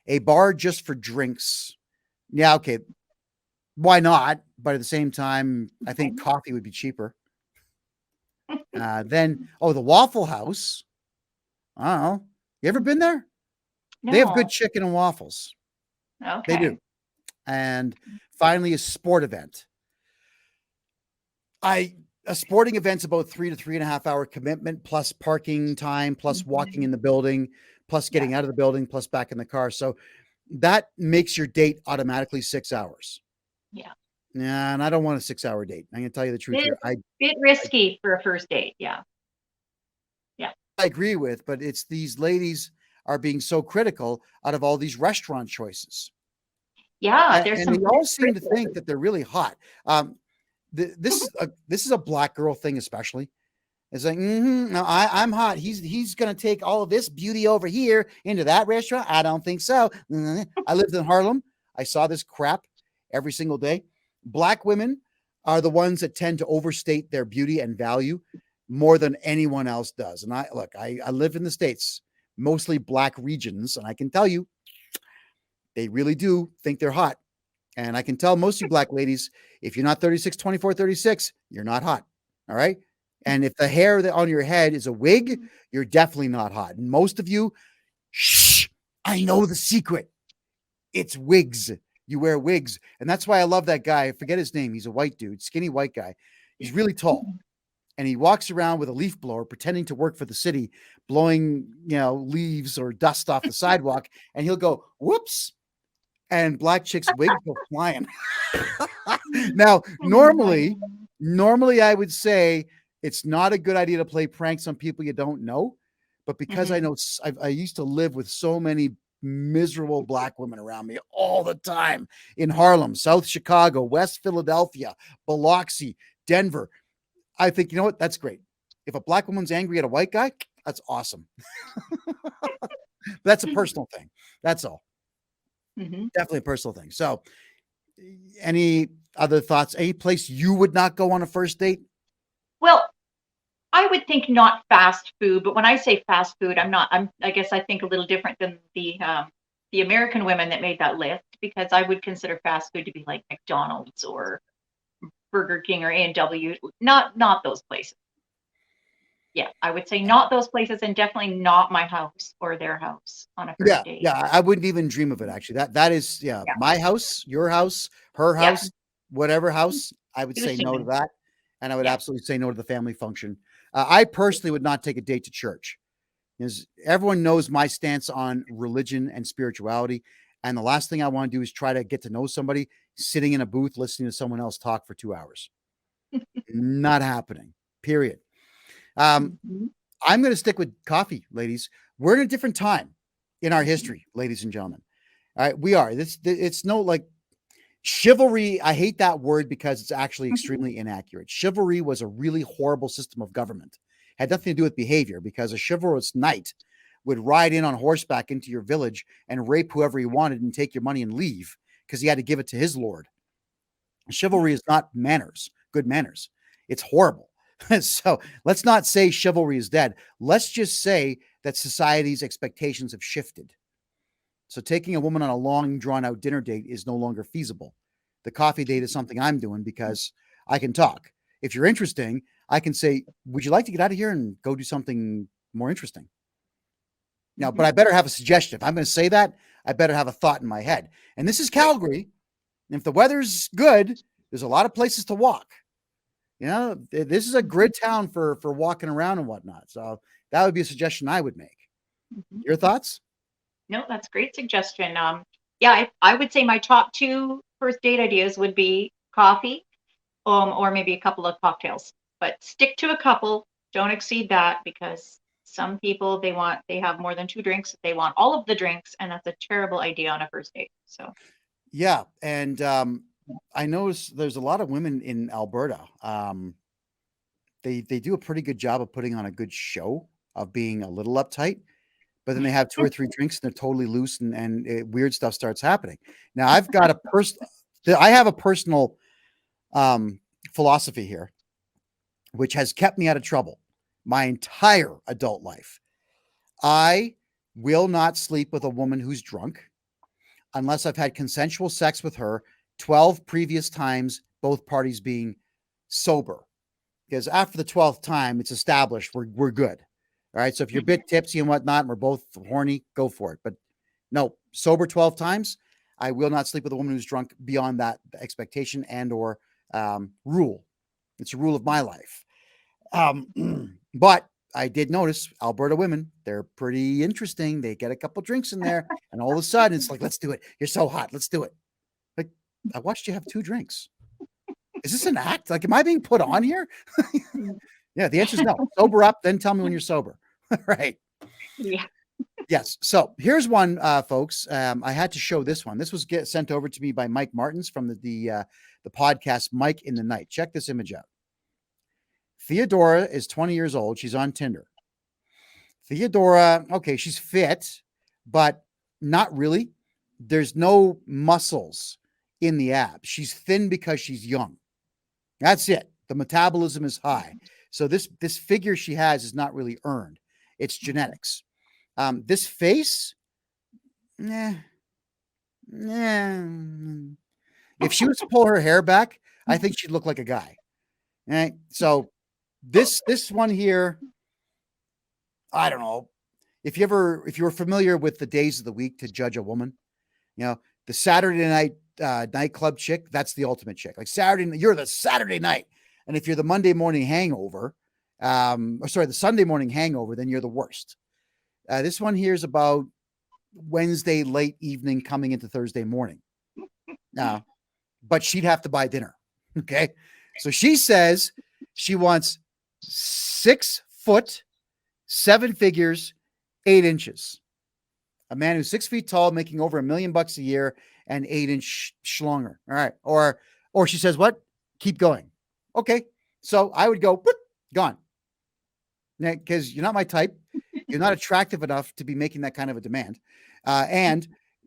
A bar just for drinks. Yeah, okay. Why not? But at the same time, I think coffee would be cheaper. Then, the Waffle House. I don't know. You ever been there? No. They have good chicken and waffles. Okay. They do. And finally, a sport event. A sporting event's about 3 to 3.5 hour commitment, plus parking time, plus walking in the building, plus getting out of the building, plus back in the car. So that makes your date automatically 6 hours. Yeah. Yeah, and I don't want a 6 hour date. I'm going to tell you the truth here. Bit risky for a first date. Yeah. Yeah. I agree with, but it's these ladies are being so critical out of all these restaurant choices. Yeah, and they all seem to think that they're really hot. This is a black girl thing, especially. It's like, no, I'm hot. He's going to take all of this beauty over here into that restaurant. I don't think so. I lived in Harlem. I saw this crap every single day. Black women are the ones that tend to overstate their beauty and value more than anyone else does. And I live in the States, mostly black regions, and I can tell you, they really do think they're hot. And I can tell most of you black ladies, if you're not 36, 24, 36, you're not hot. All right. And if the hair on your head is a wig, you're definitely not hot. And most of you, shh, I know the secret. It's wigs. You wear wigs. And that's why I love that guy. I forget his name. He's a white dude, skinny white guy. He's really tall. And he walks around with a leaf blower, pretending to work for the city, blowing, leaves or dust off the sidewalk. And he'll go, whoops. And black chicks' wigs go flying. Now, normally I would say it's not a good idea to play pranks on people you don't know. But because I know I used to live with so many miserable black women around me all the time in Harlem, South Chicago, West Philadelphia, Biloxi, Denver. I think, you know what? That's great. If a black woman's angry at a white guy, that's awesome. That's a personal thing. That's all. Definitely a personal thing. So any other thoughts? Any place you would not go on a first date? Well, I would think not fast food, but when I say fast food, I guess I think a little different than the American women that made that list, because I would consider fast food to be like McDonald's or Burger King or A&W, not those places. Yeah, I would say not those places, and definitely not my house or their house on a first date. Yeah, I wouldn't even dream of it, actually. That is my house, your house, her house, whatever house. I would say no to that, and I would absolutely say no to the family function. I personally would not take a date to church, because everyone knows my stance on religion and spirituality, and the last thing I want to do is try to get to know somebody sitting in a booth listening to someone else talk for 2 hours. Not happening, period. I'm going to stick with coffee, ladies. We're in a different time in our history, ladies and gentlemen. All right, we are. It's no like chivalry. I hate that word because it's actually extremely inaccurate. Chivalry was a really horrible system of government. It had nothing to do with behavior, because a chivalrous knight would ride in on horseback into your village and rape whoever he wanted and take your money and leave because he had to give it to his lord. Chivalry is not manners, good manners. It's horrible. So let's not say chivalry is dead. Let's just say that society's expectations have shifted. So taking a woman on a long, drawn-out dinner date is no longer feasible. The coffee date is something I'm doing because I can talk. If you're interesting, I can say, would you like to get out of here and go do something more interesting? Now, but I better have a suggestion. If I'm going to say that, I better have a thought in my head. And this is Calgary. And if the weather's good, there's a lot of places to walk. This is a grid town for walking around and whatnot. So that would be a suggestion I would make. Your thoughts? No, that's a great suggestion. I would say my top 2 first date ideas would be coffee, or maybe a couple of cocktails. But stick to a couple. Don't exceed that, because some people they have more than 2 drinks. They want all of the drinks, and that's a terrible idea on a first date. So yeah, and I noticed there's a lot of women in Alberta. They do a pretty good job of putting on a good show of being a little uptight, but then they have 2 or 3 drinks and they're totally loose, and weird stuff starts happening. Now I have a personal philosophy here, which has kept me out of trouble my entire adult life. I will not sleep with a woman who's drunk unless I've had consensual sex with her 12 previous times, both parties being sober. Because after the 12th time, it's established we're good. All right. So if you're a bit tipsy and whatnot, and we're both horny, go for it. But no, sober 12 times, I will not sleep with a woman who's drunk beyond that expectation and or rule. It's a rule of my life. But I did notice Alberta women, they're pretty interesting. They get a couple drinks in there, and all of a sudden it's like, let's do it. You're so hot. Let's do it. Like, I watched you have 2 drinks. Is this an act? Like, am I being put on here? Yeah, the answer is no. Sober up, then tell me when you're sober. Right. yeah. Yes. So here's one, folks. I had to show this one. This was sent over to me by Mike Martins from the podcast Mike in the Night. Check this image out. Theodora is 20 years old. She's on Tinder. Theodora, okay, she's fit, but not really. There's no muscles in the abs. She's thin because she's young. That's it. The metabolism is high. So this figure she has is not really earned. It's genetics. This face, nah. If she was to pull her hair back, I think she'd look like a guy. Right? So this one here, I don't know. If you were familiar with the days of the week to judge a woman, the Saturday night nightclub chick, that's the ultimate chick. Like you're the Saturday night. And if you're the Monday morning hangover, the Sunday morning hangover, then you're the worst. This one here is about Wednesday late evening coming into Thursday morning. But she'd have to buy dinner. Okay. So she says she wants 6 foot, 7 figures, 8 inches. A man who's 6 feet tall, making over $1 million a year, and 8-inch schlonger. All right. Or she says, what? Keep going. Okay. So I would go, gone. Because you're not my type. You're not attractive enough to be making that kind of a demand. And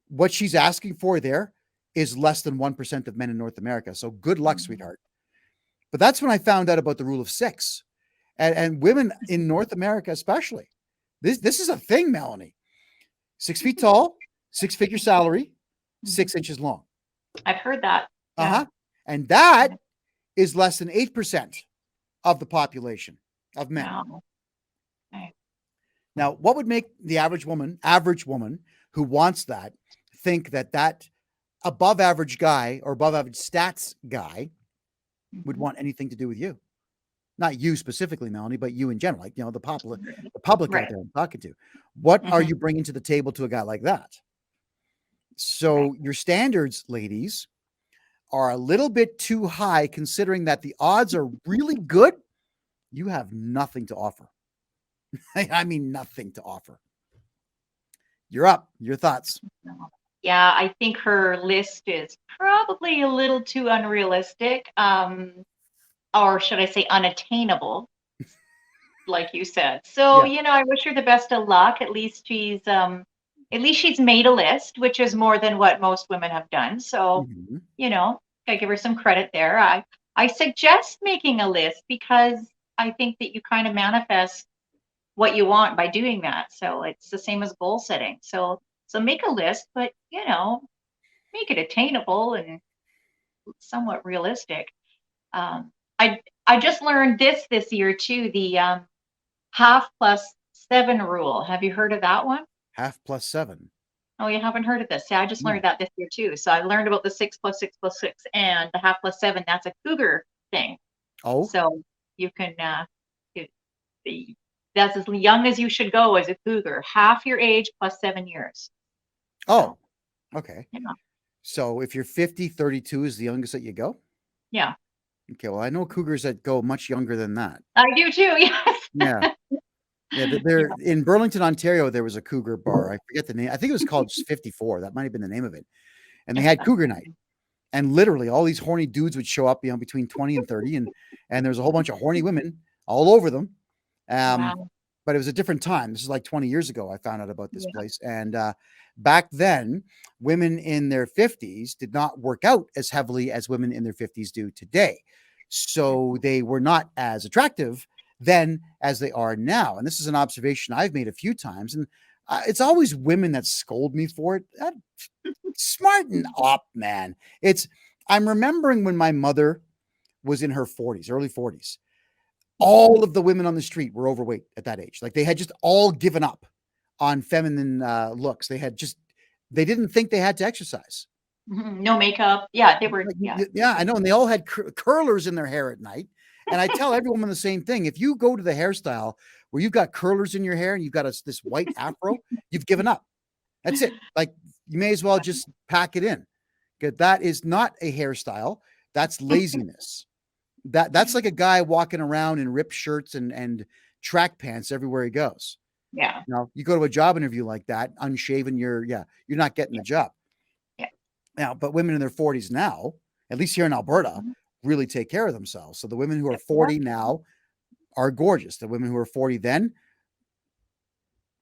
what she's asking for there is less than 1% of men in North America. So good luck, sweetheart. But that's when I found out about the rule of 6. And women in North America, especially. This is a thing, Melanie. 6 feet tall, 6-figure salary, 6 inches long. I've heard that. Yeah. And that is less than 8% of the population of men. Wow. Okay. Now, what would make the average woman who wants that think that above average guy or above average stats guy would want anything to do with you? Not you specifically, Melanie, but you in general, like, the public Right. out there I'm talking to. What are you bringing to the table to a guy like that? So your standards, ladies, are a little bit too high, considering that the odds are really good. You have nothing to offer. I mean, nothing to offer. You're up. Your thoughts? Yeah, I think her list is probably a little too unrealistic, or should I say unattainable, like you said. So, Yeah. I wish her the best of luck. At least she's made a list, which is more than what most women have done. So, I give her some credit there. I suggest making a list because I think that you kind of manifest what you want by doing that. So it's the same as goal setting. So make a list, but make it attainable and somewhat realistic. I just learned this year too, the half plus 7 rule. Have you heard of that one? Half plus 7. Oh, you haven't heard of this? Yeah, I just No. learned that this year too. So I learned about the 6 plus 6 plus 6 and the half plus 7. That's a cougar thing. Oh, So you can, that's as young as you should go as a cougar. Half your age plus 7 years. oh, okay. Yeah. So if you're 50, 32 is the youngest that you go? Yeah, Okay, well, I know cougars that go much younger than that. I do too. Yes. Yeah. Yeah, there in Burlington, Ontario, there was a cougar bar. I forget the name. I think it was called 54. That might have been the name of it. And they had cougar night. And literally all these horny dudes would show up, between 20 and 30. And there's a whole bunch of horny women all over them. Wow. But it was a different time. This is like 20 years ago. I found out about this place. And back then, women in their 50s did not work out as heavily as women in their 50s do today. So they were not as attractive then as they are now. And this is an observation I've made a few times. And it's always women that scold me for it. Smarten up, man. I'm remembering when my mother was in her 40s, early 40s. All of the women on the street were overweight at that age. Like they had just all given up on feminine looks. They didn't think they had to exercise. No makeup. Yeah, they were. Yeah, I know. And they all had curlers in their hair at night. And I tell every woman the same thing. If you go to the hairstyle where you've got curlers in your hair and you've got this white afro, you've given up. That's it. Like you may as well just pack it in. Because that is not a hairstyle. That's laziness. That's like a guy walking around in ripped shirts and track pants everywhere he goes. Yeah. You go to a job interview like that, unshaven, you're not getting the job. Yeah. Now, but women in their 40s now, at least here in Alberta, really take care of themselves. So the women who are 40 now are gorgeous. The women who are 40 then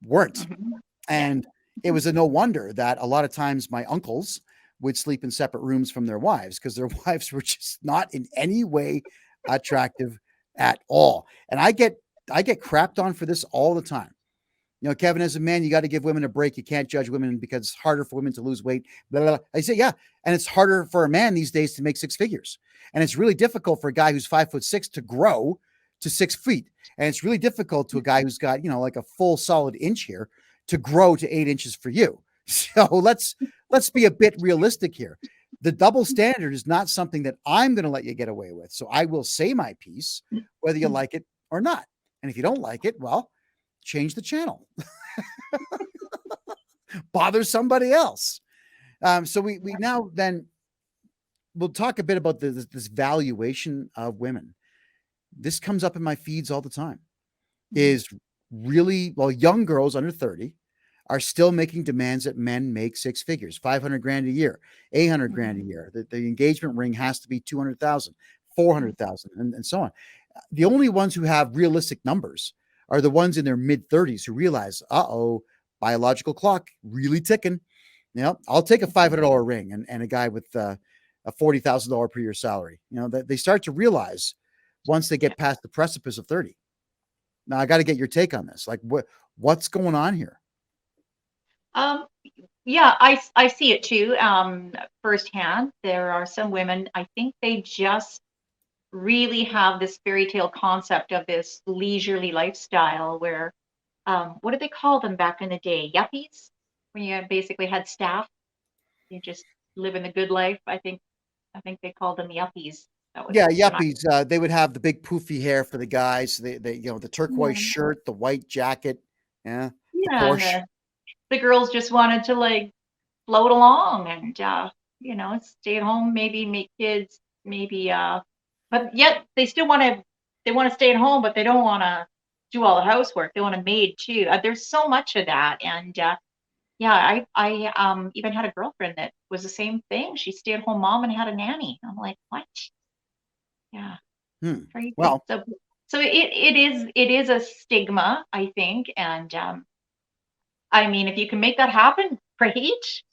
weren't. And it was a no wonder that a lot of times my uncles would sleep in separate rooms from their wives because their wives were just not in any way attractive at all. And I get crapped on for this all the time. You know, Kevin, as a man, you got to give women a break. You can't judge women because it's harder for women to lose weight. Blah, blah, blah. I say, yeah. And it's harder for a man these days to make 6 figures. And it's really difficult for a guy who's 5'6" to grow to 6 feet. And it's really difficult to a guy who's got, you know, like a full solid inch here to grow to 8 inches for you. So let's be a bit realistic here. The double standard is not something that I'm going to let you get away with. So I will say my piece, whether you like it or not. And if you don't like it, well, change the channel. Bother somebody else. So we now then we'll talk a bit about this valuation of women. This comes up in my feeds all the time. Is really, well, young girls under 30 are still making demands that men make 6 figures, 500 grand a year, 800 grand a year. The engagement ring has to be 200,000, 400,000, and so on. The only ones who have realistic numbers are the ones in their mid 30s who realize, biological clock really ticking. You know, I'll take a $500 ring and a guy with a $40,000 per year salary. You know, that they start to realize once they get past the precipice of 30. Now I got to get your take on this. Like what's going on here? Yeah, I see it too. Firsthand, there are some women, I think they just really have this fairy tale concept of this leisurely lifestyle where, what did they call them back in the day? Yuppies? When you basically had staff, you just live in the good life. I think they called them yuppies. Yuppies. They would have the big poofy hair for the guys. They you know, the turquoise shirt, the white jacket. Yeah. The Porsche. The girls just wanted to like float along and you know, stay at home, maybe make kids, maybe but yet they still want to stay at home, but they don't want to do all the housework. They want a maid too. There's so much of that. And yeah, I even had a girlfriend that was the same thing. She stayed at home mom and had a nanny. I'm like, what? Yeah. Well, so it is a stigma, I think. And I mean, if you can make that happen, great.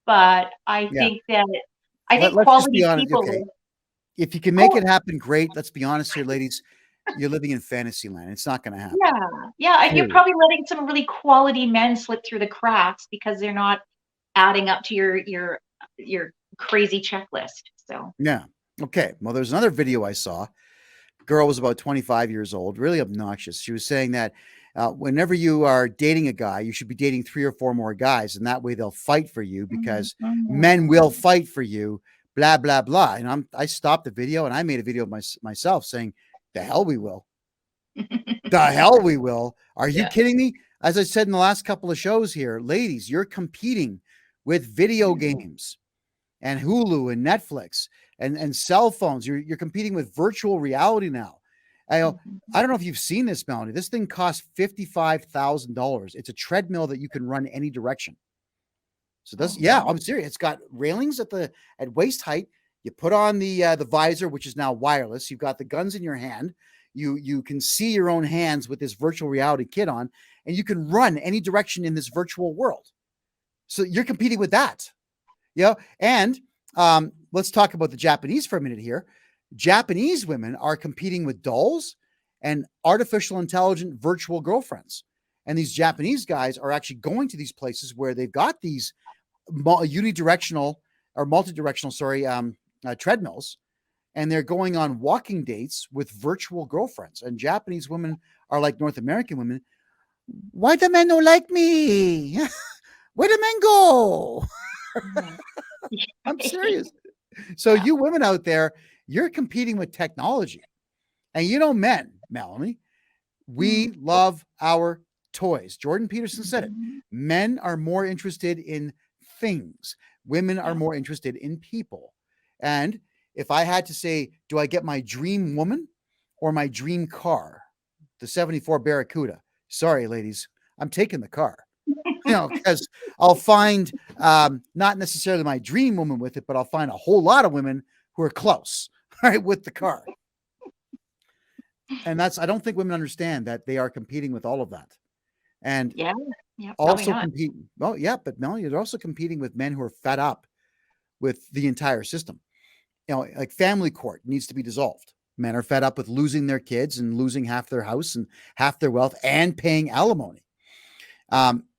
But I think let's quality just be honest. people. Okay. If you can make it happen, great. Let's be honest here, ladies. You're living in fantasy land. It's not going to happen. Yeah. And you're probably letting some really quality men slip through the cracks because they're not adding up to your crazy checklist. So yeah. Okay. Well, there's another video I saw. Girl was about 25 years old, really obnoxious. She was saying that whenever you are dating a guy, you should be dating 3 or 4 more guys, and that way they'll fight for you because men will fight for you. Blah blah blah. And I stopped the video and I made a video of myself saying, "The hell we will, the hell we will." Are you kidding me? As I said in the last couple of shows here, ladies, you're competing with video games and Hulu and Netflix and cell phones. You're competing with virtual reality now. I don't know if you've seen this, Melanie. This thing costs $55,000. It's a treadmill that you can run any direction. So this, I'm serious. It's got railings at waist height. You put on the visor, which is now wireless. You've got the guns in your hand. You can see your own hands with this virtual reality kit on, and you can run any direction in this virtual world. So you're competing with that. Yeah. And let's talk about the Japanese for a minute here. Japanese women are competing with dolls and artificial intelligent virtual girlfriends. And these Japanese guys are actually going to these places where they've got these multi-directional treadmills, and they're going on walking dates with virtual girlfriends. And Japanese women are like North American women. Why the men don't like me? Where the men go? I'm serious. So you women out there, you're competing with technology. And you know, men, Melanie, we love our toys. Jordan Peterson said it. Men are more interested in things. Women are more interested in people. And if I had to say, do I get my dream woman or my dream car? The 74 Barracuda. Sorry, ladies, I'm taking the car. You know, because I'll find not necessarily my dream woman with it, but I'll find a whole lot of women who are close, right, with the car. And I don't think women understand that they are competing with all of that. And also competing. Well, yeah, but Melanie, they're also competing with men who are fed up with the entire system. Like family court needs to be dissolved. Men are fed up with losing their kids and losing half their house and half their wealth and paying alimony.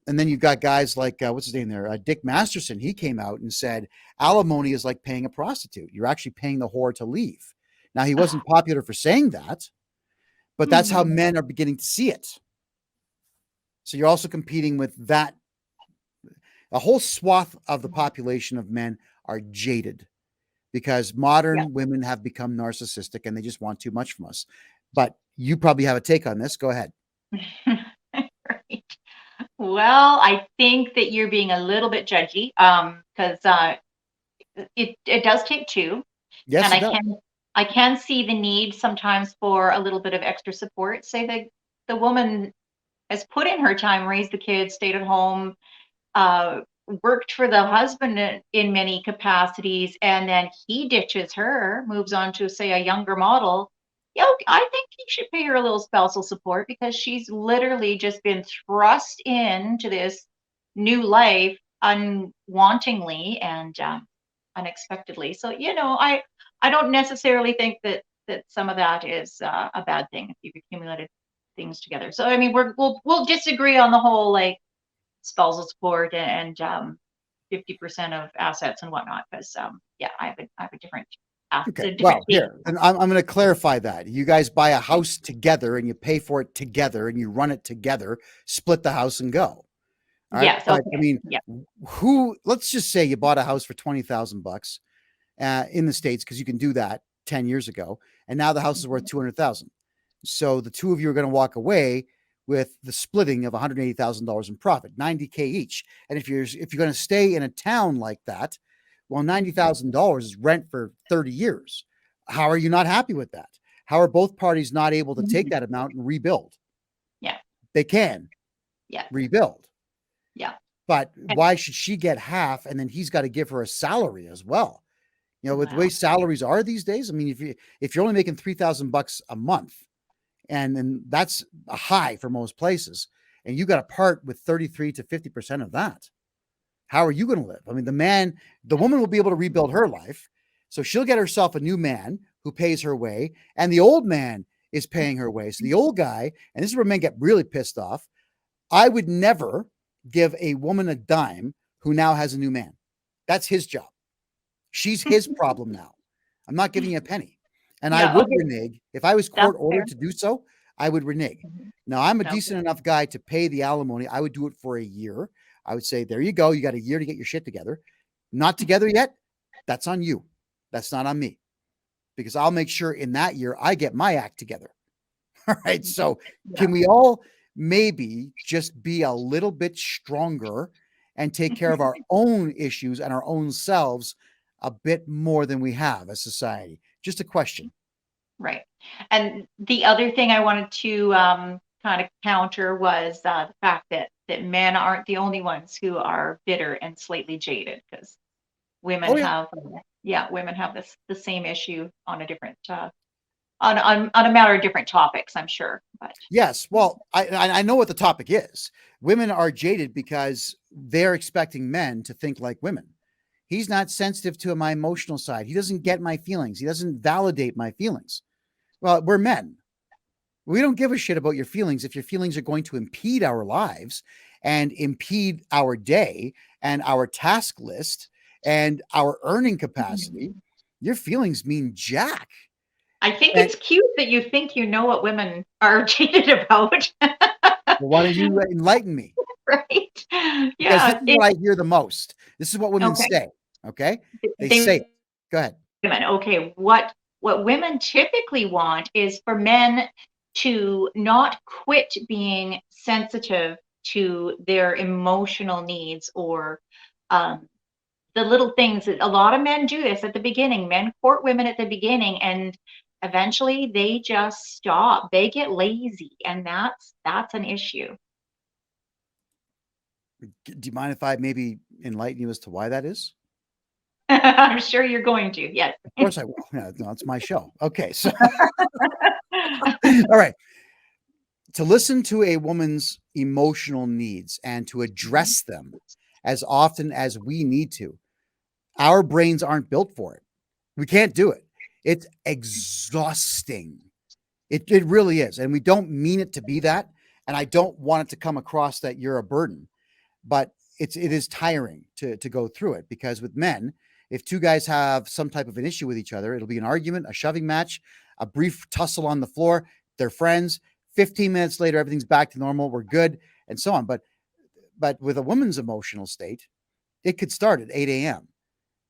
And then you've got guys like, what's his name there? Dick Masterson. He came out and said, alimony is like paying a prostitute. You're actually paying the whore to leave. Now, he wasn't popular for saying that, but that's how men are beginning to see it. So you're also competing with that. A whole swath of the population of men are jaded because modern women have become narcissistic and they just want too much from us. But you probably have a take on this. Go ahead. Right. Well, I think that you're being a little bit judgy because it does take two. Yes, and it does. I can see the need sometimes for a little bit of extra support. Say that the woman has put in her time, raised the kids, stayed at home, worked for the husband in many capacities, and then he ditches her, moves on to, say, a younger model. I think he should pay her a little spousal support because she's literally just been thrust into this new life unwantingly and unexpectedly. So, I don't necessarily think that some of that is a bad thing if you've accumulated things together. So, I mean, we'll disagree on the whole, like, spousal support and 50% of assets and whatnot, because I have a different Okay. Well, here, and I'm going to clarify that. You guys buy a house together and you pay for it together and you run it together, split the house and go. All right? Yes. But, Okay. I mean, let's just say you bought a house for $20,000 in the States, because you can do that 10 years ago. And now the house is worth $200,000. So the two of you are going to walk away with the splitting of $180,000 in profit, $90K each. And if you're going to stay in a town like that, well, $90,000 is rent for 30 years. How are you not happy with that? How are both parties not able to take that amount and rebuild? Yeah. They can. Yeah. Rebuild. Yeah. But why should she get half and then he's got to give her a salary as well? With the way salaries are these days, I mean, if you're only making $3,000 a month, and then that's a high for most places, and you got to part with 33 to 50% of that, how are you going to live? I mean, the woman will be able to rebuild her life. So she'll get herself a new man who pays her way, and the old man is paying her way. So the old guy, and this is where men get really pissed off. I would never give a woman a dime who now has a new man. That's his job. She's his problem now. I'm not giving you a penny. And I would renege. If I was court ordered to do so, I would renege. Now, I'm a decent enough guy to pay the alimony. I would do it for a year. I would say, there you go. You got a year to get your shit together. Not together yet? That's on you. That's not on me. Because I'll make sure in that year I get my act together. All right. So can we all maybe just be a little bit stronger and take care of our own issues and our own selves a bit more than we have as society? Just a question. Right. And the other thing I wanted to kind of counter was the fact that men aren't the only ones who are bitter and slightly jaded, because women have the same issue on a different on a matter of different topics, I'm sure. But yes, well, I know what the topic is. Women are jaded because they're expecting men to think like women. He's not sensitive to my emotional side. He doesn't get my feelings. He doesn't validate my feelings. Well, we're men. We don't give a shit about your feelings if your feelings are going to impede our lives and impede our day and our task list and our earning capacity. Your feelings mean jack. I think it's cute that you think you know what women are jaded about. Well, why don't you enlighten me? Right. Because Yeah. this is what I hear the most. This is what women say. Okay. They say it. Go ahead. Okay. What women typically want is for men to not quit being sensitive to their emotional needs or the little things. That a lot of men do this at the beginning. Men court women at the beginning, and eventually they just stop. They get lazy, and that's an issue. Do you mind if I maybe enlighten you as to why that is? I'm sure you're going to. Yes. Of course I will. Yeah, no, it's my show. Okay. So, all right. To listen to a woman's emotional needs and to address them as often as we need to, Our brains aren't built for it. We can't do it. It's exhausting. It really is. And we don't mean it to be that. And I don't want it to come across that you're a burden, but it is tiring to go through it, because with men, if two guys have some type of an issue with each other, it'll be an argument, a shoving match, a brief tussle on the floor. They're friends. 15 minutes later, everything's back to normal. We're good, and so on. But with a woman's emotional state, it could start at 8 a.m.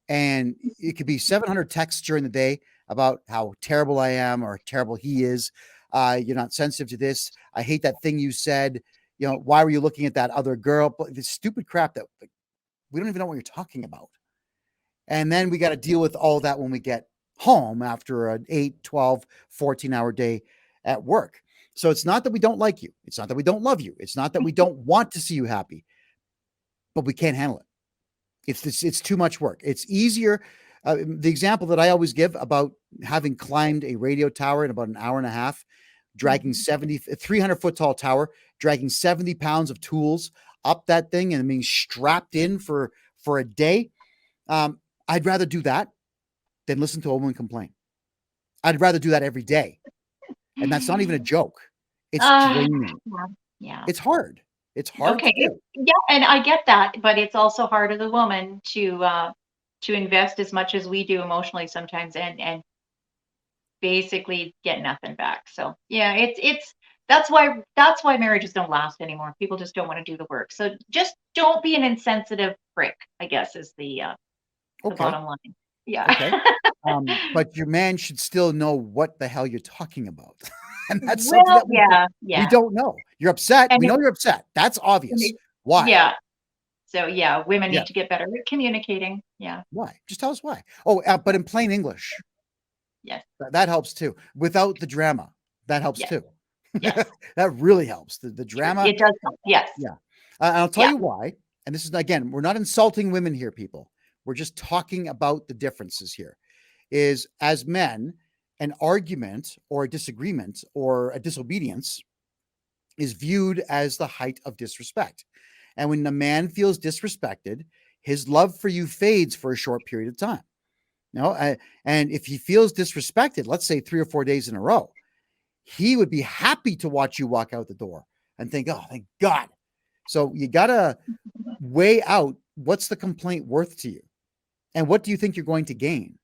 and it could be 700 texts during the day about how terrible I am or terrible he is. You're not sensitive to this. I hate that thing you said. You know, why were you looking at that other girl? But this stupid crap that we don't even know what you're talking about. And then we got to deal with all that when we get home after an 8, 12, 14-hour day at work. So it's not that we don't like you. It's not that we don't love you. It's not that we don't want to see you happy, but we can't handle it. It's too much work. It's easier. The example that I always give about having climbed a radio tower in about an hour and a half, dragging 300-foot tall tower, dragging 70 pounds of tools up that thing and being strapped in for a day. I'd rather do that than listen to a woman complain. I'd rather do that every day. And that's not even a joke. It's draining. Yeah. It's hard. It's hard to do. Yeah, and I get that, but it's also hard as a woman to invest as much as we do emotionally sometimes and basically get nothing back. So yeah, that's why marriages don't last anymore. People just don't want to do the work. So just don't be an insensitive prick, I guess, is the bottom line. Yeah. Okay. But your man should still know what the hell you're talking about. And that's something that we don't know. You're upset. We know you're upset. That's obvious. Why? Yeah. So yeah, women need to get better at communicating. Yeah. Why? Just tell us why. Oh, but in plain English. Yes. That helps too. Without the drama. That helps too. Yes. That really helps. The drama. It does help. Yes. Yeah. And I'll tell you why. And this is, again, we're not insulting women here, people. We're just talking about the differences here. Is as men, an argument or a disagreement or a disobedience is viewed as the height of disrespect. And when a man feels disrespected, his love for you fades for a short period of time. And if he feels disrespected, let's say 3 or 4 days in a row, he would be happy to watch you walk out the door and think, oh, thank God. So you got to weigh out what's the complaint worth to you and what do you think you're going to gain?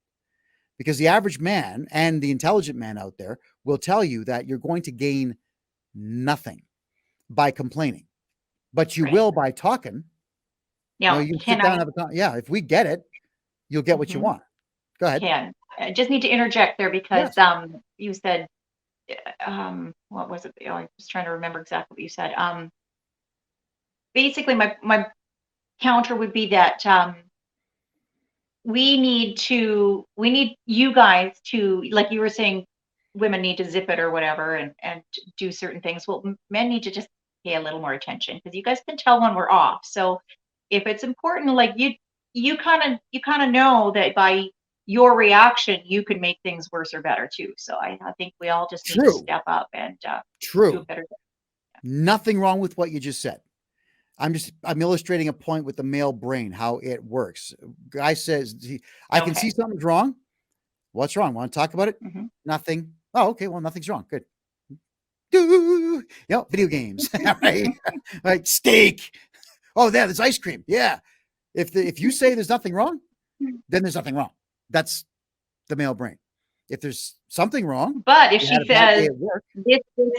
Because the average man and the intelligent man out there will tell you that you're going to gain nothing by complaining, but you will by talking. Now, you can sit down and have a if we get it, you'll get what you want. Go ahead. I just need to interject there because you said, what was it? I was trying to remember exactly what you said. Basically, my counter would be that we need you guys to, like you were saying, women need to zip it or whatever and do certain things. Well, men need to just pay a little more attention because you guys can tell when we're off. So if it's important, like you kind of know that by your reaction, you can make things worse or better too. So I think we all just need to step up and do a better job. Nothing wrong with what you just said. I'm illustrating a point with the male brain, how it works. Guy says, I can see something's wrong. What's wrong? Want to talk about it? Nothing. Oh, okay. Well, nothing's wrong. Good. Video games. Right? Like steak. Oh, there's ice cream. Yeah. If you say there's nothing wrong, then there's nothing wrong. That's the male brain. If there's something wrong. But if she says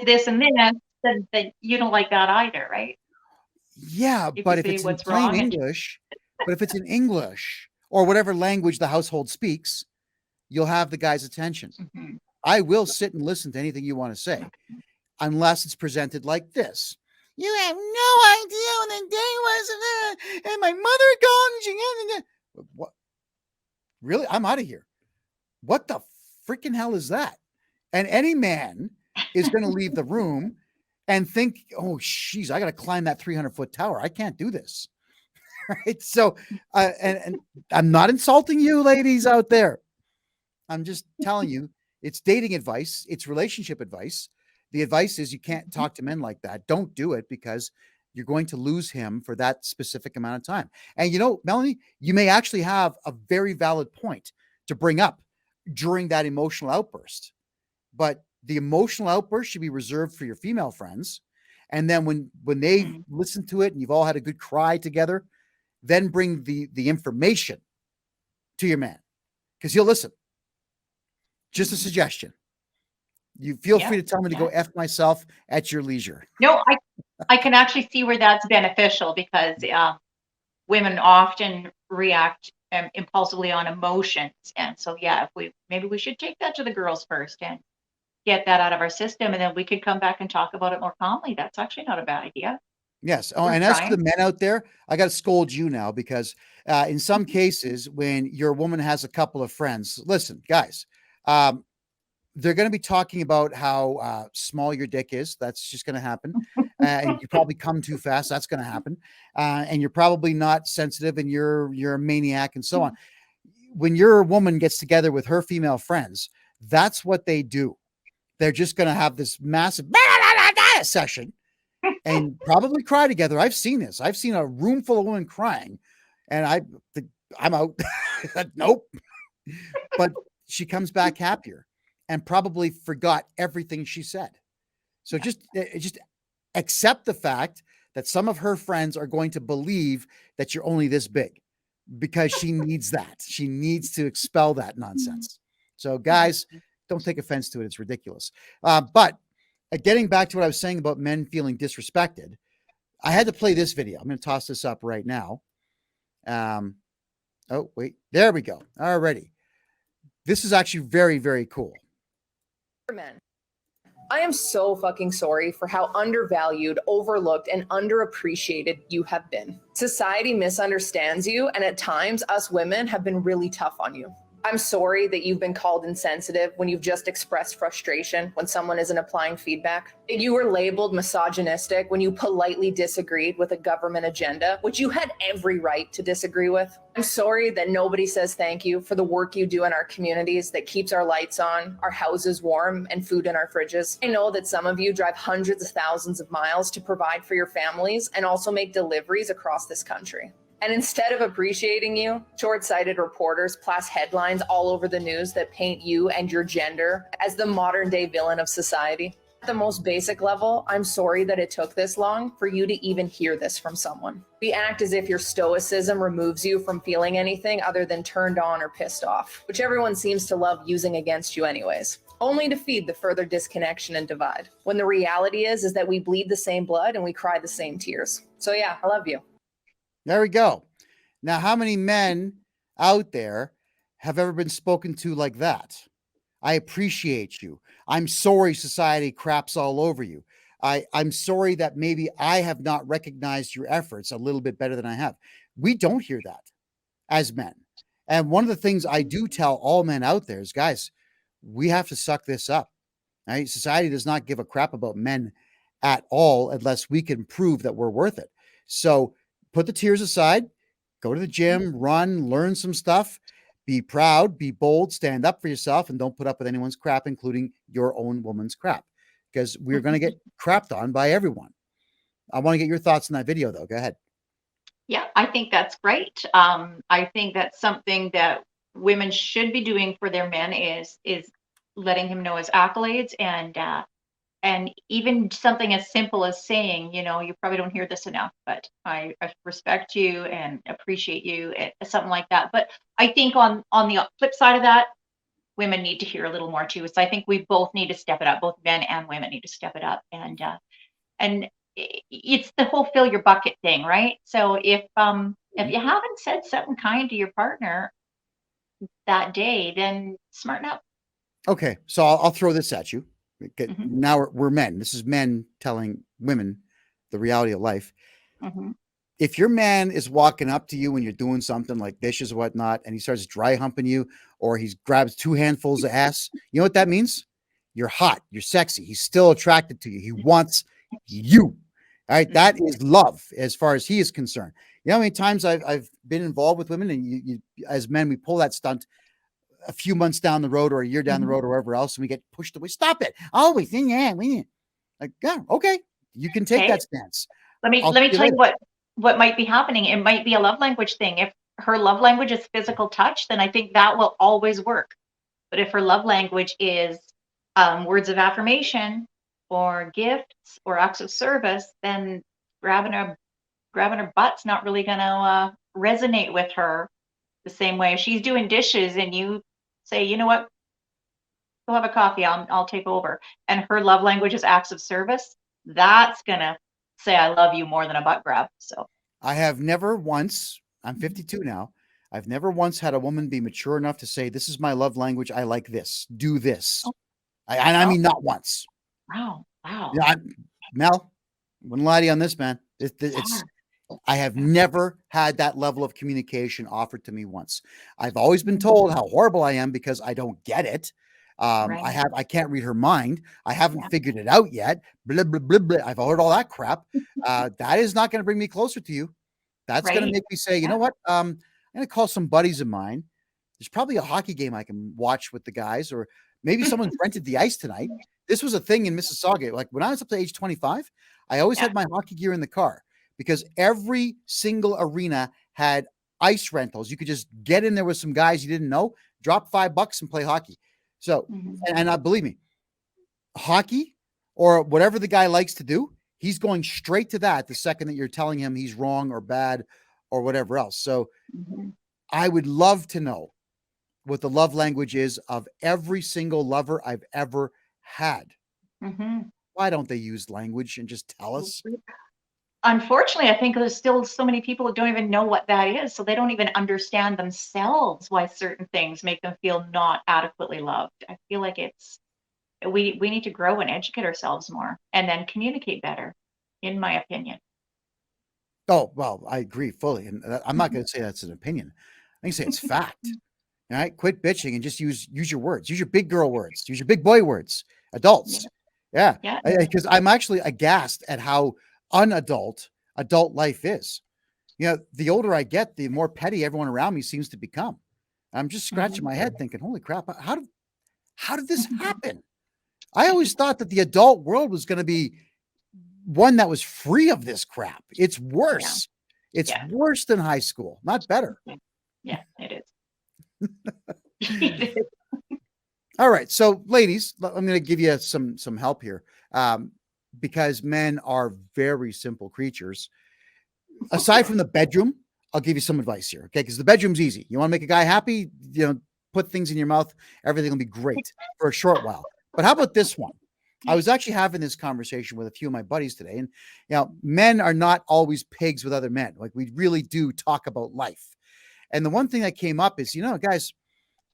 this, and this, then you don't like that either, right? Yeah, but if it's in plain English, but if it's in English or whatever language the household speaks, you'll have the guy's attention. I will sit and listen to anything you want to say, unless it's presented like this. You have no idea when the day was, and my mother called. What? Really? I'm out of here. What the freaking hell is that? And any man is going to leave the room and think, oh, geez, I got to climb that 300-foot tower. I can't do this. Right. So, and I'm not insulting you ladies out there. I'm just telling you, it's dating advice. It's relationship advice. The advice is you can't talk to men like that. Don't do it because you're going to lose him for that specific amount of time. And Melanie, you may actually have a very valid point to bring up during that emotional outburst, but the emotional outburst should be reserved for your female friends. And then when they listen to it and you've all had a good cry together, then bring the information to your man, because he'll listen. Just a suggestion. You feel free to tell me to go F myself at your leisure. No, I can actually see where that's beneficial, because women often react impulsively on emotions. And so, maybe we should take that to the girls first and get that out of our system. And then we could come back and talk about it more calmly. That's actually not a bad idea. Yes. Oh, and as for the men out there, I got to scold you now, because in some cases, when your woman has a couple of friends, listen, guys, they're going to be talking about how small your dick is. That's just going to happen. And you probably come too fast. That's going to happen. And you're probably not sensitive, and you're a maniac, and so on. When your woman gets together with her female friends, that's what they do. They're just going to have this massive session and probably cry together. I've seen this. I've seen a room full of women crying, and I'm out. Nope. But she comes back happier and probably forgot everything she said. So just accept the fact that some of her friends are going to believe that you're only this big, because she needs that. She needs to expel that nonsense. So guys, don't take offense to it. It's ridiculous. But getting back to what I was saying about men feeling disrespected, I had to play this video. I'm going to toss this up right now. Oh, wait, there we go. Alrighty. This is actually very, very cool. Men, I am so fucking sorry for how undervalued, overlooked, and underappreciated you have been. Society misunderstands you, and at times, us women have been really tough on you. I'm sorry that you've been called insensitive when you've just expressed frustration when someone isn't applying feedback. You were labeled misogynistic when you politely disagreed with a government agenda, which you had every right to disagree with. I'm sorry that nobody says thank you for the work you do in our communities that keeps our lights on, our houses warm, and food in our fridges. I know that some of you drive hundreds of thousands of miles to provide for your families and also make deliveries across this country. And instead of appreciating you, short-sighted reporters plaster headlines all over the news that paint you and your gender as the modern-day villain of society. At the most basic level, I'm sorry that it took this long for you to even hear this from someone. We act as if your stoicism removes you from feeling anything other than turned on or pissed off, which everyone seems to love using against you anyways, only to feed the further disconnection and divide. When the reality is that we bleed the same blood and we cry the same tears. So yeah, I love you. There we go. Now, how many men out there have ever been spoken to like that? I appreciate you. I'm sorry society craps all over you. I'm sorry that maybe I have not recognized your efforts a little bit better than I have. We don't hear that as men. And one of the things I do tell all men out there is, guys, we have to suck this up. Right? Society does not give a crap about men at all unless we can prove that we're worth it. So put the tears aside, go to the gym, run, learn some stuff, be proud, be bold, stand up for yourself, and don't put up with anyone's crap, including your own woman's crap, because we're going to get crapped on by everyone. I want to get your thoughts on that video, though. Go ahead. Yeah, I think that's great. I think that's something that women should be doing for their men is letting him know his accolades, and even something as simple as saying, you probably don't hear this enough, but I respect you and appreciate you, something like that. But I think on the flip side of that, women need to hear a little more too. So I think we both need to step it up. Both men and women need to step it up. And it's the whole fill your bucket thing, right? So if you haven't said something kind to your partner that day, then smarten up. Okay, so I'll throw this at you. Now we're men. This is men telling women the reality of life. If your man is walking up to you when you're doing something like dishes or whatnot, and he starts dry humping you, or he grabs 2 handfuls of ass, you know what that means? You're hot. You're sexy. He's still attracted to you. He wants you. All right. That is love as far as he is concerned. You know how many times I've been involved with women, and you as men, we pull that stunt a few months down the road or a year down the road or wherever else, and we get pushed away. Stop it. Always. Yeah. Like, yeah, okay. You can take that stance. Let me I'll see you tell you later. what might be happening. It might be a love language thing. If her love language is physical touch, then I think that will always work. But if her love language is words of affirmation or gifts or acts of service, then grabbing her butt's not really going to resonate with her the same way. If she's doing dishes and you say, you know what, go have a coffee, I'll take over, and her love language is acts of service, that's gonna say I love you more than a butt grab. So I have never once, I'm 52 now, I've never once had a woman be mature enough to say, this is my love language. I like this. Do this. Oh. I mean, not once. Wow. Yeah, Mel, wouldn't lie to you on this, man. I have never had that level of communication offered to me once. I've always been told how horrible I am because I don't get it. I can't read her mind. I haven't figured it out yet. Blah, blah, blah, blah. I've heard all that crap. That is not going to bring me closer to you. That's going to make me say, you know what? I'm going to call some buddies of mine. There's probably a hockey game I can watch with the guys, or maybe someone's rented the ice tonight. This was a thing in Mississauga. Like when I was up to age 25, I always had my hockey gear in the car because every single arena had ice rentals. You could just get in there with some guys you didn't know, drop $5 and play hockey. So, and believe me, hockey or whatever the guy likes to do, he's going straight to that the second that you're telling him he's wrong or bad or whatever else. So I would love to know what the love language is of every single lover I've ever had. Why don't they use language and just tell us? Unfortunately, I think there's still so many people who don't even know what that is. So they don't even understand themselves why certain things make them feel not adequately loved. I feel like we need to grow and educate ourselves more and then communicate better, in my opinion. Oh, well, I agree fully. And I'm not going to say that's an opinion. I can say it's fact. All right. Quit bitching and just use your words. Use your big girl words. Use your big boy words. Adults. Yeah. Because I'm actually aghast at how unadult adult life is. You know, the older I get, the more petty everyone around me seems to become. I'm just scratching my head thinking, holy crap, how did this happen? I always thought that the adult world was going to be one that was free of this crap. It's worse. It's worse than high school, not better. Yeah, it is. All right. So ladies, I'm going to give you some help here. Because men are very simple creatures. Aside from the bedroom, I'll give you some advice here. Okay. Because the bedroom's easy. You want to make a guy happy, put things in your mouth. Everything will be great for a short while. But how about this one? I was actually having this conversation with a few of my buddies today. And, men are not always pigs with other men. Like we really do talk about life. And the one thing that came up is, guys,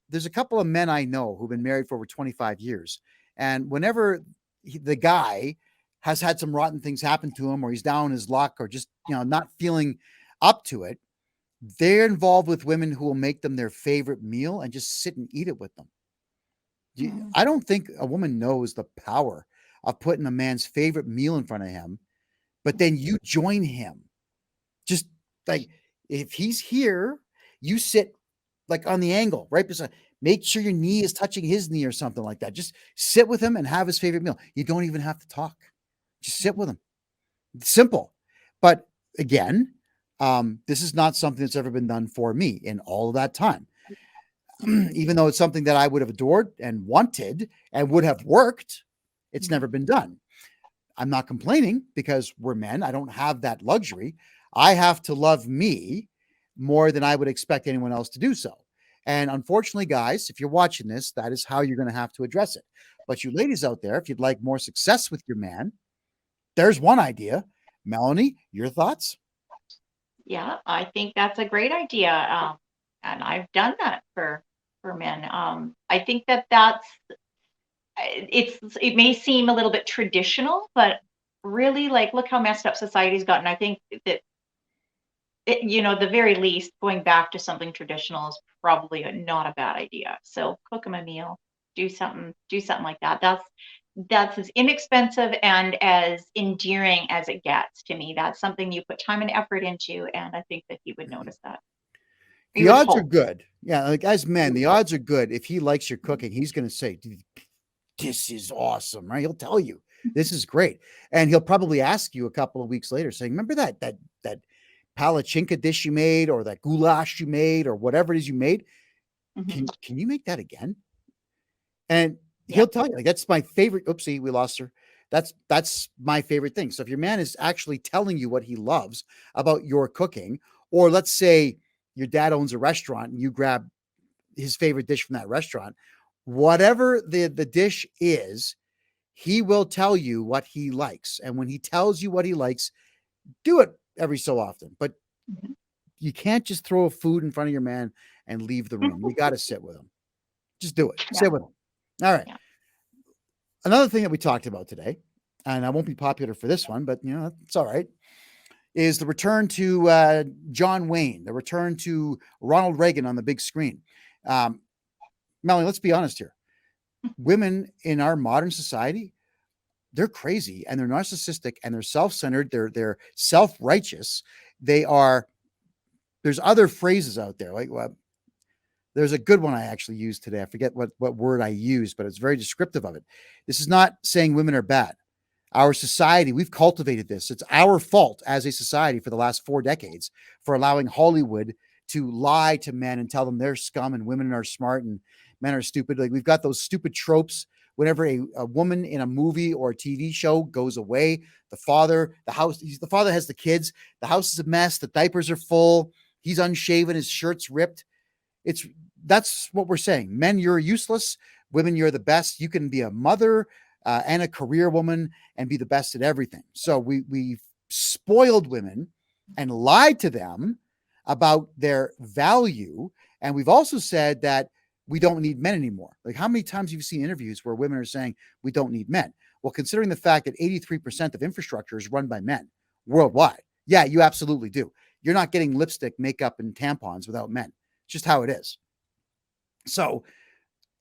there's a couple of men I know who've been married for over 25 years. And whenever the guy has had some rotten things happen to him, or he's down his luck, or just, not feeling up to it, they're involved with women who will make them their favorite meal and just sit and eat it with them. I don't think a woman knows the power of putting a man's favorite meal in front of him, but then you join him. Just like if he's here, you sit like on the angle, right beside. Make sure your knee is touching his knee or something like that. Just sit with him and have his favorite meal. You don't even have to talk. Just sit with him. It's simple. But again, this is not something that's ever been done for me in all of that time. Even though it's something that I would have adored and wanted and would have worked, it's never been done. I'm not complaining because we're men. I don't have that luxury. I have to love me more than I would expect anyone else to do so. And unfortunately, guys, if you're watching this, that is how you're going to have to address it. But you ladies out there, if you'd like more success with your man, there's one idea. Melanie, your thoughts? Yeah, I think that's a great idea. And I've done that for men. I think it may seem a little bit traditional, but really, like, look how messed up society's gotten. I think that, the very least, going back to something traditional is probably not a bad idea. So cook him a meal, do something like that. That's as inexpensive and as endearing as it gets to me. That's something you put time and effort into, and I think that he would notice that. The odds are good. Yeah, like as men, the odds are good. If he likes your cooking, he's going to say, "This is awesome," right? He'll tell you. This is great. And he'll probably ask you a couple of weeks later saying, remember that palachinka dish you made, or that goulash you made, or whatever it is you made? Mhm. Can you make that again? And Yeah. he'll tell you, like, that's my favorite. Oopsie, we lost her. That's my favorite thing. So if your man is actually telling you what he loves about your cooking, or let's say your dad owns a restaurant and you grab his favorite dish from that restaurant, whatever the dish is, he will tell you what he likes. And when he tells you what he likes, do it every so often. But Mhm. you can't just throw food in front of your man and leave the room. You got to sit with him. Just do it. Yeah. Sit with him. All right. Yeah. Another thing that we talked about today, and I won't be popular for this one, but it's all right, is the return to John Wayne, the return to Ronald Reagan on the big screen. Melanie, let's be honest here. Women in our modern society, they're crazy and they're narcissistic and they're self-centered. They're self-righteous. There's other phrases out there. Like, there's a good one I actually used today. I forget what word I used, but it's very descriptive of it. This is not saying women are bad. Our society, we've cultivated this. It's our fault as a society for the last 4 decades for allowing Hollywood to lie to men and tell them they're scum and women are smart and men are stupid. Like, we've got those stupid tropes. Whenever a woman in a movie or a TV show goes away, the father has the kids, the house is a mess, the diapers are full, he's unshaven, his shirt's ripped. That's what we're saying. Men, you're useless. Women, you're the best. You can be a mother and a career woman and be the best at everything. So we've spoiled women and lied to them about their value. And we've also said that we don't need men anymore. Like, how many times have you seen interviews where women are saying we don't need men? Well, considering the fact that 83% of infrastructure is run by men worldwide, yeah, you absolutely do. You're not getting lipstick, makeup, and tampons without men. It's just how it is. So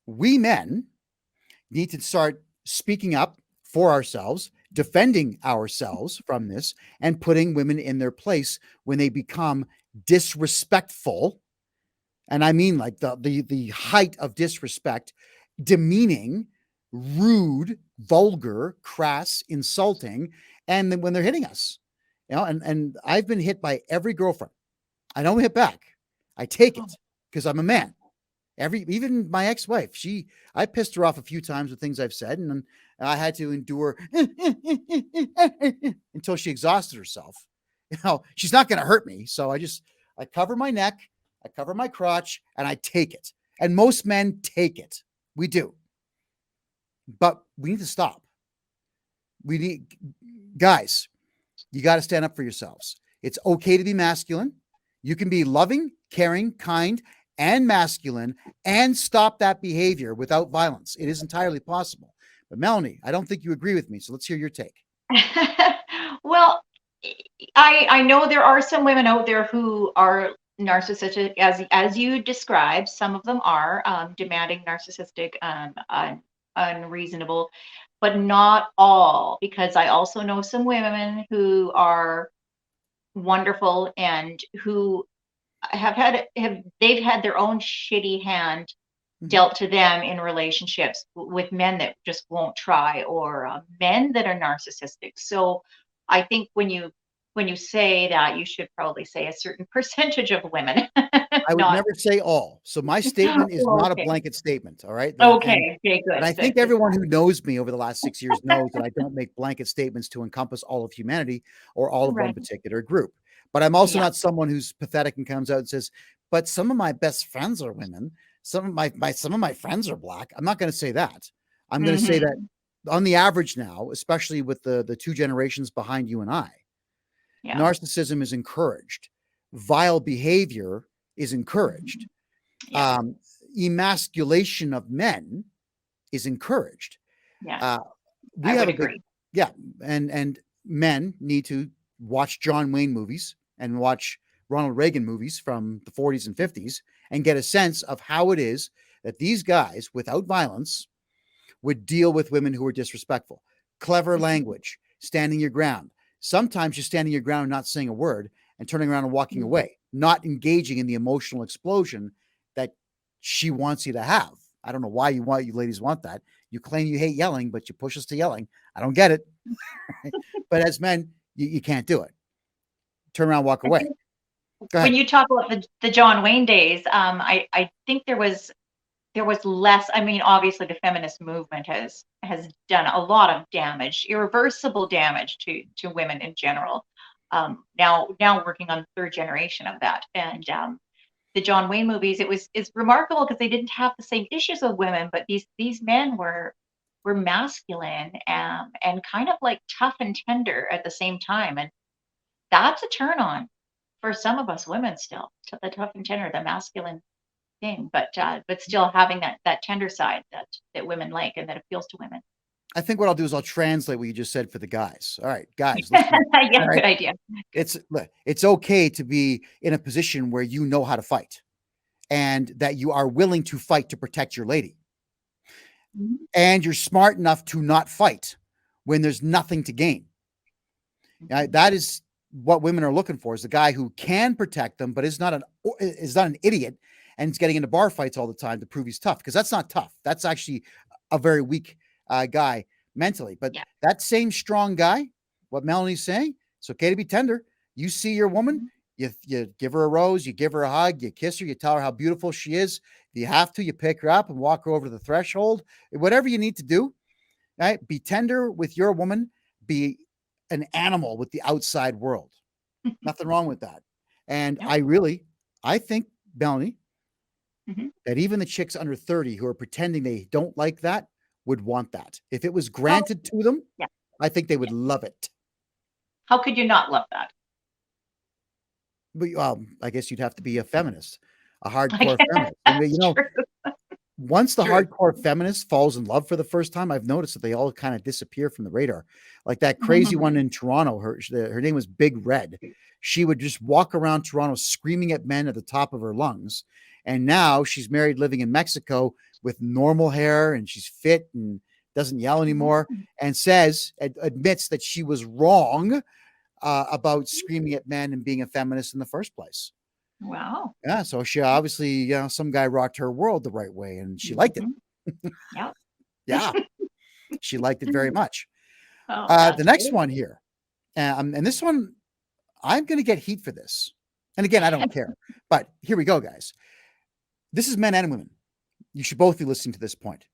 we men need to start speaking up for ourselves, defending ourselves from this, and putting women in their place when they become disrespectful. And I mean, like, the height of disrespect, demeaning, rude, vulgar, crass, insulting, and then when they're hitting us, and I've been hit by every girlfriend. I don't hit back. I take it because I'm a man. Even my ex-wife, I pissed her off a few times with things I've said, and I had to endure until she exhausted herself. She's not going to hurt me. So I cover my neck, I cover my crotch, and I take it. And most men take it. We do. But we need to stop. Guys, you got to stand up for yourselves. It's okay to be masculine. You can be loving, caring, kind, and masculine and stop that behavior without violence. It is entirely possible. But Melanie, I don't think you agree with me. So let's hear your take. Well, I know there are some women out there who are narcissistic, as you described. Some of them are demanding, narcissistic, unreasonable, but not all, because I also know some women who are wonderful and who they've had their own shitty hand dealt to them in relationships with men that just won't try, or men that are narcissistic. So I think when you say that, you should probably say a certain percentage of women. I would never say all. So my statement is not a blanket statement. All right. Okay, good. And I think everyone who knows me over the last 6 years knows that I don't make blanket statements to encompass all of humanity or all of one particular group. But I'm also not someone who's pathetic and comes out and says, but some of my best friends are women. Some of my friends are black. I'm not going to say that. I'm going to say that on the average now, especially with the 2 generations behind you and I, narcissism is encouraged. Vile behavior is encouraged. Emasculation of men is encouraged. I would agree. And men need to watch John Wayne movies and watch Ronald Reagan movies from the 40s and 50s and get a sense of how it is that these guys, without violence, would deal with women who were disrespectful. Clever language, standing your ground. Sometimes you're standing your ground and not saying a word and turning around and walking away, not engaging in the emotional explosion that she wants you to have. I don't know why you ladies want that. You claim you hate yelling, but you push us to yelling. I don't get it. But as men, you can't do it. Turn around, walk away. Go ahead. When you talk about the John Wayne days, I think there was less. I mean, obviously the feminist movement has done a lot of damage, irreversible damage to women in general. Now working on the third generation of that, and the John Wayne movies, it's remarkable because they didn't have the same issues with women, but these men were masculine and kind of like tough and tender at the same time, and that's a turn on for some of us women still, to the tough and tender, the masculine thing, but still having that tender side that women like and that appeals to women. I think what I'll do is I'll translate what you just said for the guys. All right, guys. Listen up. Yeah, All right? good idea. It's okay to be in a position where you know how to fight and that you are willing to fight to protect your lady. Mm-hmm. And you're smart enough to not fight when there's nothing to gain. That is what women are looking for, is a guy who can protect them, but is not an idiot and is getting into bar fights all the time to prove he's tough, because that's not tough. That's actually a very weak guy mentally. But that same strong guy, what Melanie's saying, it's okay to be tender. You see your woman, you give her a rose, you give her a hug, you kiss her, you tell her how beautiful she is. If you have to, you pick her up and walk her over to the threshold. Whatever you need to do, right? Be tender with your woman. Be an animal with the outside world. Nothing wrong with that. And I think, Melanie, that even the chicks under 30 who are pretending they don't like that would want that. If it was granted to them, I think they would love it. How could you not love that? But I guess you'd have to be a feminist, a hardcore feminist. I mean, once the hardcore feminist falls in love for the first time, I've noticed that they all kind of disappear from the radar. Like that crazy one in Toronto, her name was Big Red. She would just walk around Toronto screaming at men at the top of her lungs. And now she's married, living in Mexico with normal hair, and she's fit and doesn't yell anymore, and admits that she was wrong about screaming at men and being a feminist in the first place. Wow. Yeah. So she obviously, some guy rocked her world the right way and she liked it. Yeah. Yeah. She liked it very much. The next one here. And this one, I'm going to get heat for this. And again, I don't care, but here we go, guys. This is men and women. You should both be listening to this point.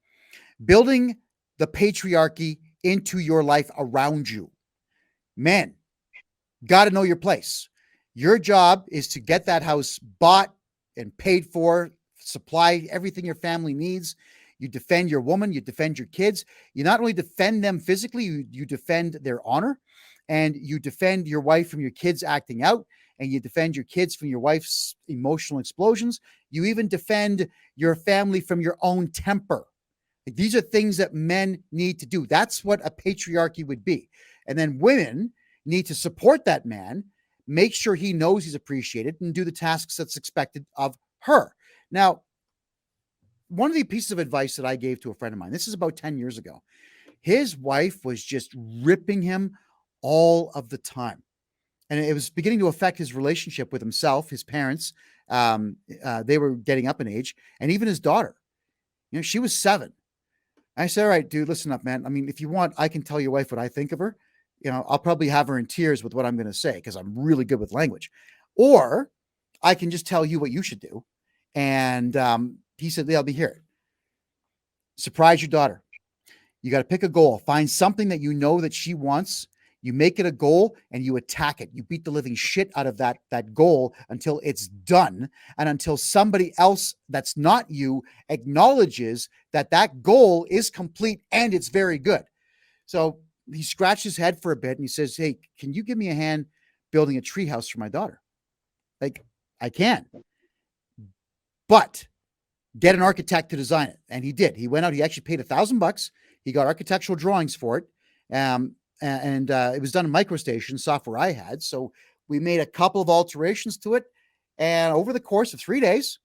Building the patriarchy into your life around you. Men, got to know your place. Your job is to get that house bought and paid for, supply everything your family needs. You defend your woman, you defend your kids. You not only defend them physically, you defend their honor, and you defend your wife from your kids acting out, and you defend your kids from your wife's emotional explosions. You even defend your family from your own temper. These are things that men need to do. That's what a patriarchy would be. And then women need to support that man, make sure he knows he's appreciated, and do the tasks that's expected of her. Now, one of the pieces of advice that I gave to a friend of mine, this is about 10 years ago, his wife was just ripping him all of the time. And it was beginning to affect his relationship with himself, his parents. They were getting up in age, and even his daughter. She was 7. I said, all right, dude, listen up, man. I mean, if you want, I can tell your wife what I think of her. I'll probably have her in tears with what I'm going to say because I'm really good with language. Or I can just tell you what you should do. And he said, yeah, I'll be here. Surprise your daughter. You got to pick a goal. Find something that you know that she wants. You make it a goal and you attack it. You beat the living shit out of that goal until it's done. And until somebody else that's not you acknowledges that goal is complete and it's very good. So he scratched his head for a bit and he says, hey, can you give me a hand building a treehouse for my daughter? Like, I can. But get an architect to design it. And he did. He went out, he actually paid $1,000. He got architectural drawings for it. And it was done in MicroStation, software I had. So we made a couple of alterations to it. And over the course of 3 days,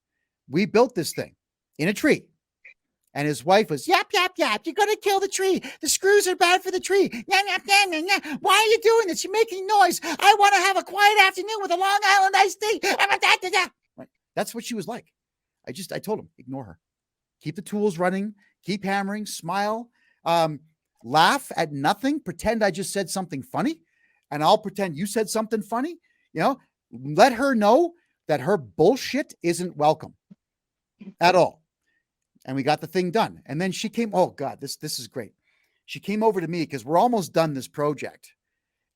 we built this thing in a tree. And his wife was, yap, yap, yap. You're going to kill the tree. The screws are bad for the tree. Yap, yap, yap, yap, yap. Why are you doing this? You're making noise. I want to have a quiet afternoon with a Long Island iced tea. Right. That's what she was like. I told him, ignore her. Keep the tools running. keep hammering, smile, laugh at nothing, pretend I just said something funny, and I'll pretend you said something funny. Let her know that her bullshit isn't welcome at all. And we got the thing done. And then she came, oh God, this is great. She came over to me because we're almost done this project.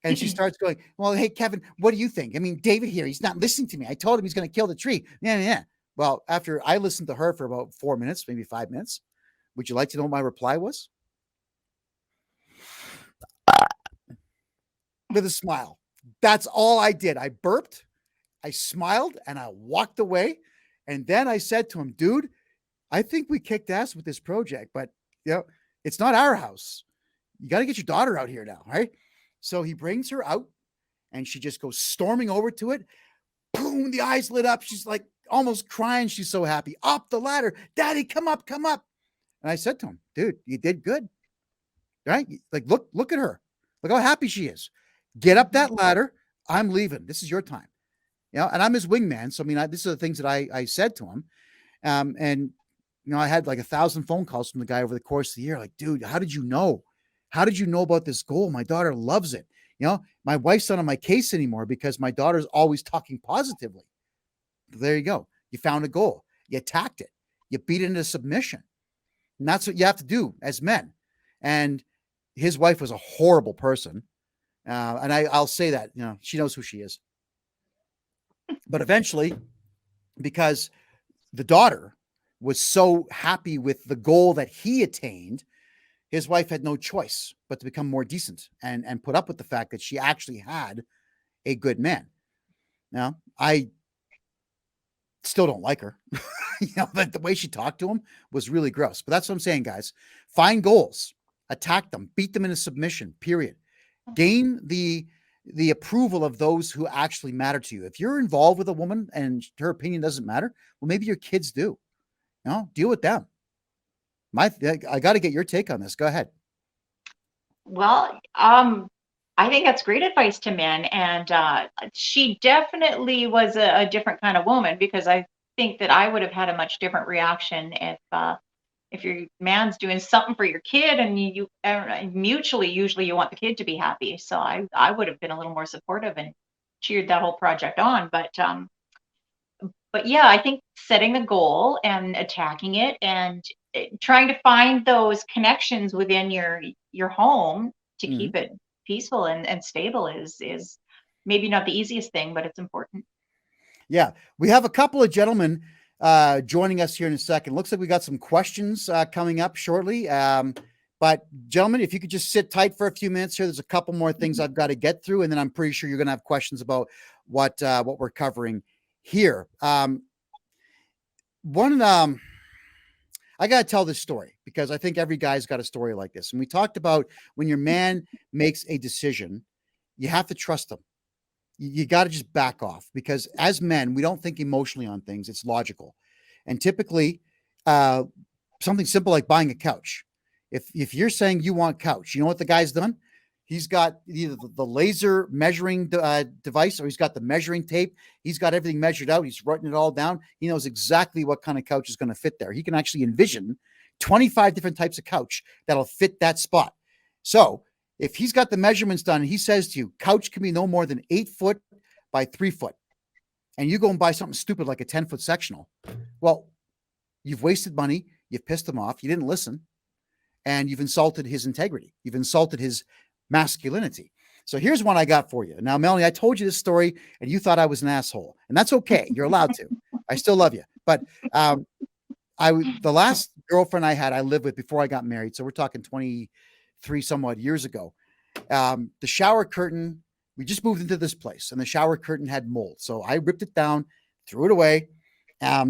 And she starts going, well, hey, Kevin, what do you think? I mean, David here, he's not listening to me. I told him he's going to kill the tree. Yeah. Well, after I listened to her for about 4 minutes, maybe 5 minutes, would you like to know what my reply was? With a smile. That's all I did. I burped, I smiled, and I walked away. And then I said to him, dude, I think we kicked ass with this project, but it's not our house. You got to get your daughter out here now, right? So he brings her out and she just goes storming over to it. Boom, the eyes lit up. She's like almost crying. She's so happy. Up the ladder. Daddy, come up, come up. And I said to him, dude, you did good. Right? Like, look at her. Look how happy she is. Get up that ladder. I'm leaving. This is your time. And I'm his wingman. So, I mean, these are the things that I said to him. And I had like 1,000 phone calls from the guy over the course of the year. Like, dude, how did you know? How did you know about this goal? My daughter loves it. My wife's not on my case anymore because my daughter's always talking positively. There you go. You found a goal. You attacked it. You beat it into submission. And that's what you have to do as men. And his wife was a horrible person. And I'll say that, she knows who she is. But eventually, because the daughter was so happy with the goal that he attained, his wife had no choice but to become more decent and put up with the fact that she actually had a good man. Now, I still don't like her. But the way she talked to him was really gross. But that's what I'm saying, guys. Find goals, attack them, beat them into submission, period. Gain the approval of those who actually matter to you. If you're involved with a woman and her opinion doesn't matter, well, maybe your kids do. Deal with them. I got to get your take on this. Go ahead. Well, I think that's great advice to men. And she definitely was a different kind of woman, because I think that I would have had a much different reaction if your man's doing something for your kid and you mutually, usually you want the kid to be happy. So I would have been a little more supportive and cheered that whole project on. But yeah, I think setting the goal and attacking it and trying to find those connections within your home to keep it peaceful and stable is maybe not the easiest thing, but it's important. Yeah. We have a couple of gentlemen joining us here in a second. Looks like we got some questions coming up shortly. But gentlemen, if you could just sit tight for a few minutes here, there's a couple more things I've got to get through. And then I'm pretty sure you're going to have questions about what we're covering here. I got to tell this story because I think every guy's got a story like this. And we talked about when your man makes a decision, you have to trust them. You got to just back off, because as men, we don't think emotionally on things. It's logical. And typically something simple like buying a couch. If you're saying you want couch, you know what the guy's done? He's got either the laser measuring device, or he's got the measuring tape. He's got everything measured out. He's writing it all down. He knows exactly what kind of couch is going to fit there. He can actually envision 25 different types of couch that'll fit that spot. So if he's got the measurements done and he says to you, couch can be no more than 8 foot by 3 foot, and you go and buy something stupid like a 10-foot sectional, well, you've wasted money. You've pissed him off. You didn't listen. And you've insulted his integrity. You've insulted his masculinity. So here's one I got for you. Now, Melanie, I told you this story and you thought I was an asshole, and that's okay. You're allowed to. I still love you. But the last girlfriend I had, I lived with before I got married. So we're talking 23 some odd years ago. The shower curtain, we just moved into this place and the shower curtain had mold. So I ripped it down, threw it away,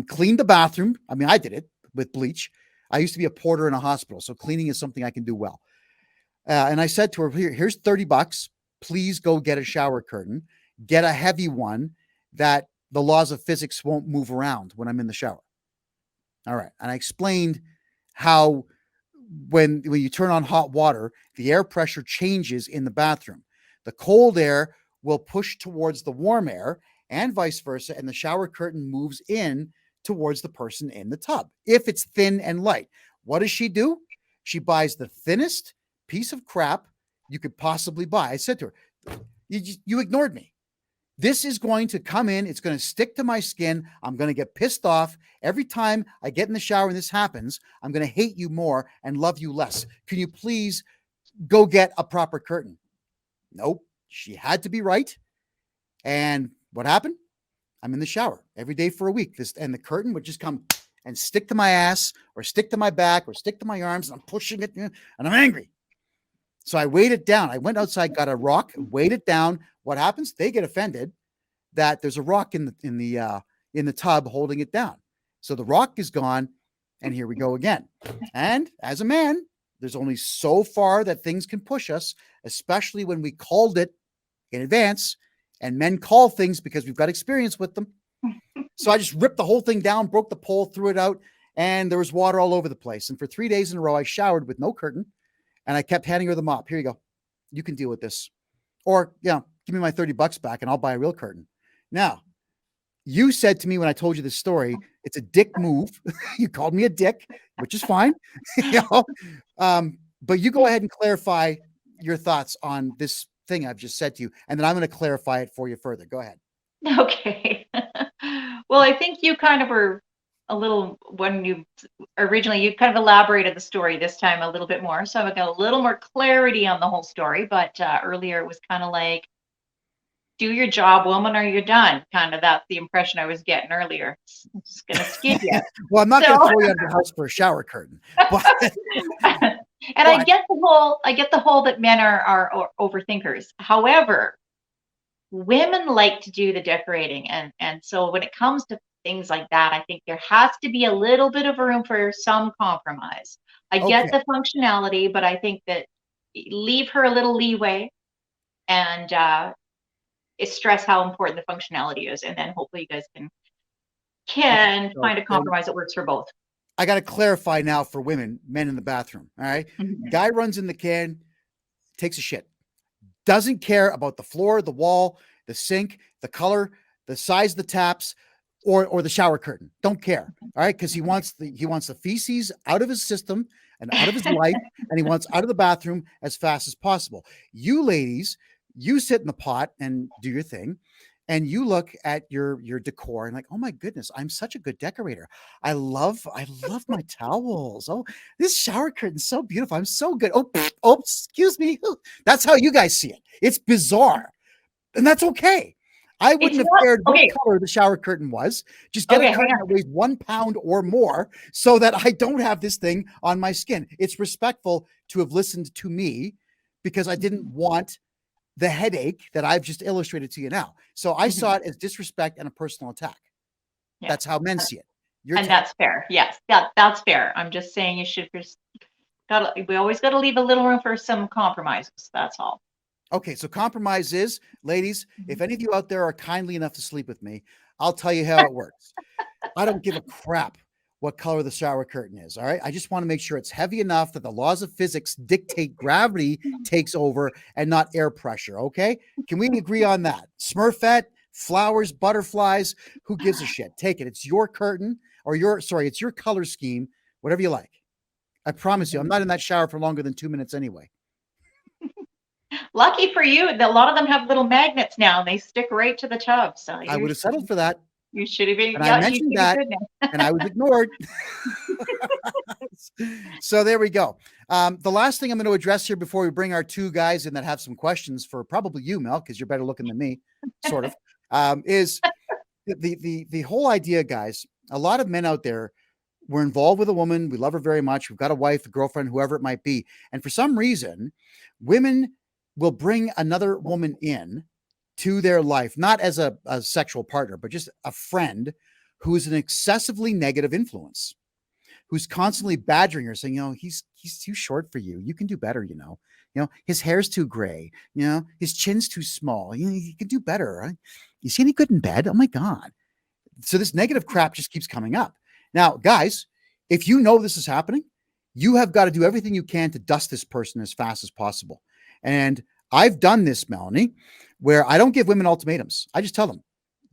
cleaned the bathroom. I mean, I did it with bleach. I used to be a porter in a hospital. So cleaning is something I can do well. And I said to her, here's $30. Please go get a shower curtain, get a heavy one that the laws of physics won't move around when I'm in the shower. All right. And I explained how when you turn on hot water, the air pressure changes in the bathroom. The cold air will push towards the warm air and vice versa. And the shower curtain moves in towards the person in the tub if it's thin and light. What does she do? She buys the thinnest piece of crap you could possibly buy. I said to her, you ignored me. This is going to come in. It's going to stick to my skin. I'm going to get pissed off. Every time I get in the shower and this happens, I'm going to hate you more and love you less. Can you please go get a proper curtain? Nope. She had to be right. And what happened? I'm in the shower every day for a week. And the curtain would just come and stick to my ass or stick to my back or stick to my arms. And I'm pushing it and I'm angry. So I weighed it down. I went outside, got a rock, weighed it down. What happens? They get offended that there's a rock in the tub holding it down. So the rock is gone, and here we go again. And as a man, there's only so far that things can push us, especially when we called it in advance. And men call things because we've got experience with them. So I just ripped the whole thing down, broke the pole, threw it out, and there was water all over the place. And for 3 days in a row, I showered with no curtain. And I kept handing her the mop. Here you go. You can deal with this. Or, give me my $30 back and I'll buy a real curtain. Now, you said to me when I told you this story, it's a dick move. You called me a dick, which is fine. But you go ahead and clarify your thoughts on this thing I've just said to you. And then I'm going to clarify it for you further. Go ahead. Okay. Well, I think you kind of were a little, when you kind of elaborated the story this time a little bit more. So I've got a little more clarity on the whole story. But earlier it was kind of like, do your job, woman, or you're done. Kind of that's the impression I was getting earlier. It's going to skid you. Well, I'm not going to throw you out of the house for a shower curtain. But, I get the whole that men are overthinkers. However, women like to do the decorating. And so when it comes to things like that, I think there has to be a little bit of room for some compromise. I get the functionality, but I think that leave her a little leeway and stress how important the functionality is. And then hopefully you guys can find a compromise that works for both. I got to clarify now for women, men in the bathroom. All right. Mm-hmm. Guy runs in the can, takes a shit, doesn't care about the floor, the wall, the sink, the color, the size of the taps, or the shower curtain. Don't care. All right. Because he wants the feces out of his system and out of his life, and he wants out of the bathroom as fast as possible. You ladies, you sit in the pot and do your thing. And you look at your decor and like, oh my goodness, I'm such a good decorator. I love my towels. Oh, this shower curtain's so beautiful. I'm so good. Oh, excuse me. That's how you guys see it. It's bizarre. And that's okay. I wouldn't have cared what color the shower curtain was. Just get a curtain that weighs 1 pound or more so that I don't have this thing on my skin. It's respectful to have listened to me because I didn't want the headache that I've just illustrated to you now. So I saw it as disrespect and a personal attack. Yeah. That's how men see it. That's fair. Yes, that's fair. I'm just saying we always got to leave a little room for some compromises. That's all. Okay. So compromise is, ladies, if any of you out there are kindly enough to sleep with me, I'll tell you how it works. I don't give a crap what color the shower curtain is. All right. I just want to make sure it's heavy enough that the laws of physics dictate gravity takes over and not air pressure. Okay. Can we agree on that? Smurfette, flowers, butterflies, who gives a shit? Take it. It's your curtain it's your color scheme, whatever you like. I promise you, I'm not in that shower for longer than 2 minutes anyway. Lucky for you, a lot of them have little magnets now and they stick right to the tub. So I would have settled for that. You should have been. And I mentioned that, and I was ignored. So there we go. The last thing I'm going to address here before we bring our two guys in that have some questions for probably you, Mel, because you're better looking than me, sort of, is the whole idea, guys. A lot of men out there, we're involved with a woman. We love her very much. We've got a wife, a girlfriend, whoever it might be. And for some reason, women will bring another woman in to their life, not as a sexual partner, but just a friend who is an excessively negative influence, who's constantly badgering her, saying, he's too short for you. You can do better, his hair's too gray, his chin's too small. You can do better. Right? You see any good in bed? Oh my God. So this negative crap just keeps coming up. Now, guys, if you know this is happening, you have got to do everything you can to dust this person as fast as possible. And I've done this, Melanie, where I don't give women ultimatums. I just tell them,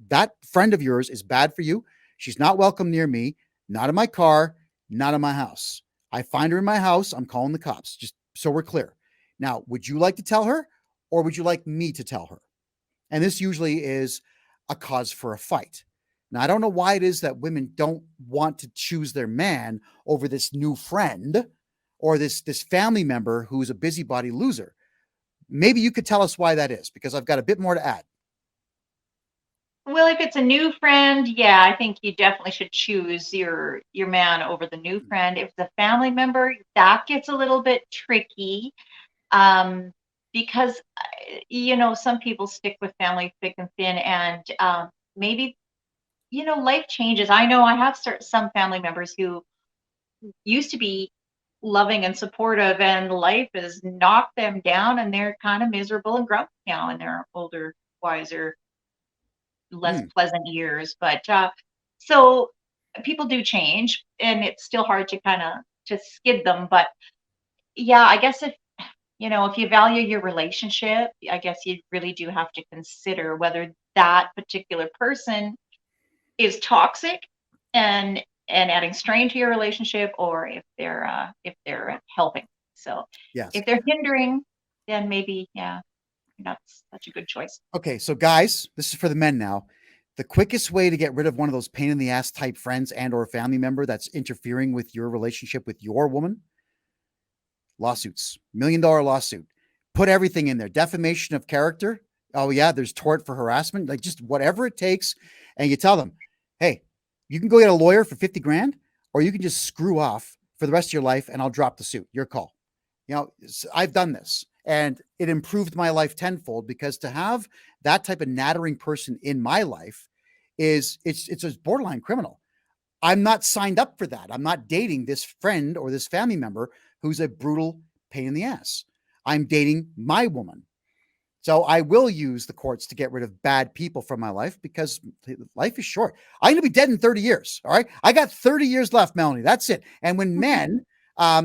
that friend of yours is bad for you. She's not welcome near me, not in my car, not in my house. I find her in my house, I'm calling the cops, just so we're clear. Now, would you like to tell her, or would you like me to tell her? And this usually is a cause for a fight. Now, I don't know why it is that women don't want to choose their man over this new friend or this family member who's a busybody loser. Maybe you could tell us why that is, because I've got a bit more to add. Well, if it's a new friend, yeah, I think you definitely should choose your man over the new friend. If it's a family member, that gets a little bit tricky, because some people stick with family thick and thin, and maybe life changes. I know I have some family members who used to be loving and supportive, and life has knocked them down, and they're kind of miserable and grumpy now in their older, wiser, less pleasant years. But so people do change, and it's still hard to kind of to skid them. But yeah, I guess if you value your relationship, I guess you really do have to consider whether that particular person is toxic and adding strain to your relationship, or if they're helping. So Yes. if they're hindering, then maybe, yeah, that's such a good choice. Okay, so guys, this is for the men now. The quickest way to get rid of one of those pain in the ass type friends and or family member that's interfering with your relationship with your woman, lawsuits, $1 million lawsuit. Put everything in there. Defamation of character. Oh yeah, there's tort for harassment, like just whatever it takes. And you tell them, hey, you can go get a lawyer for 50 grand, or you can just screw off for the rest of your life and I'll drop the suit. Your call. I've done this and it improved my life tenfold, because to have that type of nattering person in my life it's a borderline criminal. I'm not signed up for that. I'm not dating this friend or this family member who's a brutal pain in the ass. I'm dating my woman. So I will use the courts to get rid of bad people from my life, because life is short. I'm going to be dead in 30 years. All right. I got 30 years left, Melanie. That's it. And when men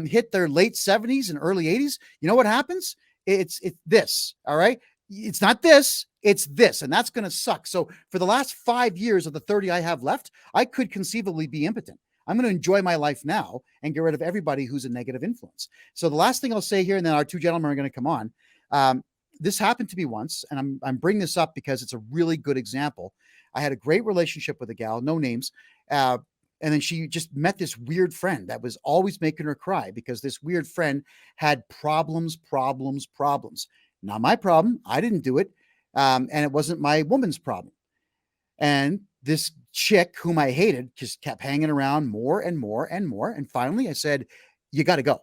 hit their late 70s and early 80s, you know what happens? It's this. All right. It's not this. It's this. And that's going to suck. So for the last 5 years of the 30 I have left, I could conceivably be impotent. I'm going to enjoy my life now and get rid of everybody who's a negative influence. So the last thing I'll say here, and then our two gentlemen are going to come on. This happened to me once, and I'm bringing this up because it's a really good example. I had a great relationship with a gal, no names. And then she just met this weird friend that was always making her cry, because this weird friend had problems. Not my problem. I didn't do it. And it wasn't my woman's problem. And this chick whom I hated just kept hanging around more and more and more. And finally I said, you got to go.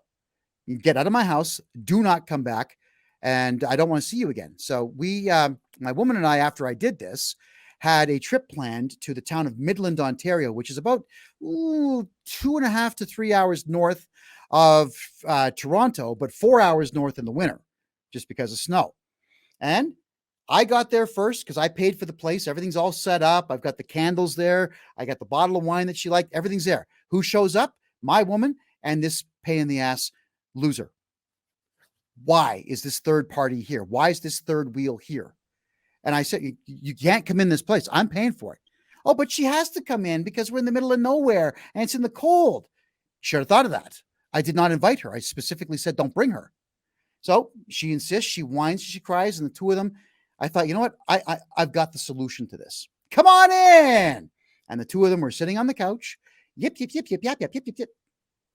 You get out of my house. Do not come back. And I don't want to see you again. So we, my woman and I, after I did this, had a trip planned to the town of Midland, Ontario, which is about 2.5 to 3 hours north of Toronto, but 4 hours north in the winter, just because of snow. And I got there first because I paid for the place. Everything's all set up. I've got the candles there. I got the bottle of wine that she liked. Everything's there. Who shows up? My woman and this pain in the ass loser. Why is this third party here? Why is this third wheel here? And I said, you can't come in this place. I'm paying for it. Oh, but she has to come in because we're in the middle of nowhere and it's in the cold. Should have thought of that. I did not invite her. I specifically said, don't bring her. So she insists, she whines, she cries, and the two of them, I thought, you know what? I've got the solution to this. Come on in. And the two of them were sitting on the couch. Yip.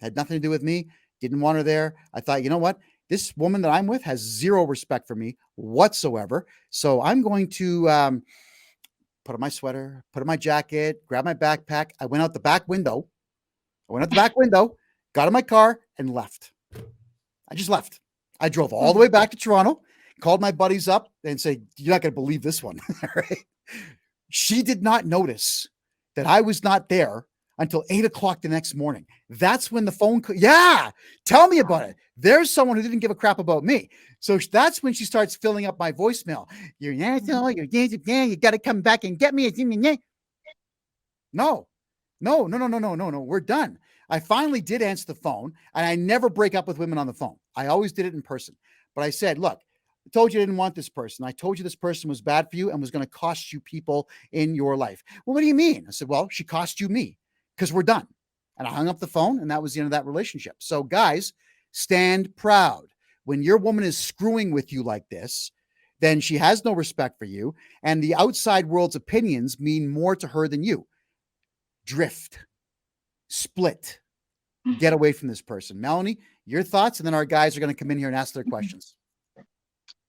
Had nothing to do with me. Didn't want her there. I thought, you know what? This woman that I'm with has zero respect for me whatsoever. So I'm going to put on my sweater, put on my jacket, grab my backpack. I went out the back window. Got in my car and left. I just left. I drove all the way back to Toronto, called my buddies up and said, you're not going to believe this one. Right? She did not notice that I was not there until 8 o'clock the next morning. That's when the phone call. Yeah. Tell me about it. There's someone who didn't give a crap about me. So that's when she starts filling up my voicemail. You're an asshole. You got to come back and get me. No. We're done. I finally did answer the phone, and I never break up with women on the phone. I always did it in person. But I said, look, I told you I didn't want this person. I told you this person was bad for you and was going to cost you people in your life. Well, what do you mean? I said, well, she cost you me because we're done. And I hung up the phone, and that was the end of that relationship. So guys, stand proud. When your woman is screwing with you like this, then she has no respect for you, and the outside world's opinions mean more to her than you. Drift, split, get away from this person. Melanie, your thoughts, and then our guys are going to come in here and ask their questions.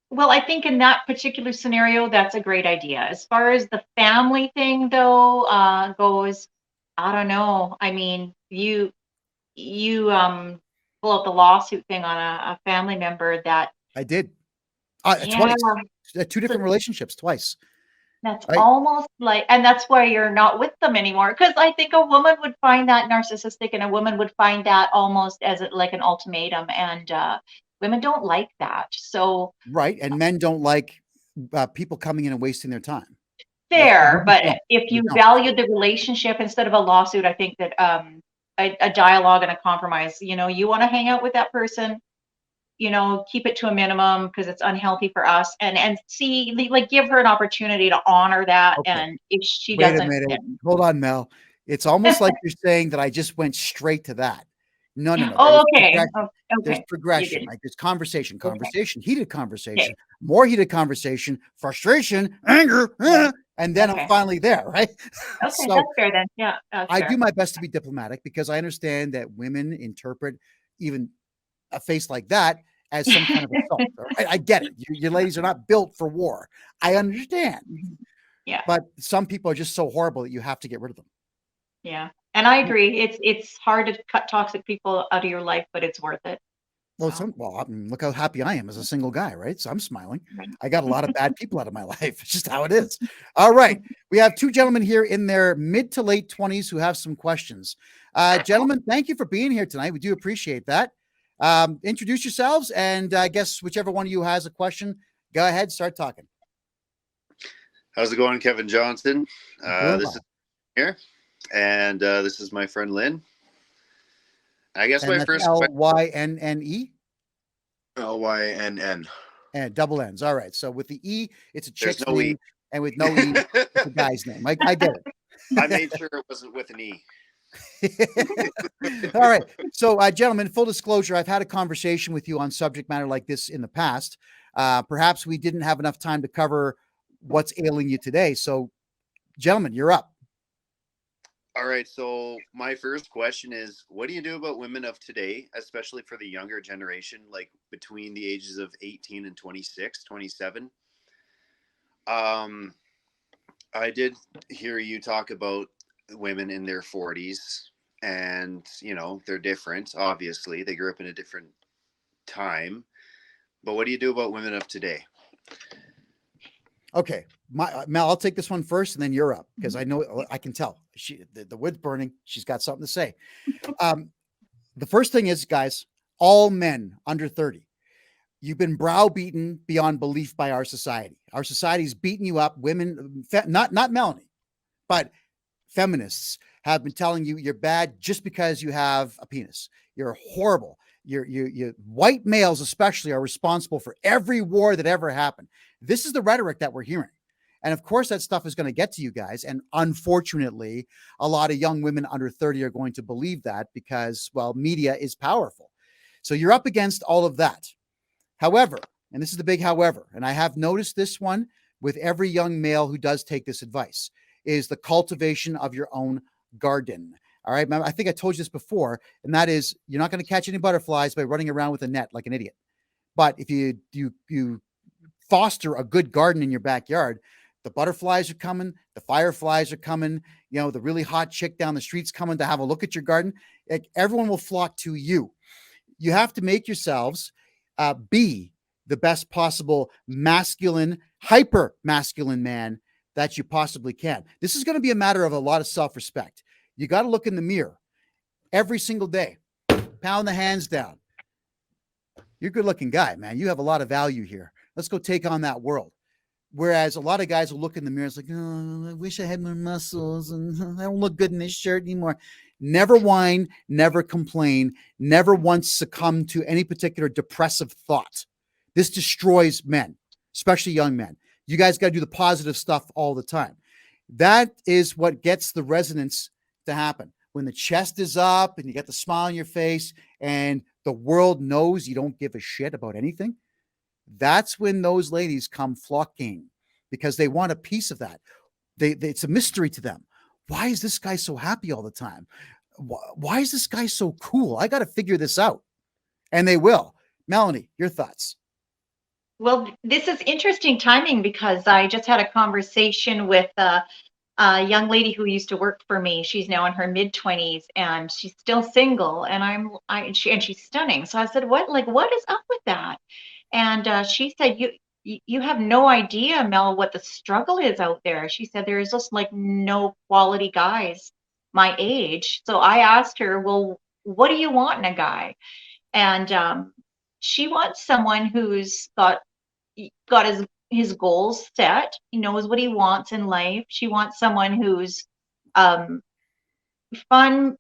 Well, I think in that particular scenario, that's a great idea. As far as the family thing, though, goes, I don't know. I mean, you pull out the lawsuit thing on a family member that I did. yeah, Twice. Two different relationships, twice. that's Right. almost like, and that's why you're not with them anymore. Because I think a woman would find that narcissistic, and a woman would find that almost as like an ultimatum, and women don't like that. So Right. And men don't like people coming in and wasting their time. fair, but don't. if We you don't. value the relationship instead of a lawsuit, I think that a dialogue and a compromise, you want to hang out with that person, keep it to a minimum because it's unhealthy for us, and see, like, give her an opportunity to honor that. Okay. And if she Wait a doesn't, minute. then- Hold on, Mel. It's almost like you're saying that I just went straight to that. No. Oh, There's okay. progression. Oh, There's okay. progression. did. Like there's conversation, Okay. heated conversation, more heated conversation, frustration, anger, and then Okay. I'm finally there, right? Okay, So that's fair then. Yeah, that's I fair. do my best to be diplomatic because I understand that women interpret even a face like that as some kind of assault. Right? I get it. You ladies are not built for war. I understand. Yeah. But some people are just so horrible that you have to get rid of them. Yeah, and I agree. It's hard to cut toxic people out of your life, but it's worth it. Well, So, I mean, look how happy I am as a single guy, right? So I'm smiling. right. I got a lot of bad people out of my life. It's just how it is. All right. We have two gentlemen here in their mid to late 20s who have some questions. Gentlemen, thank you for being here tonight. We do appreciate that. Introduce yourselves, and I guess whichever one of you has a question, go ahead, start talking. How's it going, Kevin Johnston? Doing This well. is here, and this is my friend Lynn. I guess And my that's first question. Lynnne. Lynn. And double N's. All right. So with the E, it's a There's chick's no E. name, and with no E, it's a guy's name. I get it. I made sure it wasn't with an E. All right. So, gentlemen, full disclosure, I've had a conversation with you on subject matter like this in the past. Perhaps we didn't have enough time to cover what's ailing you today. So, gentlemen, you're up. All right. So my first question is, what do you do about women of today, especially for the younger generation, like between the ages of 18 and 26, 27? I did hear you talk about women in their 40s, and they're different. Obviously, they grew up in a different time. But what do you do about women of today? Okay, Mel, I'll take this one first, and then you're up because I know I can tell the wood's burning. She's got something to say. The first thing is, guys, all men under 30, you've been browbeaten beyond belief by our society. Our society's beating you up. Women, not Melanie, but feminists have been telling you you're bad just because you have a penis. You're horrible. You white males especially are responsible for every war that ever happened. This is the rhetoric that we're hearing. And of course, that stuff is going to get to you guys. And unfortunately, a lot of young women under 30 are going to believe that because, well, media is powerful. So you're up against all of that. However, and this is the big however, and I have noticed this one with every young male who does take this advice, is the cultivation of your own garden. All right. I think I told you this before, and that is you're not going to catch any butterflies by running around with a net like an idiot. But if you foster a good garden in your backyard, the butterflies are coming, the fireflies are coming, the really hot chick down the street's coming to have a look at your garden. Everyone will flock to you. You have to make yourselves be the best possible masculine, hyper masculine man that you possibly can. This is going to be a matter of a lot of self-respect. You got to look in the mirror every single day, pound the hands down. You're a good looking guy, man. You have a lot of value here. Let's go take on that world. Whereas a lot of guys will look in the mirror and it's like, oh, I wish I had more muscles and I don't look good in this shirt anymore. Never whine, never complain, never once succumb to any particular depressive thought. This destroys men, especially young men. You guys got to do the positive stuff all the time. That is what gets the resonance to happen. when the chest is up and you get the smile on your face and the world knows you don't give a shit about anything, that's when those ladies come flocking because they want a piece of that. It's a mystery to them. Why is this guy so happy all the time? Why is this guy so cool? I got to figure this out. And they will. Melanie, your thoughts? Well, this is interesting timing because I just had a conversation with a young lady who used to work for me. She's now in her mid-20s and she's still single, and she's stunning. So I said, what is up with that? And she said, you have no idea, Mel, what the struggle is out there. She said there is just like no quality guys my age. So I asked her, well, what do you want in a guy? And she wants someone who's got his goals set. He knows what he wants in life. She wants someone who's fun,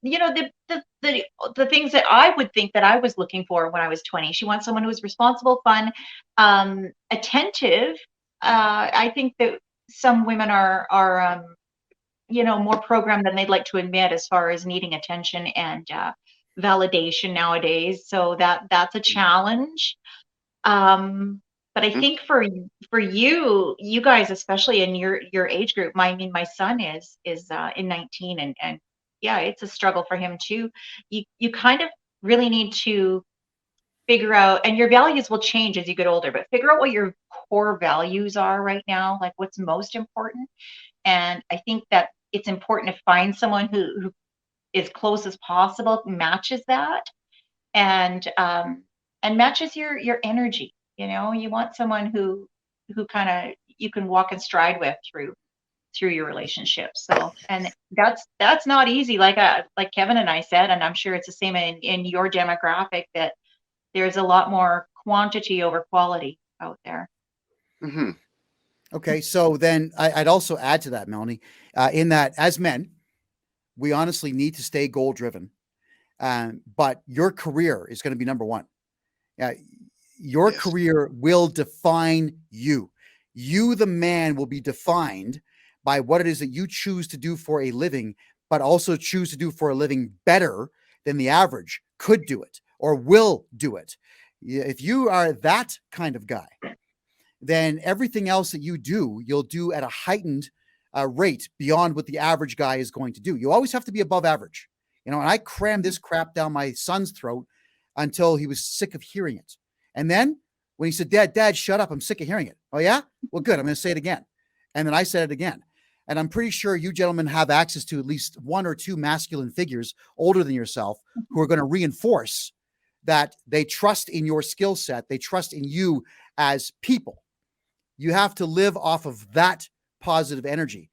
the things that I would think that I was looking for when I was 20. She wants someone who's responsible, fun, attentive. I think that some women are more programmed than they'd like to admit as far as needing attention and validation nowadays. So that's a challenge. But I think for you guys, especially in your age group, my son is in 19, and yeah, it's a struggle for him too. You kind of really need to figure out, and your values will change as you get older, but figure out what your core values are right now, like what's most important. And I think that it's important to find someone who as close as possible matches that, and matches your energy. You want someone who kind of you can walk in stride with through your relationship. So, and that's not easy, like Kevin and I said, and I'm sure it's the same in your demographic, that there's a lot more quantity over quality out there. Mm-hmm. Okay, so then I'd also add to that, Melanie, in that as men, we honestly need to stay goal driven, but your career is going to be number one. Your career will define you. You, the man, will be defined by what it is that you choose to do for a living, but also choose to do for a living better than the average could do it or will do it. If you are that kind of guy, then everything else that you do, you'll do at a heightened rate beyond what the average guy is going to do. You always have to be above average. And I crammed this crap down my son's throat until he was sick of hearing it. And then when he said, Dad, shut up, I'm sick of hearing it. Oh, yeah? Well, good. I'm going to say it again. And then I said it again. And I'm pretty sure you gentlemen have access to at least one or two masculine figures older than yourself who are going to reinforce that they trust in your skill set. They trust in you as people. You have to live off of that positive energy.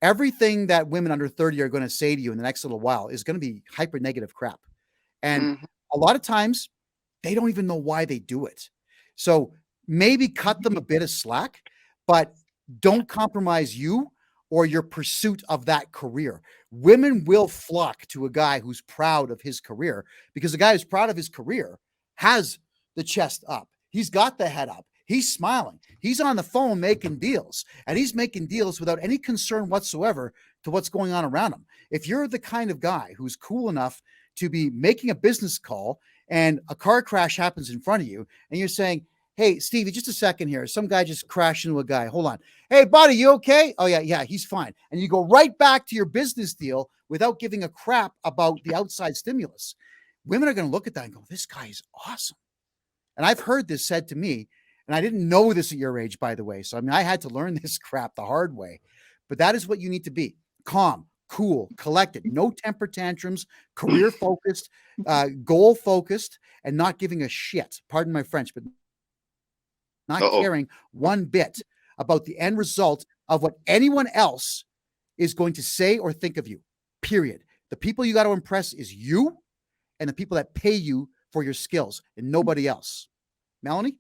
Everything that women under 30 are going to say to you in the next little while is going to be hyper negative crap. And a lot of times they don't even know why they do it. So maybe cut them a bit of slack, but don't compromise you or your pursuit of that career. Women will flock to a guy who's proud of his career, because the guy who's proud of his career has the chest up. He's got the head up. He's smiling. He's on the phone making deals, and he's making deals without any concern whatsoever to what's going on around him. If you're the kind of guy who's cool enough to be making a business call and a car crash happens in front of you and you're saying, hey, Stevie, just a second here. Some guy just crashed into a guy. Hold on. Hey, buddy, you okay? Oh, yeah, he's fine. And you go right back to your business deal without giving a crap about the outside stimulus. Women are going to look at that and go, this guy is awesome. And I've heard this said to me, and I didn't know this at your age, by the way. So, I had to learn this crap the hard way. But that is what you need to be. Calm, cool, collected, no temper tantrums, career focused, goal focused, and not giving a shit. Pardon my French, but not caring one bit about the end result of what anyone else is going to say or think of you, period. The people you got to impress is you and the people that pay you for your skills and nobody else. Melanie?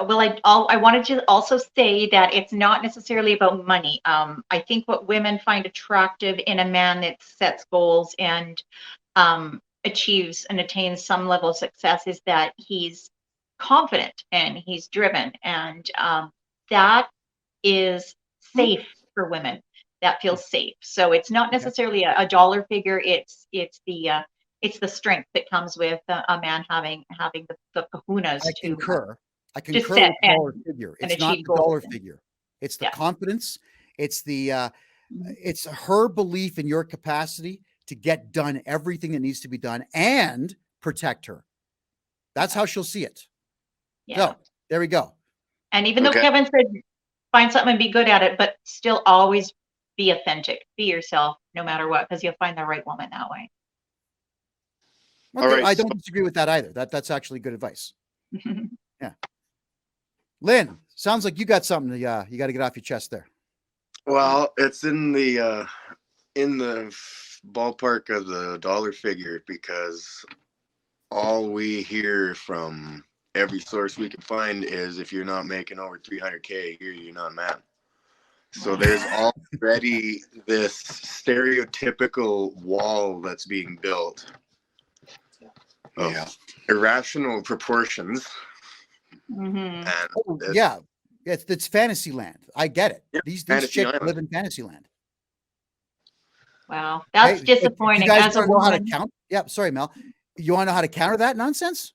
Well, I wanted to also say that it's not necessarily about money. I think what women find attractive in a man that sets goals and achieves and attains some level of success is that he's confident and he's driven, and that is safe for women. that feels safe. So it's not necessarily a dollar figure. It's the strength that comes with a man having the kahunas I to concur. I just concur set with dollar figure. and It's not achieve the dollar goals. figure. It's the Yeah. confidence. It's the Mhm. it's her belief in your capacity to get done everything that needs to be done and protect her. That's how she'll see it. Yeah. So there we go. And even though Okay. Kevin said find something and be good at it, but still always be authentic, be yourself no matter what, because you'll find the right woman that way. Okay, All right, I don't disagree with that either. That's actually good advice. Yeah. Lynn, sounds like you got something you got to get off your chest there. Well, it's in the ballpark of the dollar figure, because all we hear from every source we can find is if you're not making over 300K a year, you're not a man. So there's already this stereotypical wall that's being built of irrational proportions. Mm-hmm. And yeah, it's fantasy land. I get it. Yeah, These fantasy chicks island. live in fantasy land. Wow, that's If disappointing. you guys As a want to know how to woman, count, yeah, sorry, Mel. You want to know how to counter that nonsense?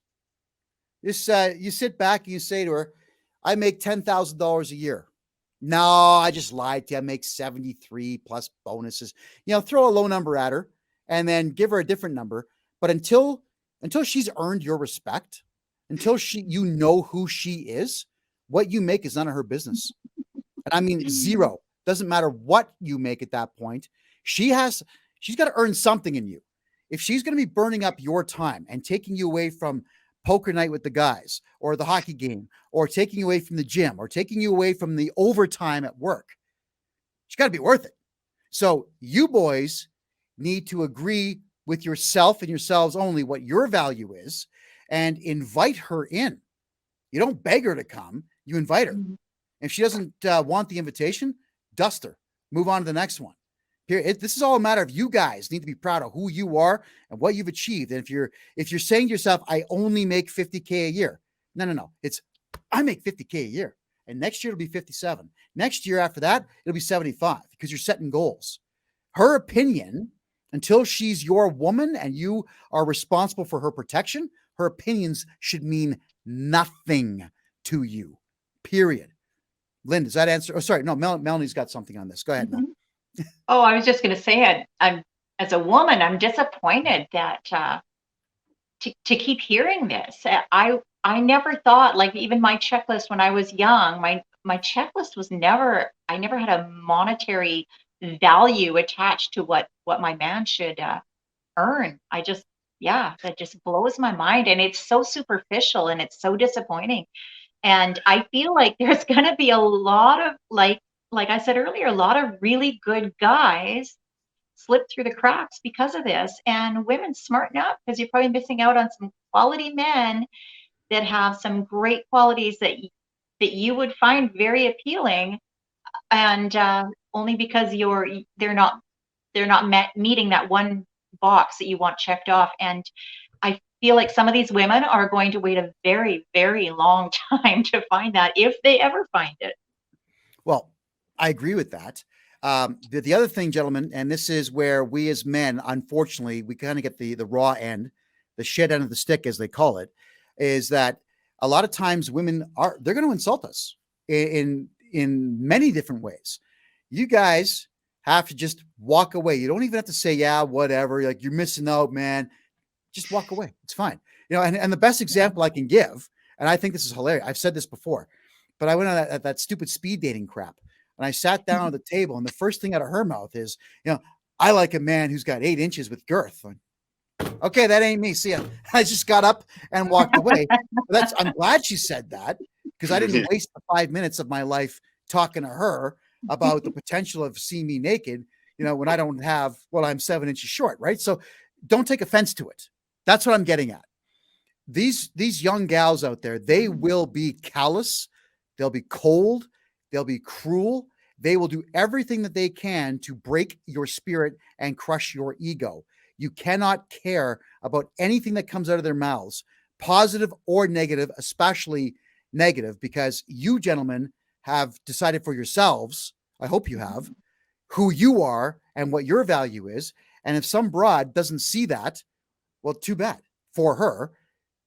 Just you sit back and you say to her, I make $10,000 a year. No, I just lied to you. I make 73 plus bonuses. Throw a low number at her and then give her a different number. But until she's earned your respect, until you know who she is, what you make is none of her business. And I mean zero. Doesn't matter what you make at that point. She's got to earn something in you. If she's going to be burning up your time and taking you away from poker night with the guys or the hockey game or taking you away from the gym or taking you away from the overtime at work, she's got to be worth it. So you boys need to agree with yourself and yourselves only what your value is and invite her in. You don't beg her to come, you invite her. Mm-hmm. If she doesn't want the invitation, dust her, move on to the next one. Here, this is all a matter of you guys need to be proud of who you are and what you've achieved. And if you're saying to yourself, I only make 50K a year. No. It's I make 50K a year. And next year it'll be 57. Next year after that, it'll be 75 because you're setting goals. Her opinion, until she's your woman and you are responsible for her protection, her opinions should mean nothing to you. Period. Lynn, does that answer? Oh, sorry. No, Melanie's got something on this. Go ahead, Mel. Oh, I was just going to say, I'm as a woman, I'm disappointed that to keep hearing this. I never thought, like, even my checklist when I was young, my checklist was never. I never had a monetary value attached to what my man should earn. That just blows my mind, and it's so superficial and it's so disappointing. And I feel like there's going to be a lot of like I said earlier, a lot of really good guys slip through the cracks because of this. And women, smarten up, because you're probably missing out on some quality men that have some great qualities that you would find very appealing, and only because they're not meeting that one box that you want checked off. And I feel like some of these women are going to wait a very, very long time to find that, if they ever find it. Well, I agree with that. The other thing, gentlemen, and this is where we as men, unfortunately, we kind of get the raw end, the shit end of the stick, as they call it, is that a lot of times women they're going to insult us in many different ways. You guys have to just walk away. You don't even have to say, yeah, whatever. Like, you're missing out, man. Just walk away. It's fine. And the best example I can give, and I think this is hilarious. I've said this before, but I went on that stupid speed dating crap. And I sat down at the table, and the first thing out of her mouth is, I like a man who's got 8 inches with girth. Okay, that ain't me. See ya. I just got up and walked away. I'm glad she said that, because I didn't waste the 5 minutes of my life talking to her about the potential of seeing me naked, when I don't have, I'm 7 inches short, right? So don't take offense to it. That's what I'm getting at. These young gals out there, they will be callous. They'll be cold. They'll be cruel. They will do everything that they can to break your spirit and crush your ego. You cannot care about anything that comes out of their mouths, positive or negative, especially negative, because you gentlemen have decided for yourselves, I hope you have, who you are and what your value is. And if some broad doesn't see that, well, too bad for her.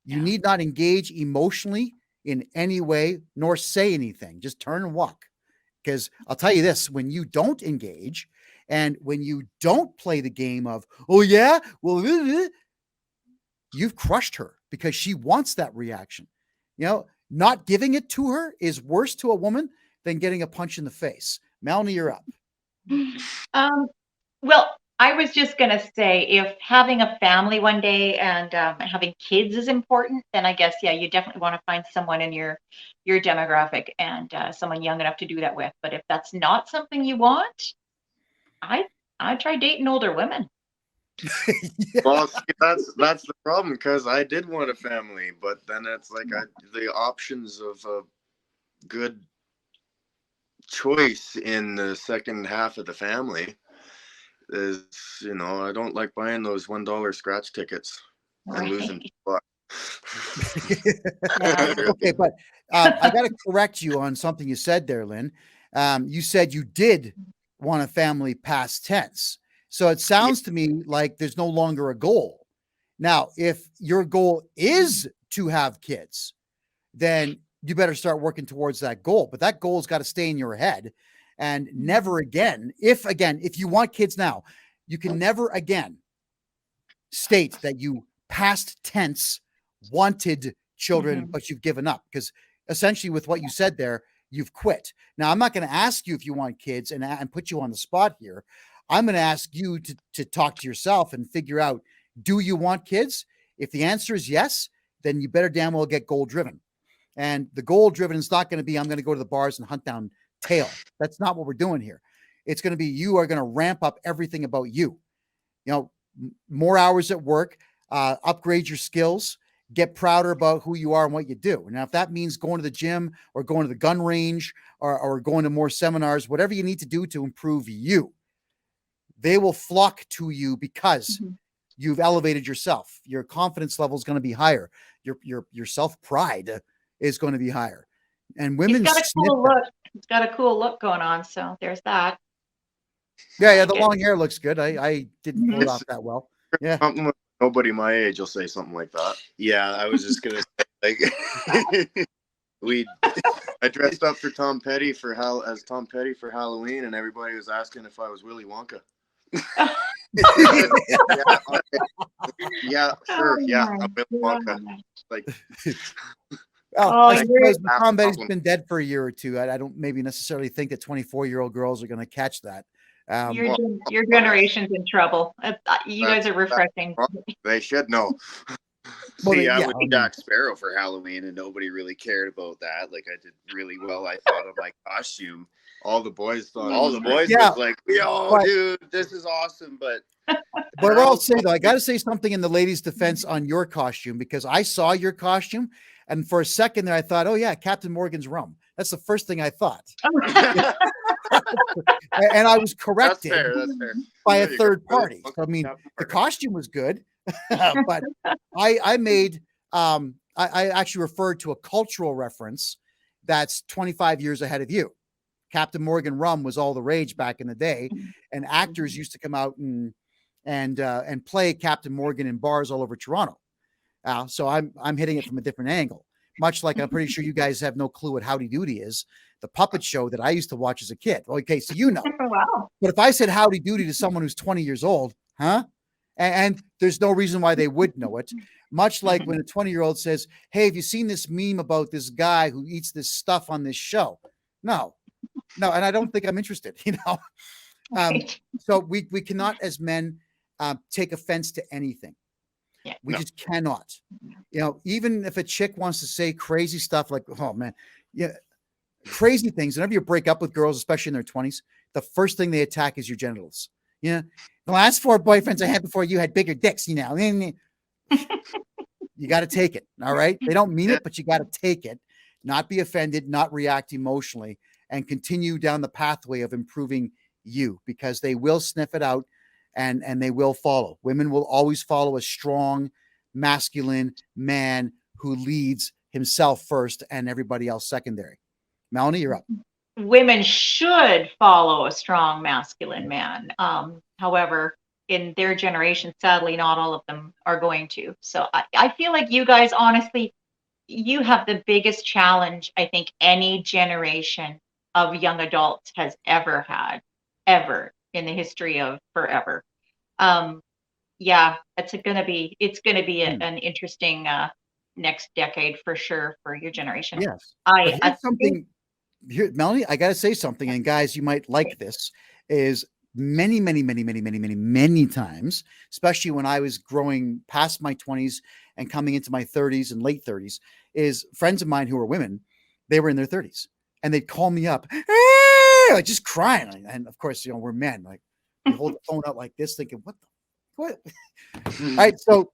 You need not engage emotionally in any way, nor say anything. Just turn and walk. Because I'll tell you this, when you don't engage and when you don't play the game of, oh yeah, well, you've crushed her because she wants that reaction. You know, not giving it to her is worse to a woman than getting a punch in the face. Melanie, you're up. Well, I was just going to say, if having a family one day and having kids is important, then I guess, yeah, you definitely want to find someone in your demographic and someone young enough to do that with. But if that's not something you want, I try dating older women. Well, see, that's the problem, because I did want a family, but then it's like the options of a good choice in the second half of the family is, you know, I don't like buying those $1 scratch tickets and losing $2. Okay, but I got to correct you on something you said there, Lynn. You said you did want a family past tense. So it sounds to me like there's no longer a goal. Now, if your goal is to have kids, then you better start working towards that goal. But that goal's got to stay in your head. And never again, if you want kids now, you can never again state that you past tense wanted children, but you've given up. Because essentially with what you said there, you've quit. Now, I'm not going to ask you if you want kids and put you on the spot here. I'm going to ask you to talk to yourself and figure out, do you want kids? If the answer is yes, then you better damn well get goal driven. And the goal driven is not going to be, I'm going to go to the bars and hunt down tail. That's not what we're doing here. It's going to be, you are going to ramp up everything about you. You know, more hours at work, upgrade your skills, get prouder about who you are and what you do. Now, if that means going to the gym or going to the gun range or going to more seminars, whatever you need to do to improve you, they will flock to you because you've elevated yourself. Your confidence level is going to be higher. Your self-pride is going to be higher. And women, He's got a cool look. He's got a cool look going on. So there's that. Yeah, the long hair looks good. I didn't pull it off that well. Yeah. Nobody my age will say something like that. Yeah, I was just gonna say, like, I dressed up for Tom Petty as Tom Petty for Halloween, and everybody was asking if I was Willy Wonka. Yeah, sure. Yeah, I'm Willy Wonka. Like, I suppose Tom Petty's been dead for a year or two. I don't maybe necessarily think that 24-year-old girls are going to catch that. Your generation's in trouble. You guys are refreshing. They should know. See, I was Jack Sparrow for Halloween, and nobody really cared about that. Like, I did really well, I thought, of my costume. All the boys thought. All the boys was like, "Yo, dude, this is awesome." But I'll say though, I got to say something in the ladies' defense on your costume, because I saw your costume, and for a second there, I thought, "Oh yeah, Captain Morgan's rum." That's the first thing I thought. And I was corrected that's fair. by a third party. So, I mean, the costume was good, but I made I actually referred to a cultural reference that's 25 years ahead of you. Captain Morgan rum was all the rage back in the day, and actors used to come out and play Captain Morgan in bars all over Toronto. So I'm hitting it from a different angle. Much like I'm pretty sure you guys have no clue what Howdy Doody is, the puppet show that I used to watch as a kid. Okay, so you know. Wow. But if I said Howdy Doody to someone who's 20 years old, huh? And there's no reason why they would know it. Much like when a 20-year-old says, "Hey, have you seen this meme about this guy who eats this stuff on this show?" No, and I don't think I'm interested, you know. So we cannot, as men, take offense to anything. Yeah. We just cannot. You know, even if a chick wants to say crazy stuff like, "Oh man, yeah," crazy things. Whenever you break up with girls, especially in their 20s, the first thing they attack is your genitals. Yeah, the last 4 boyfriends I had before you had bigger dicks. You know, you got to take it. All right, they don't mean it, but you got to take it. Not be offended, not react emotionally, and continue down the pathway of improving you, because they will sniff it out and they will follow. Women will always follow a strong, masculine man who leads himself first and everybody else secondary. Melanie, you're up. women should follow a strong masculine man. However, in their generation, sadly, not all of them are going to. So I feel like you guys, honestly, you have the biggest challenge I think any generation of young adults has ever had, ever in the history of forever. Yeah, it's gonna be an interesting next decade for sure for your generation. Yes. But I here's something here, Melanie, I got to say something. And guys, you might like this is many times, especially when I was growing past my 20s and coming into my 30s and late 30s, is friends of mine who are women, they were in their 30s and they'd call me up, like just crying. And of course, you know, we're men, like we hold the phone out like this, thinking, what? All right. So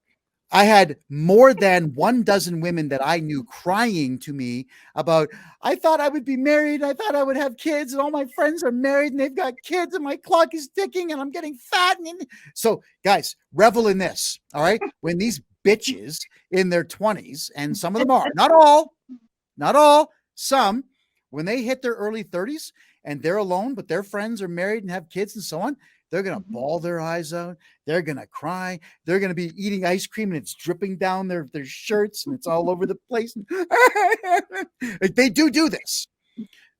I had more than 12 women that I knew crying to me about, I thought I would be married. I thought I would have kids, and all my friends are married and they've got kids, and my clock is ticking and I'm getting fat. So guys, revel in this. All right. When these bitches in their 20s, and some of them are, not all, some, when they hit their early 30s and they're alone, but their friends are married and have kids and so on, they're going to bawl their eyes out. They're going to cry. They're going to be eating ice cream and it's dripping down their shirts and it's all over the place. They do this.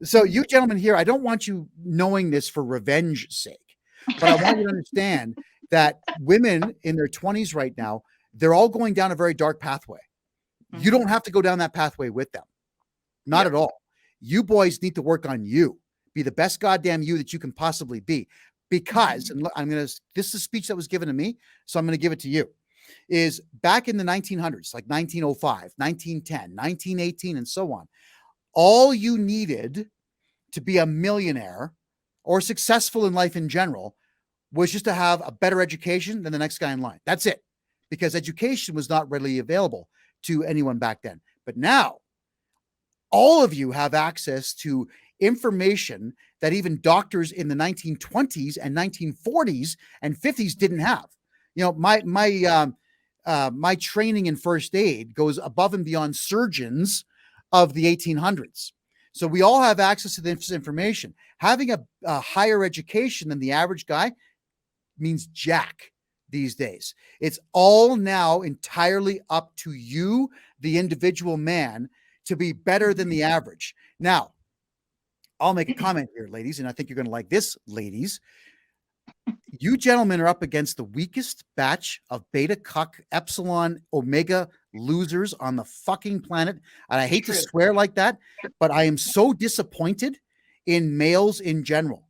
So you gentlemen here, I don't want you knowing this for revenge sake, but I want you to understand that women in their 20s right now, they're all going down a very dark pathway. You don't have to go down that pathway with them. Not at all. You boys need to work on you. Be the best goddamn you that you can possibly be. Because, and this is a speech that was given to me, so I'm going to give it to you, is back in the 1900s, like 1905, 1910, 1918, and so on, all you needed to be a millionaire or successful in life in general was just to have a better education than the next guy in line. That's it. Because education was not readily available to anyone back then. But now, all of you have access to information that even doctors in the 1920s and 1940s and 50s didn't have. You know, my training in first aid goes above and beyond surgeons of the 1800s. So we all have access to this information. Having a higher education than the average guy means jack these days. It's all now entirely up to you, the individual man, to be better than the average. Now, I'll make a comment here, ladies, and I think you're going to like this, ladies. You gentlemen are up against the weakest batch of beta cuck epsilon omega losers on the fucking planet. And I hate to swear like that, but I am so disappointed in males in general.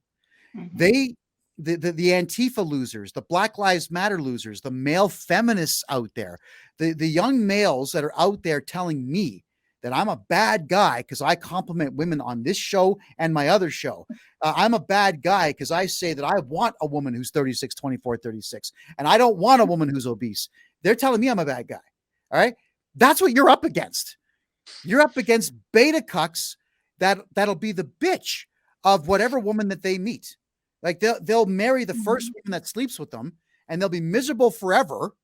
The Antifa losers, the Black Lives Matter losers, the male feminists out there, the young males that are out there telling me that I'm a bad guy because I compliment women on this show and my other show. I'm a bad guy because I say that I want a woman who's 36, 24, 36, and I don't want a woman who's obese. They're telling me I'm a bad guy. All right. That's what you're up against. You're up against beta cucks that'll be the bitch of whatever woman that they meet. Like they'll marry the first woman that sleeps with them and they'll be miserable forever.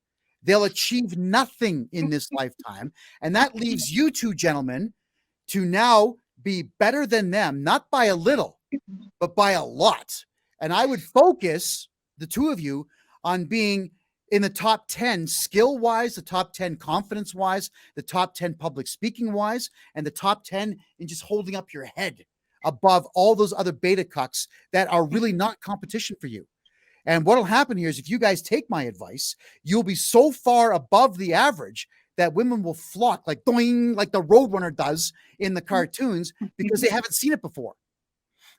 They'll achieve nothing in this lifetime. And that leaves you two gentlemen to now be better than them, not by a little, but by a lot. And I would focus, the two of you, on being in the top 10 skill-wise, the top 10 confidence-wise, the top 10 public speaking-wise, and the top 10 in just holding up your head above all those other beta cucks that are really not competition for you. And what'll happen here is if you guys take my advice, you'll be so far above the average that women will flock like doing, like the Roadrunner does in the cartoons because they haven't seen it before.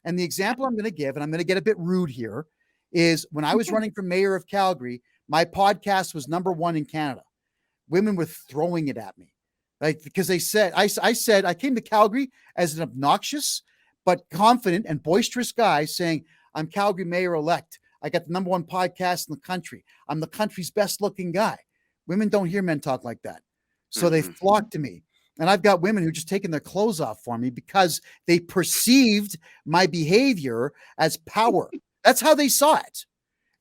And the example I'm going to give, and I'm going to get a bit rude here, is when I was running for mayor of Calgary, my podcast was #1 in Canada. Women were throwing it at me, like because they said I said I came to Calgary as an obnoxious but confident and boisterous guy saying I'm Calgary mayor-elect. I got the #1 podcast in the country. I'm the country's best looking guy. Women don't hear men talk like that. So they flock to me. And I've got women who just taken their clothes off for me because they perceived my behavior as power. That's how they saw it.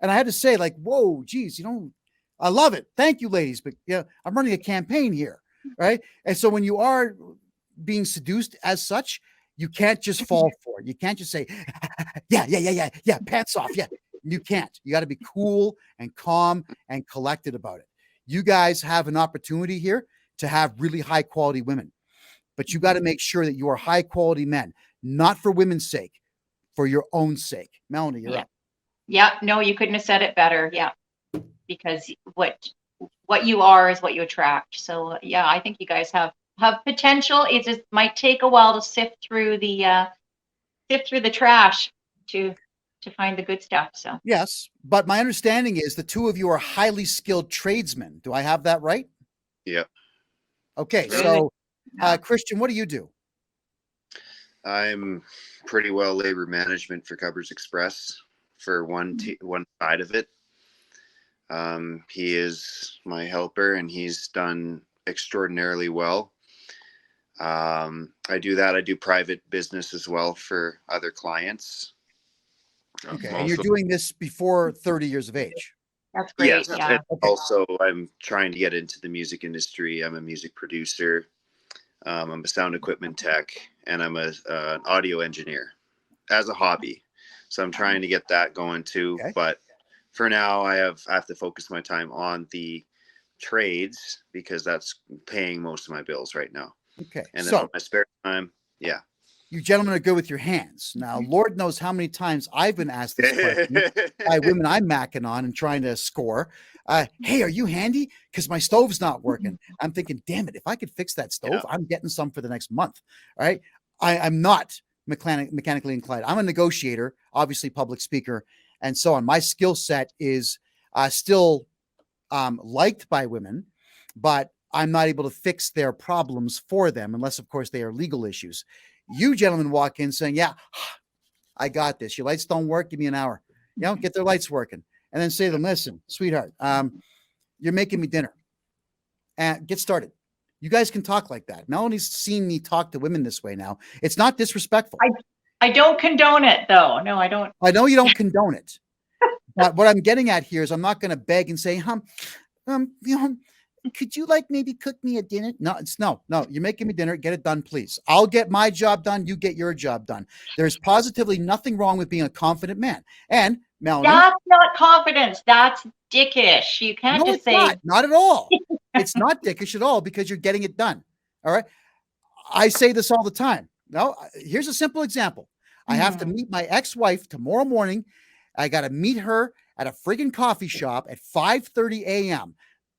And I had to say, like, whoa, geez, you know, I love it. Thank you, ladies. But yeah, I'm running a campaign here. Right. And so when you are being seduced as such, You can't just fall for it. You can't just say, yeah, pants off. Yeah, you can't. You got to be cool and calm and collected about it. You guys have an opportunity here to have really high quality women, but you got to make sure that you are high quality men, not for women's sake, for your own sake. Melanie, you're up. Yeah, no, you couldn't have said it better. Yeah, because what you are is what you attract. So yeah, I think you guys have potential. It just might take a while to sift through the trash to find the good stuff. So yes, but my understanding is the two of you are highly skilled tradesmen. Do I have that right? Yeah. Okay, so Christian, what do you do? I'm pretty well labor management for Covers Express for one side of it. He is my helper, and he's done extraordinarily well. I do that. I do private business as well for other clients. Okay, and you're doing this before 30 years of age. That's great. Yes, yeah. and also I'm trying to get into the music industry. I'm a music producer. I'm a sound equipment tech, and I'm an audio engineer as a hobby. So I'm trying to get that going too. Okay. But for now, I have to focus my time on the trades because that's paying most of my bills right now. Okay. And then So on my spare time, yeah. you gentlemen are good with your hands. Now, Lord knows how many times I've been asked this question by women I'm macking on and trying to score. Hey, are you handy? Because my stove's not working. I'm thinking, damn it, if I could fix that stove, I'm getting some for the next month. All right. I'm not mechanically inclined. I'm a negotiator, obviously public speaker, and so on. My skill set is still liked by women, but I'm not able to fix their problems for them unless, of course, they are legal issues. You gentlemen walk in saying, yeah, I got this. Your lights don't work. Give me an hour. You know, get their lights working. And then say to them, listen, sweetheart, you're making me dinner. And get started. You guys can talk like that. Melanie's seen me talk to women this way now. It's not disrespectful. I don't condone it, though. No, I don't. I know you don't condone it. But what I'm getting at here is I'm not going to beg and say, you know, could you like maybe cook me a dinner? No, no, you're making me dinner. Get it done, please. I'll get my job done. You get your job done. There's positively nothing wrong with being a confident man. And Melanie, that's not confidence. That's dickish. You can't just say not at all. It's not dickish at all because you're getting it done. All right. I say this all the time. No, here's a simple example. I have to meet my ex-wife tomorrow morning. I got to meet her at a friggin' coffee shop at 5:30 a.m.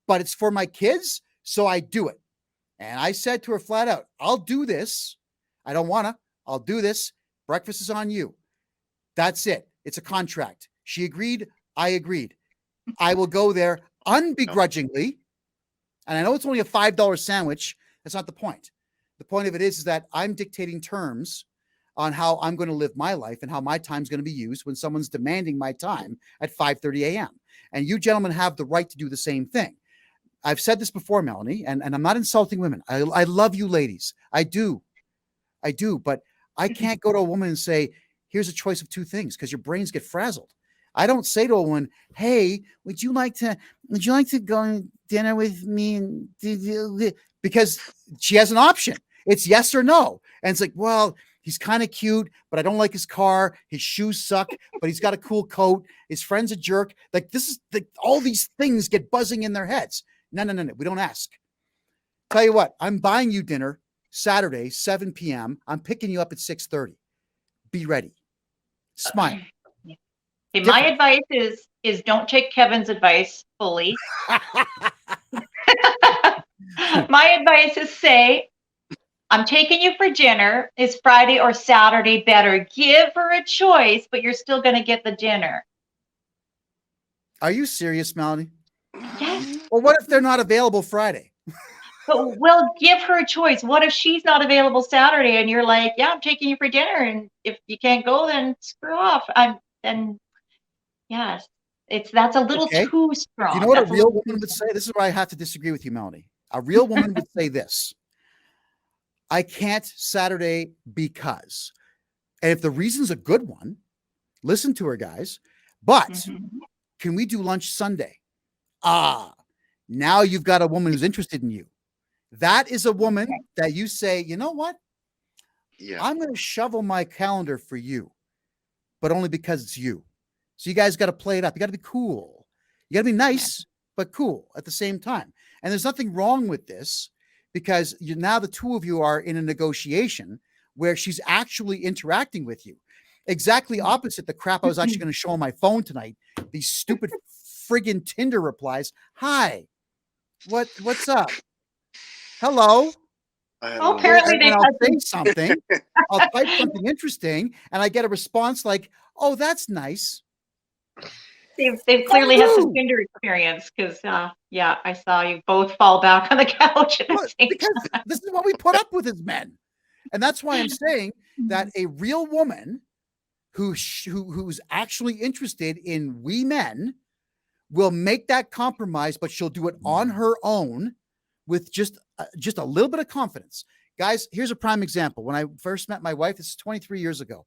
But it's for my kids, so I do it. And I said to her flat out, I'll do this. I don't want to. I'll do this. Breakfast is on you. That's it. It's a contract. She agreed. I agreed. I will go there unbegrudgingly. And I know it's only a $5 sandwich. That's not the point. The point of it is that I'm dictating terms on how I'm going to live my life and how my time's going to be used when someone's demanding my time at 5:30 a.m. And you gentlemen have the right to do the same thing. I've said this before, Melanie, and I'm not insulting women. I love you ladies. I do. But I can't go to a woman and say, here's a choice of two things because your brains get frazzled. I don't say to a woman, hey, would you like to go on dinner with me? And because she has an option. It's yes or no. And it's like, well, he's kind of cute, but I don't like his car. His shoes suck, but he's got a cool coat. His friend's a jerk. Like this is all these things get buzzing in their heads. No. We don't ask. Tell you what, I'm buying you dinner Saturday, 7 p.m. I'm picking you up at 6:30. Be ready. Smile. Okay, my advice is don't take Kevin's advice fully. My advice is say, I'm taking you for dinner. Is Friday or Saturday better? Give her a choice, but you're still going to get the dinner. Are you serious, Melanie? Yes. Well, what if they're not available Friday? But well, give her a choice. What if she's not available Saturday and you're like, yeah, I'm taking you for dinner. And if you can't go, then screw off. Yes, that's a little too strong. You know what a real woman would say? This is where I have to disagree with you, Melanie. A real woman would say this. I can't Saturday because, and if the reason's a good one, listen to her, guys. But can we do lunch Sunday? Now you've got a woman who's interested in you. That is a woman that you say, you know what? Yeah. I'm going to shovel my calendar for you, but only because it's you. So you guys got to play it up. You got to be cool. You got to be nice, but cool at the same time. And there's nothing wrong with this because now the two of you are in a negotiation where she's actually interacting with you. Exactly opposite the crap I was actually going to show on my phone tonight. These stupid friggin' Tinder replies. Hi, what's up? Hello. Oh, apparently they I'll had say something. I'll type something interesting, and I get a response like, "Oh, that's nice." They've clearly had some Tinder experience because yeah, I saw you both fall back on the couch at the same because time. this is what we put up with as men, and that's why I'm saying that a real woman who's actually interested in we men will make that compromise, but she'll do it on her own with just a little bit of confidence. Guys, here's a prime example. When I first met my wife, this is 23 years ago.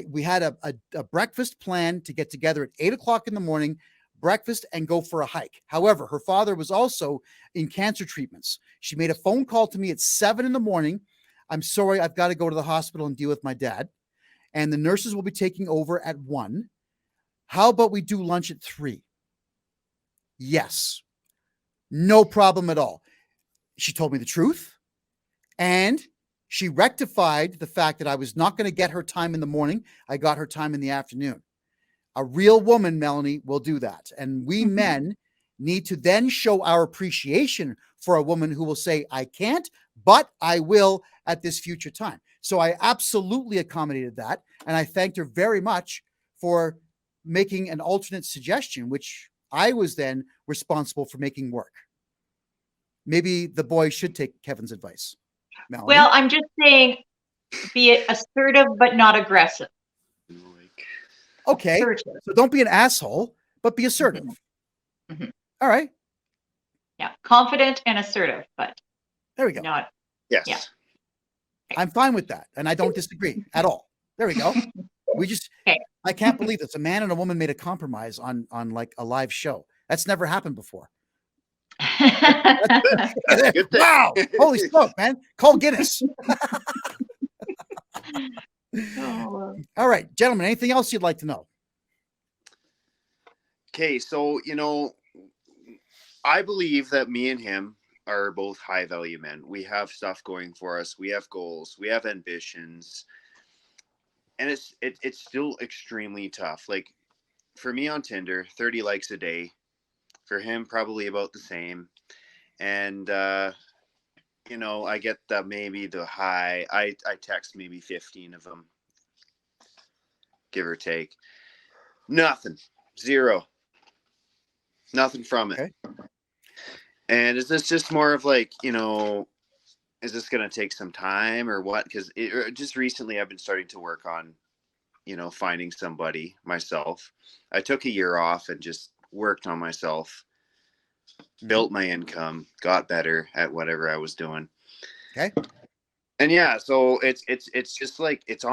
We had a breakfast plan to get together at 8:00 in the morning, breakfast and go for a hike. However, her father was also in cancer treatments. She made a phone call to me at 7 in the morning. I'm sorry, I've got to go to the hospital and deal with my dad. And the nurses will be taking over at 1. How about we do lunch at 3? Yes. No problem at all. She told me the truth. And she rectified the fact that I was not going to get her time in the morning. I got her time in the afternoon. A real woman, Melanie, will do that. And we men need to then show our appreciation for a woman who will say, I can't, but I will at this future time. So I absolutely accommodated that. And I thanked her very much for making an alternate suggestion, which I was then responsible for making work. Maybe the boy should take Kevin's advice. Melanie? Well, I'm just saying, be assertive but not aggressive. Okay, Assertive. so don't be an asshole, but be assertive. All right. Yeah, confident and assertive, but there we go. Not. Yes. Yeah. I'm fine with that, and I don't disagree at all. There we go. We just, I can't believe this. A man and a woman made a compromise on like a live show. That's never happened before. Wow! Holy smoke, man! Call Guinness. All right, gentlemen. Anything else you'd like to know? Okay, so I believe that me and him are both high value men. We have stuff going for us. We have goals. We have ambitions, and it's still extremely tough. Like for me on Tinder, 30 likes a day. For him, probably about the same. And I get that maybe the high. I text maybe 15 of them, give or take. Nothing, zero, nothing from it. Okay. And is this just more of like, is this going to take some time or what? Because just recently I've been starting to work on, finding somebody myself. I took a year off and just worked on myself, built my income, got better at whatever I was doing. Okay. And yeah, so it's just like, it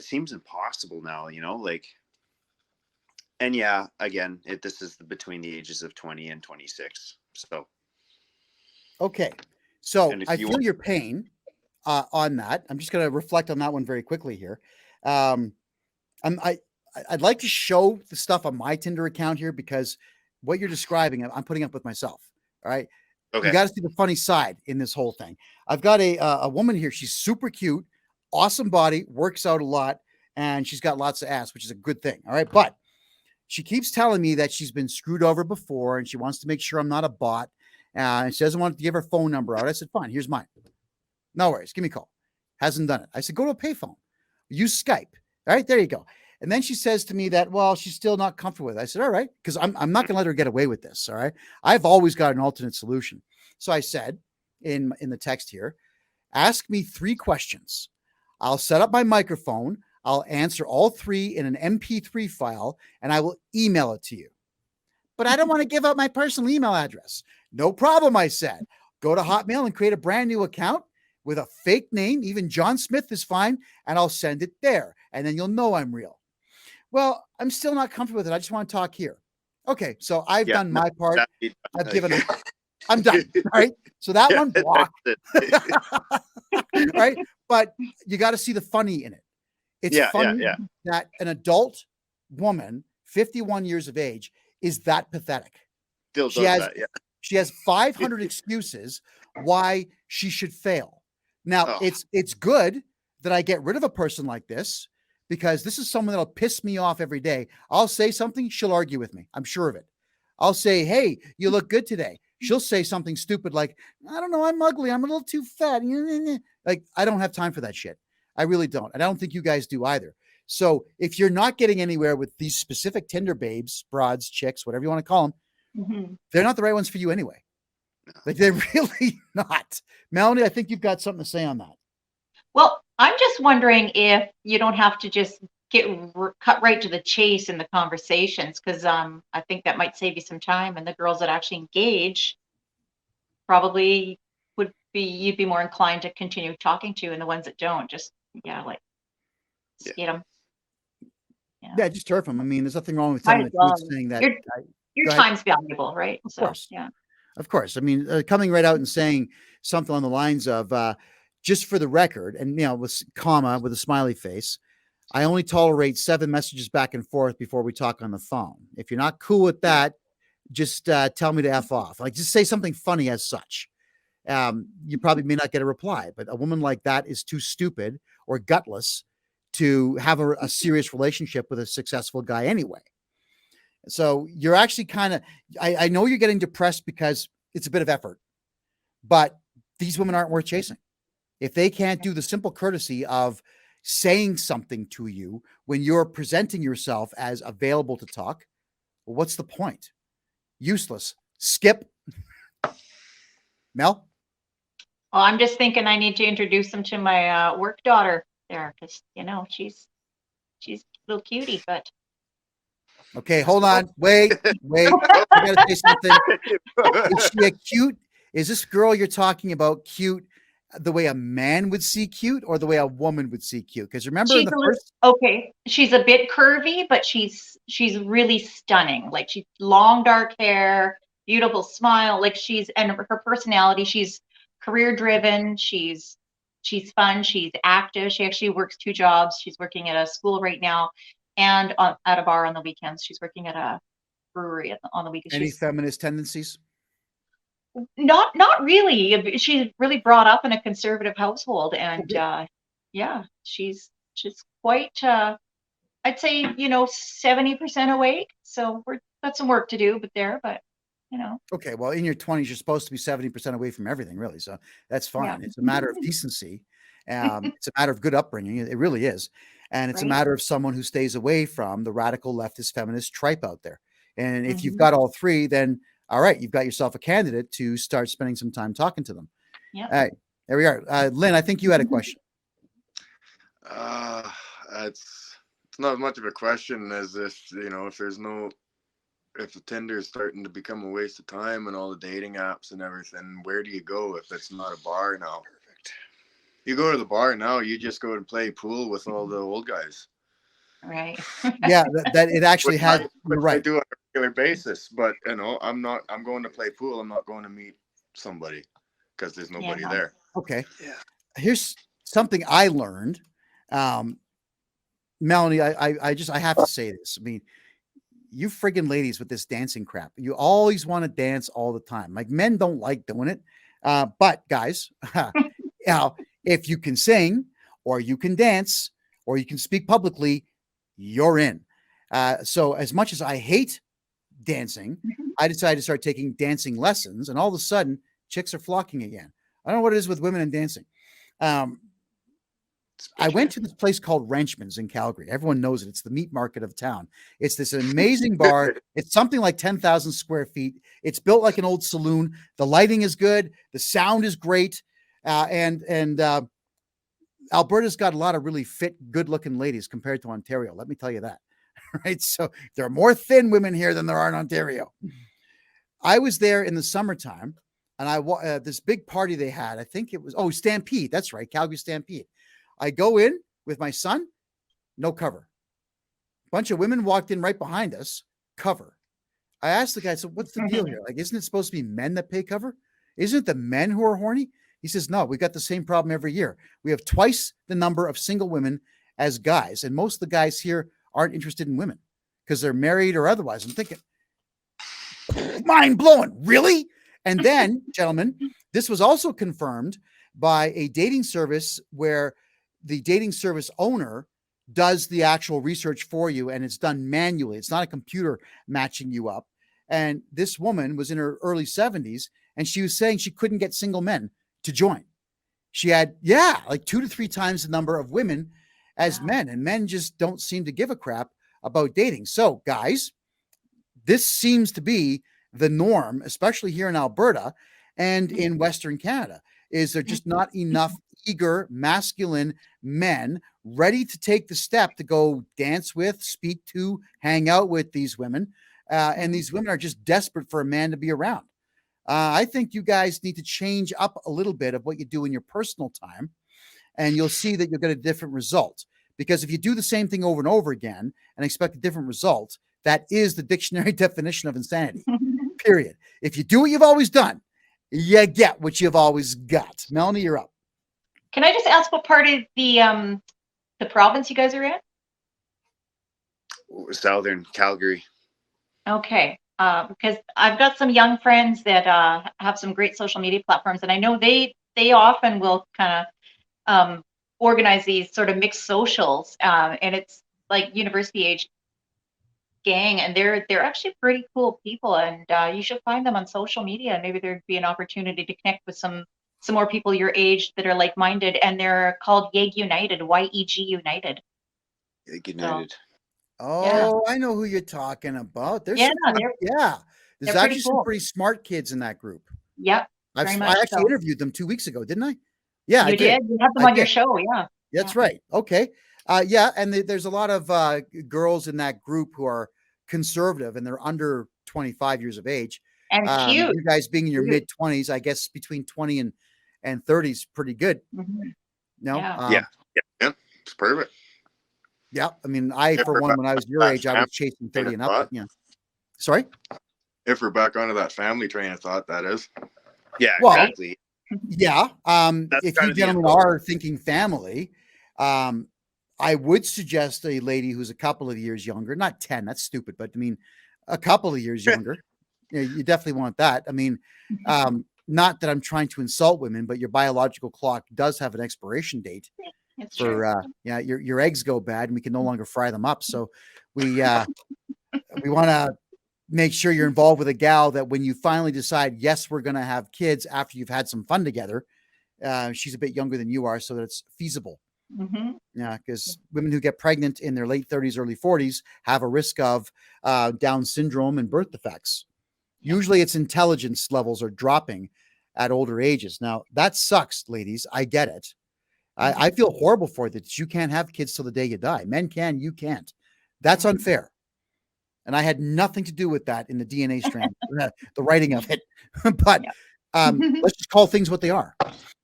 seems impossible now, like, and yeah, again, this is between the ages of 20 and 26. So. Okay. So I feel your pain on that. I'm just going to reflect on that one very quickly here. I'd like to show the stuff on my Tinder account here because what you're describing, I'm putting up with myself. All right. Okay. You got to see the funny side in this whole thing. I've got a woman here. She's super cute, awesome body, works out a lot, and she's got lots of ass, which is a good thing. All right. But she keeps telling me that she's been screwed over before and she wants to make sure I'm not a bot. And she doesn't want to give her phone number out. I said, fine, here's mine. No worries. Give me a call. Hasn't done it. I said, go to a payphone. Use Skype. All right, there you go. And then she says to me that, well, she's still not comfortable with it. I said, all right, because I'm not going to let her get away with this. All right. I've always got an alternate solution. So I said in the text here, ask me 3 questions. I'll set up my microphone. I'll answer all 3 in an MP3 file, and I will email it to you. But I don't want to give out my personal email address. No problem, I said. Go to Hotmail and create a brand new account with a fake name. Even John Smith is fine, and I'll send it there. And then you'll know I'm real. Well, I'm still not comfortable with it. I just want to talk here. Okay, so I've done my part. I've given it. I'm done. All right. So that one blocked. right? But you got to see the funny in it. It's funny that an adult woman, 51 years of age, is that pathetic. Still She does has, that, yeah. She has 500 excuses why she should fail. Now, it's good that I get rid of a person like this, because this is someone that'll piss me off every day. I'll say something, she'll argue with me. I'm sure of it. I'll say, hey, you look good today. She'll say something stupid like, I don't know, I'm ugly. I'm a little too fat. Like, I don't have time for that shit. I really don't. And I don't think you guys do either. So if you're not getting anywhere with these specific Tinder babes, broads, chicks, whatever you want to call them, they're not the right ones for you anyway. Like, they're really not. Melanie, I think you've got something to say on that. Well, I'm just wondering if you don't have to just cut right to the chase in the conversations, because I think that might save you some time, and the girls that actually engage probably you'd be more inclined to continue talking to, and the ones that don't, just skate them. Yeah, just turf them. I mean, there's nothing wrong with Might telling as the well. truth, saying that Your time's valuable, right? Of course. Yeah. Of course. I mean, coming right out and saying something on the lines of, just for the record, and, with comma, with a smiley face, I only tolerate 7 messages back and forth before we talk on the phone. If you're not cool with that, just tell me to F off. Like, just say something funny as such. You probably may not get a reply, but a woman like that is too stupid or gutless to have a serious relationship with a successful guy anyway. So you're actually kind of, I know you're getting depressed because it's a bit of effort, but these women aren't worth chasing. If they can't do the simple courtesy of saying something to you when you're presenting yourself as available to talk, well, what's the point? Useless. Skip. Mel? Well, I'm just thinking I need to introduce them to my work daughter there, because she's a little cutie, but. Okay, hold on. Wait. I gotta say something. Is she a cute? Is this girl you're talking about cute the way a man would see cute, or the way a woman would see cute? Because remember, she's a bit curvy, but she's really stunning. Like, she's long dark hair, beautiful smile. Like, and her personality, she's career driven. She's fun. She's active. She actually works 2 jobs. She's working at a school right now, and at a bar on the weekends. She's working at a brewery on the weekends. Any feminist tendencies? Not really. She's really brought up in a conservative household, and she's quite. I'd say 70% awake. So we've got some work to do, but. Okay, well, in your 20s, you're supposed to be 70% away from everything, really. So that's fine. Yeah. It's a matter of decency. It's a matter of good upbringing. It really is. And it's a matter of someone who stays away from the radical leftist feminist tripe out there. And if you've got all 3, then all right, you've got yourself a candidate to start spending some time talking to them. Yeah. All right, there we are. Lynn, I think you had a question. It's not much of a question as if if the Tinder is starting to become a waste of time and all the dating apps and everything, where do you go if it's not a bar now? Perfect. You go to the bar now, you just go to play pool with all the old guys. Right. Yeah, that it actually has. You're right. I do on a regular basis, but I'm going to play pool. I'm not going to meet somebody because there's nobody there. Okay. Yeah. Here's something I learned. Melanie, I have to say this. I mean, you friggin' ladies with this dancing crap. You always want to dance all the time. Like, men don't like doing it. But guys, if you can sing, or you can dance, or you can speak publicly, you're in. So as much as I hate dancing, I decided to start taking dancing lessons, and all of a sudden chicks are flocking again. I don't know what it is with women and dancing. I went to this place called Ranchman's in Calgary. Everyone knows it. It's the meat market of town. It's this amazing bar. It's something like 10,000 square feet. It's built like an old saloon. The lighting is good. The sound is great. And Alberta's got a lot of really fit, good-looking ladies compared to Ontario. Let me tell you that. Right? So there are more thin women here than there are in Ontario. I was there in the summertime, and this big party they had. I think it was Stampede. That's right, Calgary Stampede. I go in with my son, no cover. Bunch of women walked in right behind us, cover. I asked the guy, so what's the deal here? Like, isn't it supposed to be men that pay cover? Isn't it the men who are horny? He says, no, we got the same problem every year. We have twice the number of single women as guys. And most of the guys here aren't interested in women because they're married or otherwise. I'm thinking, mind blowing, really? And then, gentlemen, this was also confirmed by a dating service where the dating service owner does the actual research for you, and it's done manually. It's not a computer matching you up. And this woman was in her early 70s, and she was saying she couldn't get single men to join. She had, like 2 to 3 times the number of women as men, and men just don't seem to give a crap about dating. So, guys, this seems to be the norm, especially here in Alberta and in Western Canada, is there just not enough eager, masculine men ready to take the step to go dance with, speak to, hang out with these women. And these women are just desperate for a man to be around. I think you guys need to change up a little bit of what you do in your personal time, and you'll see that you'll get a different result. Because if you do the same thing over and over again and expect a different result, that is the dictionary definition of insanity, period. If you do what you've always done, you get what you've always got. Melanie, you're up. Can I just ask what part of the province you guys are in? Southern Calgary. Okay. Because I've got some young friends that have some great social media platforms, and I know they often will kind of organize these sort of mixed socials, and it's like university age gang, and they're actually pretty cool people, and you should find them on social media, and maybe there'd be an opportunity to connect with some more people your age that are like-minded, and they're called YEG United, Y-E-G United. YEG United. So, oh, I know who you're talking about. There's there's actually some pretty smart kids in that group. Yep. I actually interviewed them 2 weeks ago, didn't I? Yeah, you did. You had them on your show, yeah. That's right. Okay. And there's a lot of girls in that group who are conservative, and they're under 25 years of age. And cute. You guys being in your mid 20s, I guess between 20 and 30 is pretty good. Mm-hmm. No? Yeah, it's perfect. Yeah. I mean, for one, when I was your age, I was chasing 30 and up. Yeah. Sorry? If we're back onto that family train of thought, that is. Yeah, well, exactly. Yeah. If you gentlemen are thinking family, I would suggest a lady who's a couple of years younger, not 10, that's stupid, but I mean, a couple of years younger. You definitely want that. I mean, not that I'm trying to insult women, but your biological clock does have an expiration date. It's for your eggs go bad and we can no longer fry them up. So we want to make sure you're involved with a gal that when you finally decide, yes, we're going to have kids after you've had some fun together, she's a bit younger than you are, so that it's feasible. Mm-hmm. Yeah, because women who get pregnant in their late 30s, early 40s have a risk of Down syndrome and birth defects. Usually its intelligence levels are dropping at older ages. Now, that sucks, ladies. I get it. I feel horrible for it that you can't have kids till the day you die. Men can, you can't. That's unfair. And I had nothing to do with that in the DNA strand, the writing of it. But let's just call things what they are.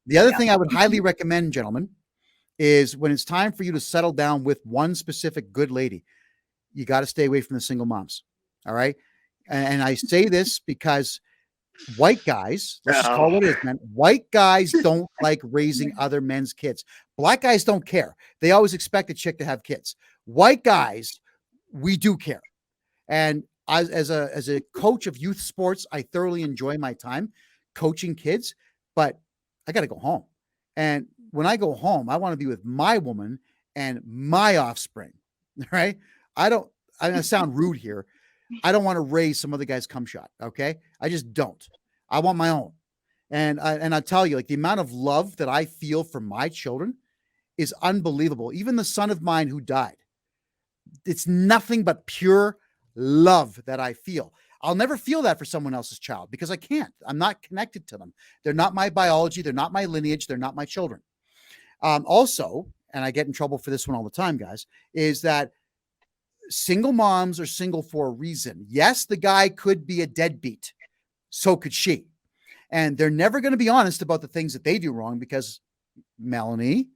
The other thing I would highly recommend, gentlemen, is when it's time for you to settle down with one specific good lady, you got to stay away from the single moms. All right. And I say this because white guys, let's just call it what it is, man. White guys don't like raising other men's kids. Black guys don't care. They always expect a chick to have kids. White guys, we do care. And as a coach of youth sports, I thoroughly enjoy my time coaching kids, but I got to go home. And when I go home, I want to be with my woman and my offspring. Right? I'm going to sound rude here. I don't want to raise some other guy's cum shot. Okay. I just don't. I want my own. And I'll tell you, like, the amount of love that I feel for my children is unbelievable. Even the son of mine who died, it's nothing but pure love that I feel. I'll never feel that for someone else's child because I can't. I'm not connected to them. They're not my biology. They're not my lineage. They're not my children. Also, and I get in trouble for this one all the time, guys, is that single moms are single for a reason. Yes, the guy could be a deadbeat. So could she. And they're never going to be honest about the things that they do wrong because, Melanie,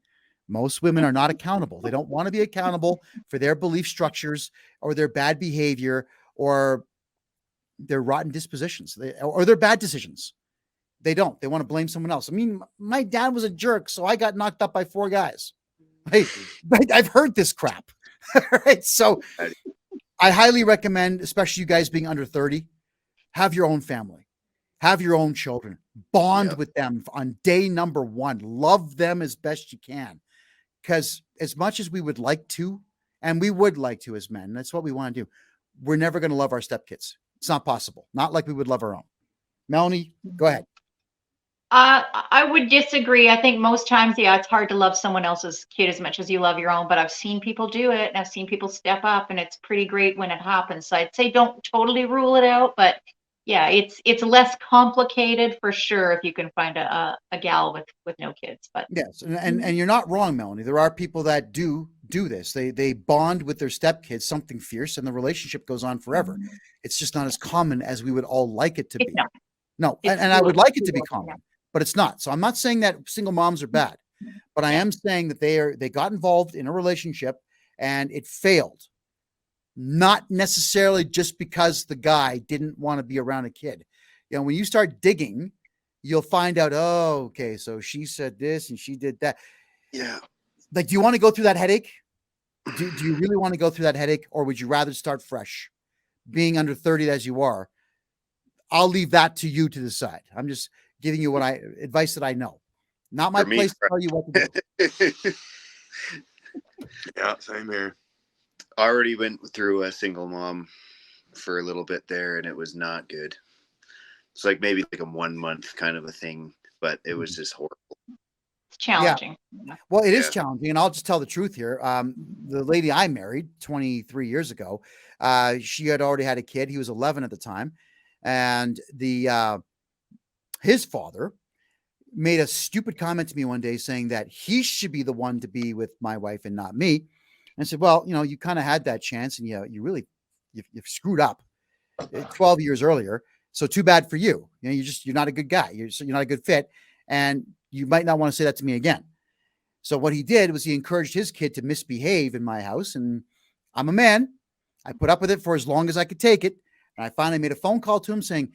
most women are not accountable. They don't want to be accountable for their belief structures or their bad behavior or their rotten dispositions or their bad decisions. They don't. They want to blame someone else. I mean, my dad was a jerk, so I got knocked up by 4 guys. Hey, I've heard this crap. Right? So I highly recommend, especially you guys being under 30, have your own family, have your own children, bond with them on day number 1, love them as best you can. Because as much as we would like to, and we would like to as men, that's what we want to do, we're never going to love our stepkids. It's not possible. Not like we would love our own. Melanie, go ahead. I would disagree. I think most times, it's hard to love someone else's kid as much as you love your own, but I've seen people do it and I've seen people step up and it's pretty great when it happens. So I'd say don't totally rule it out, but yeah, it's less complicated for sure if you can find a gal with no kids. But yes, and you're not wrong, Melanie. There are people that do this. They bond with their stepkids, something fierce, and the relationship goes on forever. It's just not as common as we would all like it to be. No, and I would like it to be common, but it's not. So I'm not saying that single moms are bad, but I am saying that they got involved in a relationship and it failed. Not necessarily just because the guy didn't want to be around a kid. You know, when you start digging, you'll find out, oh, okay, so she said this and she did that. Yeah. Like, do you want to go through that headache? Do you really want to go through that headache, or would you rather start fresh? Being under 30 as you are, I'll leave that to you to decide. I'm just giving you advice that I know. Not my place to tell you what to do. Yeah, same here. I already went through a single mom for a little bit there, and it was not good. It's like maybe like a 1 month kind of a thing, but it was just horrible. It's challenging. Yeah. Well, it is challenging, and I'll just tell the truth here. The lady I married 23 years ago, she had already had a kid. He was 11 at the time, and his father made a stupid comment to me one day saying that he should be the one to be with my wife and not me. And I said, well, you know, you kind of had that chance, and you really you've screwed up 12 years earlier. So too bad for you. You know, you're not a good guy. You're not a good fit, and you might not want to say that to me again. So what he did was he encouraged his kid to misbehave in my house, and I'm a man. I put up with it for as long as I could take it, and I finally made a phone call to him saying,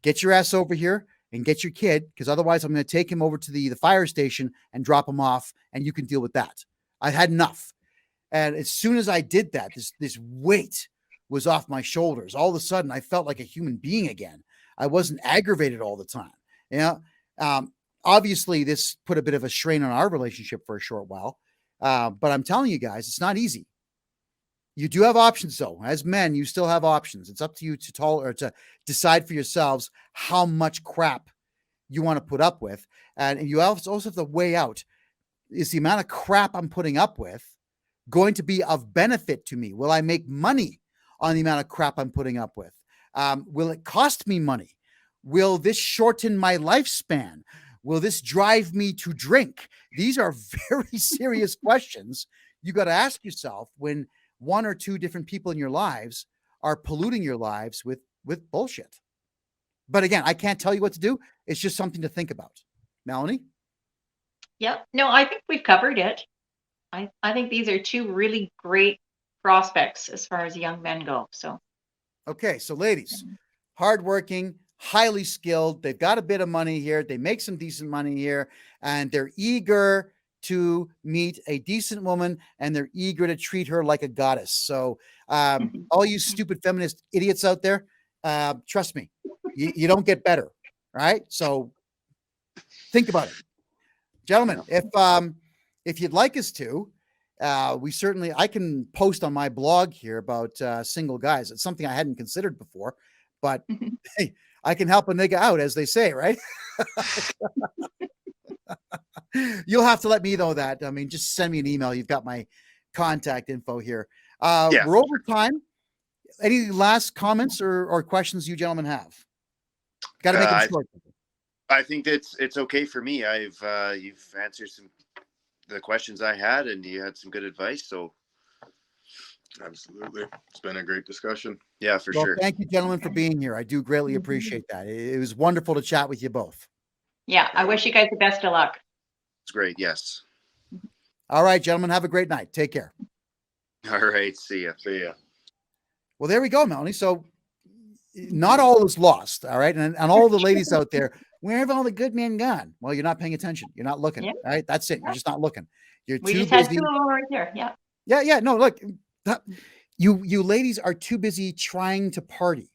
"Get your ass over here and get your kid, because otherwise I'm going to take him over to the fire station and drop him off, and you can deal with that." I've had enough. And as soon as I did that, this weight was off my shoulders. All of a sudden, I felt like a human being again. I wasn't aggravated all the time. You know, obviously, this put a bit of a strain on our relationship for a short while. But I'm telling you guys, it's not easy. You do have options, though. As men, you still have options. It's up to you to decide for yourselves how much crap you want to put up with. And you also have to weigh out, is the amount of crap I'm putting up with going to be of benefit to me? Will I make money on the amount of crap I'm putting up with? Will it cost me money? Will this shorten my lifespan? Will this drive me to drink? These are very serious questions you got to ask yourself when 1 or 2 different people in your lives are polluting your lives with bullshit. But again, I can't tell you what to do. It's just something to think about. Melanie? Yep. No, I think we've covered it. I think these are 2 really great prospects as far as young men go. So, okay. So ladies, hardworking, highly skilled. They've got a bit of money here. They make some decent money here, and they're eager to meet a decent woman, and they're eager to treat her like a goddess. So all you stupid feminist idiots out there, trust me, you don't get better. Right. So think about it. Gentlemen, if you'd like us to, I can post on my blog here about single guys. It's something I hadn't considered before, but hey, I can help a nigga out, as they say, right? You'll have to let me know that. I mean, just send me an email. You've got my contact info here. We're over time. Any last comments or questions you gentlemen have? Got to make them short. I think it's okay for me. You've answered the questions I had, and you had some good advice. So absolutely, it's been a great discussion. Yeah, for sure. Thank you, gentlemen, for being here. I do greatly appreciate that. It was wonderful to chat with you both. Yeah, I wish you guys the best of luck. It's great. Yes. All right, gentlemen, have a great night. Take care. All right. See ya. See ya. Well, there we go, Melanie. So not all is lost. All right. And all the ladies out there, Where have all the good men gone? Well, you're not paying attention. You're not looking. Yeah. All right. That's it. You're just not looking. You're We too just had busy. 2 of them right there. Yeah. Yeah. No, look, you ladies are too busy trying to party.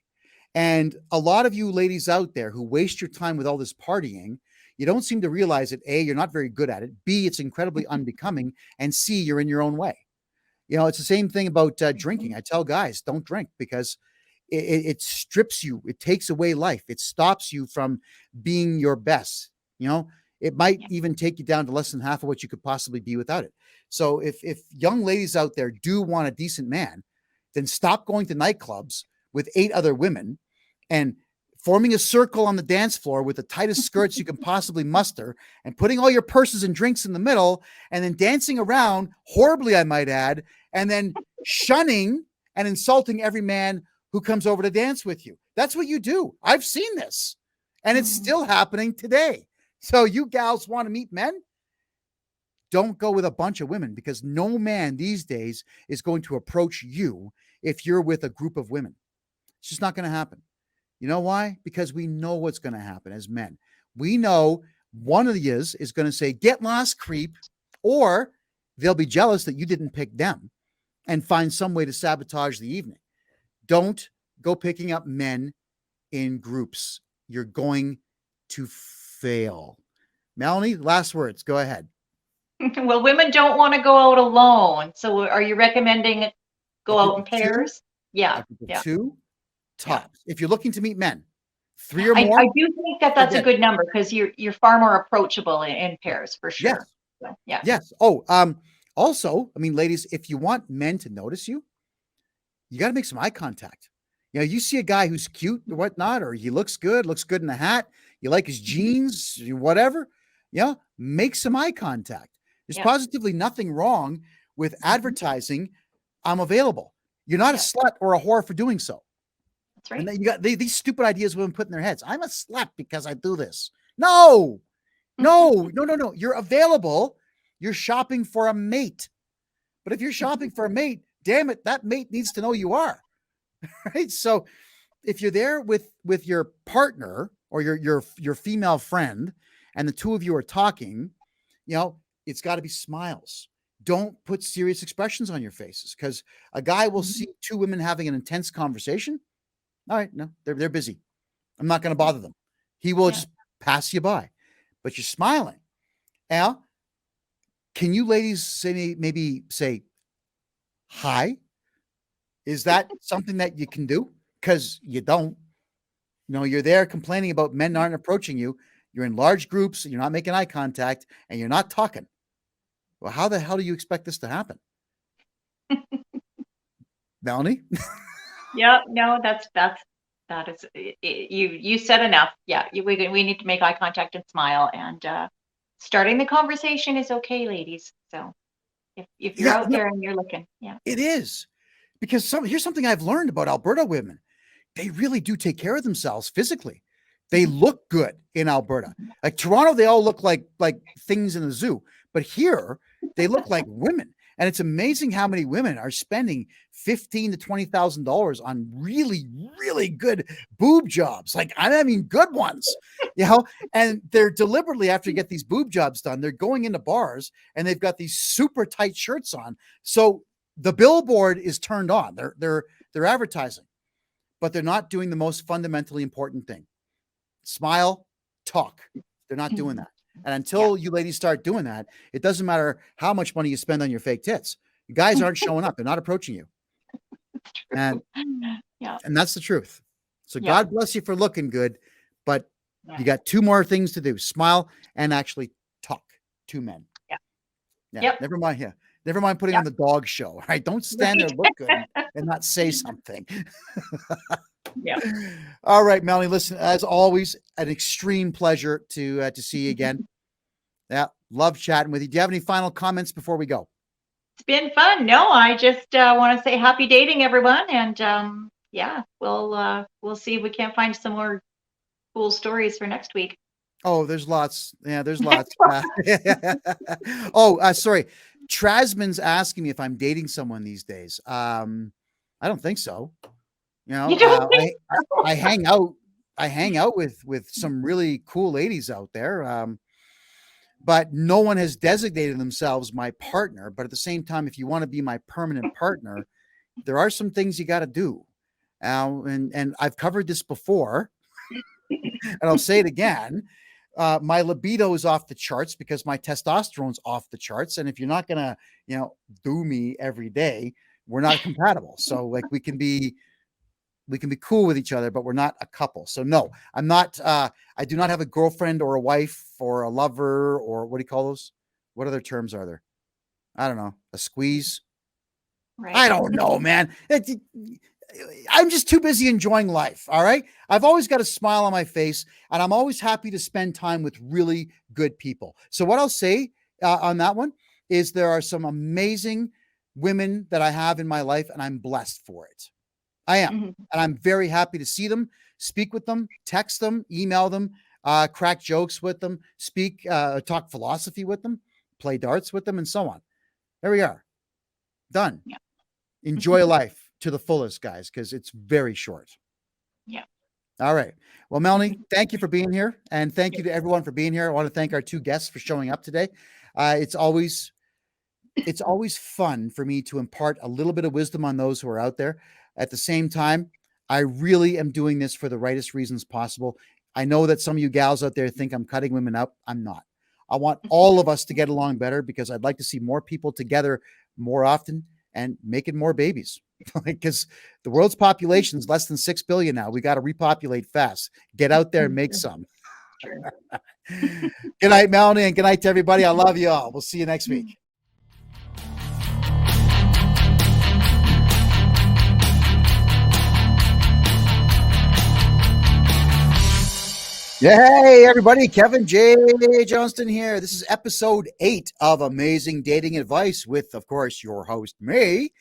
And a lot of you ladies out there who waste your time with all this partying, you don't seem to realize that A, you're not very good at it. B, it's incredibly unbecoming. And C, you're in your own way. It's the same thing about drinking. I tell guys, don't drink because it strips you. It takes away life. It stops you from being your best. It might even take you down to less than half of what you could possibly be without it. So if young ladies out there do want a decent man, then stop going to nightclubs with 8 other women and forming a circle on the dance floor with the tightest skirts you can possibly muster and putting all your purses and drinks in the middle and then dancing around horribly, I might add, and then shunning and insulting every man who comes over to dance with you. That's what you do. I've seen this and it's still happening today. So you gals want to meet men? Don't go with a bunch of women because no man these days is going to approach you if you're with a group of women. It's just not going to happen. You know why? Because we know what's going to happen as men. We know one of the is going to say, get lost, creep, or they'll be jealous that you didn't pick them and find some way to sabotage the evening. Don't go picking up men in groups. You're going to fail. Melanie, last words. Go ahead. Well, women don't want to go out alone. So are you recommending go out in pairs? Yeah. Yeah. 2 tops. If you're looking to meet men, 3 or more. I do think that's a good number because you're far more approachable in pairs for sure. Yes. So, yeah. Yes. Also, I mean, ladies, if you want men to notice you, you got to make some eye contact. You see a guy who's cute or whatnot, or he looks good in a hat. You like his jeans, whatever. Make some eye contact. There's positively nothing wrong with advertising. I'm available. You're not a slut or a whore for doing so. That's right. And then you got these stupid ideas women put in their heads. I'm a slut because I do this. No. You're available. You're shopping for a mate. But if you're shopping for a mate, damn it, that mate needs to know you are. Right? So if you're there with your partner or your female friend and the two of you are talking, it's got to be smiles. Don't put serious expressions on your faces because a guy will see 2 women having an intense conversation. All right, no, they're busy. I'm not going to bother them. He will just pass you by, but you're smiling. Al, can you ladies maybe say hi? Is that something that you can do? Because you don't. You're there complaining about men aren't approaching you. You're in large groups, and you're not making eye contact, and you're not talking. Well, how the hell do you expect this to happen? Melanie? Yeah, no, that is you said enough. Yeah, we need to make eye contact and smile, and starting the conversation is okay, ladies. So if you're out there and you're looking, it is because here's something I've learned about Alberta women. They really do take care of themselves physically. They look good in Alberta. Like Toronto, they all look like things in a zoo, but here they look like women. And it's amazing how many women are spending $15,000 to $20,000 on really, really good boob jobs. Like, I mean, good ones, and they're deliberately, after you get these boob jobs done, they're going into bars and they've got these super tight shirts on. So the billboard is turned on. They're advertising, but they're not doing the most fundamentally important thing. Smile, talk. They're not doing that. And until you ladies start doing that, it doesn't matter how much money you spend on your fake tits. You guys aren't showing up. They're not approaching you. And that's the truth. So God bless you for looking good, but you got 2 more things to do. Smile and actually talk to men. Never mind here. Never mind putting on the dog show. Right? Don't stand there, look good, and not say something. All right, Melanie, listen, as always, an extreme pleasure to see you again. Love chatting with you. Do you have any final comments before we go? It's been fun. No, I just want to say happy dating, everyone. And we'll see if we can't find some more cool stories for next week. Oh, there's lots. Yeah, there's lots. Sorry. Trasman's asking me if I'm dating someone these days. I don't think so. I hang out I hang out with some really cool ladies out there. But no one has designated themselves my partner. But at the same time, if you want to be my permanent partner, there are some things you got to do. And I've covered this before, and I'll say it again. My libido is off the charts because my testosterone's off the charts. And if you're not gonna, do me every day, we're not compatible. So like we can be cool with each other, but we're not a couple. So no, I'm not. I do not have a girlfriend or a wife or a lover or what do you call those? What other terms are there? I don't know. A squeeze. Right. I don't know, man. I'm just too busy enjoying life. All right. I've always got a smile on my face and I'm always happy to spend time with really good people. So what I'll say on that one is there are some amazing women that I have in my life and I'm blessed for it. I am. Mhm. And I'm very happy to see them, speak with them, text them, email them, crack jokes with them, talk philosophy with them, play darts with them, and so on. There we are. Done. Yeah. Enjoy life to the fullest, guys, because it's very short. Yeah. All right. Well, Melanie, thank you for being here. And thank you to everyone for being here. I want to thank our two guests for showing up today. It's always fun for me to impart a little bit of wisdom on those who are out there. At the same time, I really am doing this for the rightest reasons possible. I know that some of you gals out there think I'm cutting women out. I'm not. I want all of us to get along better because I'd like to see more people together more often and making more babies. Because the world's population is less than 6 billion now. We got to repopulate fast. Get out there and make some. Good night, Melanie, and good night to everybody. I love you all. We'll see you next week. Hey, everybody. Kevin J Johnston here. This is episode 8 of Amazing Dating Advice with, of course, your host, me,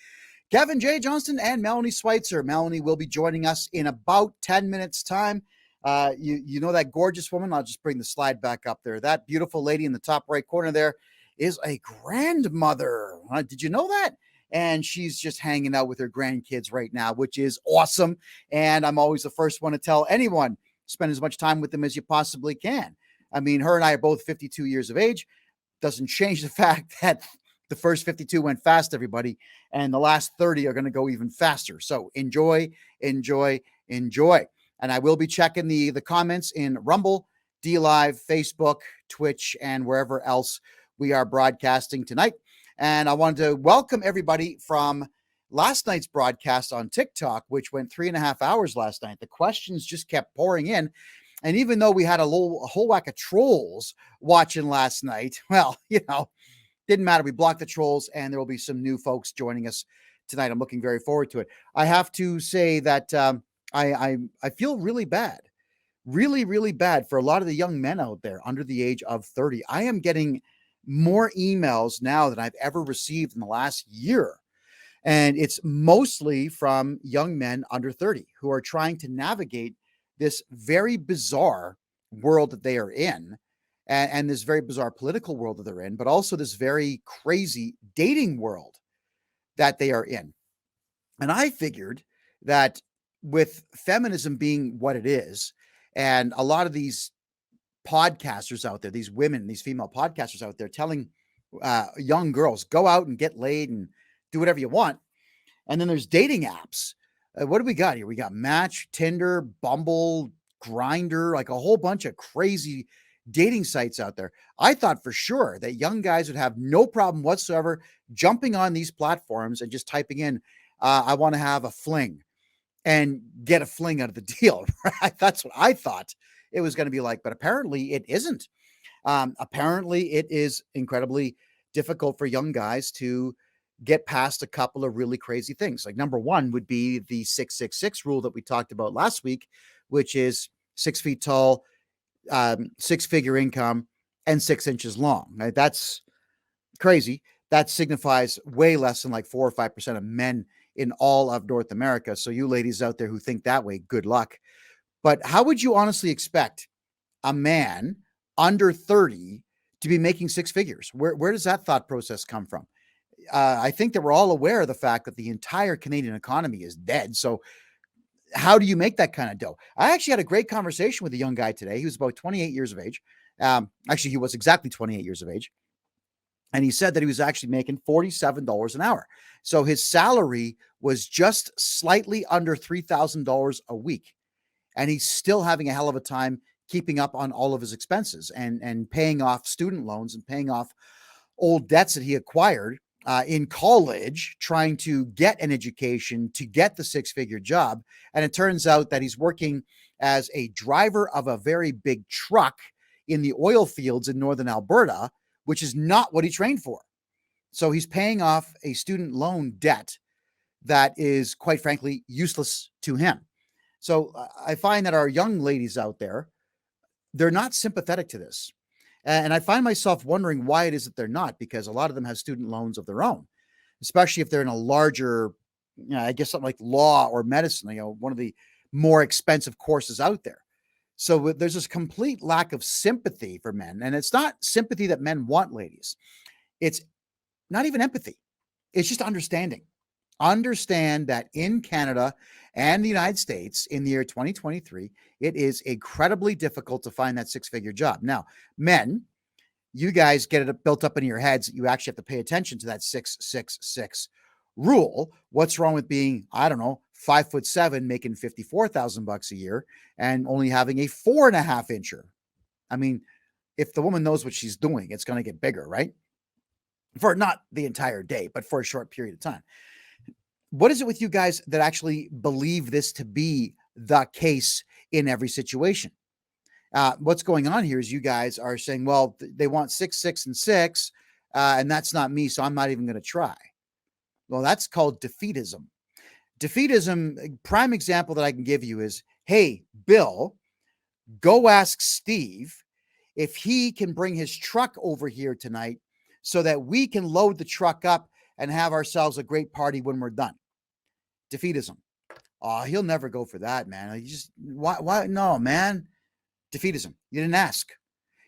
Kevin J Johnston, and Melanie Schweitzer. Melanie will be joining us in about 10 minutes time. You know that gorgeous woman? I'll just bring the slide back up there. That beautiful lady in the top right corner there is a grandmother. Did you know that? And she's just hanging out with her grandkids right now, which is awesome. And I'm always the first one to tell anyone, spend as much time with them as you possibly can. I mean, her and I are both 52 years of age. Doesn't change the fact that the first 52 went fast, everybody, and the last 30 are going to go even faster. So enjoy, enjoy, enjoy. And I will be checking the comments in Rumble, DLive, Facebook, Twitch, and wherever else we are broadcasting tonight. And I wanted to welcome everybody from last night's broadcast on TikTok, which went 3.5 hours last night. The questions just kept pouring in. And even though we had a whole whack of trolls watching last night, well, didn't matter. We blocked the trolls and there will be some new folks joining us tonight. I'm looking very forward to it. I have to say that I feel really bad, really, really bad for a lot of the young men out there under the age of 30. I am getting more emails now than I've ever received in the last year. And it's mostly from young men under 30 who are trying to navigate this very bizarre world that they are in, and this very bizarre political world that they're in, but also this very crazy dating world that they are in. And I figured that with feminism being what it is, and a lot of these podcasters out there, these women, these female podcasters out there telling young girls, go out and get laid and do whatever you want. And then there's dating apps. What do we got here? We got Match, Tinder, Bumble, Grindr, like a whole bunch of crazy dating sites out there. I thought for sure that young guys would have no problem whatsoever jumping on these platforms and just typing in, I want to have a fling and get a fling out of the deal. Right? That's what I thought it was going to be like, but apparently it isn't. Apparently it is incredibly difficult for young guys to get past a couple of really crazy things. Like number one would be the 666 rule that we talked about last week, which is 6 feet tall, 6-figure income, and 6 inches long. Right? That's crazy. That signifies way less than like 4 or 5% of men in all of North America. So you ladies out there who think that way, good luck. But how would you honestly expect a man under 30 to be making 6 figures? Where does that thought process come from? I think that we're all aware of the fact that the entire Canadian economy is dead. So how do you make that kind of dough? I actually had a great conversation with a young guy today. He was about 28 years of age. Actually, he was exactly 28 years of age. And he said that he was actually making $47 an hour. So his salary was just slightly under $3,000 a week. And he's still having a hell of a time keeping up on all of his expenses and paying off student loans and paying off old debts that he acquired in college, trying to get an education to get the six-figure job. And it turns out that he's working as a driver of a very big truck in the oil fields in northern Alberta, which is not what he trained for. So he's paying off a student loan debt that is, quite frankly, useless to him. So I find that our young ladies out there, they're not sympathetic to this. And I find myself wondering why it is that they're not, because a lot of them have student loans of their own, especially if they're in a larger, I guess something like law or medicine, one of the more expensive courses out there. So there's this complete lack of sympathy for men. And it's not sympathy that men want, ladies. It's not even empathy. It's just understanding. Understand that in Canada and the United States in the year 2023, it is incredibly difficult to find that six-figure job. Now, men, you guys get it built up in your heads that you actually have to pay attention to that 666 rule. What's wrong with being, 5'7", making $54,000 a year and only having a 4.5 incher? I mean, if the woman knows what she's doing, it's going to get bigger, right? For not the entire day, but for a short period of time. What is it with you guys that actually believe this to be the case in every situation? What's going on here is you guys are saying, well, they want 6, 6, and 6, and that's not me, so I'm not even going to try. Well, that's called defeatism. Defeatism, prime example that I can give you is, hey, Bill, go ask Steve if he can bring his truck over here tonight so that we can load the truck up and have ourselves a great party when we're done. Defeatism. Oh, he'll never go for that, man. Why? No, man. Defeatism. You didn't ask.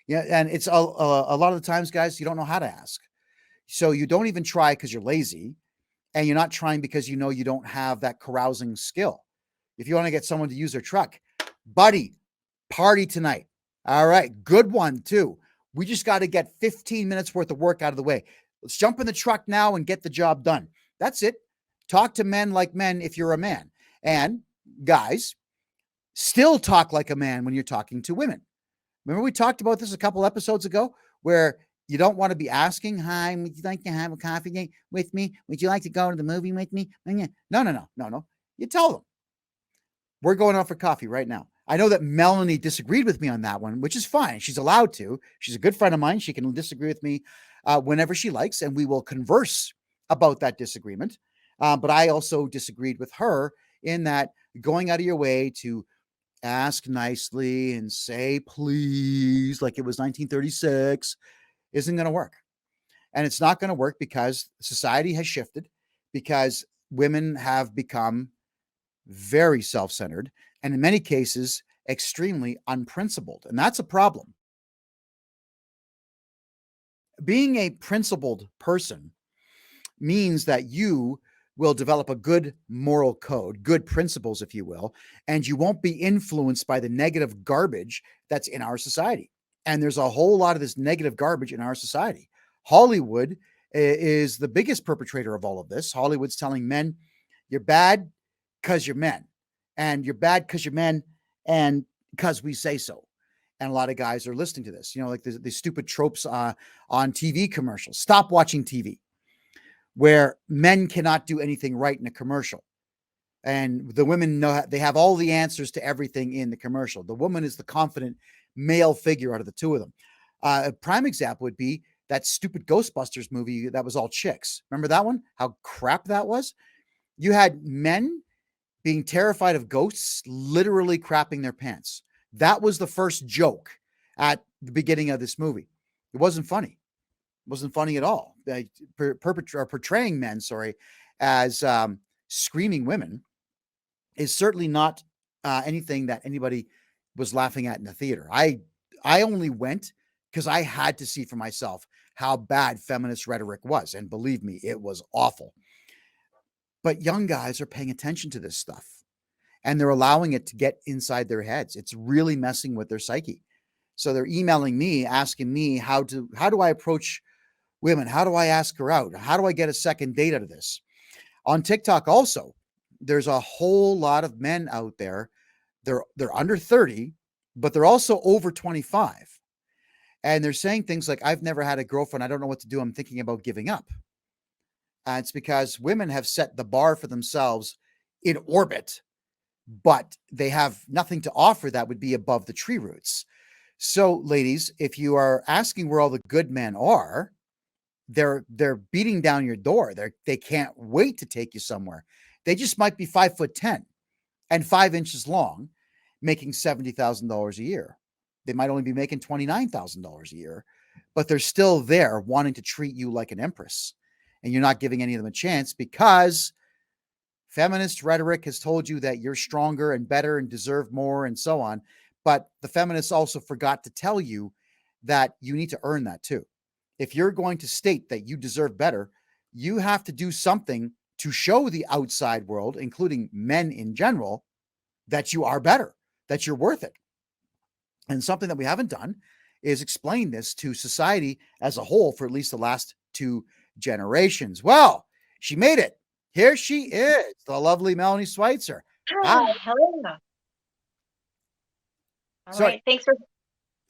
Yeah, and it's a lot of the times, guys, you don't know how to ask. So you don't even try because you're lazy, and you're not trying because you know you don't have that carousing skill. If you want to get someone to use their truck, buddy, party tonight. All right, good one too. We just got to get 15 minutes worth of work out of the way. Let's jump in the truck now and get the job done. That's it. Talk to men like men if you're a man. And guys, still talk like a man when you're talking to women. Remember we talked about this a couple episodes ago where you don't want to be asking, hi, would you like to have a coffee date with me? Would you like to go to the movie with me? No. You tell them. We're going out for coffee right now. I know that Melanie disagreed with me on that one, which is fine. She's allowed to. She's a good friend of mine. She can disagree with me whenever she likes, and we will converse about that disagreement. But I also disagreed with her in that going out of your way to ask nicely and say please like it was 1936 isn't going to work. And it's not going to work because society has shifted, because women have become very self-centered and in many cases extremely unprincipled. And that's a problem. Being a principled person means that you will develop a good moral code, good principles, if you will, and you won't be influenced by the negative garbage that's in our society. And there's a whole lot of this negative garbage in our society. Hollywood is the biggest perpetrator of all of this. Hollywood's telling men, you're bad because you're men, and you're bad because you're men, and because we say so. And a lot of guys are listening to this, like the stupid tropes on TV commercials. Stop watching TV, where men cannot do anything right in a commercial. And the women know they have all the answers to everything in the commercial. The woman is the confident male figure out of the two of them. A prime example would be that stupid Ghostbusters movie that was all chicks. Remember that one? How crap that was? You had men being terrified of ghosts, literally crapping their pants. That was the first joke at the beginning of this movie. It wasn't funny. It wasn't funny at all. Portraying men, as screaming women is certainly not anything that anybody was laughing at in the theater. I only went because I had to see for myself how bad feminist rhetoric was. And believe me, it was awful. But young guys are paying attention to this stuff. and they're allowing it to get inside their heads. It's really messing with their psyche. So they're emailing me, asking me how do I approach women? How do I ask her out? How do I get a second date out of this? On TikTok also, there's a whole lot of men out there. They're under 30, but they're also over 25. And they're saying things like, I've never had a girlfriend. I don't know what to do. I'm thinking about giving up. It's because women have set the bar for themselves in orbit, but they have nothing to offer that would be above the tree roots. So, ladies, if you are asking where all the good men are, they're beating down your door. They can't wait to take you somewhere. They just might be 5'10" and 5 inches long, making $70,000 a year. They might only be making $29,000 a year, but they're still there wanting to treat you like an empress. And you're not giving any of them a chance because feminist rhetoric has told you that you're stronger and better and deserve more and so on. But the feminists also forgot to tell you that you need to earn that too. If you're going to state that you deserve better, you have to do something to show the outside world, including men in general, that you are better, that you're worth it. And something that we haven't done is explain this to society as a whole for at least the last 2 generations. Well, she made it. Here she is, the lovely Melanie Schweitzer. Hello. All Sorry. right. Thanks for.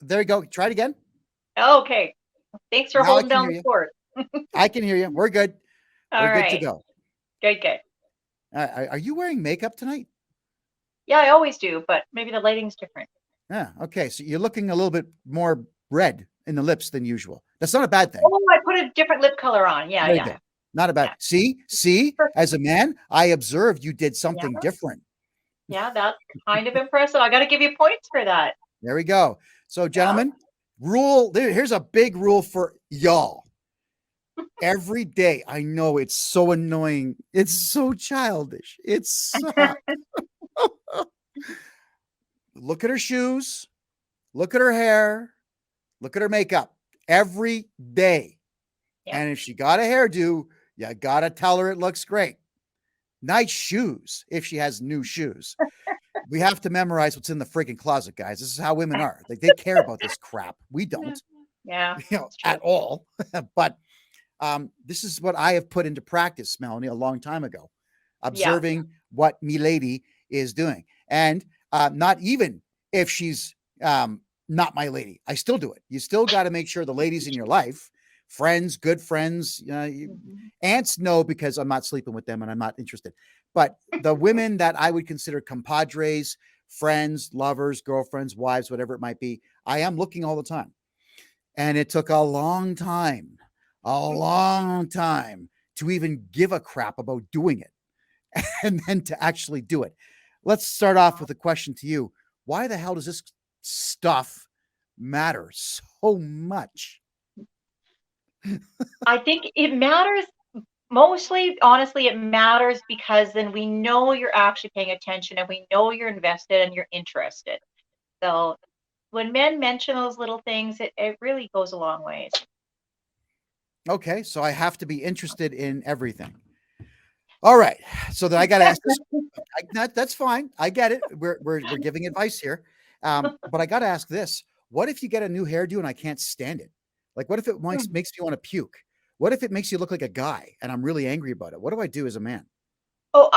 There you go. Try it again. Okay. Thanks for Now I holding can down hear the you. fort. I can hear you. We're good. All We're right. good to go. Good. Are you wearing makeup tonight? Yeah, I always do, but maybe the lighting's different. Yeah. Okay. So you're looking a little bit more red in the lips than usual. That's not a bad thing. Oh, I put a different lip color on. Yeah, There you yeah. go. Not a bad. See, as a man, I observed you did something Yeah. different. Yeah, that's kind of impressive. I got to give you points for that. There we go. So, gentlemen, here's a big rule for y'all. Every day, I know it's so annoying. It's so childish. It's look at her shoes, look at her hair, look at her makeup every day. Yeah. And if she got a hairdo, you got to tell her it looks great. Nice shoes if she has new shoes. We have to memorize what's in the freaking closet, guys. This is how women are. They care about this crap. We don't, Yeah. at all. But this is what I have put into practice, Melanie, a long time ago, observing what me lady is doing. And not even if she's not my lady, I still do it. You still got to make sure the ladies in your life, friends, good friends, aunts know because I'm not sleeping with them and I'm not interested. But the women that I would consider compadres, friends, lovers, girlfriends, wives, whatever it might be, I am looking all the time. And it took a long time to even give a crap about doing it and then to actually do it. Let's start off with a question to you. Why the hell does this stuff matter so much? I think it matters mostly, honestly, it matters because then we know you're actually paying attention and we know you're invested and you're interested. So when men mention those little things, it really goes a long ways. Okay, so I have to be interested in everything. All right, so then I got to ask this. That's fine. I get it. We're giving advice here, but I got to ask this: what if you get a new hairdo and I can't stand it? Like, what if it makes me want to puke? What if it makes you look like a guy and I'm really angry about it? What do I do as a man? Oh,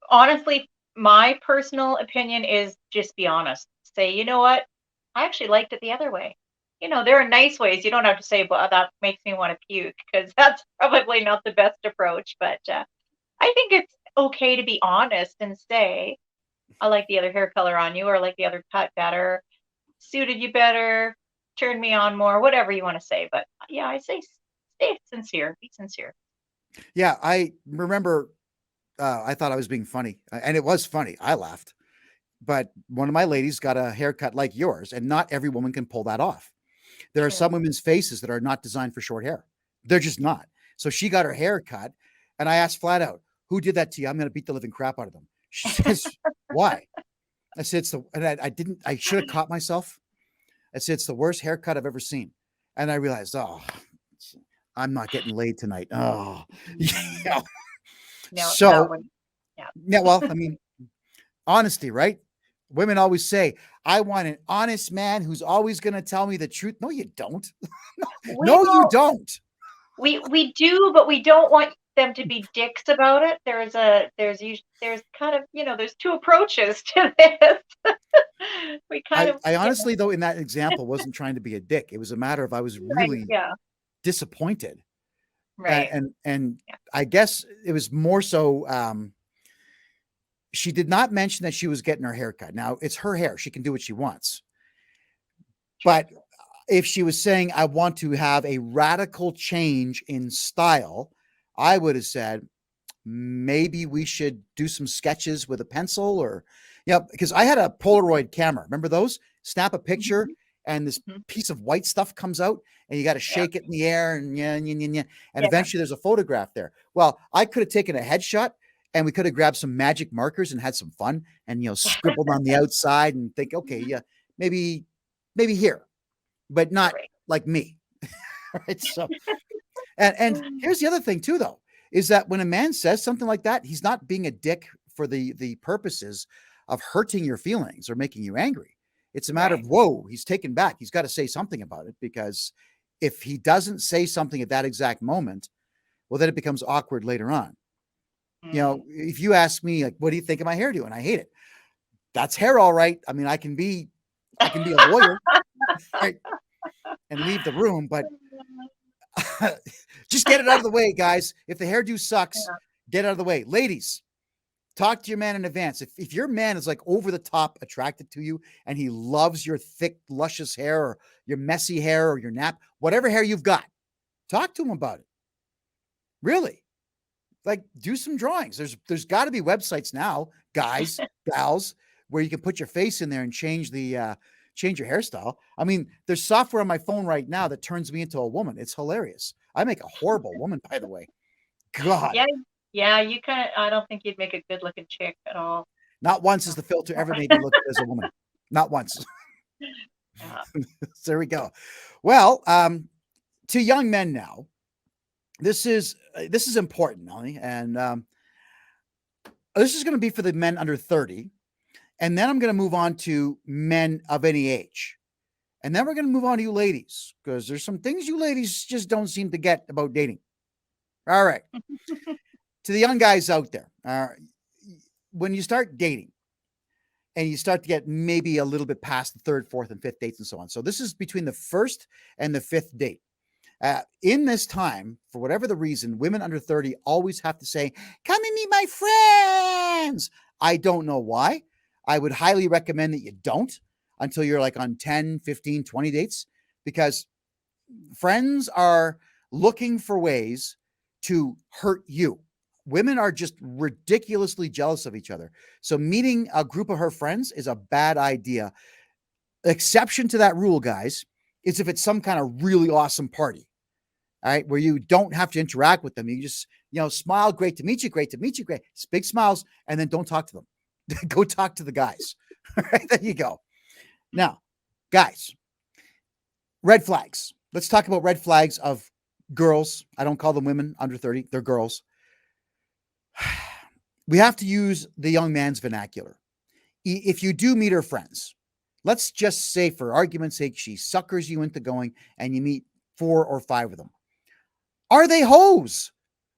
honestly, my personal opinion is just be honest. Say, you know what? I actually liked it the other way. There are nice ways. You don't have to say, well, that makes me want to puke, because that's probably not the best approach. But I think it's okay to be honest and say, I like the other hair color on you, or I like the other cut better, suited you better, turned me on more, whatever you want to say. But yeah, I say stay sincere, be sincere. Yeah, I remember I thought I was being funny, and it was funny. I laughed. But one of my ladies got a haircut like yours, and not every woman can pull that off. There are some women's faces that are not designed for short hair. They're just not. So she got her hair cut, and I asked flat out, who did that to you? I'm going to beat the living crap out of them. She says, why? I said, I should have caught myself. I said, it's the worst haircut I've ever seen. And I realized, I'm not getting laid tonight. Oh, yeah. No, So, that one, yeah. Yeah, well, I mean, Honesty, right? Women always say, I want an honest man who's always going to tell me the truth. No, you don't. No, you Well, don't. we do, but we don't want them to be dicks about it. There's kind of, there's two approaches to this. We kind of, I honestly, though, in that example, wasn't trying to be a dick. It was a matter of I was right, really yeah, disappointed. right. And Yeah. I guess it was more so she did not mention that she was getting her hair cut. Now, it's her hair. She can do what she wants. But if she was saying, I want to have a radical change in style, I would have said, maybe we should do some sketches with a pencil or, because I had a Polaroid camera. Remember those? Snap a picture and this piece of white stuff comes out and you got to shake it in the air and and eventually there's a photograph there. Well, I could have taken a headshot and we could have grabbed some magic markers and had some fun and, scribbled on the outside and think, okay, yeah, maybe here, but not like me. Right. So, and here's the other thing too, though, is that when a man says something like that, he's not being a dick for the purposes of hurting your feelings or making you angry. It's a matter of, whoa, he's taken back. He's got to say something about it, because if he doesn't say something at that exact moment, well, then it becomes awkward later on. If you ask me, like, what do you think of my hairdo? And I hate it. That's hair. All right. I mean, I can be a lawyer, right, and leave the room, but just get it out of the way, guys. If the hairdo sucks, get it out of the way. Ladies, talk to your man in advance. If your man is like over the top attracted to you and he loves your thick, luscious hair or your messy hair or your nap, whatever hair you've got, talk to him about it. Really. Like, do some drawings. There's got to be websites now, guys, gals, where you can put your face in there and change your hairstyle. I mean, there's software on my phone right now that turns me into a woman. It's hilarious. I make a horrible woman, by the way. God. Yeah, you I don't think you'd make a good looking chick at all. Not once has the filter ever made me look as a woman. Not once. So there we go. Well, to young men now, this is important, Melanie, and this is going to be for the men under 30, and then I'm going to move on to men of any age, and then we're going to move on to you ladies, because there's some things you ladies just don't seem to get about dating. All right. To the young guys out there, when you start dating and you start to get maybe a little bit past the third, fourth, and fifth dates and so on. So this is between the first and the fifth date. In this time, for whatever the reason, women under 30 always have to say, come and meet my friends. I don't know why. I would highly recommend that you don't until you're like on 10, 15, 20 dates, because friends are looking for ways to hurt you. Women are just ridiculously jealous of each other. So meeting a group of her friends is a bad idea. Exception to that rule, guys, is if it's some kind of really awesome party, all right, where you don't have to interact with them. You just, smile, great to meet you, great. It's big smiles, and then don't talk to them. Go talk to the guys. All right, there you go. Now, guys, red flags. Let's talk about red flags of girls. I don't call them women under 30. They're girls. We have to use the young man's vernacular. If you do meet her friends, let's just say, for argument's sake, she suckers you into going and you meet 4 or 5 of them. Are they hoes?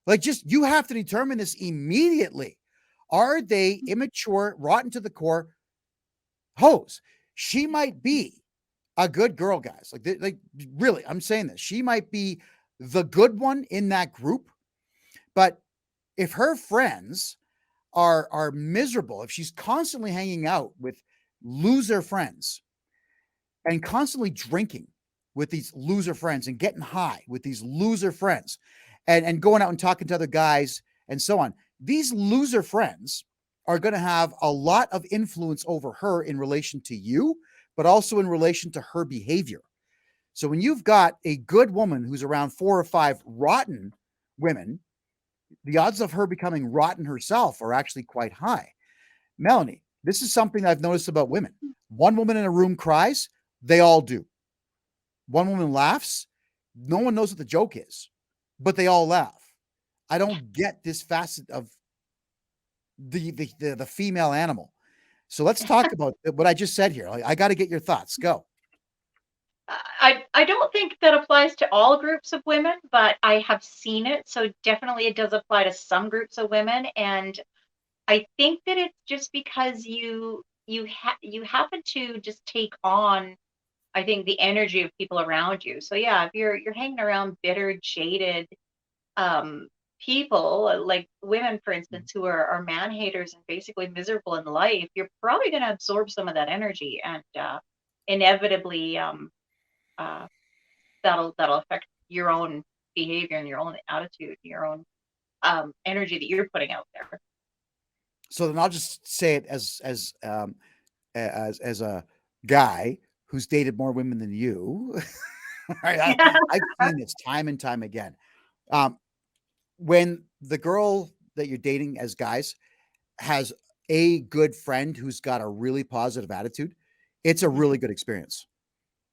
Like, you have to determine this immediately. Are they immature, rotten to the core hoes? She might be a good girl, guys. Like really, I'm saying this. She might be the good one in that group, but if her friends are miserable, if she's constantly hanging out with loser friends and constantly drinking with these loser friends and getting high with these loser friends and going out and talking to other guys and so on, these loser friends are going to have a lot of influence over her in relation to you, but also in relation to her behavior. So when you've got a good woman who's around 4 or 5 rotten women, the odds of her becoming rotten herself are actually quite high. Melanie, this is something I've noticed about women. One woman in a room cries, they all do. One woman laughs, no one knows what the joke is, but they all laugh. I don't get this facet of the female animal. So let's talk about what I just said here. I got to get your thoughts. Go. I don't think that applies to all groups of women, but I have seen it. So definitely it does apply to some groups of women. And I think that it's just because you happen to just take on, I think, the energy of people around you. So yeah, if you're hanging around bitter, jaded um people, like women, for instance, who are man haters and basically miserable in life, you're probably going to absorb some of that energy, and inevitably uh that'll affect your own behavior and your own attitude, your own energy that you're putting out there. So then I'll just say it as a guy who's dated more women than you. Right? I've seen this time and time again. When the girl that you're dating as guys has a good friend who's got a really positive attitude, it's a really good experience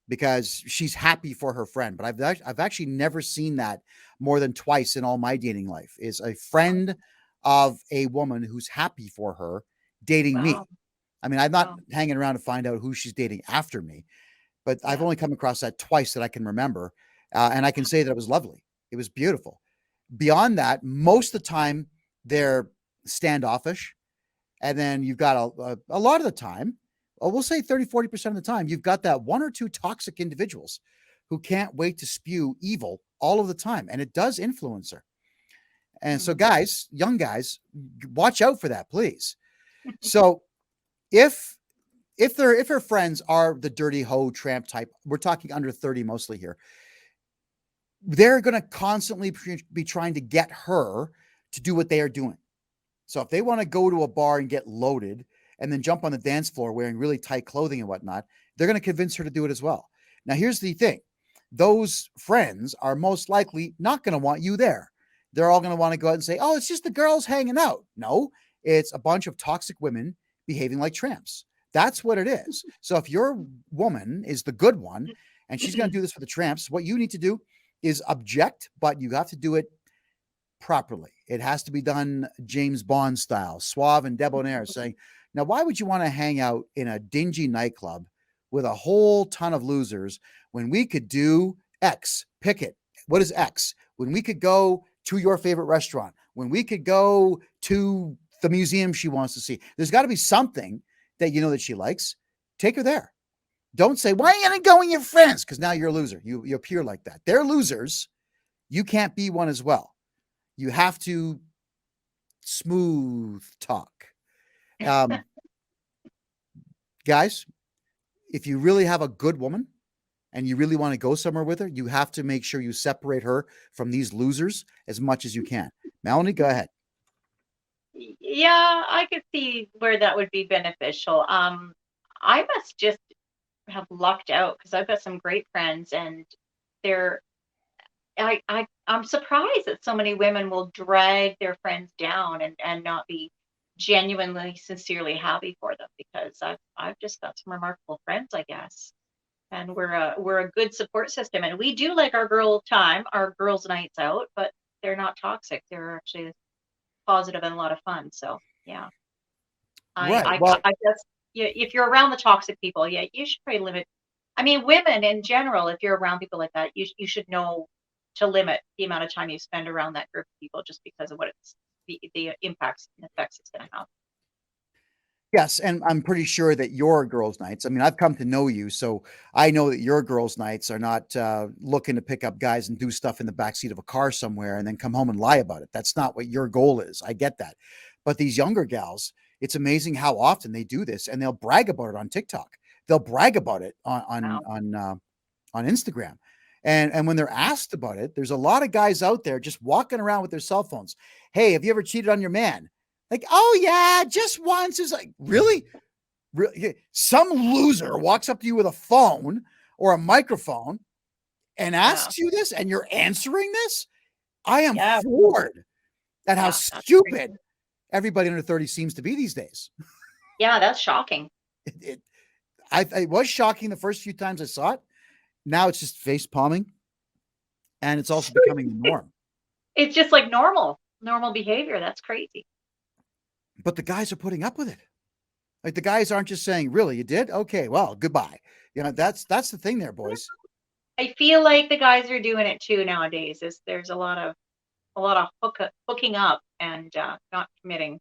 because she's happy for her friend. But I've actually never seen that more than twice in all my dating life, is a friend of a woman who's happy for her dating me. Wow. I mean, I'm not hanging around to find out who she's dating after me, but I've only come across that twice that I can remember. And I can say that it was lovely. It was beautiful. Beyond that, most of the time they're standoffish. And then you've got a lot of the time, we'll say 30-40% of the time, you've got that one or two toxic individuals who can't wait to spew evil all of the time. And it does influence her. And so guys, young guys, watch out for that, please. So if her friends are the dirty hoe tramp type, we're talking under 30 mostly here, they're going to constantly be trying to get her to do what they are doing. So if they want to go to a bar and get loaded and then jump on the dance floor wearing really tight clothing and whatnot, they're going to convince her to do it as well. Now, here's the thing. Those friends are most likely not going to want you there. They're all going to want to go out and say, oh, it's just the girls hanging out. No, it's a bunch of toxic women behaving like tramps. That's what it is. So if your woman is the good one and she's going to do this for the tramps, what you need to do is object, but you have to do it properly. It has to be done James Bond style, suave and debonair, saying, now, why would you want to hang out in a dingy nightclub with a whole ton of losers when we could do X? Pick it. What is X? When we could go to your favorite restaurant, when we could go to the museum she wants to see. There's got to be something that you know that she likes. Take her there. Don't say, why are you going to go with your friends? Because now you're a loser. You appear like that. They're losers. You can't be one as well. You have to smooth talk. Guys, if you really have a good woman and you really want to go somewhere with her, you have to make sure you separate her from these losers as much as you can. Melanie, go ahead. Yeah, I could see where that would be beneficial. I must just have lucked out because I've got some great friends, and they're I'm surprised that so many women will drag their friends down and not be genuinely, sincerely happy for them, because I've just got some remarkable friends, I guess. And we're a good support system, and we do like our girls' nights out, but they're not toxic. They're actually positive and a lot of fun. So yeah, I guess, yeah, if you're around the toxic people, yeah, you should probably limit. I mean, women in general, if you're around people like that, you should know to limit the amount of time you spend around that group of people, just because of what the impacts and effects it's going to have. Yes, and I'm pretty sure that your girls' nights, I mean, I've come to know you, so I know that your girls' nights are not looking to pick up guys and do stuff in the backseat of a car somewhere and then come home and lie about it. That's not what your goal is. I get that. But these younger gals, it's amazing how often they do this, and they'll brag about it on TikTok. They'll brag about it on Instagram. And when they're asked about it, there's a lot of guys out there just walking around with their cell phones. Hey, have you ever cheated on your man? Like, oh yeah, just once. Is like, really? Some loser walks up to you with a phone or a microphone and asks you this, and you're answering this? I am floored at how stupid everybody under 30 seems to be these days. Yeah, that's shocking. It was shocking the first few times I saw it. Now it's just face palming, and it's also becoming the norm. It's just like normal behavior. That's crazy. But the guys are putting up with it. Like the guys aren't just saying, really, you did? Okay, well, goodbye. You know, that's the thing there, boys. I feel like the guys are doing it too nowadays. There's a lot of hooking up and not committing.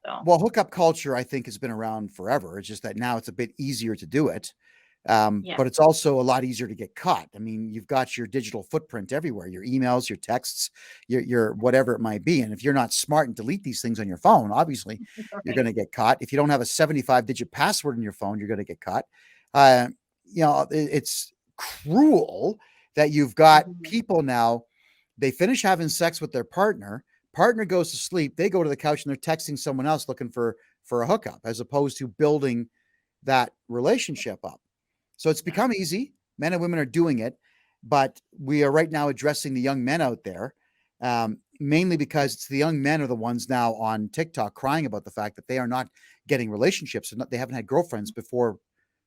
So Well, hookup culture, I think, has been around forever. It's just that now it's a bit easier to do it. yeah, But it's also a lot easier to get caught. I mean, you've got your digital footprint everywhere, your emails, your texts, your whatever it might be. And if you're not smart and delete these things on your phone, obviously you're right. going to get caught. If you don't have a 75-digit password in your phone, you're going to get caught. It's cruel that you've got Mhm. people now, they finish having sex with their partner goes to sleep, they go to the couch and they're texting someone else looking for a hookup, as opposed to building that relationship up. So it's become easy. Men and women are doing it, but we are right now addressing the young men out there, mainly because it's the young men are the ones now on TikTok crying about the fact that they are not getting relationships. And they haven't had girlfriends before,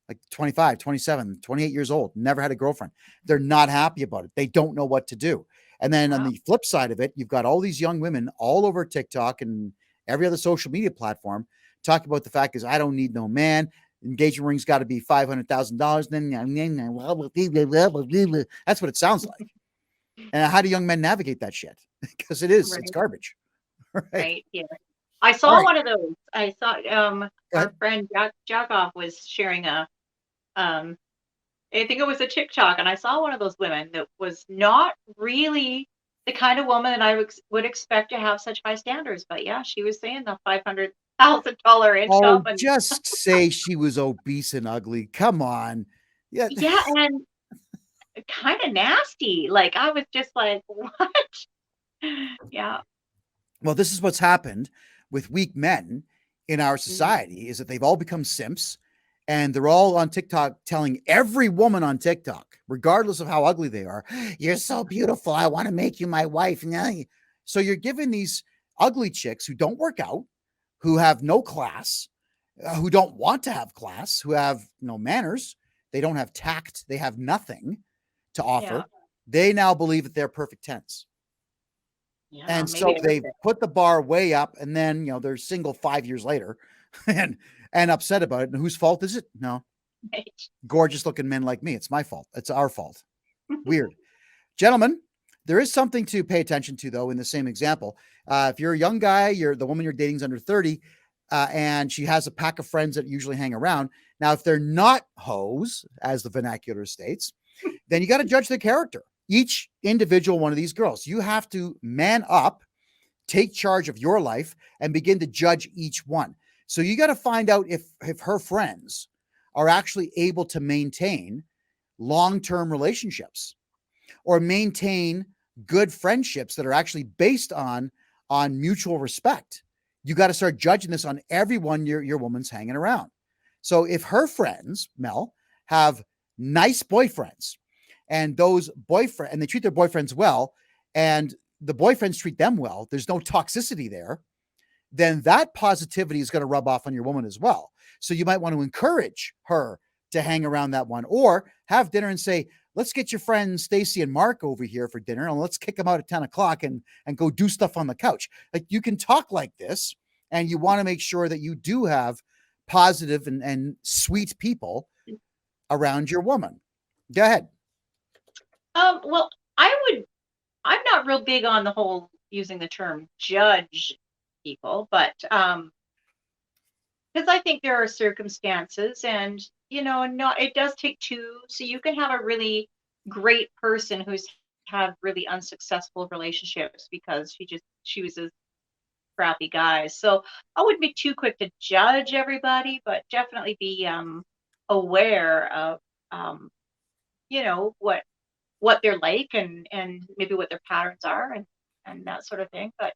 like 25, 27, 28 years old, never had a girlfriend. They're not happy about it. They don't know what to do. And then on Wow. the flip side of it, you've got all these young women all over TikTok and every other social media platform talking about the fact is, I don't need no man. Engagement ring's got to be $500,000. Then that's what it sounds like. And how do young men navigate that shit? Because it's Right. garbage. Right. Right. Yeah. I All saw right. one of those. I saw Go our ahead. friend Jakob was sharing um I think it was a TikTok, and I saw one of those women that was not really the kind of woman that I would expect to have such high standards. But yeah, she was saying the $500,000 income, Oh, and just say she was obese and ugly. Come on. Yeah. yeah, and kind of nasty. Like I was just like, what? Yeah. Well, this is what's happened with weak men in our Mhm. society is that they've all become simps and they're all on TikTok telling every woman on TikTok, regardless of how ugly they are, you're so beautiful. I want to make you my wife. So you're giving these ugly chicks who don't work out, who have no class, who don't want to have class, who have no manners, they don't have tact, they have nothing to Yeah. offer. They now believe that they're perfect tens. Yeah. And Maybe so that's they it. put the bar way up, and then they're single 5 years later and upset about it. And whose fault is it? No, Right. gorgeous looking men like me. It's my fault. It's our fault. Weird. Gentlemen, there is something to pay attention to, though, in the same example. If you're a young guy, the woman you're dating is under 30, and she has a pack of friends that usually hang around. Now, if they're not hoes, as the vernacular states, then you got to judge their character. Each individual one of these girls, you have to man up, take charge of your life, and begin to judge each one. So you got to find out if her friends are actually able to maintain long-term relationships or maintain good friendships that are actually based on mutual respect. You got to start judging this on everyone your woman's hanging around. So if her friends, Mel, have nice boyfriends and they treat their boyfriends well, and the boyfriends treat them well, there's no toxicity there, then that positivity is going to rub off on your woman as well. So you might want to encourage her to hang around that one, or have dinner and say, let's get your friends Stacy and Mark over here for dinner, and let's kick them out at 10 o'clock and go do stuff on the couch. Like, you can talk like this, and you want to make sure that you do have positive and sweet people around your woman. Go ahead. Well, I'm not real big on the whole using the term judge people, but because I think there are circumstances, and not it does take two. So you can have a really great person who's had really unsuccessful relationships because she was a crappy guy. So I wouldn't be too quick to judge everybody, but definitely be aware of what they're like, and maybe what their patterns are, and that sort of thing. But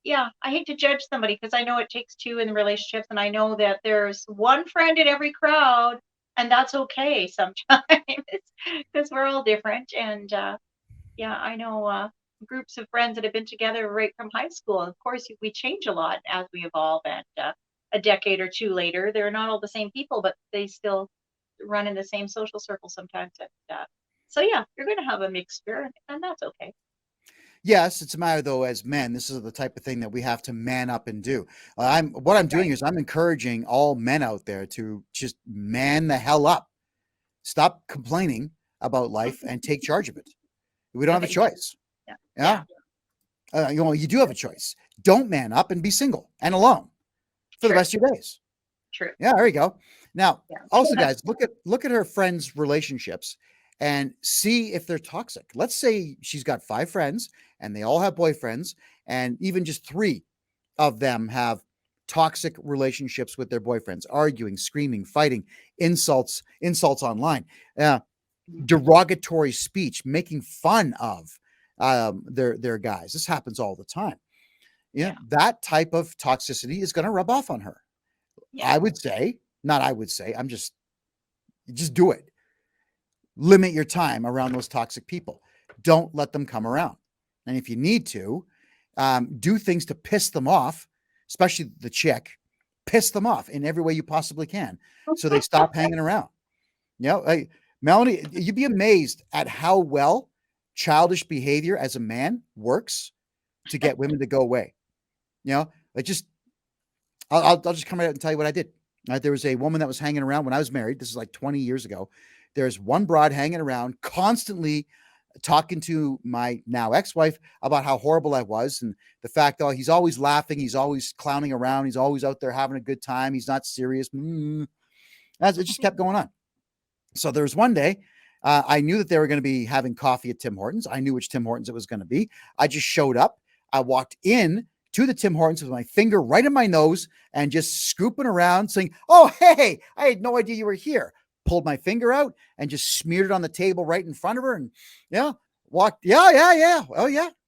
yeah, I hate to judge somebody because I know it takes two in the relationships, and I know that there's one friend in every crowd, and that's okay sometimes because we're all different. And yeah, I know groups of friends that have been together right from high school. Of course, we change a lot as we evolve, and a decade or two later, they're not all the same people, but they still run in the same social circle sometimes. And so yeah, you're going to have a mixture, and that's okay. Yes, it's a matter though, as men, this is the type of thing that we have to man up and do. What I'm doing is I'm encouraging all men out there to just man the hell up. Stop complaining about life and take charge of it. We don't have a choice. Yeah. Yeah. You do have a choice. Don't man up and be single and alone for the rest of your days. True. Yeah, there you go. Now, Yeah. also, guys, look at her friends' relationships and see if they're toxic. Let's say she's got 5 friends and they all have boyfriends, and even just 3 of them have toxic relationships with their boyfriends, arguing, screaming, fighting, insults online, derogatory speech, making fun of their guys. This happens all the time. Yeah, that type of toxicity is going to rub off on her. I would say, I'm just do it. Limit your time around those toxic people. Don't let them come around. And if you need to, do things to piss them off, especially the chick. Piss them off in every way you possibly can, so they stop hanging around. Melanie, you'd be amazed at how well childish behavior as a man works to get women to go away. I'll just come right out and tell you what I did. There was a woman that was hanging around when I was married. This is like 20 years ago. There's one broad hanging around, constantly talking to my now ex-wife about how horrible I was, and the fact that he's always laughing, he's always clowning around, he's always out there having a good time, he's not serious. It just kept going on. So there was one day, I knew that they were going to be having coffee at Tim Hortons. I knew which Tim Hortons it was going to be. I just showed up. I walked in to the Tim Hortons with my finger right in my nose and just scooping around saying, "Oh, hey, I had no idea you were here." Pulled my finger out and just smeared it on the table right in front of her, and walked. Yeah.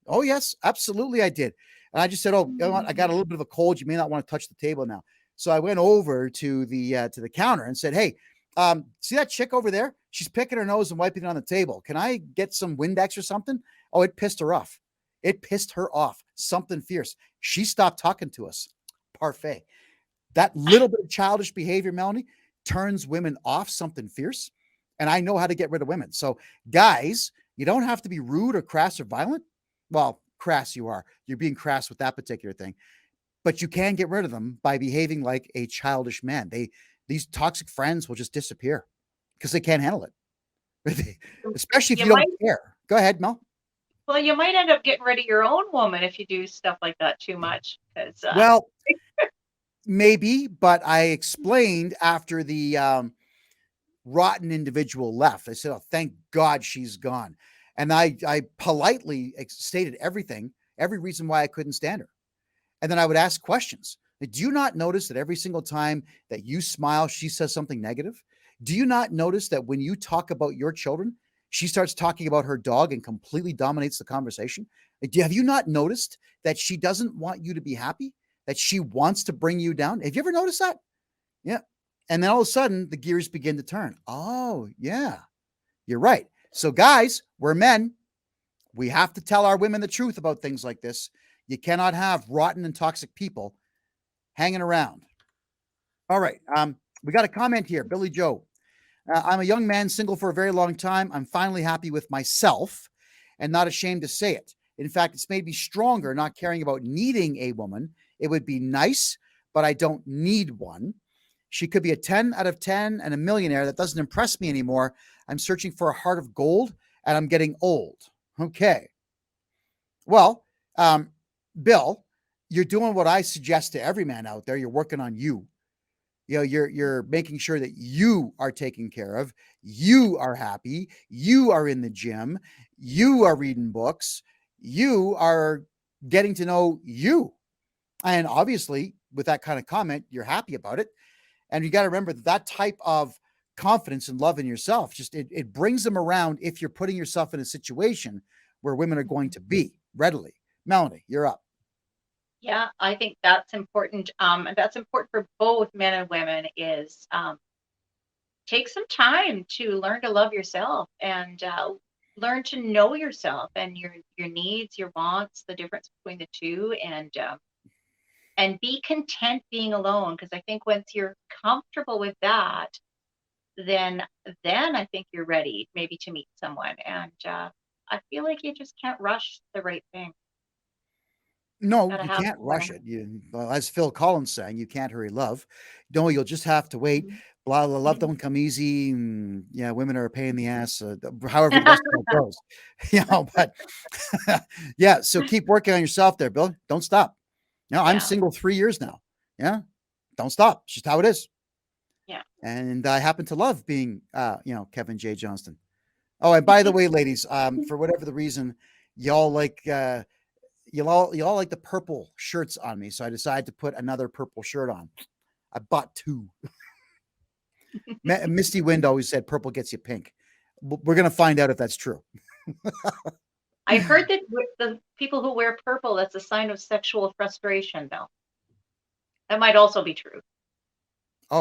Oh, yes, absolutely, I did. And I just said, "Oh, you know what? I got a little bit of a cold. You may not want to touch the table now." So I went over to the counter and said, "Hey, see that chick over there? She's picking her nose and wiping it on the table. Can I get some Windex or something?" Oh, it pissed her off. It pissed her off. Something fierce. She stopped talking to us. Parfait. That little bit of childish behavior, Melanie, turns women off something fierce. And I know how to get rid of women. So guys, you don't have to be rude or crass or violent. Well, crass you are. You're being crass with that particular thing. But you can get rid of them by behaving like a childish man. These toxic friends will just disappear because they can't handle it. Especially if you don't care. Go ahead, Mel. Well, you might end up getting rid of your own woman if you do stuff like that too much. Well, maybe, but I explained after the rotten individual left. I said, "Oh, thank God she's gone." And I politely stated every reason why I couldn't stand her. And then I would ask questions. Do you not notice that every single time that you smile, she says something negative? Do you not notice that when you talk about your children, she starts talking about her dog and completely dominates the conversation? Have you not noticed that she doesn't want you to be happy? That she wants to bring you down? Have you ever noticed that? Yeah. And then all of a sudden, the gears begin to turn. Oh, yeah, you're right. So guys, we're men. We have to tell our women the truth about things like this. You cannot have rotten and toxic people hanging around. All right. We got a comment here. Billy Joe. I'm a young man, single for a very long time. I'm finally happy with myself and not ashamed to say it. In fact, it's made me stronger, not caring about needing a woman. It would be nice, but I don't need one. She could be a 10 out of 10 and a millionaire. That doesn't impress me anymore. I'm searching for a heart of gold and I'm getting old. Okay. Well, Bill, you're doing what I suggest to every man out there. You're working on you. You're making sure that you are taken care of. You are happy. You are in the gym. You are reading books. You are getting to know you. And obviously, with that kind of comment, you're happy about it. And you got to remember that type of confidence and love in yourself, just it brings them around if you're putting yourself in a situation where women are going to be readily. Melanie, you're up. Yeah, I think that's important. And that's important for both men and women is take some time to learn to love yourself and learn to know yourself and your needs, your wants, the difference between the two, and be content being alone. Because I think once you're comfortable with that, then I think you're ready maybe to meet someone. And I feel like you just can't rush the right thing. No, Gotta you have can't some rush time. it. Well, as Phil Collins sang, you can't hurry love. No, you'll just have to wait. Blah, blah, love don't come easy. Yeah, women are a pain in the ass. However the rest of it goes, but yeah. So keep working on yourself there, Bill. Don't stop. I'm Yeah. single 3 years now. Yeah, don't stop. It's just how it is. Yeah. And I happen to love being, Kevin J Johnston. Oh, and by the way, ladies, for whatever the reason, y'all like. Y'all like the purple shirts on me, so I decided to put another purple shirt on. I bought 2. Misty Wind always said purple gets you pink. We're gonna find out if that's true. I heard that with the people who wear purple, that's a sign of sexual frustration, though. That might also be true. Oh,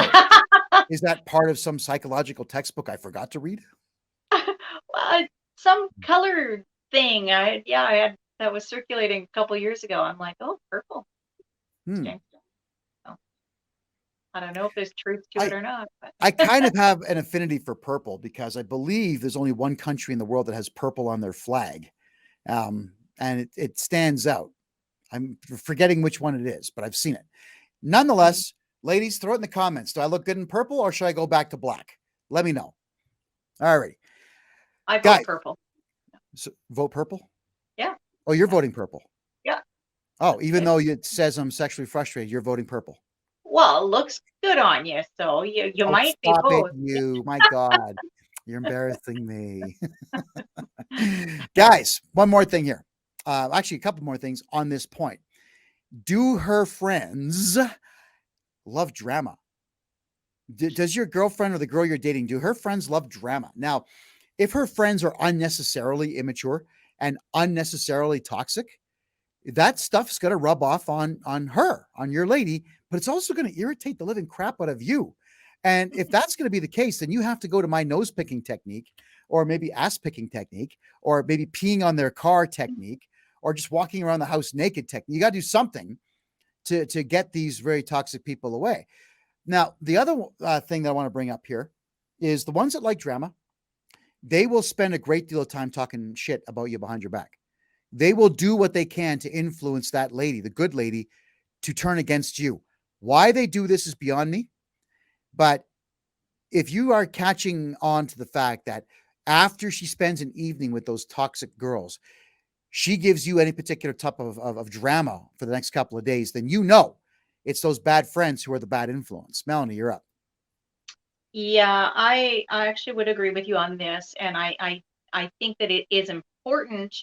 is that part of some psychological textbook I forgot to read? Well, some color thing. I had that was circulating a couple years ago. I'm like, oh, purple. Interesting. So, I don't know if there's truth to it or not. But. I kind of have an affinity for purple because I believe there's only one country in the world that has purple on their flag, and it stands out. I'm forgetting which one it is, but I've seen it. Nonetheless, ladies, throw it in the comments. Do I look good in purple or should I go back to black? Let me know. All right. I vote purple. So, vote purple? Yeah. Oh, you're voting purple. Yeah. Oh, even though it says I'm sexually frustrated, you're voting purple. Well, it looks good on you, so you might be both. My God. You're embarrassing me. Guys, one more thing here. Actually, a couple more things on this point. Do her friends love drama? Does your girlfriend or the girl you're dating, do her friends love drama? Now, if her friends are unnecessarily immature and unnecessarily toxic, that stuff's going to rub off on her, on your lady, but it's also going to irritate the living crap out of you. And if that's going to be the case, then you have to go to my nose picking technique, or maybe ass picking technique, or maybe peeing on their car technique, or just walking around the house naked technique. You got to do something to get these very toxic people away. Now, the other thing that I want to bring up here is the ones that like drama, they will spend a great deal of time talking shit about you behind your back. They will do what they can to influence that lady, the good lady, to turn against you. Why they do this is beyond me. But if you are catching on to the fact that after she spends an evening with those toxic girls, she gives you any particular type of drama for the next couple of days, then you know it's those bad friends who are the bad influence. Melanie, you're up. Yeah, I actually would agree with you on this. And I think that it is important,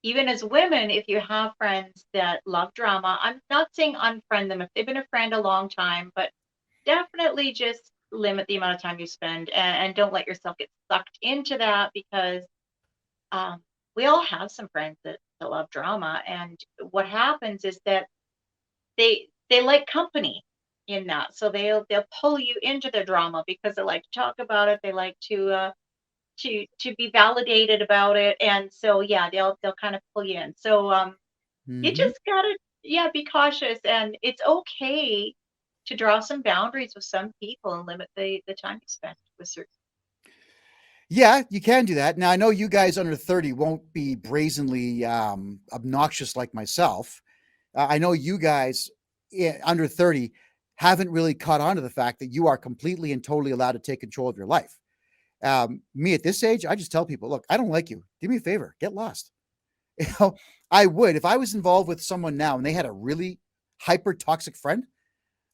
even as women, if you have friends that love drama. I'm not saying unfriend them if they've been a friend a long time, but definitely just limit the amount of time you spend and don't let yourself get sucked into that, because we all have some friends that love drama. And what happens is that they like company in that. So they'll pull you into their drama because they like to talk about it. They like to be validated about it. And so yeah, they'll kind of pull you in. So you just gotta be cautious, and it's okay to draw some boundaries with some people and limit the time you spend with certain. Yeah, you can do that. Now, I know you guys under 30 won't be brazenly obnoxious like myself. I know you guys under 30 haven't really caught on to the fact that you are completely and totally allowed to take control of your life. Me at this age, I just tell people, look, I don't like you. Do me a favor, get lost. I would, if I was involved with someone now and they had a really hyper toxic friend,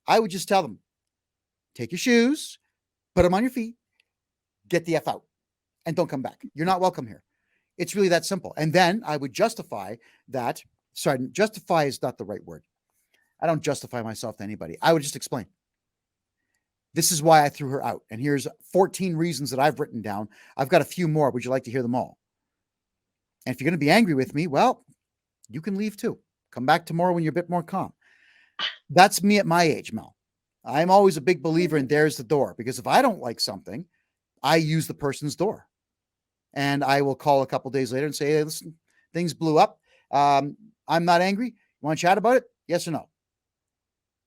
I would just tell them, take your shoes, put them on your feet, get the F out, and don't come back. You're not welcome here. It's really that simple. And then I would justify that. Sorry, justify is not the right word. I don't justify myself to anybody. I would just explain. This is why I threw her out. And here's 14 reasons that I've written down. I've got a few more. Would you like to hear them all? And if you're going to be angry with me, well, you can leave too. Come back tomorrow when you're a bit more calm. That's me at my age, Mel. I'm always a big believer in there's the door, because if I don't like something, I use the person's door. And I will call a couple days later and say, hey, listen, things blew up. I'm not angry. You want to chat about it? Yes or no?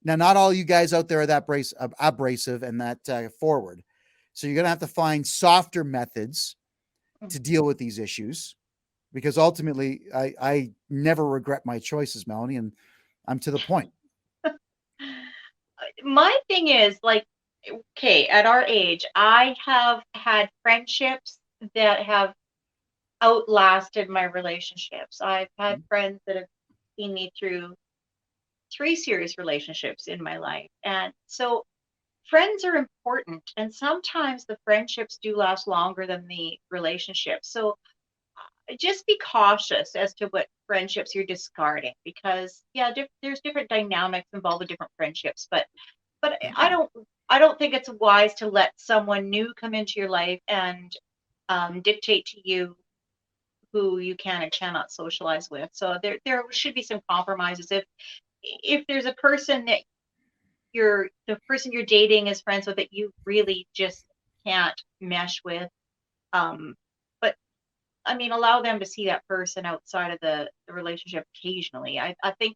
Now, not all you guys out there are that abrasive and that forward. So you're going to have to find softer methods to deal with these issues. because ultimately I never regret my choices, Melanie, and I'm to the point. My thing is like, okay, at our age, I have had friendships that have outlasted my relationships. I've had friends that have seen me through 3 serious relationships in my life. And so friends are important, and sometimes the friendships do last longer than the relationships. So just be cautious as to what friendships you're discarding, because yeah, there's different dynamics involved with different friendships, but I don't think it's wise to let someone new come into your life and dictate to you who you can and cannot socialize with. So there should be some compromises. If there's a person that the person you're dating is friends with that you really just can't mesh with, but I mean, allow them to see that person outside of the relationship occasionally. I think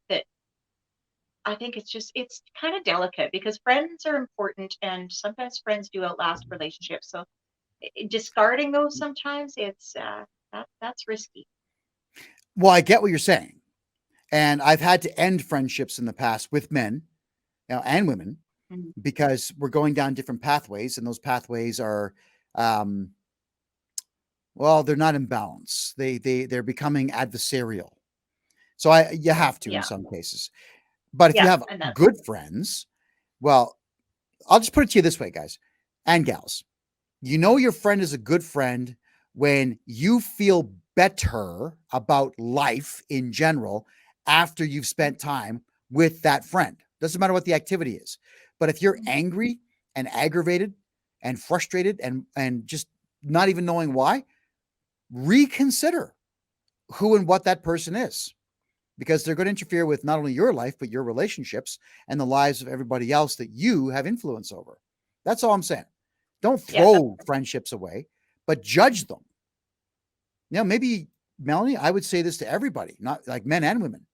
it's kind of delicate, because friends are important and sometimes friends do outlast relationships. So discarding those sometimes that's risky. Well, I get what you're saying. And I've had to end friendships in the past with men, and women, because we're going down different pathways, and those pathways are, well, they're not in balance. They're becoming adversarial. So you have to in some cases. But if you have good friends, well, I'll just put it to you this way, guys and gals. You know your friend is a good friend when you feel better about life in general after you've spent time with that friend. Doesn't matter what the activity is. But if you're angry and aggravated and frustrated and just not even knowing why, reconsider who and what that person is, because they're going to interfere with not only your life, but your relationships and the lives of everybody else that you have influence over. That's all I'm saying. Don't throw friendships away, but judge them. Maybe, Melanie, I would say this to everybody, not like men and women.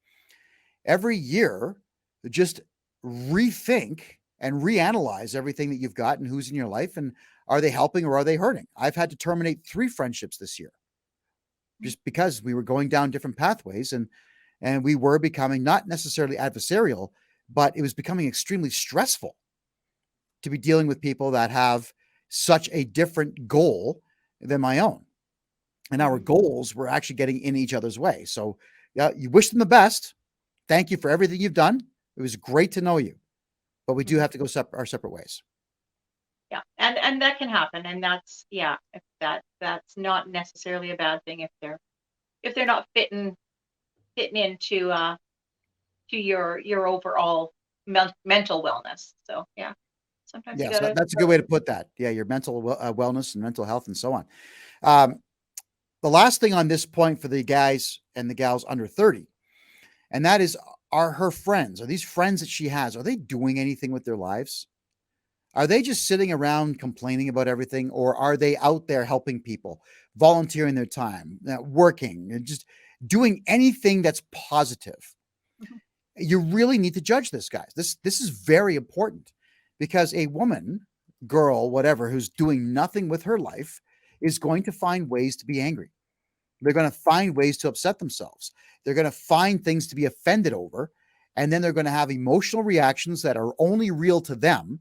Every year, just rethink and reanalyze everything that you've got and who's in your life, and are they helping or are they hurting? I've had to terminate 3 friendships this year just because we were going down different pathways, and we were becoming not necessarily adversarial, but it was becoming extremely stressful to be dealing with people that have such a different goal than my own. And our goals were actually getting in each other's way. So yeah, you wish them the best. Thank you for everything you've done. It was great to know you, but we do have to go our separate ways. Yeah. And that can happen. And that's that's not necessarily a bad thing if they're not fitting into to your overall mental wellness. So yeah, sometimes you gotta. That's a good way to put that. Yeah, your mental wellness and mental health and so on. The last thing on this point for the guys and the gals under 30, and that is, are her friends, are these friends that she has, are they doing anything with their lives? Are they just sitting around complaining about everything, or are they out there helping people, volunteering their time, working, and just doing anything that's positive? You really need to judge this, guys. This is very important, because a woman, girl, whatever, who's doing nothing with her life is going to find ways to be angry. They're going to find ways to upset themselves. They're going to find things to be offended over, and then they're going to have emotional reactions that are only real to them.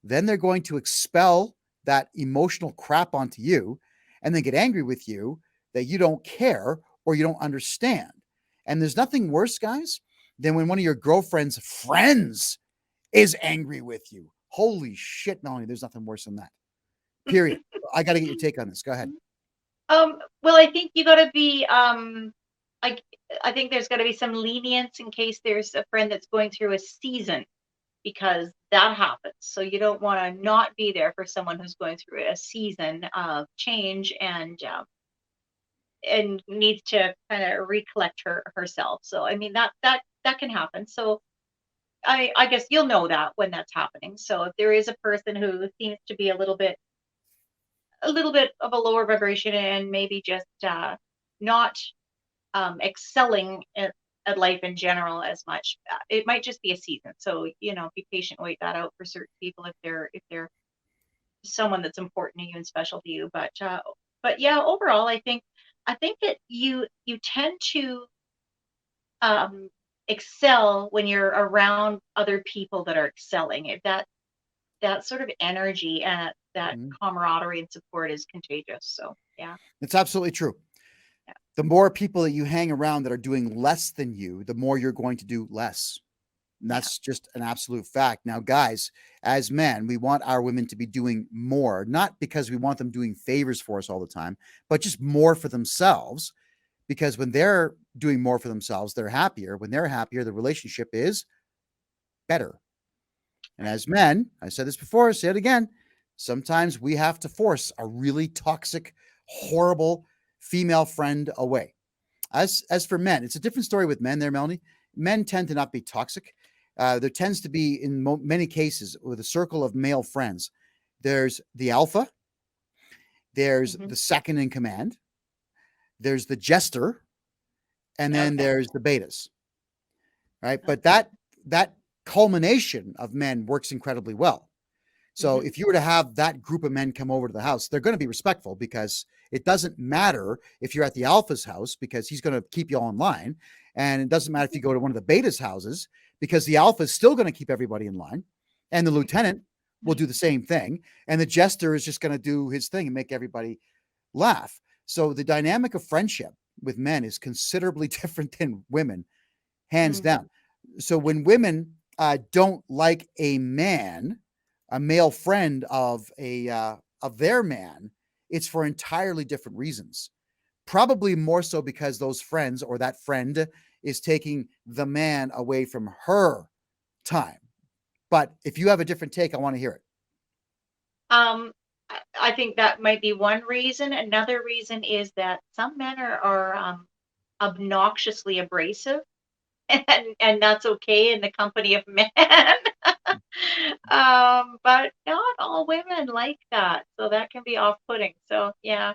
Then they're going to expel that emotional crap onto you and then get angry with you that you don't care or you don't understand. And there's nothing worse, guys, than when one of your girlfriend's friends is angry with you. Holy shit, Melanie, there's nothing worse than that. Period. I got to get your take on this. Go ahead. Well, I think you got to be I think there's got to be some lenience in case there's a friend that's going through a season, because that happens. So you don't want to not be there for someone who's going through a season of change and needs to kind of recollect herself. So I mean that can happen. So I guess you'll know that when that's happening. So if there is a person who seems to be a little bit of a lower vibration and maybe just not excelling at life in general as much, it might just be a season. So be patient, wait that out for certain people if they're someone that's important to you and special to you. But yeah, overall, I think I think that you tend to excel when you're around other people that are excelling. If that sort of energy and that Mhm. camaraderie and support is contagious. So yeah. It's absolutely true. Yeah. The more people that you hang around that are doing less than you, the more you're going to do less. And Yeah. that's just an absolute fact. Now, guys, as men, we want our women to be doing more, not because we want them doing favors for us all the time, but just more for themselves. Because when they're doing more for themselves, they're happier. When they're happier, the relationship is better. And as men, I said this before, I say it again, sometimes we have to force a really toxic, horrible female friend away. As for men, it's a different story with men there, Melanie. Men tend to not be toxic. There tends to be, in many cases, with a circle of male friends, there's the alpha, there's Mhm. the second in command, there's the jester, and then Okay. there's the betas, right? Okay. But that culmination of men works incredibly well. So Mhm. if you were to have that group of men come over to the house, they're going to be respectful because it doesn't matter if you're at the alpha's house because he's going to keep you all in line. And it doesn't matter if you go to one of the beta's houses because the alpha is still going to keep everybody in line. And the lieutenant will do the same thing. And the jester is just going to do his thing and make everybody laugh. So the dynamic of friendship with men is considerably different than women, hands Mhm. down. So when women don't like a male friend of their man, it's for entirely different reasons. Probably more so because those friends or that friend is taking the man away from her time. But if you have a different take, I want to hear it. I think that might be one reason. Another reason is that some men are obnoxiously abrasive, and that's okay in the company of men. But not all women like that, so that can be off-putting. So yeah,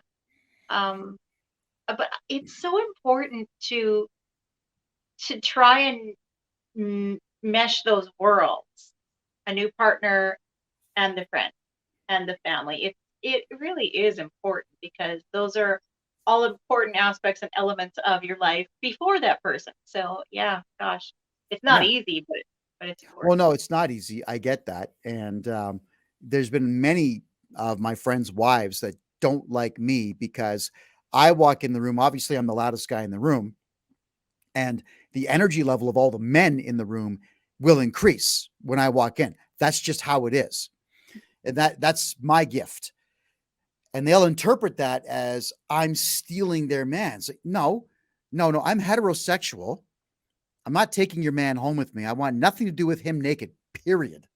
um, but it's so important to try and mesh those worlds, a new partner and the friend and the family. It really is important because those are all important aspects and elements of your life before that person. So yeah, gosh, it's not Yeah. easy, but it's Well, important. no, it's not easy. I get that. And there's been many of my friends' wives that don't like me because I walk in the room. Obviously, I'm the loudest guy in the room. And the energy level of all the men in the room will increase when I walk in. That's just how it is. And that's my gift. And they'll interpret that as I'm stealing their man. It's like, no, no, I'm heterosexual. I'm not taking your man home with me. I want nothing to do with him naked, period.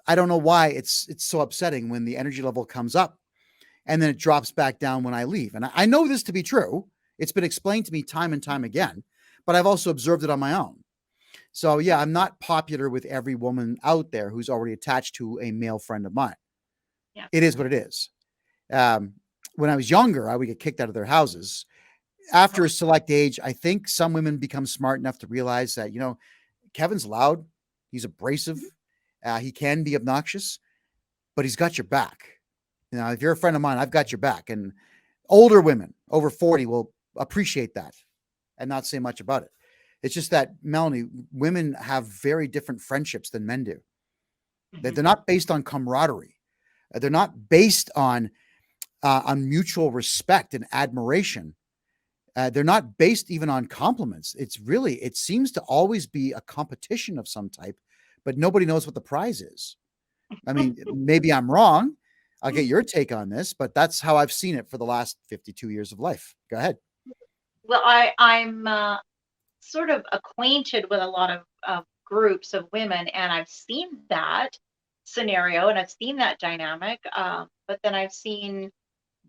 I don't know why it's so upsetting when the energy level comes up and then it drops back down when I leave. And I know this to be true. It's been explained to me time and time again, but I've also observed it on my own. So yeah, I'm not popular with every woman out there who's already attached to a male friend of mine. Yeah. It is what it is. Um, when I was younger, I would get kicked out of their houses. After a select age, I think some women become smart enough to realize that, Kevin's loud, he's abrasive, he can be obnoxious, but he's got your back. If you're a friend of mine, I've got your back. And older women over 40 will appreciate that and not say much about it. It's just that, Melanie, women have very different friendships than men do. They're not based on camaraderie. They're not based on mutual respect and admiration. They're not based even on compliments. It seems to always be a competition of some type, but nobody knows what the prize is. I mean, maybe I'm wrong. I'll get your take on this, but that's how I've seen it for the last 52 years of life. Go ahead. Well, I'm sort of acquainted with a lot of groups of women, and I've seen that scenario and I've seen that dynamic. But then I've seen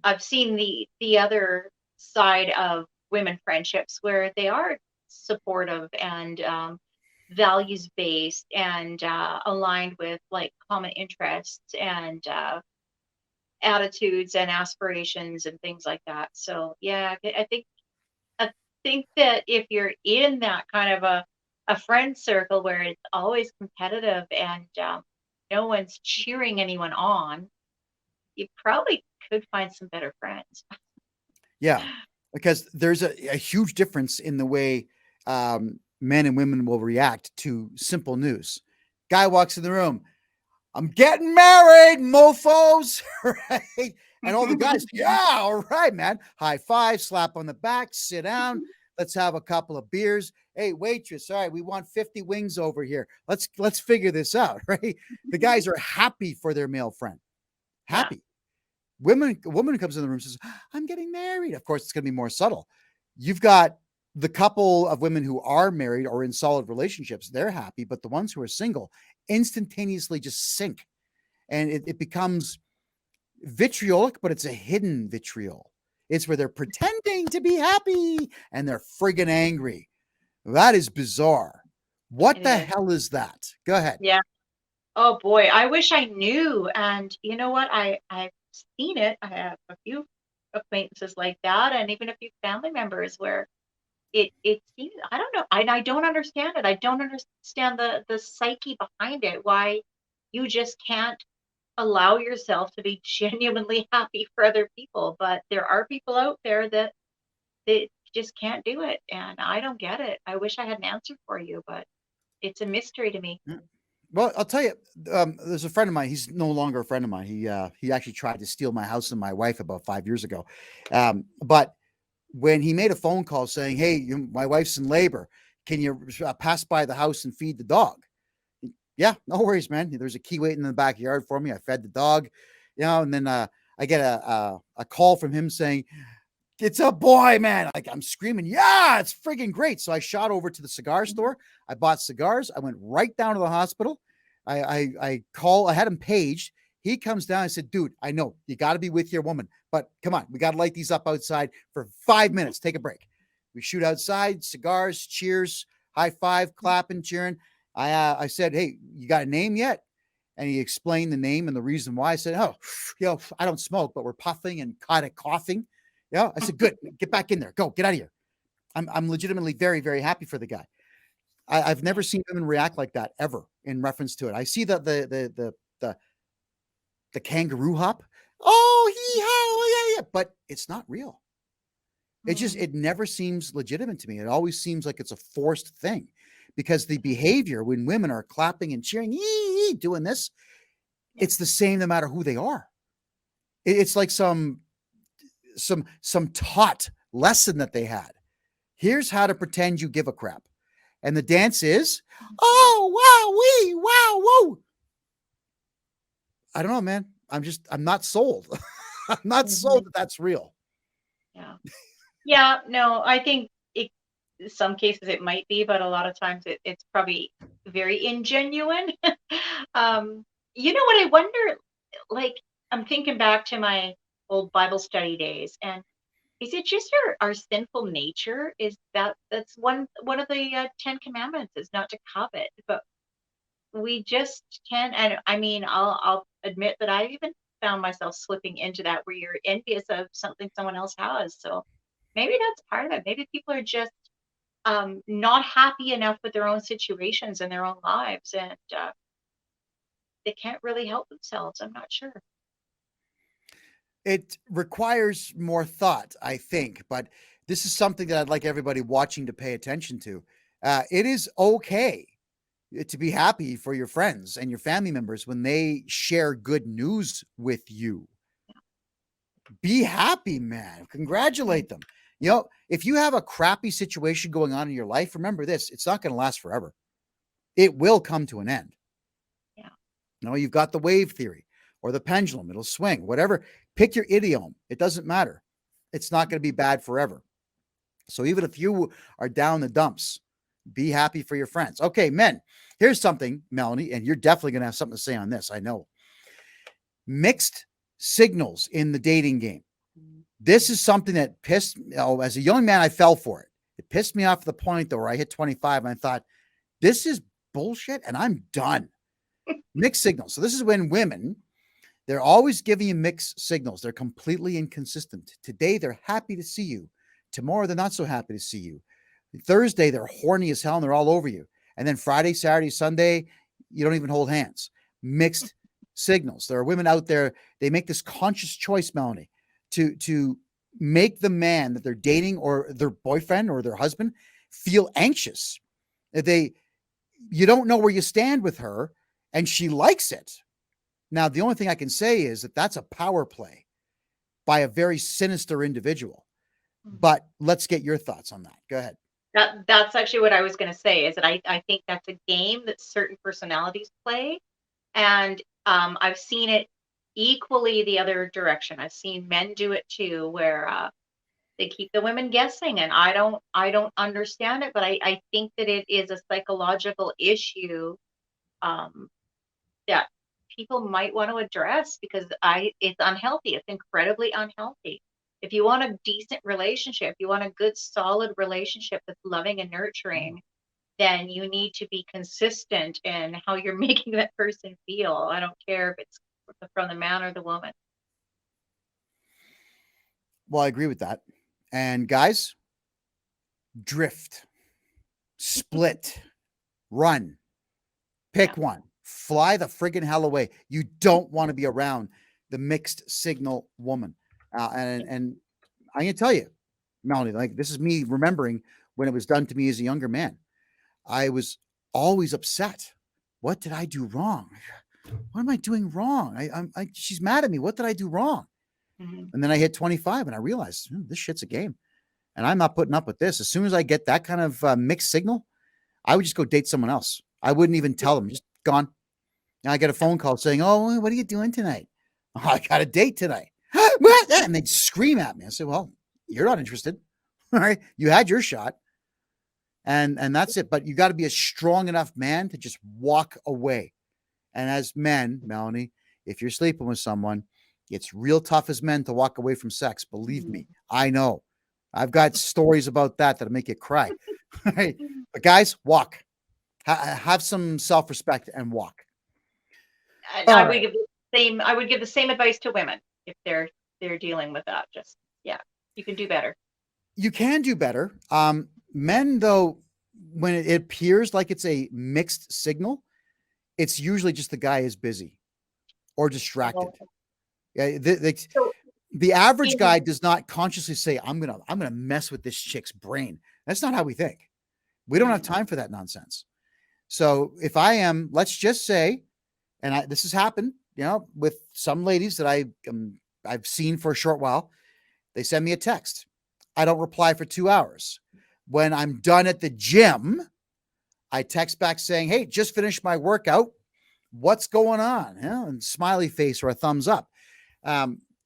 the other side of women friendships where they are supportive and values based and aligned with like common interests and attitudes and aspirations and things like that. So yeah, I think that if you're in that kind of a friend circle where it's always competitive and no one's cheering anyone on, you probably could find some better friends. Yeah, because there's a huge difference in the way men and women will react to simple news. Guy walks in the room. I'm getting married, mofos, right? And all the guys, yeah, all right, man. High five, slap on the back, sit down. Let's have a couple of beers. Hey, waitress, all right, we want 50 wings over here. Let's figure this out, right? The guys are happy for their male friend. Happy. A woman comes in the room and says, I'm getting married. Of course, it's going to be more subtle. You've got the couple of women who are married or in solid relationships. They're happy, but the ones who are single instantaneously just sink. And it becomes vitriolic, but it's a hidden vitriol. It's where they're pretending to be happy and they're friggin' angry. That is bizarre. What the hell is that? Go ahead. Yeah. Oh boy, I wish I knew. And you know what? I've seen it. I have a few acquaintances like that, and even a few family members where it seems, I don't know. I don't understand it. I don't understand the psyche behind it. Why you just can't allow yourself to be genuinely happy for other people. But there are people out there that they just can't do it, and I don't get it. I wish I had an answer for you, but it's a mystery to me. Well, I'll tell you, there's a friend of mine. He's no longer a friend of mine. He actually tried to steal my house and my wife about 5 years ago. But when he made a phone call saying, hey, my wife's in labor, can you pass by the house and feed the dog? Yeah, no worries, man. There's a key waiting in the backyard for me. I fed the dog, and then I get a call from him saying, it's a boy, man. Like, I'm screaming, yeah, it's friggin' great. So I shot over to the cigar store. I bought cigars. I went right down to the hospital. I had him paged. He comes down. I said, dude, I know you got to be with your woman, but come on, we got to light these up outside for 5 minutes. Take a break. We shoot outside, cigars, cheers, high five, clapping, cheering. I said, hey, you got a name yet? And he explained the name and the reason why. I said, oh, I don't smoke, but we're puffing and kind of coughing. Yeah. I said, good, get back in there. Go, get out of here. I'm legitimately very, very happy for the guy. I've never seen women react like that ever in reference to it. I see the kangaroo hop. Oh, yeah. But it's not real. It never seems legitimate to me. It always seems like it's a forced thing, because the behavior when women are clapping and cheering, doing this, it's the same no matter who they are. It's like some taught lesson that they had. Here's how to pretend you give a crap. And the dance is, oh, wow, woo. I don't know, man. I'm not sold. I'm not sold that that's real. Yeah. Yeah, no, I think in some cases it might be, but a lot of times it's probably very ingenuine. You know what I wonder, like, I'm thinking back to my old Bible study days, and is it just our sinful nature? That's one of the 10 commandments is not to covet, but we just can. And I mean, I'll admit that I even found myself slipping into that, where you're envious of something someone else has. So maybe that's part of it. Maybe people are just not happy enough with their own situations and their own lives, and they can't really help themselves. I'm not sure. It requires more thought, I think, but this is something that I'd like everybody watching to pay attention to. It is okay to be happy for your friends and your family members when they share good news with you. Be happy, man. Congratulate them. If you have a crappy situation going on in your life, remember this, it's not going to last forever. It will come to an end. Yeah. You've got the wave theory or the pendulum. It'll swing, whatever. Pick your idiom. It doesn't matter. It's not going to be bad forever. So even if you are down the dumps, be happy for your friends. Okay, men, here's something, Melanie, and you're definitely going to have something to say on this. I know. Mixed signals in the dating game. This is something that as a young man, I fell for it. It pissed me off to the point, though, where I hit 25 and I thought, this is bullshit and I'm done. Mixed signals. So this is when women, they're always giving you mixed signals. They're completely inconsistent. Today, they're happy to see you. Tomorrow, they're not so happy to see you. Thursday, they're horny as hell and they're all over you. And then Friday, Saturday, Sunday, you don't even hold hands. Mixed signals. There are women out there, they make this conscious choice, Melanie, to make the man that they're dating or their boyfriend or their husband feel anxious. You don't know where you stand with her, and she likes it. Now, the only thing I can say is that that's a power play by a very sinister individual. But let's get your thoughts on that. Go ahead. That's actually what I was going to say, is that I think that's a game that certain personalities play. And I've seen it equally the other direction. I've seen men do it too, where they keep the women guessing, and I don't understand it, but I think that it is a psychological issue that people might want to address, because it's unhealthy. It's incredibly unhealthy. If you want a decent relationship, you want a good, solid relationship that's loving and nurturing, then you need to be consistent in how you're making that person feel. I don't care if it's from the man or the woman. Well, I agree with that. And guys, drift, split, run, pick one, fly the friggin' hell away. You don't want to be around the mixed signal woman. And I'm going to tell you, Melanie, like, this is me remembering when it was done to me as a younger man. I was always upset. What did I do wrong? What am I doing wrong? She's mad at me. What did I do wrong? Mm-hmm. And then I hit 25 and I realized this shit's a game, and I'm not putting up with this. As soon as I get that kind of mixed signal, I would just go date someone else. I wouldn't even tell them, just gone. And I get a phone call saying, "Oh, what are you doing tonight?" "Oh, I got a date tonight." And they'd scream at me. I said, "Well, you're not interested. All right. You had your shot. And that's it." But you got to be a strong enough man to just walk away. And as men, Melanie, if you're sleeping with someone, it's real tough as men to walk away from sex. Believe me, I know. I've got stories about that'll make you cry. Right? But guys, walk. Have some self-respect and walk. I would give the same advice to women if they're dealing with that. Just, you can do better. You can do better. Men, though, when it appears like it's a mixed signal, it's usually just the guy is busy or distracted. Yeah, the average guy does not consciously say, I'm gonna mess with this chick's brain. That's not how we think. We don't have time for that nonsense. So if I am, let's just say, and this has happened, with some ladies that I've seen for a short while, they send me a text. I don't reply for 2 hours. When I'm done at the gym, I text back saying, "Hey, just finished my workout. What's going on?" And smiley face or a thumbs up.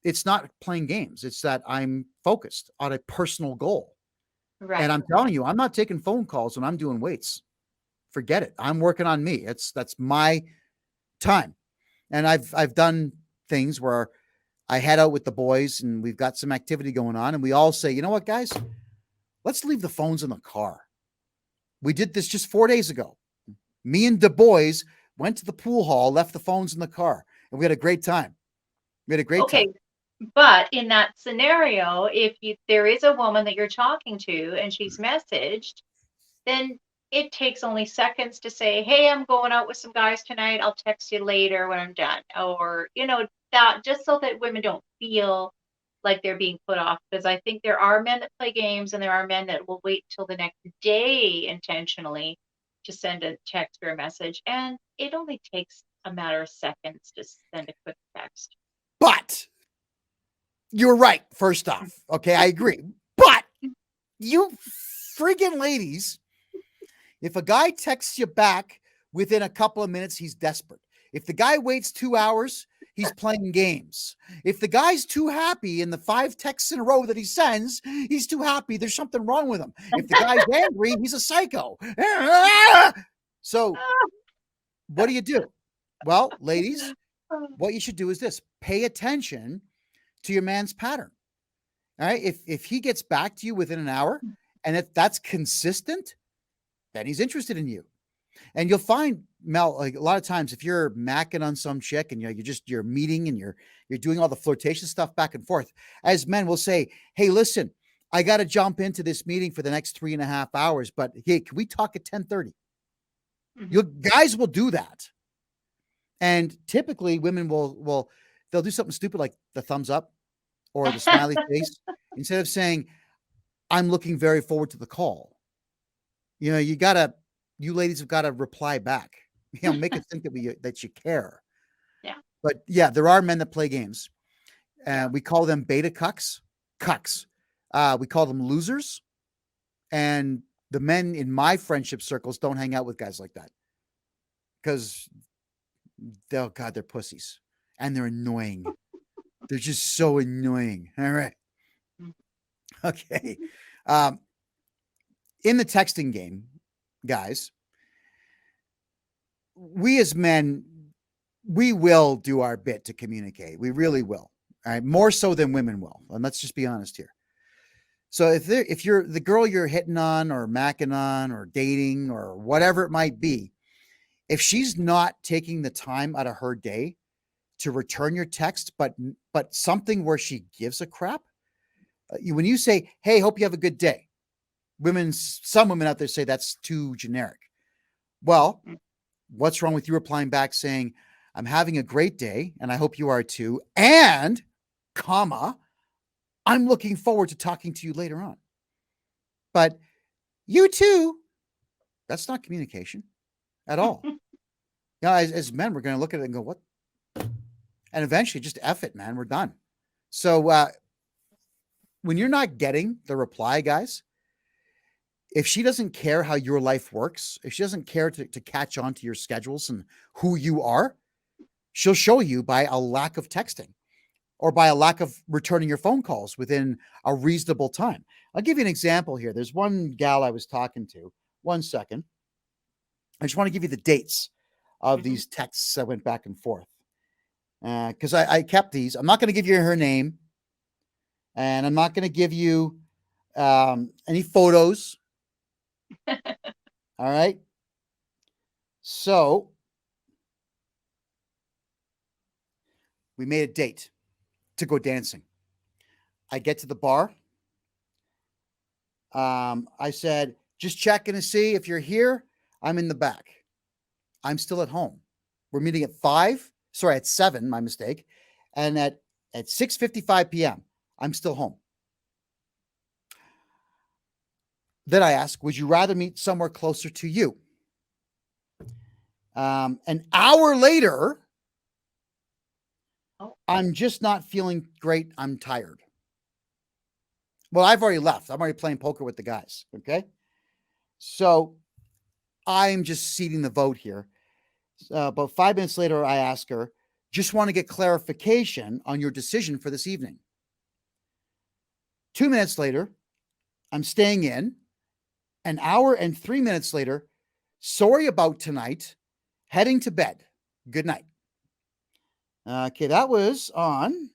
It's not playing games. It's that I'm focused on a personal goal. Right. And I'm telling you, I'm not taking phone calls when I'm doing weights. Forget it. I'm working on me. That's my time. And I've done things where I head out with the boys and we've got some activity going on, and we all say, "You know what, guys? Let's leave the phones in the car." We did this just 4 days ago. Me and the boys went to the pool hall, left the phones in the car, and we had a great time. Okay. But in that scenario, if there is a woman that you're talking to and she's messaged, then it takes only seconds to say, "Hey, I'm going out with some guys tonight. I'll text you later when I'm done." Or, that, just so that women don't feel like they're being put off. Because I think there are men that play games and there are men that will wait till the next day intentionally to send a text or a message. And it only takes a matter of seconds to send a quick text. But you're right. First off, okay, I agree. But you friggin' ladies, if a guy texts you back within a couple of minutes, he's desperate. If the guy waits 2 hours, he's playing games. If the guy's too happy in the 5 texts in a row that he sends, he's too happy. There's something wrong with him. If the guy's angry, he's a psycho. So what do? Well, ladies, what you should do is this: pay attention to your man's pattern. All right. If he gets back to you within an hour, and if that's consistent, then he's interested in you. And you'll find, Mel, like a lot of times, if you're macking on some chick and you're meeting and you're doing all the flirtation stuff back and forth, as men will say, "Hey, listen, I got to jump into this meeting for the next 3.5 hours, but hey, can we talk at 10:30? Mm-hmm. You guys will do that. And typically women they'll do something stupid like the thumbs up or the smiley face, instead of saying, I'm looking very forward to the call. You ladies have got to reply back. Make us think that you care. Yeah. But yeah, there are men that play games. We call them beta cucks. We call them losers. And the men in my friendship circles don't hang out with guys like that. Because, oh God, they're pussies. And they're annoying. They're just so annoying. All right. Okay. In the texting game, guys, we as men, we will do our bit to communicate. We really will. All right. More so than women will. And let's just be honest here. So if you're the girl you're hitting on or macking on or dating or whatever it might be, if she's not taking the time out of her day to return your text, but something where she gives a crap, when you say, hey, hope you have a good day, some women out there say that's too generic. Well, what's wrong with you replying back saying, I'm having a great day and I hope you are too, and comma, I'm looking forward to talking to you later on. But you too, that's not communication at all. As men, we're going to look at it and go, what? And eventually just F it, man, we're done. So when you're not getting the reply, guys, if she doesn't care how your life works, if she doesn't care to catch on to your schedules and who you are, she'll show you by a lack of texting or by a lack of returning your phone calls within a reasonable time. I'll give you an example here. There's one gal I was talking to. 1 second. I just want to give you the dates of these texts that went back and forth. Because I kept these. I'm not going to give you her name. And I'm not going to give you any photos. All right. So we made a date to go dancing. I get to the bar. I said, just checking to see if you're here. I'm in the back. I'm still at home. We're meeting at 7, my mistake. And at 6:55 p.m., I'm still home. Then I ask, would you rather meet somewhere closer to you? An hour later, I'm just not feeling great. I'm tired. Well, I've already left. I'm already playing poker with the guys. Okay. So I'm just ceding the vote here. About 5 minutes later, I ask her, just want to get clarification on your decision for this evening. 2 minutes later, I'm staying in. An hour and 3 minutes later, sorry about tonight, heading to bed. Good night. Okay, that was on,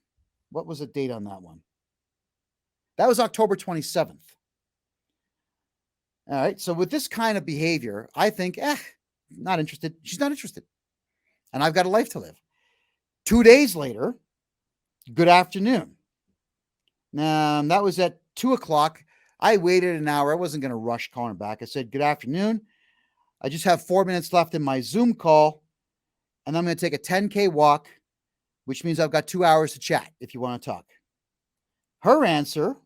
what was the date on that one? That was October 27th. All right, so with this kind of behavior, I think, not interested. She's not interested. And I've got a life to live. 2 days later, good afternoon. That was at 2:00. I waited an hour. I wasn't going to rush calling back. I said, good afternoon. I just have 4 minutes left in my Zoom call, and I'm going to take a 10K walk, which means I've got 2 hours to chat if you want to talk. Her answer,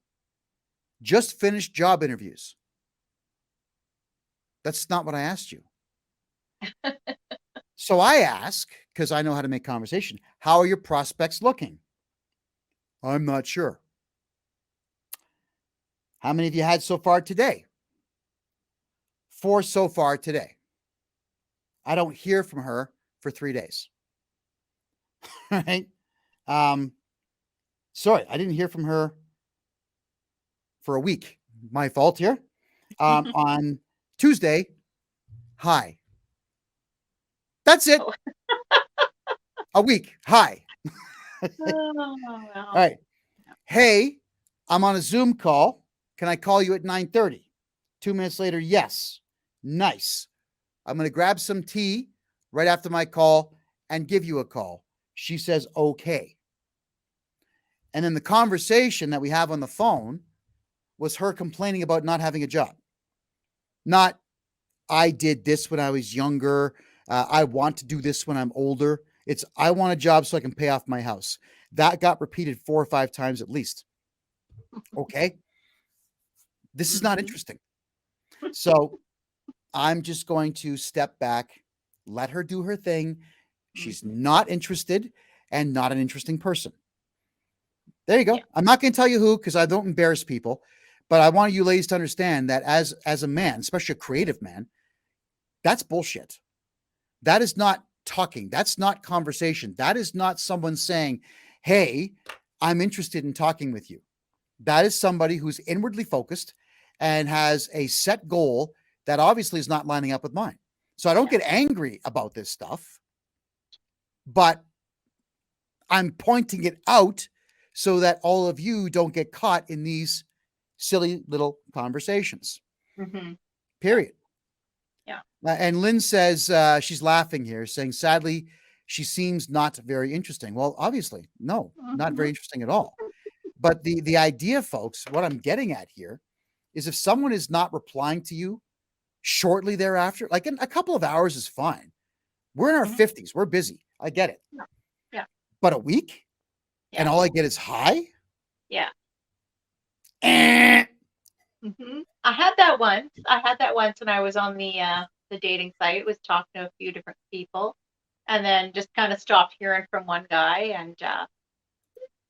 just finished job interviews. That's not what I asked you. So I ask, because I know how to make conversation, how are your prospects looking? I'm not sure. How many have you had so far today? 4 so far today. I don't hear from her for 3 days. Right? Sorry, I didn't hear from her for a week. My fault here. On Tuesday, hi. That's it. A week. Hi. All right. Hey, I'm on a Zoom call. Can I call you at 9:30? 2 minutes later, yes. Nice. I'm going to grab some tea right after my call and give you a call. She says, okay. And then the conversation that we have on the phone was her complaining about not having a job. Not, I did this when I was younger. I want to do this when I'm older. It's, I want a job so I can pay off my house. That got repeated 4 or 5 times at least. Okay. This is not interesting. So I'm just going to step back, let her do her thing. She's not interested and not an interesting person. There you go. Yeah. I'm not going to tell you who, because I don't embarrass people, but I want you ladies to understand that as a man, especially a creative man, that's bullshit. That is not talking. That's not conversation. That is not someone saying, hey, I'm interested in talking with you. That is somebody who's inwardly focused and has a set goal that obviously is not lining up with mine. So I don't get angry about this stuff, but I'm pointing it out so that all of you don't get caught in these silly little conversations. Period. Yeah. And Lynn says she's laughing here, saying, sadly, she seems not very interesting. Well, obviously, no, not very interesting at all. But the idea, folks, what I'm getting at here is if someone is not replying to you shortly thereafter, like in a couple of hours is fine. We're in our 50s. We're busy. I get it. Yeah. But a week? And all I get is hi? Yeah. Eh. I had that once when I was on the dating site. It was talking to a few different people, and then just kind of stopped hearing from one guy, and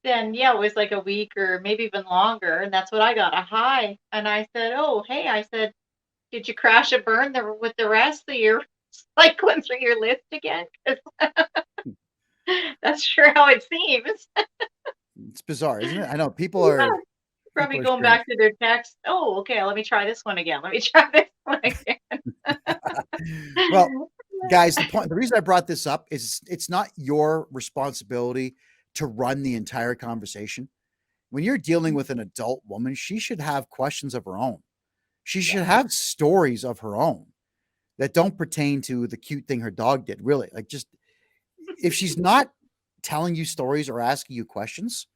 then it was like a week or maybe even longer, and that's what I got, a hi. And I said, oh hey, I said, did you crash and burn with the rest of your like going through your list again? 'Cause that's sure how it seems. It's bizarre, isn't it? I know people are Probably people are going back to their text. Oh, okay, let me try this one again. Let me try this one again. Well, guys, the reason I brought this up is it's not your responsibility to run the entire conversation. When you're dealing with an adult woman, she should have questions of her own. She should have stories of her own that don't pertain to the cute thing her dog did. Really, like, just if she's not telling you stories or asking you questions,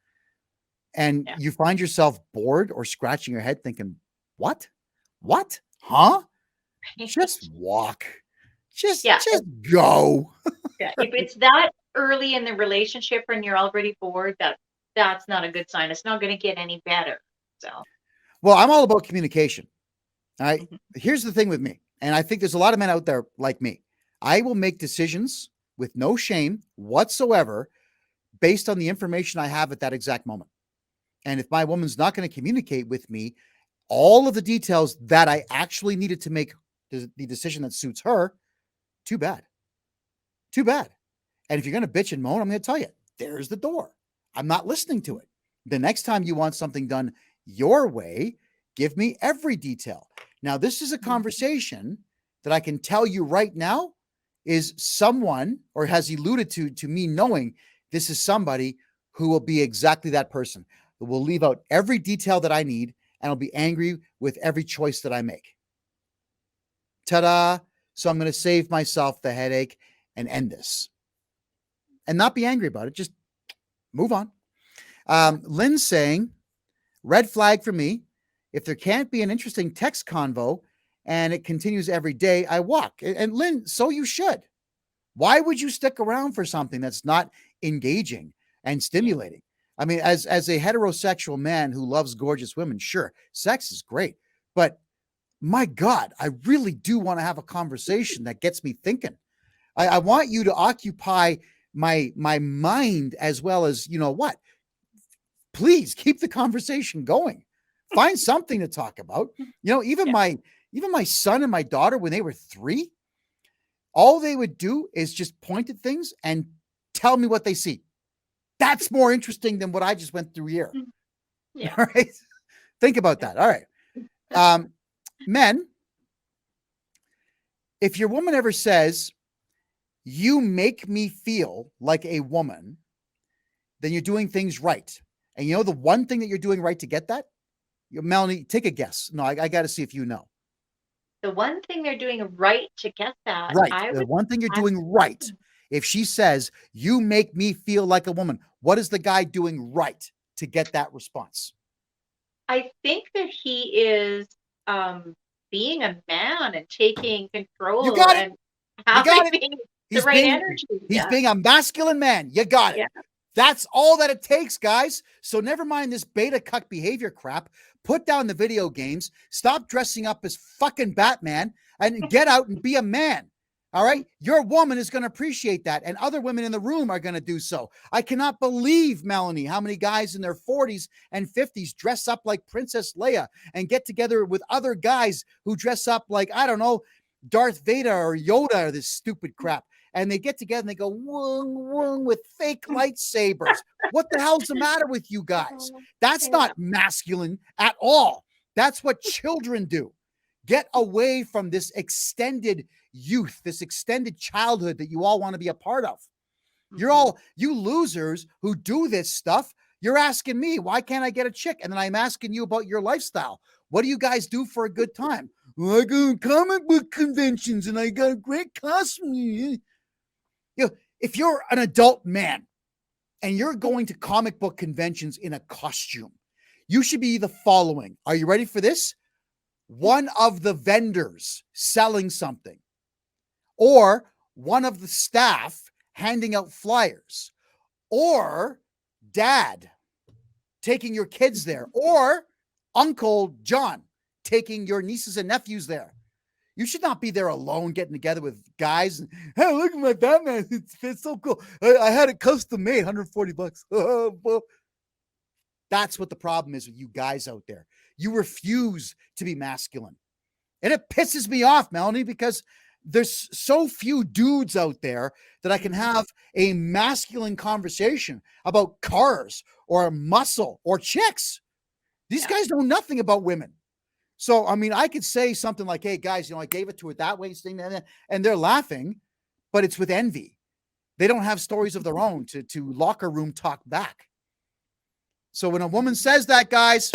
and you find yourself bored or scratching your head thinking, what, huh? Just walk. Just go. If it's that early in the relationship and you're already bored, that's not a good sign. It's not going to get any better. So, well, I'm all about communication. All right. Here's the thing with me, and I think there's a lot of men out there like me. I will make decisions with no shame whatsoever based on the information I have at that exact moment. And if my woman's not going to communicate with me all of the details that I actually needed to make the decision that suits her, too bad. Too bad. And if you're going to bitch and moan, I'm going to tell you, there's the door. I'm not listening to it. The next time you want something done your way, give me every detail. Now, this is a conversation that I can tell you right now is someone, or has alluded to me knowing this is somebody who will be exactly that person. Who will leave out every detail that I need, and I'll be angry with every choice that I make. Ta-da. So I'm going to save myself the headache and end this. And not be angry about it. Just move on. Lynn's saying, red flag for me. If there can't be an interesting text convo and it continues every day, I walk. And Lynn, so you should. Why would you stick around for something that's not engaging and stimulating? I mean, as a heterosexual man who loves gorgeous women, sure, sex is great. But my God, I really do want to have a conversation that gets me thinking. I want you to occupy my mind as well as, you know what? Please keep the conversation going. Find something to talk about. You know, even my son and my daughter, when they were 3, all they would do is just point at things and tell me what they see. That's more interesting than what I just went through here. Yeah. All right. Think about that. All right. Men, if your woman ever says, you make me feel like a woman, then you're doing things right. And you know the one thing that you're doing right to get that? Melanie, take a guess. No, I got to see if you know. The one thing they're doing right to get that. Right. The one thing you're doing right. If she says, you make me feel like a woman, what is the guy doing right to get that response? I think that he is being a man and taking control. You got it. And having the right energy. He's being a masculine man. You got it. That's all that it takes, guys. So never mind this beta cuck behavior crap. Put down the video games. Stop dressing up as fucking Batman and get out and be a man. All right. Your woman is going to appreciate that. And other women in the room are going to do so. I cannot believe, Melanie, how many guys in their 40s and 50s dress up like Princess Leia and get together with other guys who dress up like, I don't know, Darth Vader or Yoda or this stupid crap. And they get together and they go wung, wung with fake lightsabers. What the hell's the matter with you guys? That's not masculine at all. That's what children do. Get away from this extended youth, this extended childhood that you all want to be a part of. You're all, you losers who do this stuff, you're asking me, why can't I get a chick? And then I'm asking you about your lifestyle. What do you guys do for a good time? Well, I go to comic book conventions and I got a great costume. You know, if you're an adult man and you're going to comic book conventions in a costume, you should be the following. Are you ready for this? One of the vendors selling something, or one of the staff handing out flyers, or dad taking your kids there, or Uncle John taking your nieces and nephews there. You should not be there alone getting together with guys. And, hey, look at my Batman. It's so cool. I had it custom made, $140. That's what the problem is with you guys out there. You refuse to be masculine. And it pisses me off, Melanie, because there's so few dudes out there that I can have a masculine conversation about cars or muscle or chicks. These guys know nothing about women. So, I mean, I could say something like, hey, guys, I gave it to her that way, and they're laughing, but it's with envy. They don't have stories of their own to locker room talk back. So when a woman says that, guys,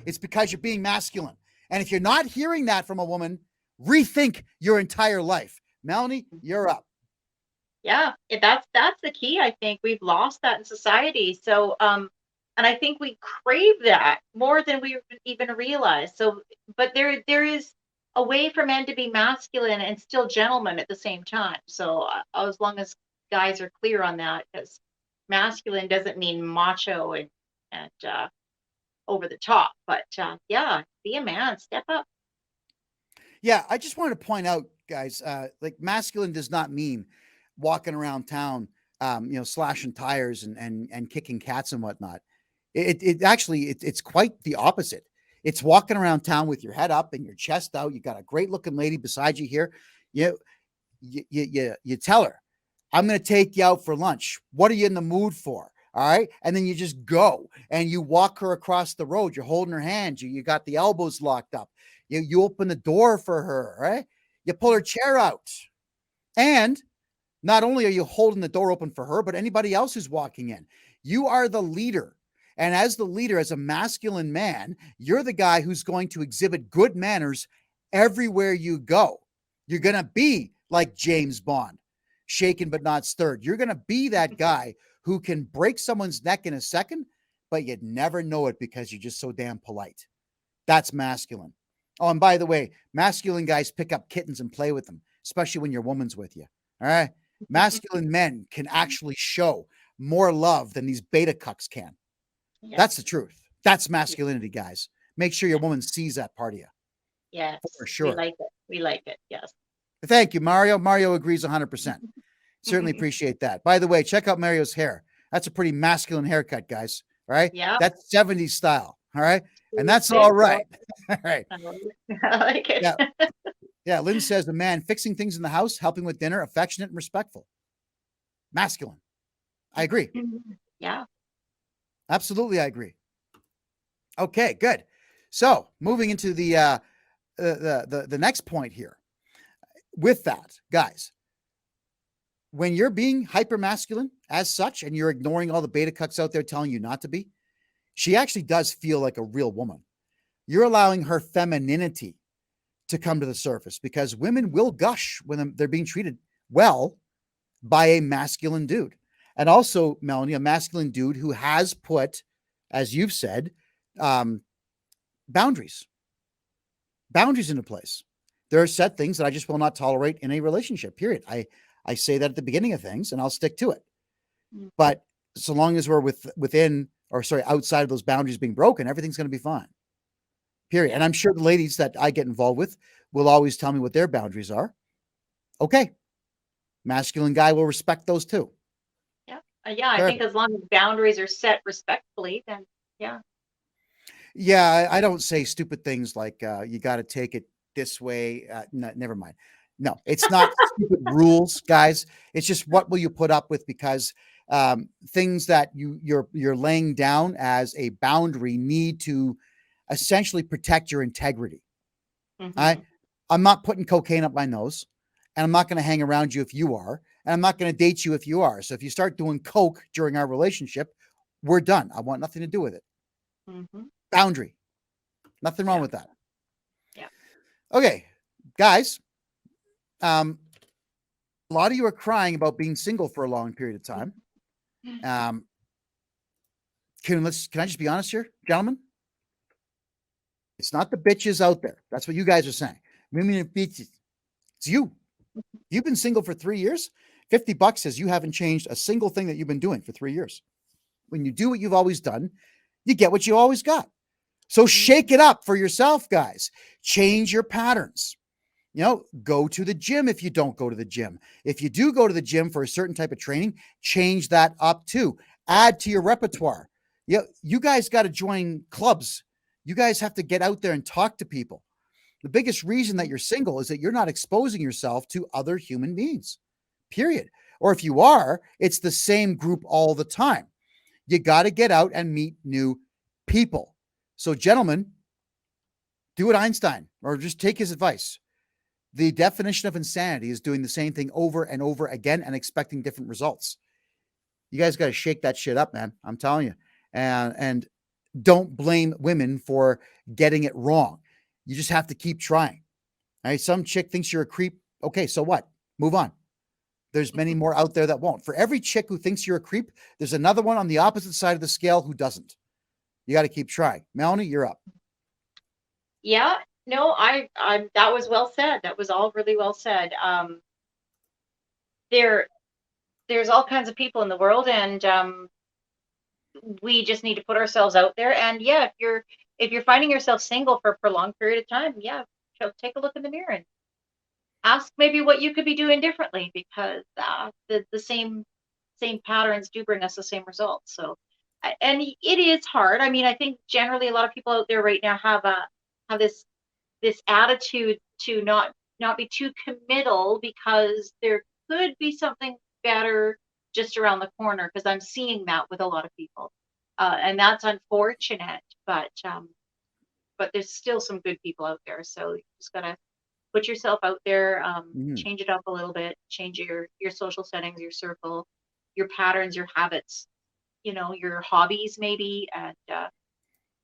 it's because you're being masculine. And if you're not hearing that from a woman, rethink your entire life. Melanie, you're up. Yeah, that's the key. I think we've lost that in society. So, and I think we crave that more than we even realize. So, but there is a way for men to be masculine and still gentlemen at the same time. So, as long as guys are clear on that, because masculine doesn't mean macho and over the top. But yeah, be a man, step up. Yeah, I just wanted to point out, guys, like masculine does not mean walking around town, slashing tires and kicking cats and whatnot. It actually, it's quite the opposite. It's walking around town with your head up and your chest out. You got a great looking lady beside you here. You tell her, I'm going to take you out for lunch. What are you in the mood for? All right. And then you just go and you walk her across the road. You're holding her hand. You got the elbows locked up. You open the door for her, right? You pull her chair out. And not only are you holding the door open for her, but anybody else who's walking in. You are the leader. And as the leader, as a masculine man, you're the guy who's going to exhibit good manners everywhere you go. You're going to be like James Bond, shaken but not stirred. You're going to be that guy who can break someone's neck in a second, but you'd never know it because you're just so damn polite. That's masculine. Oh, and by the way, masculine guys pick up kittens and play with them, especially when your woman's with you. All right. Masculine men can actually show more love than these beta cucks can. Yeah. That's the truth. That's masculinity, guys. Make sure your woman sees that part of you. Yes. For sure. We like it. We like it. Yes. Thank you, Mario. Mario agrees 100%. Certainly appreciate that. By the way, check out Mario's hair. That's a pretty masculine haircut, guys. All right. Yeah. That's 70s style. All right. And that's all right. All right. I like it. Yeah. Yeah. Lynn says, a man fixing things in the house, helping with dinner, affectionate and respectful. Masculine. I agree. Yeah. Absolutely. I agree. Okay, good. So moving into the next point here. With that, guys, when you're being hyper masculine as such, and you're ignoring all the beta cucks out there telling you not to be, she actually does feel like a real woman. You're allowing her femininity to come to the surface because women will gush when they're being treated well by a masculine dude. And also, Melanie, a masculine dude who has put, as you've said, boundaries into place. There are set things that I just will not tolerate in a relationship, period. I say that at the beginning of things and I'll stick to it. But so long as we're outside of those boundaries being broken, everything's going to be fine. Period. And I'm sure the ladies that I get involved with will always tell me what their boundaries are. Okay. Masculine guy will respect those too. Yeah. I think as long as boundaries are set respectfully, then yeah. Yeah. I don't say stupid things like, you got to take it this way. No, never mind. No, it's not stupid rules, guys. It's just what will you put up with, because things that you're laying down as a boundary need to essentially protect your integrity. Mhm. I'm not putting cocaine up my nose, and I'm not going to hang around you if you are, and I'm not going to date you if you are. So if you start doing coke during our relationship, we're done. I want nothing to do with it. Mhm. Boundary. Nothing wrong with that. Yeah. Okay, guys. A lot of you are crying about being single for a long period of time. Can I just be honest here, gentlemen? It's not the bitches out there. That's what you guys are saying. Women and bitches. It's you. You've been single for 3 years. $50 says you haven't changed a single thing that you've been doing for 3 years. When you do what you've always done, you get what you always got. So shake it up for yourself, guys. Change your patterns. Go to the gym if you don't go to the gym. If you do go to the gym for a certain type of training, change that up too. Add to your repertoire. You guys got to join clubs. You guys have to get out there and talk to people. The biggest reason that you're single is that you're not exposing yourself to other human beings, period. Or if you are, it's the same group all the time. You got to get out and meet new people. So gentlemen, do what Einstein, or just take his advice. The definition of insanity is doing the same thing over and over again and expecting different results. You guys got to shake that shit up, man. I'm telling you. And don't blame women for getting it wrong. You just have to keep trying. All right. Some chick thinks you're a creep. Okay. So what? Move on. There's many more out there that won't. For every chick who thinks you're a creep, there's another one on the opposite side of the scale who doesn't. You got to keep trying. Melanie, you're up. Yeah. No, I that was well said. That was all really well said. There's all kinds of people in the world, and we just need to put ourselves out there. And yeah, if you're finding yourself single for a prolonged period of time, yeah, take a look in the mirror and ask maybe what you could be doing differently, because the same patterns do bring us the same results. So, and it is hard. I mean, I think generally a lot of people out there right now have this attitude to not be too committal, because there could be something better just around the corner, because I'm seeing that with a lot of people, and that's unfortunate, but there's still some good people out there. So you just gotta put yourself out there, change it up a little bit, change your social settings, your circle, your patterns, your habits, your hobbies maybe, and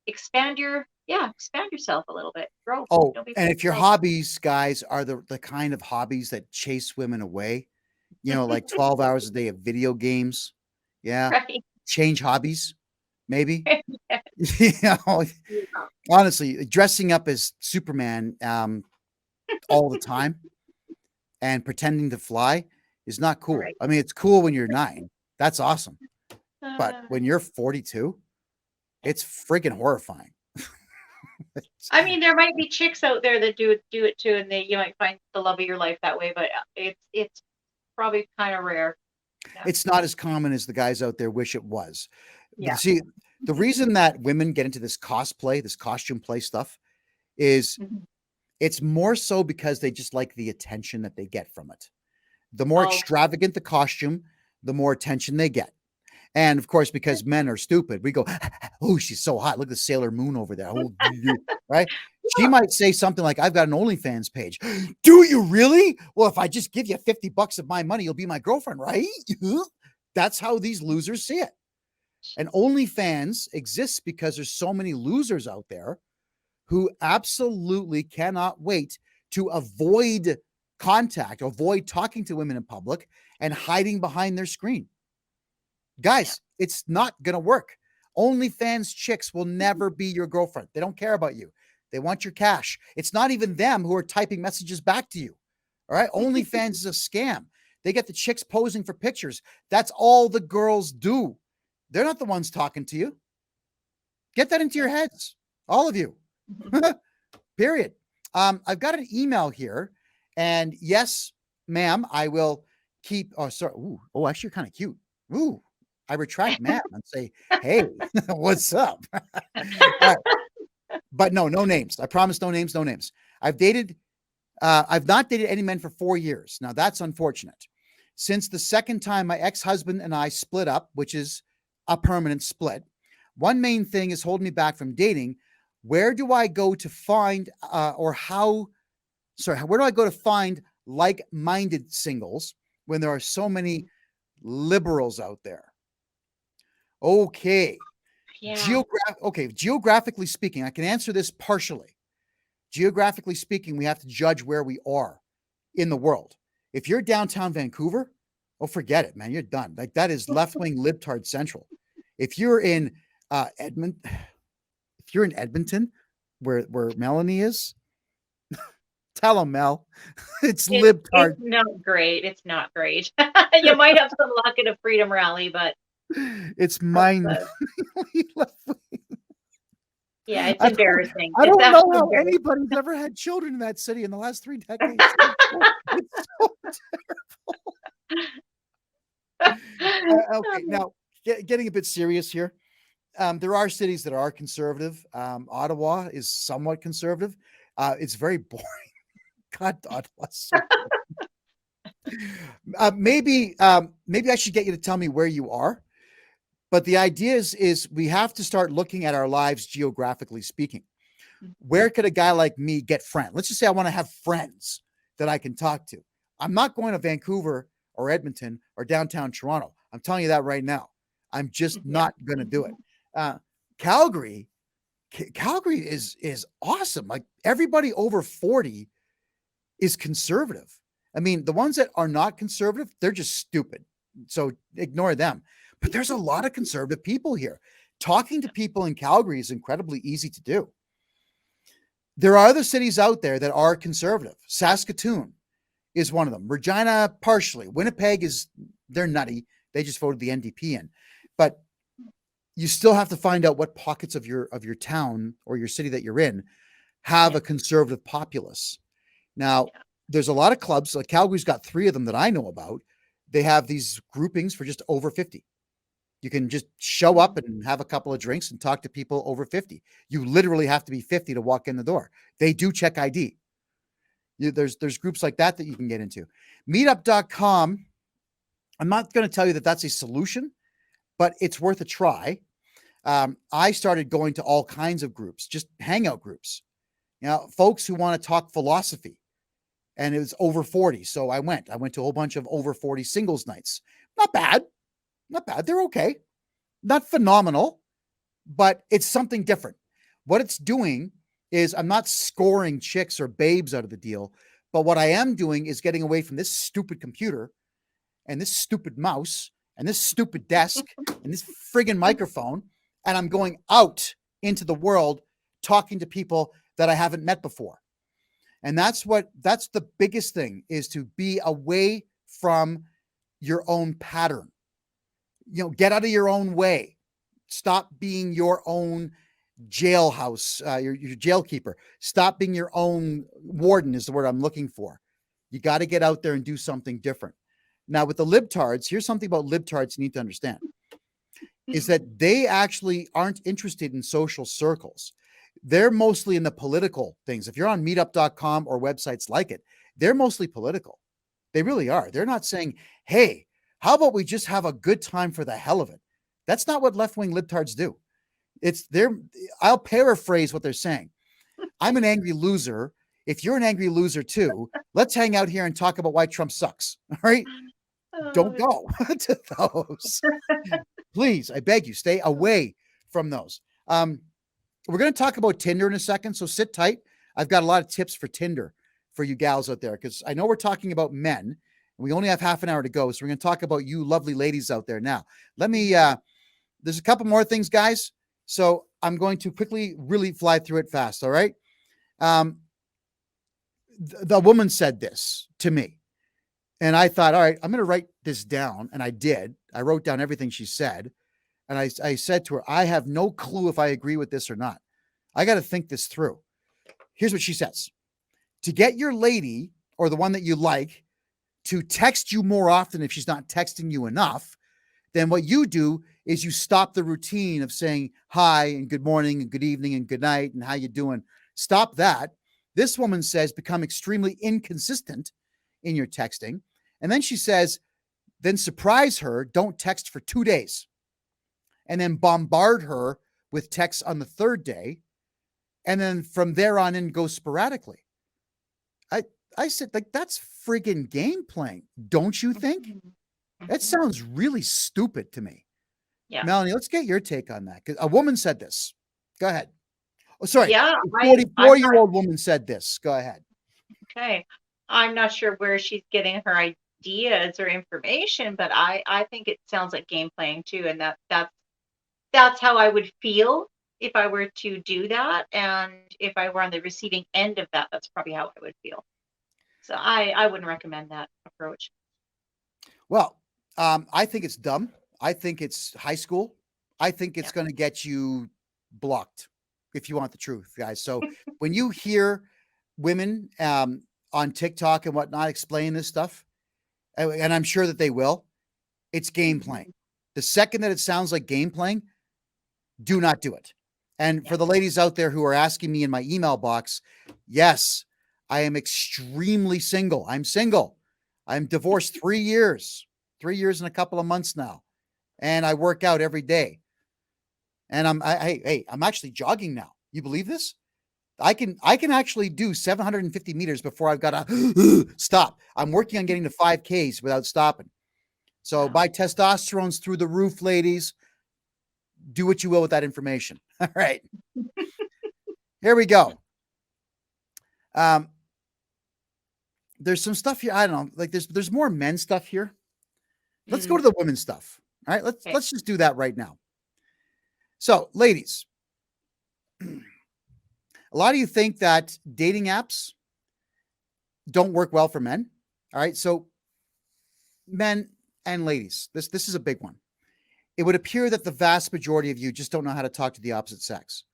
expand yourself a little bit. Grow. Oh, and if your hobbies, guys, are the kind of hobbies that chase women away, like 12 hours a day of video games. Yeah. Right. Change hobbies, maybe. Honestly, dressing up as Superman all the time and pretending to fly is not cool. Right. I mean, it's cool when you're 9. That's awesome. But when you're 42, it's freaking horrifying. I mean, there might be chicks out there that do it too, and you might find the love of your life that way, but it's probably kind of rare. Yeah. It's not as common as the guys out there wish it was. Yeah. See, the reason that women get into this cosplay, this costume play stuff, is it's more so because they just like the attention that they get from it. The more extravagant the costume, the more attention they get. And of course, because men are stupid, we go, oh, she's so hot. Look at the Sailor Moon over there. Oh, right? She might say something like, I've got an OnlyFans page. Do you really? Well, if I just give you $50 of my money, you'll be my girlfriend, right? That's how these losers see it. And OnlyFans exists because there's so many losers out there who absolutely cannot wait to avoid contact, avoid talking to women in public and hiding behind their screen. Guys, it's not going to work. OnlyFans chicks will never be your girlfriend. They don't care about you. They want your cash. It's not even them who are typing messages back to you. All right. OnlyFans is a scam. They get the chicks posing for pictures. That's all the girls do. They're not the ones talking to you. Get that into your heads, all of you. Period. I've got an email here, and yes, ma'am, I will keep. Oh, sorry. Ooh, oh, actually, you're kind of cute. Ooh, I retract, ma'am, and say, hey, what's up? All right. But no names. I promise, no names, no names. I've not dated any men for 4 years. Now that's unfortunate. Since the second time my ex-husband and I split up, which is a permanent split, one main thing is holding me back from dating. Where do I go to find, where do I go to find like-minded singles when there are so many liberals out there? Okay. Yeah. Geographically speaking, I can answer this partially. Geographically speaking, we have to judge where we are in the world. If you're downtown Vancouver, oh, forget it, man. You're done. Like, that is left-wing libtard central. If you're in Edmonton, where Melanie is, tell them, Mel, it's libtard. It's not great. It's not great. You might have some luck at a freedom rally, but it's mine. Yeah, it's embarrassing. I don't know how anybody's ever had children in that city in the last 3 decades. It's so terrible. Okay, now getting a bit serious here. There are cities that are conservative. Ottawa is somewhat conservative. It's very boring. God, Ottawa's so maybe I should get you to tell me where you are. But the idea is we have to start looking at our lives geographically speaking. Where could a guy like me get friends? Let's just say I want to have friends that I can talk to. I'm not going to Vancouver or Edmonton or downtown Toronto. I'm telling you that right now. I'm just not going to do it. Calgary is awesome. Like, everybody over 40 is conservative. I mean, the ones that are not conservative, they're just stupid. So ignore them. But there's a lot of conservative people here. Talking to people in Calgary is incredibly easy to do. There are other cities out there that are conservative. Saskatoon is one of them. Regina, partially. Winnipeg they're nutty. They just voted the NDP in. But you still have to find out what pockets of your town or your city that you're in have a conservative populace. Now, there's a lot of clubs. Like, Calgary's got 3 of them that I know about. They have these groupings for just over 50. You can just show up and have a couple of drinks and talk to people over 50. You literally have to be 50 to walk in the door. They do check ID. There's groups like that you can get into. Meetup.com. I'm not going to tell you that that's a solution, but it's worth a try. I started going to all kinds of groups, just hangout groups. Folks who want to talk philosophy, and it was over 40. So I went to a whole bunch of over 40 singles nights. Not bad. They're okay. Not phenomenal, but it's something different. What it's doing is, I'm not scoring chicks or babes out of the deal, but what I am doing is getting away from this stupid computer and this stupid mouse and this stupid desk and this friggin' microphone. And I'm going out into the world talking to people that I haven't met before. And that's the biggest thing, is to be away from your own pattern. Get out of your own way. Stop being your own jailhouse, your jailkeeper. Stop being your own warden is the word I'm looking for. You got to get out there and do something different. Now, with the libtards, here's something about libtards you need to understand, is that they actually aren't interested in social circles. They're mostly in the political things. If you're on meetup.com or websites like it, they're mostly political. They really are. They're not saying, hey, how about we just have a good time for the hell of it? That's not what left-wing libtards do. I'll paraphrase what they're saying. I'm an angry loser. If you're an angry loser too, let's hang out here and talk about why Trump sucks. All right? Don't go to those. Please, I beg you, stay away from those. We're going to talk about Tinder in a second, so sit tight. I've got a lot of tips for Tinder for you gals out there, because I know we're talking about men. We only have half an hour to go, so we're going to talk about you lovely ladies out there now. There's a couple more things, guys, so I'm going to quickly really fly through it fast, all right? The woman said this to me, and I thought, all right, I'm going to write this down, and I did. I wrote down everything she said. And I said to her, I have no clue if I agree with this or not. I got to think this through. Here's what she says. To get your lady or the one that you like to text you more often if she's not texting you enough, then what you do is you stop the routine of saying hi and good morning and good evening and good night and how you doing. Stop that. This woman says become extremely inconsistent in your texting. And then she says, then surprise her. Don't text for 2 days. And then bombard her with texts on the third day. And then from there on in, go sporadically. I said, like, that's friggin' game playing. Don't you think? That sounds really stupid to me. Yeah. Melanie, let's get your take on that. Because a woman said this. Go ahead. Oh, sorry. Yeah, A 44-year-old woman said this. Go ahead. Okay. I'm not sure where she's getting her ideas or information, but I think it sounds like game playing too. And that's how I would feel if I were to do that. And if I were on the receiving end of that, that's probably how I would feel. So I wouldn't recommend that approach. Well, I think it's dumb. I think it's high school. I think it's going to get you blocked if you want the truth, guys. So when you hear women on TikTok and whatnot explain this stuff, and I'm sure that they will, it's game playing. The second that it sounds like game playing, do not do it. And for the ladies out there who are asking me in my email box, yes, I am extremely single. I'm single. I'm divorced 3 years and a couple of months now. And I work out every day. And I'm actually jogging now. You believe this? I can actually do 750 meters before I've got to stop. I'm working on getting to 5Ks without stopping. So my testosterone's through the roof, ladies. Do what you will with that information. All right. Here we go. There's some stuff here. I don't know. Like there's more men stuff here. Let's go to the women's stuff. All right. Let's just do that right now. So, ladies, a lot of you think that dating apps don't work well for men. All right. So, men and ladies, this is a big one. It would appear that the vast majority of you just don't know how to talk to the opposite sex.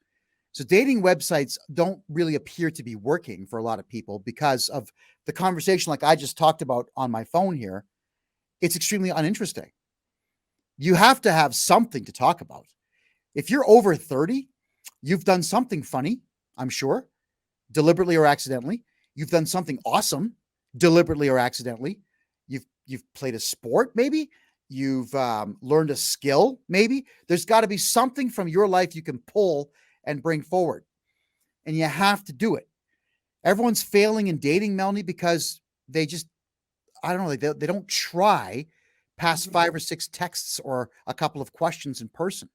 So dating websites don't really appear to be working for a lot of people because of the conversation like I just talked about on my phone here. It's extremely uninteresting. You have to have something to talk about. If you're over 30, you've done something funny, I'm sure, deliberately or accidentally. You've done something awesome, deliberately or accidentally. You've played a sport, maybe. You've learned a skill, maybe. There's got to be something from your life you can pull and bring forward. And you have to do it. Everyone's failing in dating, Melanie, because they just, I don't know, they don't try past 5 or 6 texts or a couple of questions in person.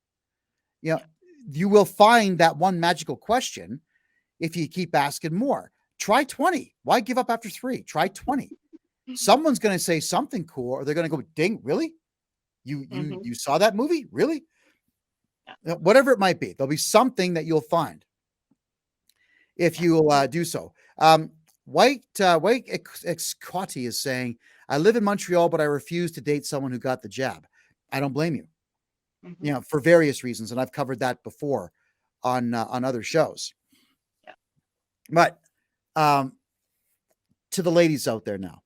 You know, you will find that one magical question if you keep asking more. Try 20. Why give up after 3? Try 20. Someone's going to say something cool, or they're going to go, ding, really? You saw that movie? Really? Whatever it might be, there'll be something that you'll find if you'll do so. White Excotty is saying, I live in Montreal, but I refuse to date someone who got the jab. I don't blame you, you know, for various reasons. And I've covered that before on other shows. Yeah. But to the ladies out there now,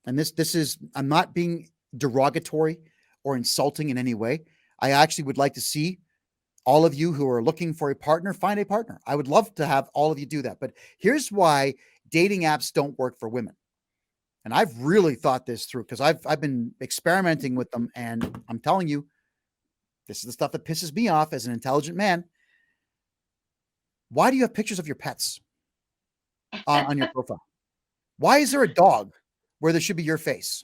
and this is, I'm not being derogatory or insulting in any way. I actually would like to see all of you who are looking for a partner, find a partner. I would love to have all of you do that. But here's why dating apps don't work for women. And I've really thought this through because I've been experimenting with them. And I'm telling you, this is the stuff that pisses me off as an intelligent man. Why do you have pictures of your pets on your profile? Why is there a dog where there should be your face?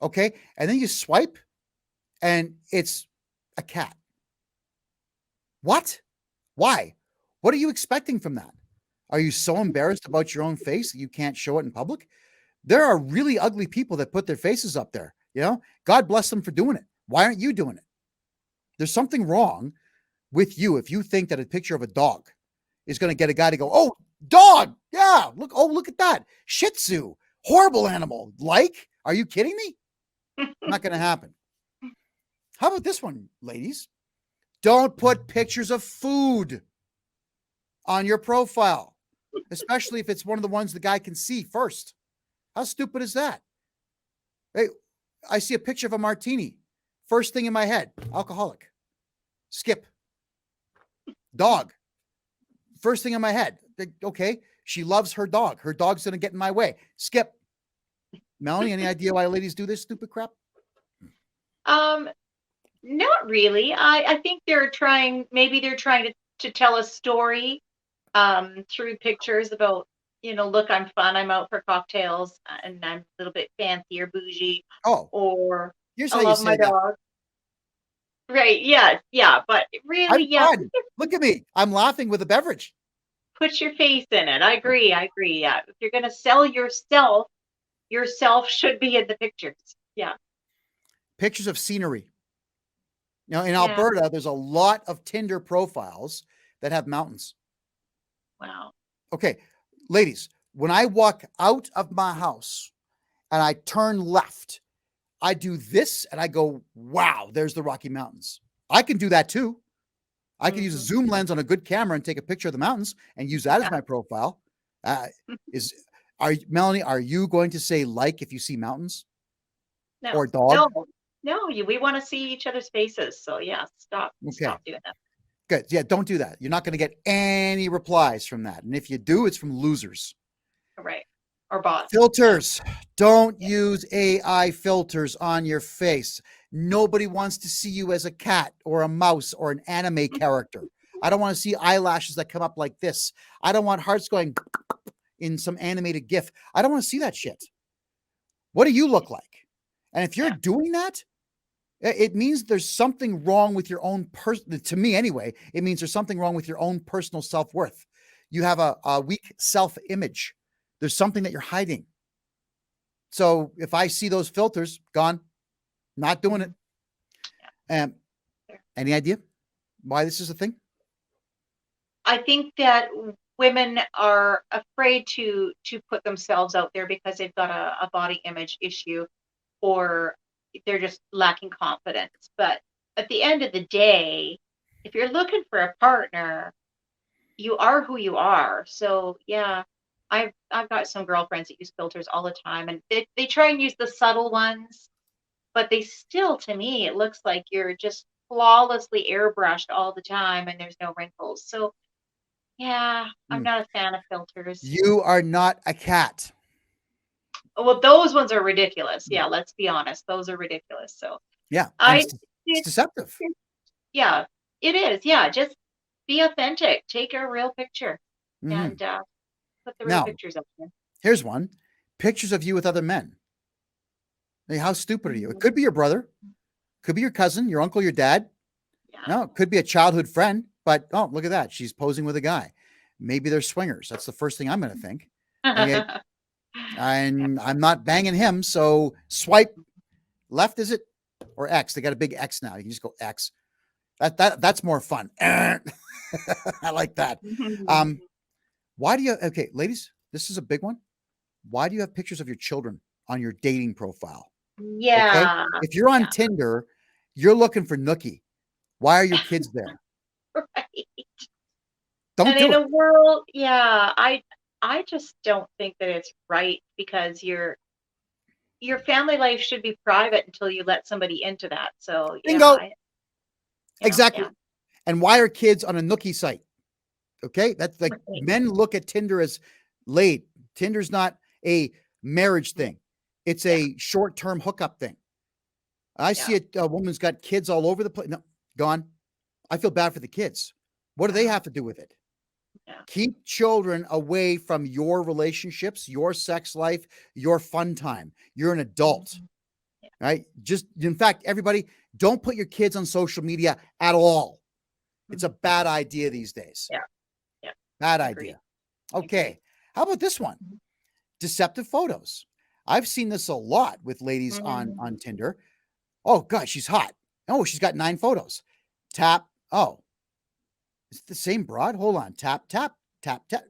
Okay. And then you swipe and it's a cat. What? Why? What are you expecting from that? Are you so embarrassed about your own face that you can't show it in public? There are really ugly people that put their faces up there. You know, God bless them for doing it. Why aren't you doing it? There's something wrong with you if you think that a picture of a dog is going to get a guy to go, oh, dog. Yeah. Look at that. Shih Tzu. Horrible animal. Like, are you kidding me? Not going to happen. How about this one, ladies? Don't put pictures of food on your profile, especially if it's one of the ones the guy can see first. How stupid is that? Hey, I see a picture of a martini. First thing in my head, alcoholic. Skip. Dog. First thing in my head. Okay, she loves her dog. Her dog's going to get in my way. Skip. Melanie, any idea why ladies do this stupid crap? Not really. I think maybe they're trying to tell a story through pictures about, look, I'm fun. I'm out for cocktails and I'm a little bit fancy or bougie. Oh, or here's I how you love say my that. dog. Right. Yeah. Yeah. But really, I'm fun. Look at me. I'm laughing with a beverage. Put your face in it. I agree. Yeah. If you're going to sell yourself should be in the pictures. Yeah. Pictures of scenery. Now, in Yeah. Alberta, there's a lot of Tinder profiles that have mountains. Wow. Okay, ladies, when I walk out of my house and I turn left, I do this and I go, wow, there's the Rocky Mountains. I can do that too. I can use a zoom lens on a good camera and take a picture of the mountains and use that as my profile. Melanie, are you going to say like if you see mountains? No. Or dog? No, we want to see each other's faces. So yeah, stop doing that. Good. Yeah, don't do that. You're not going to get any replies from that. And if you do, it's from losers. Right. Or bots. Filters. Don't use AI filters on your face. Nobody wants to see you as a cat or a mouse or an anime character. I don't want to see eyelashes that come up like this. I don't want hearts going in some animated GIF. I don't want to see that shit. What do you look like? And if you're doing that, it means there's something wrong with your own to me anyway, it means there's something wrong with your own personal self-worth. You have a weak self-image. There's something that you're hiding. So if I see those filters, gone, not doing it. Any idea why this is a thing? I think that women are afraid to put themselves out there because they've got a body image issue, or they're just lacking confidence. But at the end of the day, if you're looking for a partner, you are who you are. So yeah, I've got some girlfriends that use filters all the time, and they try and use the subtle ones, but they still, to me, it looks like you're just flawlessly airbrushed all the time and there's no wrinkles. So yeah, I'm not a fan of filters. You are not a cat. Well, those ones are ridiculous. Yeah, let's be honest. Those are ridiculous. So yeah, it's deceptive. Yeah, it is. Yeah, just be authentic. Take a real picture and put the real pictures up there. Here's one. Pictures of you with other men. Hey, how stupid are you? It could be your brother. Could be your cousin, your uncle, your dad. Yeah. No, it could be a childhood friend. But, oh, look at that. She's posing with a guy. Maybe they're swingers. That's the first thing I'm going to think. Okay. And I'm not banging him. So swipe left, is it? Or X. They got a big X now. You can just go X. That's more fun. I like that. Why do you, okay, ladies, this is a big one. Why do you have pictures of your children on your dating profile? Yeah. Okay? If you're on Tinder, you're looking for Nookie. Why are your kids there? Right. Don't do in it. a world, I just don't think that it's right, because your family life should be private until you let somebody into that. So Bingo. Yeah, Exactly. And why are kids on a Nookie site? Okay. That's like men look at Tinder as laid. Tinder's not a marriage thing. It's a short-term hookup thing. I see a woman's got kids all over the place. No, gone. I feel bad for the kids. What do they have to do with it? Yeah. Keep children away from your relationships, your sex life, your fun time. You're an adult, right? Just, in fact, everybody, don't put your kids on social media at all. It's a bad idea these days. Yeah. Bad idea. Okay. How about this one? Deceptive photos. I've seen this a lot with ladies on Tinder. Oh, God, she's hot. Oh, she's got 9 photos. Tap. Oh, it's the same broad. Hold on. Tap, tap, tap, tap.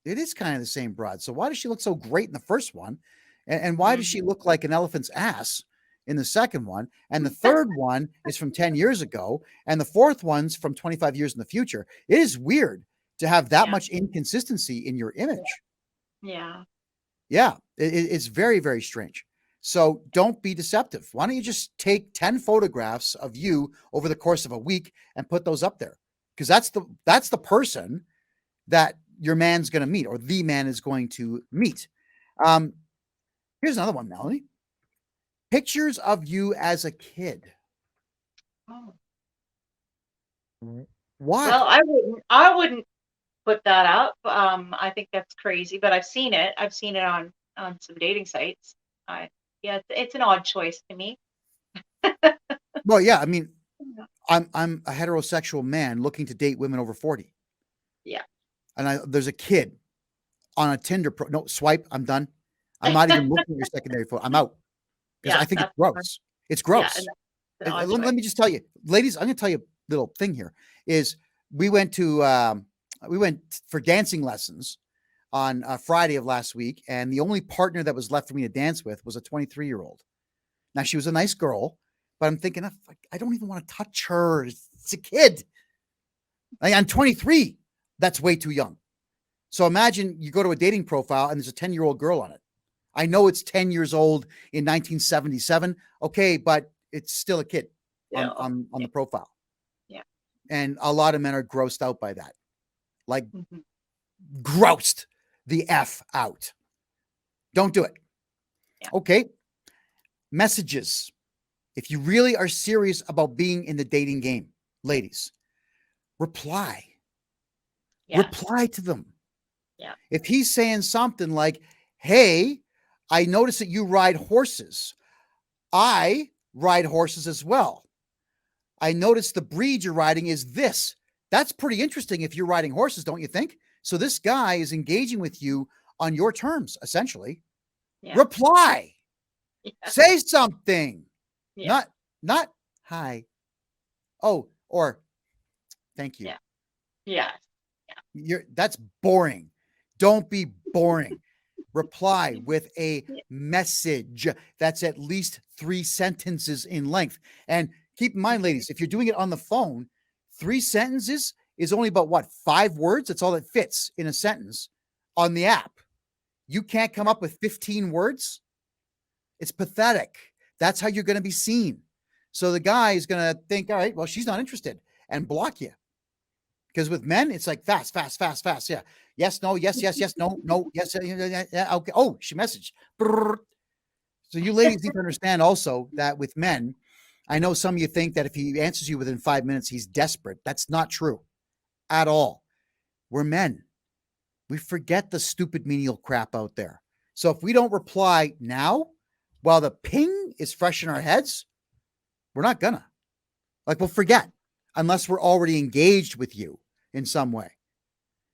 It is kind of the same broad. So why does she look so great in the first one? And why does she look like an elephant's ass in the second one, and the third one is from 10 years ago, and the fourth one's from 25 years in the future. It is weird to have that much inconsistency in your image. Yeah. Yeah, it's very, very strange. So don't be deceptive. Why don't you just take 10 photographs of you over the course of a week and put those up there? Because that's the person that your man's going to meet, or the man is going to meet. Here's another one, Melanie. Pictures of you as a kid. Oh. Why? Well, I wouldn't put that up. I think that's crazy, but I've seen it. I've seen it on some dating sites. Yeah, it's an odd choice to me. Well, yeah, I mean, I'm a heterosexual man looking to date women over 40. Yeah. And there's a kid on a Tinder no, swipe, I'm done. I'm not even looking at your secondary photo. I'm out. Because I think it's gross. It's gross. Yeah, let me just tell you, ladies, I'm going to tell you a little thing here is we went for dancing lessons on Friday of last week. And the only partner that was left for me to dance with was a 23-year-old. Now she was a nice girl, but I'm thinking, I don't even want to touch her. It's a kid. I'm 23. That's way too young. So imagine you go to a dating profile and there's a 10-year-old girl on it. I know it's 10 years old in 1977. Okay, but it's still a kid on the profile. Yeah. And a lot of men are grossed out by that. Like grossed the F out. Don't do it. Yeah. Okay. Messages. If you really are serious about being in the dating game, ladies, reply. Yeah. Reply to them. Yeah. If he's saying something like, hey, I noticed that you ride horses. I ride horses as well. I noticed the breed you're riding is this. That's pretty interesting if you're riding horses, don't you think? So this guy is engaging with you on your terms, essentially. Yeah. Reply. Yeah. Say something. Yeah. Not hi. Oh, or thank you. Yeah. That's boring. Don't be boring. Reply with a message that's at least 3 sentences in length. And keep in mind, ladies, if you're doing it on the phone, 3 sentences is only about 5 words. That's all that fits in a sentence on the app. You can't come up with 15 words. It's pathetic. That's how you're going to be seen. So the guy is going to think, all right, well, she's not interested, and block you. Because with men, it's like fast. Yeah. Yes, no, yes, no, yes, yeah, okay. Oh, she messaged. Brrr. So you ladies need to understand also that with men, I know some of you think that if he answers you within 5 minutes, he's desperate. That's not true at all. We're men. We forget the stupid menial crap out there. So if we don't reply now, while the ping is fresh in our heads, we're not gonna. We'll forget unless we're already engaged with you in some way.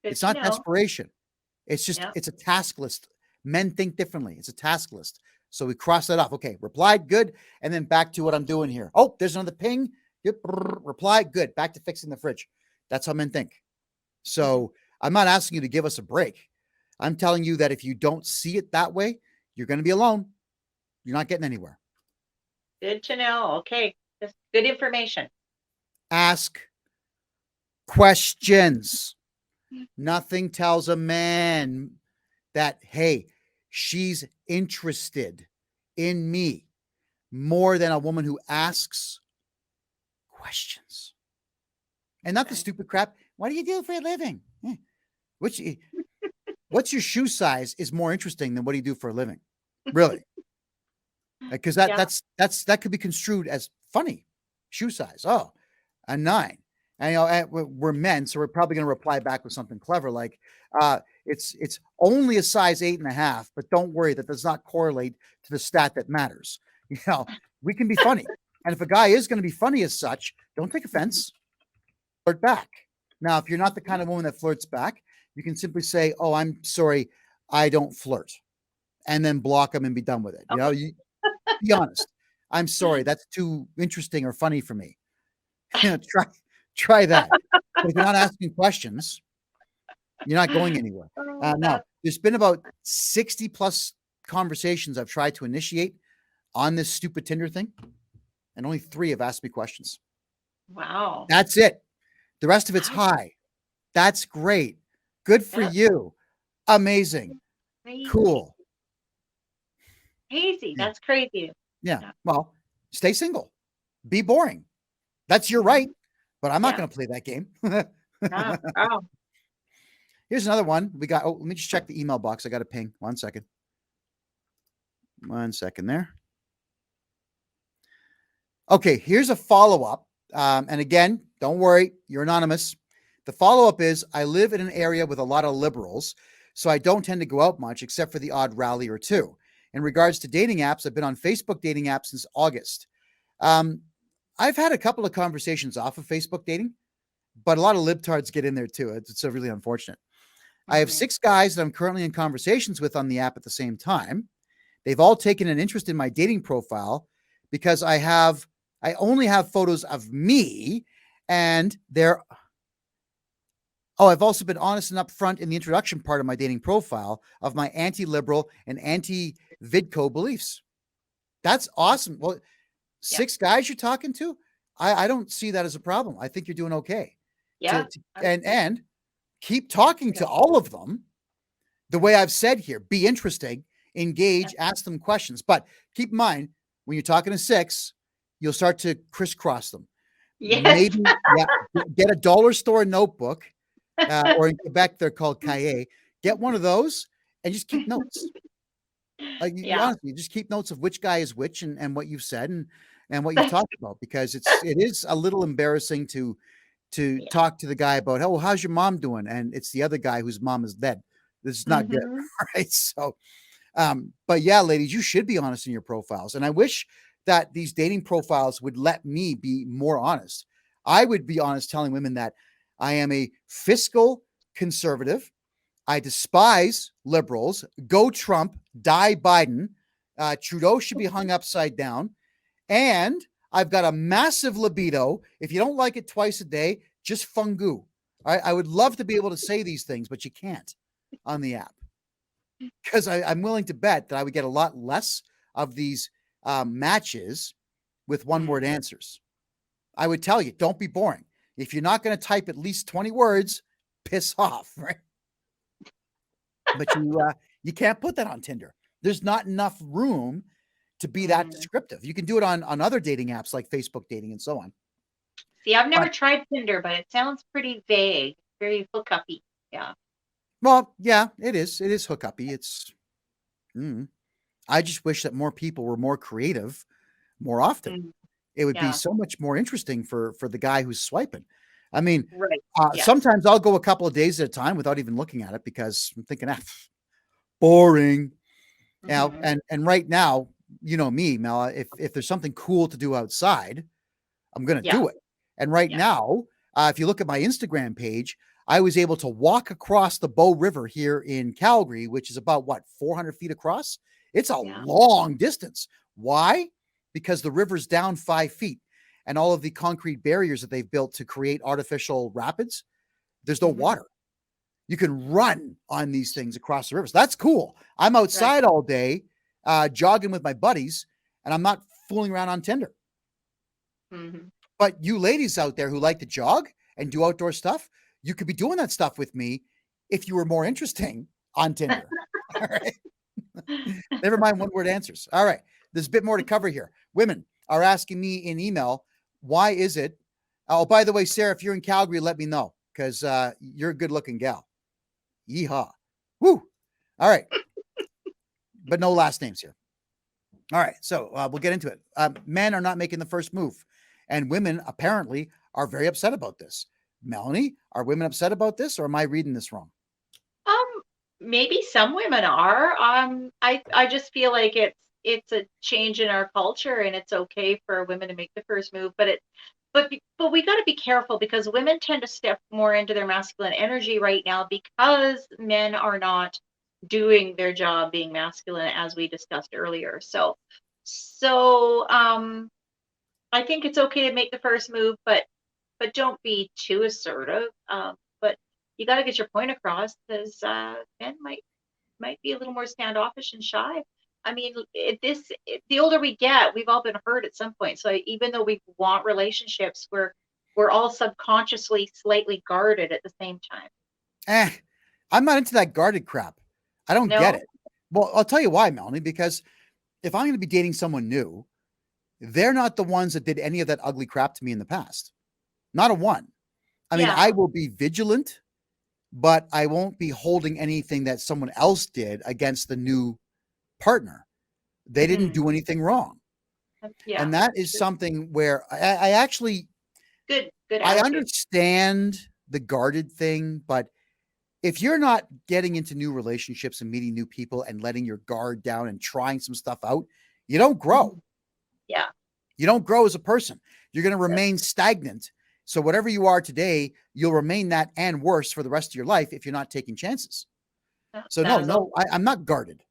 It's not desperation. It's just, it's a task list. Men think differently. It's a task list. So we cross that off. Okay, replied, good. And then back to what I'm doing here. Oh, there's another ping. Yep, reply, good. Back to fixing the fridge. That's how men think. So I'm not asking you to give us a break. I'm telling you that if you don't see it that way, you're going to be alone. You're not getting anywhere. Good to know. Okay, that's good information. Ask questions. Nothing tells a man that, hey, she's interested in me more than a woman who asks questions. And not the stupid crap. What do you do for a living? What's your shoe size is more interesting than what do you do for a living? Really? Because that could be construed as funny. Shoe size. Oh, a 9. And we're men, so we're probably going to reply back with something clever like, it's only a size 8.5, but don't worry, that does not correlate to the stat that matters. We can be funny. And if a guy is going to be funny as such, don't take offense. Flirt back. Now, if you're not the kind of woman that flirts back, you can simply say, oh, I'm sorry, I don't flirt. And then block them and be done with it. You be honest. I'm sorry, that's too interesting or funny for me. Try that. But if you're not asking questions, you're not going anywhere. Now, there's been about 60 plus conversations I've tried to initiate. on this stupid Tinder thing, and only 3 have asked me questions. Wow. That's it. The rest of it's hi. That's great. Good for you. Amazing. Crazy. Cool. Crazy. That's crazy. Yeah. Well, stay single. Be boring. That's your right, but I'm not going to play that game. Oh. Here's another one. We got, let me just check the email box. I got a ping. 1 second. 1 second there. Okay, here's a follow-up. And again, don't worry, you're anonymous. The follow-up is, I live in an area with a lot of liberals, so I don't tend to go out much except for the odd rally or two. In regards to dating apps, I've been on Facebook dating apps since August. I've had a couple of conversations off of Facebook dating, but a lot of libtards get in there too. It's really unfortunate. I have 6 guys that I'm currently in conversations with on the app at the same time. They've all taken an interest in my dating profile because I only have photos of me, and I've also been honest and upfront in the introduction part of my dating profile of my anti-liberal and anti-vidco beliefs. That's awesome. Well, 6 guys you're talking to, I don't see that as a problem. I think you're doing okay. Yeah. And keep talking to all of them. The way I've said here, be interesting, engage, ask them questions. But keep in mind, when you're talking to 6, you'll start to crisscross them. Yes. Maybe get a dollar store notebook, or in Quebec, they're called cahiers. Get one of those and just keep notes. Honestly, just keep notes of which guy is which and what you've said and what you've talked about, because it is a little embarrassing to talk to the guy about, oh, how's your mom doing? And it's the other guy whose mom is dead. This is not good. Right. So, but yeah, ladies, you should be honest in your profiles. And I wish that these dating profiles would let me be more honest. I would be honest telling women that I am a fiscal conservative. I despise liberals. Go Trump, die Biden. Trudeau should be hung upside down. And I've got a massive libido. If you don't like it twice a day, just fungu. I would love to be able to say these things, but you can't on the app, because I'm willing to bet that I would get a lot less of these matches with one-word answers. I would tell you, don't be boring. If you're not going to type at least 20 words, piss off, right? But you can't put that on Tinder. There's not enough room to be that descriptive. You can do it on other dating apps like Facebook dating and so on. See, I've never tried Tinder, but it sounds pretty vague, very hookup-y. Yeah. Well, yeah, it is. It is hookup-y. It's, I just wish that more people were more creative more often. It would be so much more interesting for the guy who's swiping. I mean, sometimes I'll go a couple of days at a time without even looking at it because I'm thinking, boring. Now, and right now, you know me, Mel, if there's something cool to do outside, I'm going to do it. And right now, if you look at my Instagram page, I was able to walk across the Bow River here in Calgary, which is about 400 feet across. It's a long distance. Why? Because the river's down 5 feet and all of the concrete barriers that they've built to create artificial rapids, there's no water. You can run on these things across the rivers. That's cool. I'm outside all day, jogging with my buddies, and I'm not fooling around on Tinder. But you ladies out there who like to jog and do outdoor stuff, you could be doing that stuff with me if you were more interesting on Tinder. All right. Never mind one-word answers. All right. There's a bit more to cover here. Women are asking me in email, why is it? Oh, by the way, Sarah, if you're in Calgary, let me know, because you're a good-looking gal. Yeehaw. Woo. All right. But no last names here. All right. So we'll get into it. Men are not making the first move. And women apparently are very upset about this. Melanie, are women upset about this, or am I reading this wrong? Maybe some women are. I just feel like it's a change in our culture, and it's okay for women to make the first move. But we got to be careful, because women tend to step more into their masculine energy right now because men are not doing their job being masculine, as we discussed earlier. So I think it's okay to make the first move, but don't be too assertive. But you got to get your point across, because men might be a little more standoffish and shy. I mean, the older we get, we've all been hurt at some point. So even though we want relationships, we're all subconsciously slightly guarded at the same time. I'm not into that guarded crap. I don't get No? it. Well, I'll tell you why, Melanie, because if I'm going to be dating someone new, they're not the ones that did any of that ugly crap to me in the past. Not a one. I mean, Yeah. I will be vigilant, but I won't be holding anything that someone else did against the new partner. They didn't do anything wrong. Yeah. And that is something where I actually, Good I attitude. understand the guarded thing, but if you're not getting into new relationships and meeting new people and letting your guard down and trying some stuff out, you don't grow. Yeah. You don't grow as a person. You're going to remain stagnant. So whatever you are today, you'll remain that and worse for the rest of your life if you're not taking chances. So I'm not guarded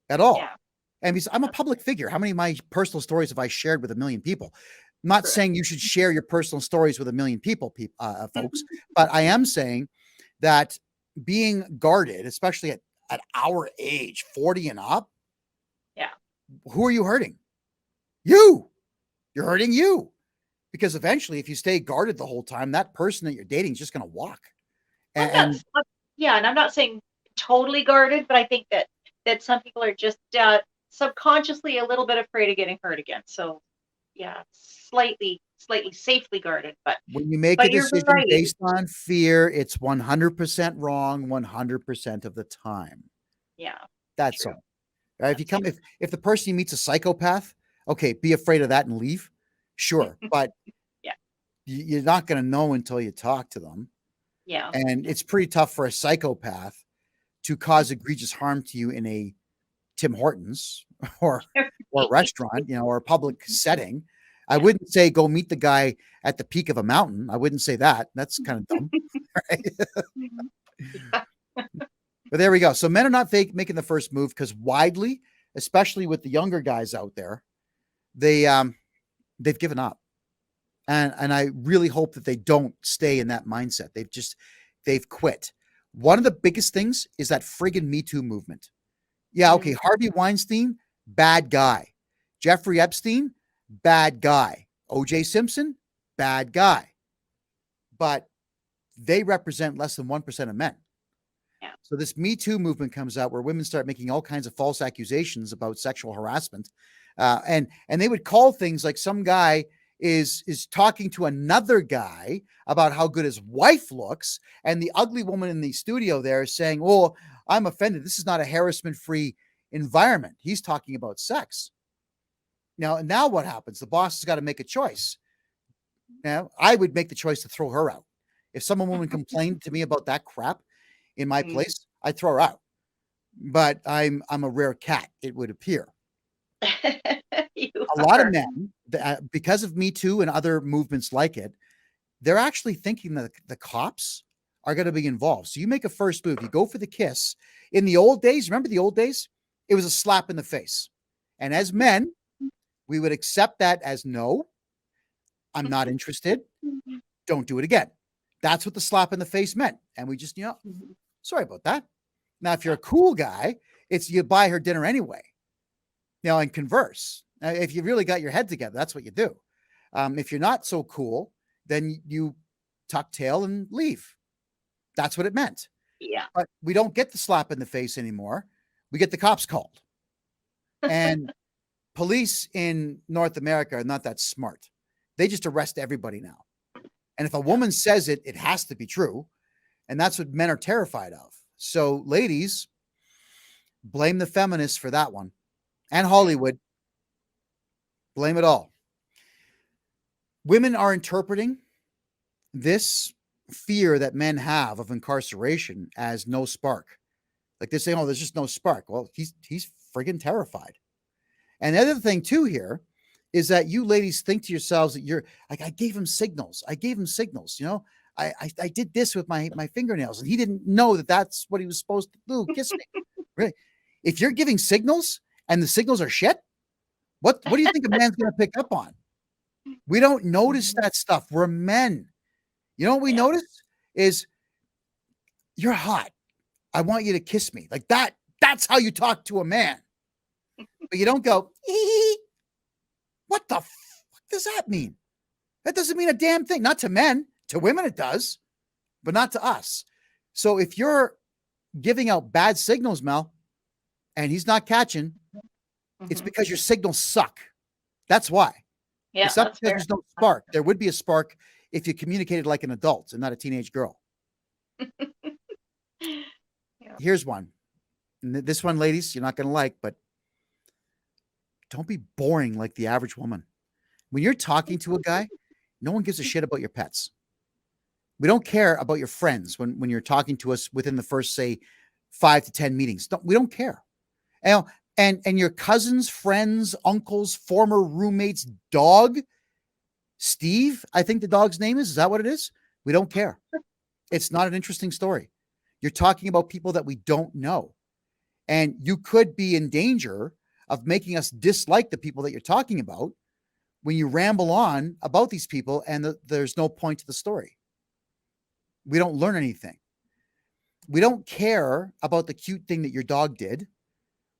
at all. Yeah. And because I'm a public figure, how many of my personal stories have I shared with 1 million people? I'm not saying you should share your personal stories with 1 million people, folks, but I am saying that being guarded, especially at our age, 40 and up, yeah, who are you hurting? You're hurting you, because eventually, if you stay guarded the whole time, that person that you're dating is just going to walk. And I'm not saying totally guarded, but I think that some people are just subconsciously a little bit afraid of getting hurt again. So yeah, slightly safely guarded, but when you make a decision based on fear, it's 100% wrong 100% of the time. Yeah, that's all. Right? If the person you meet's a psychopath, okay, be afraid of that and leave. Sure, but yeah, you're not going to know until you talk to them. Yeah, and it's pretty tough for a psychopath to cause egregious harm to you in a Tim Hortons or a restaurant, or a public setting. I wouldn't say go meet the guy at the peak of a mountain. I wouldn't say that. That's kind of dumb. Right? But there we go. So men are not making the first move because widely, especially with the younger guys out there, they've given up. And I really hope that they don't stay in that mindset. They've quit. One of the biggest things is that friggin' Me Too movement. Yeah, okay, Harvey Weinstein, bad guy. Jeffrey Epstein, bad guy. O.J. Simpson, bad guy. But they represent less than 1% of men. Yeah. So this Me Too movement comes out where women start making all kinds of false accusations about sexual harassment. And they would call things like some guy is talking to another guy about how good his wife looks, and the ugly woman in the studio there is saying, "Oh, I'm offended. This is not a harassment-free environment. He's talking about sex." Now what happens? The boss has got to make a choice. Now, I would make the choice to throw her out. If some woman complained to me about that crap in my place, I'd throw her out. But I'm a rare cat, it would appear. A lot of men, because of Me Too and other movements like it, they're actually thinking that the cops are going to be involved. So you make a first move, you go for the kiss. In the old days, remember the old days? It was a slap in the face. And as men, we would accept that as no, I'm not interested. Don't do it again. That's what the slap in the face meant. And we just, sorry about that. Now, if you're a cool guy, it's you buy her dinner anyway. And converse. If you really got your head together, that's what you do. If you're not so cool, then you tuck tail and leave. That's what it meant. Yeah. But we don't get the slap in the face anymore. We get the cops called. And police in North America are not that smart. They just arrest everybody now. And if a woman says it, it has to be true. And that's what men are terrified of. So ladies, blame the feminists for that one. And Hollywood. Blame it all. Women are interpreting this fear that men have of incarceration as no spark. Like they're saying, oh, there's just no spark. Well, he's friggin' terrified. And the other thing too here is that you ladies think to yourselves that you're like, I gave him signals. I did this with my fingernails and he didn't know that that's what he was supposed to do. Kiss me. Really? If you're giving signals and the signals are shit, what do you think a man's going to pick up on? We don't notice that stuff. We're men. You know what we notice is you're hot. I want you to kiss me. Like that. That's how you talk to a man. But you don't go, what the fuck does that mean? That doesn't mean a damn thing. Not to men. To women it does, but not to us. So if you're giving out bad signals, Mel, and he's not catching, it's because your signals suck. That's why. Yeah, it's not that's because fair. there's no spark. There would be a spark if you communicated like an adult and not a teenage girl. Here's one. And this one, ladies, you're not going to like, but don't be boring like the average woman. When you're talking to a guy, no one gives a shit about your pets. We don't care about your friends when you're talking to us within the first, say, 5 to 10 meetings. We don't care. And your cousins, friends, uncles, former roommates, dog, Steve, I think the dog's name is that what it is? We don't care. It's not an interesting story. You're talking about people that we don't know. And you could be in danger of making us dislike the people that you're talking about when you ramble on about these people and there's no point to the story. We don't learn anything. We don't care about the cute thing that your dog did.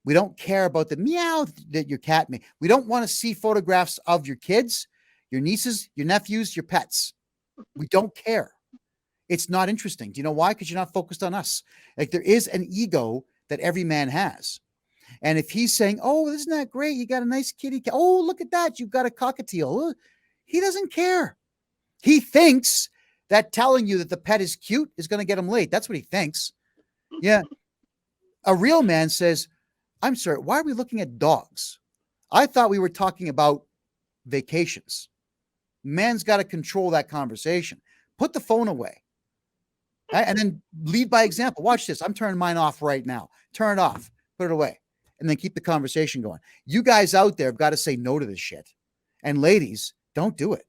We don't care about the meow that your cat made. We don't want to see photographs of your kids, your nieces, your nephews, your pets. We don't care. It's not interesting. Do you know why? Because you're not focused on us. Like there is an ego that every man has. And if he's saying, oh, isn't that great? You got a nice kitty cat. Oh, look at that. You've got a cockatiel. He doesn't care. He thinks that telling you that the pet is cute is going to get him laid. That's what he thinks. Yeah. A real man says, I'm sorry, why are we looking at dogs? I thought we were talking about vacations. Man's got to control that conversation. Put the phone away. Right? And then lead by example. Watch this. I'm turning mine off right now. Turn it off. Put it away. And then keep the conversation going. You guys out there have got to say no to this shit. And ladies, don't do it.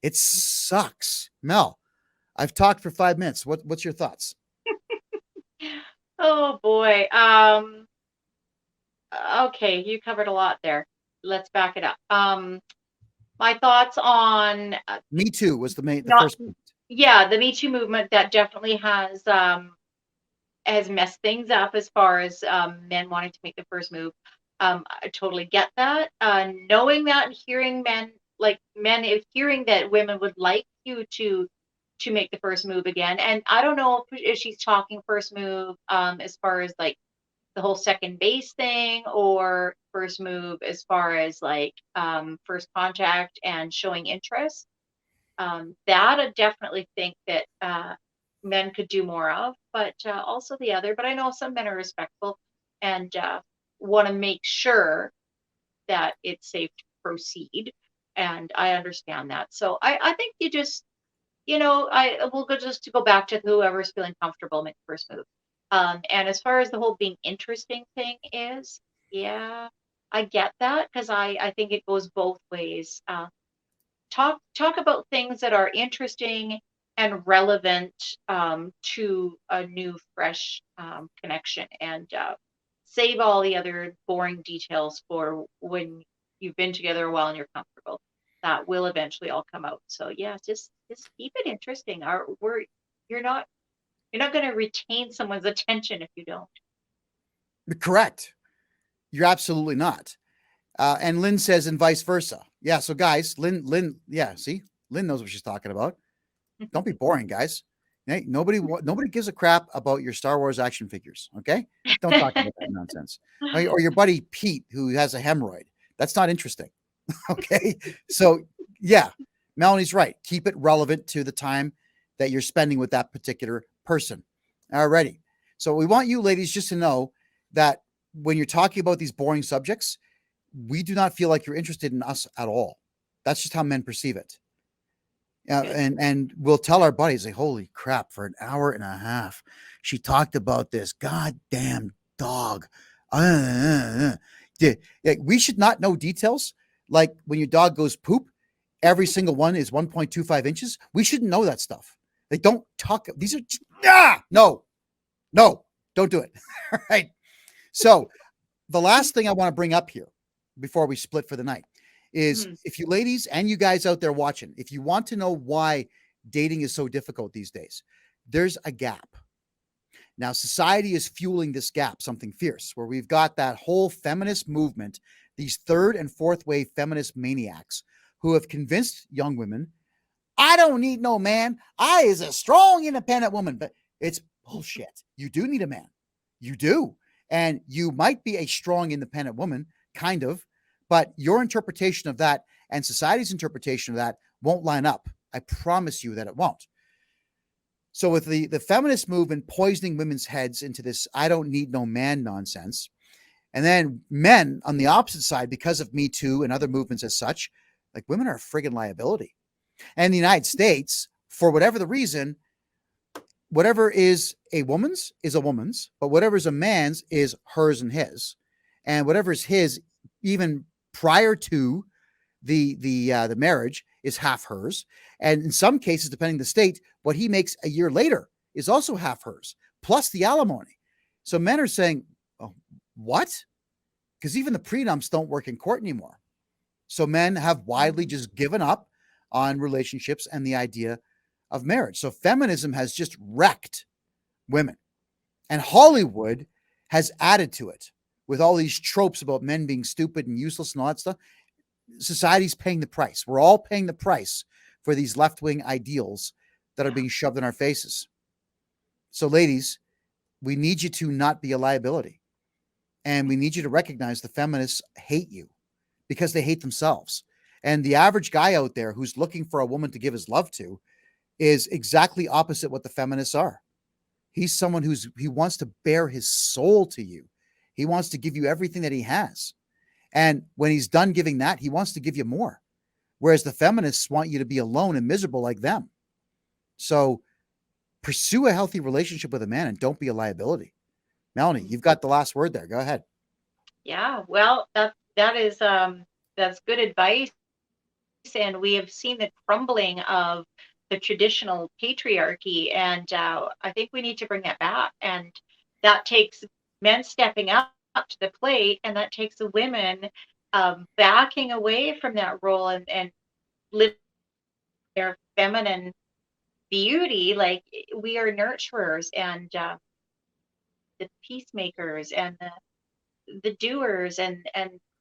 It sucks. Mel, I've talked for 5 minutes. What's your thoughts? Oh boy. Okay, you covered a lot there. Let's back it up. My thoughts on Me Too was the not, first point. Yeah, the Me Too movement that definitely has messed things up as far as men wanting to make the first move. I totally get that. Knowing that and hearing hearing that women would like you to make the first move again. And I don't know if she's talking first move as far as like the whole second base thing, or first move as far as like first contact and showing interest. That I definitely think that men could do more of, but also the other. But I know some men are respectful and want to make sure that it's safe to proceed. And I understand that. So I think you just, we'll go just to go back to whoever's feeling comfortable make the first move. And as far as the whole being interesting thing is, yeah, I get that because I think it goes both ways. Talk about things that are interesting and relevant to a new, fresh connection, and save all the other boring details for when you've been together a while and you're comfortable. That will eventually all come out. So yeah, just keep it interesting. You're not going to retain someone's attention if you don't. Correct. You're absolutely not. And Lynn says, and vice versa. Yeah. So guys, Lynn, yeah. See, Lynn knows what she's talking about. Don't be boring, guys. Hey, nobody gives a crap about your Star Wars action figures. Okay. Don't talk about that nonsense. Or your buddy Pete, who has a hemorrhoid. That's not interesting. Okay. So yeah, Melanie's right. Keep it relevant to the time that you're spending with that particular person. Alrighty. So we want you ladies just to know that when you're talking about these boring subjects, we do not feel like you're interested in us at all. That's just how men perceive it. And we'll tell our buddies, like, holy crap, for an hour and a half, she talked about this goddamn dog. We should not know details. Like when your dog goes poop, every single one is 1.25 inches. We shouldn't know that stuff. They don't talk. These are, no, don't do it. All right. So the last thing I want to bring up here before we split for the night is if you ladies and you guys out there watching, if you want to know why dating is so difficult these days, there's a gap. Now, society is fueling this gap, something fierce, where we've got that whole feminist movement, these third and fourth wave feminist maniacs who have convinced young women, I don't need no man. I is a strong, independent woman. But it's bullshit. You do need a man. You do. And you might be a strong, independent woman, kind of, but your interpretation of that and society's interpretation of that won't line up. I promise you that it won't. So with the feminist movement poisoning women's heads into this I don't need no man nonsense, and then men on the opposite side, because of Me Too and other movements as such, like women are a friggin' liability. And in the United States, for whatever the reason, whatever is a woman's is a woman's, but whatever is a man's is hers and his. And whatever is his, even prior to the marriage, is half hers. And in some cases, depending the state, what he makes a year later is also half hers, plus the alimony. So men are saying, oh, what? Because even the prenups don't work in court anymore. So men have widely just given up on relationships and the idea of marriage. So feminism has just wrecked women. And Hollywood has added to it with all these tropes about men being stupid and useless and all that stuff. Society's paying the price. We're all paying the price for these left-wing ideals that are being shoved in our faces. So ladies, we need you to not be a liability. And we need you to recognize the feminists hate you because they hate themselves. And the average guy out there who's looking for a woman to give his love to is exactly opposite what the feminists are. He's someone he wants to bare his soul to you. He wants to give you everything that he has. And when he's done giving that, he wants to give you more. Whereas the feminists want you to be alone and miserable like them. So pursue a healthy relationship with a man and don't be a liability. Melanie, you've got the last word there. Go ahead. Yeah, well, that is that's good advice. And we have seen the crumbling of the traditional patriarchy, and I think we need to bring that back. And that takes men stepping up to the plate, and that takes the women backing away from that role and living their feminine beauty. Like, we are nurturers and the peacemakers and the doers, and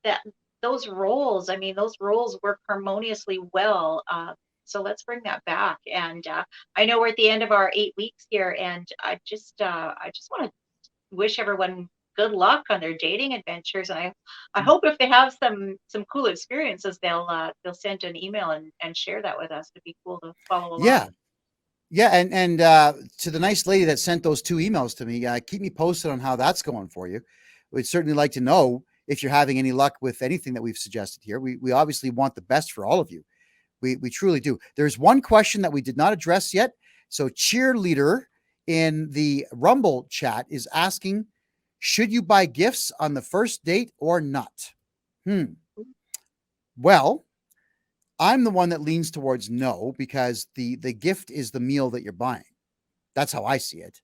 that those roles. I mean, those roles work harmoniously well. So let's bring that back. And I know we're at the end of our 8 weeks here, and I just want to wish everyone good luck on their dating adventures. And I hope if they have some cool experiences, they'll send an email and share that with us. It'd be cool to follow along. Yeah. And to the nice lady that sent those 2 emails to me, keep me posted on how that's going for you. We'd certainly like to know if you're having any luck with anything that we've suggested here. We obviously want the best for all of you. We truly do. There's one question that we did not address yet. So Cheerleader in the Rumble chat is asking, should you buy gifts on the first date or not? Well, I'm the one that leans towards no, because the gift is the meal that you're buying. That's how I see it.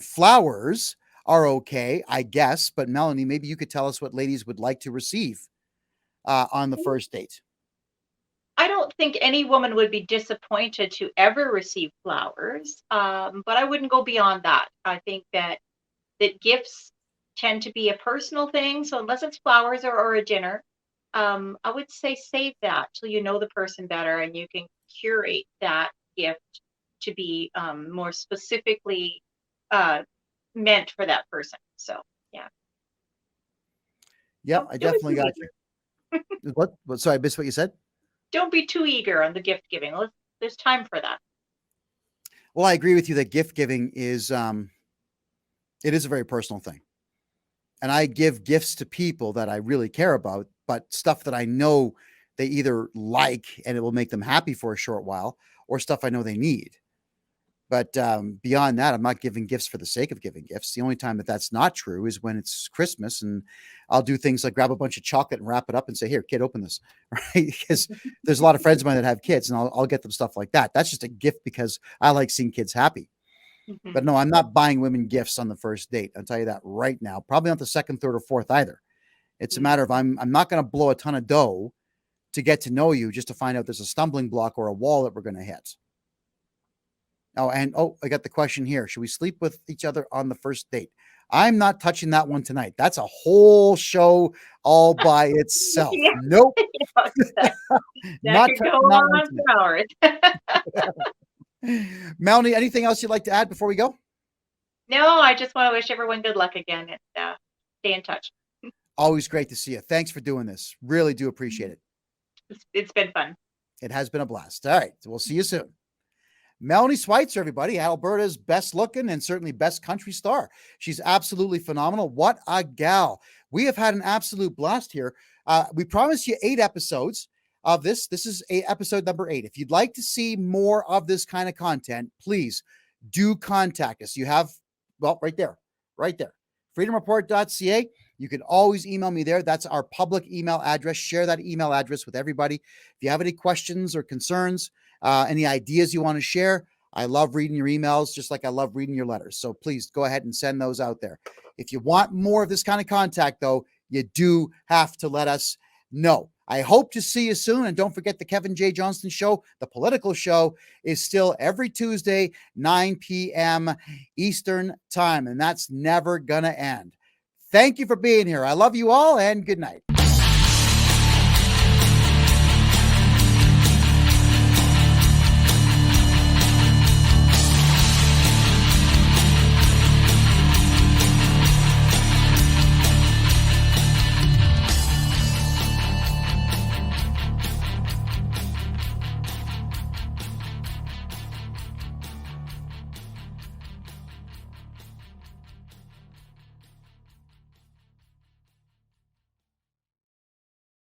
Flowers are okay, I guess. But Melanie, maybe you could tell us what ladies would like to receive on the first date. I don't think any woman would be disappointed to ever receive flowers, but I wouldn't go beyond that. I think that gifts tend to be a personal thing. So unless it's flowers or a dinner, I would say save that till you know the person better, and you can curate that gift to be more specifically meant for that person. So, yeah. Yeah, I definitely got you. What? Sorry, I missed what you said. Don't be too eager on the gift giving. There's time for that. Well, I agree with you that gift giving is it is a very personal thing. And I give gifts to people that I really care about, but stuff that I know they either like and it will make them happy for a short while, or stuff I know they need. But beyond that, I'm not giving gifts for the sake of giving gifts. The only time that that's not true is when it's Christmas, and I'll do things like grab a bunch of chocolate and wrap it up and say, here, kid, open this, right? Because there's a lot of friends of mine that have kids, and I'll get them stuff like that. That's just a gift because I like seeing kids happy. Mm-hmm. But no, I'm not buying women gifts on the first date. I'll tell you that right now. Probably not the second, third, or fourth either. It's a matter of I'm not going to blow a ton of dough to get to know you just to find out there's a stumbling block or a wall that we're going to hit. Oh, and I got the question here. Should we sleep with each other on the first date? I'm not touching that one tonight. That's a whole show all by itself. Yeah. Nope. That Not could go touching that one on for hours. Melanie, anything else you'd like to add before we go? No, I just want to wish everyone good luck again and stay in touch. Always great to see you. Thanks for doing this. Really do appreciate it. It's been fun. It has been a blast. All right. So we'll see you soon. Melanie Schweitzer, everybody, Alberta's best looking and certainly best country star. She's absolutely phenomenal. What a gal. We have had an absolute blast here. We promised you 8 episodes of this. This is episode number 8. If you'd like to see more of this kind of content, please do contact us. You have, well, right there, freedomreport.ca. You can always email me there. That's our public email address. Share that email address with everybody. If you have any questions or concerns, any ideas you want to share, I love reading your emails just like I love reading your letters. So please go ahead and send those out there. If you want more of this kind of contact, though, you do have to let us know. I hope to see you soon. And don't forget the Kevin J Johnston show, the political show, is still every Tuesday, 9 p.m. Eastern time. And that's never going to end. Thank you for being here. I love you all and good night.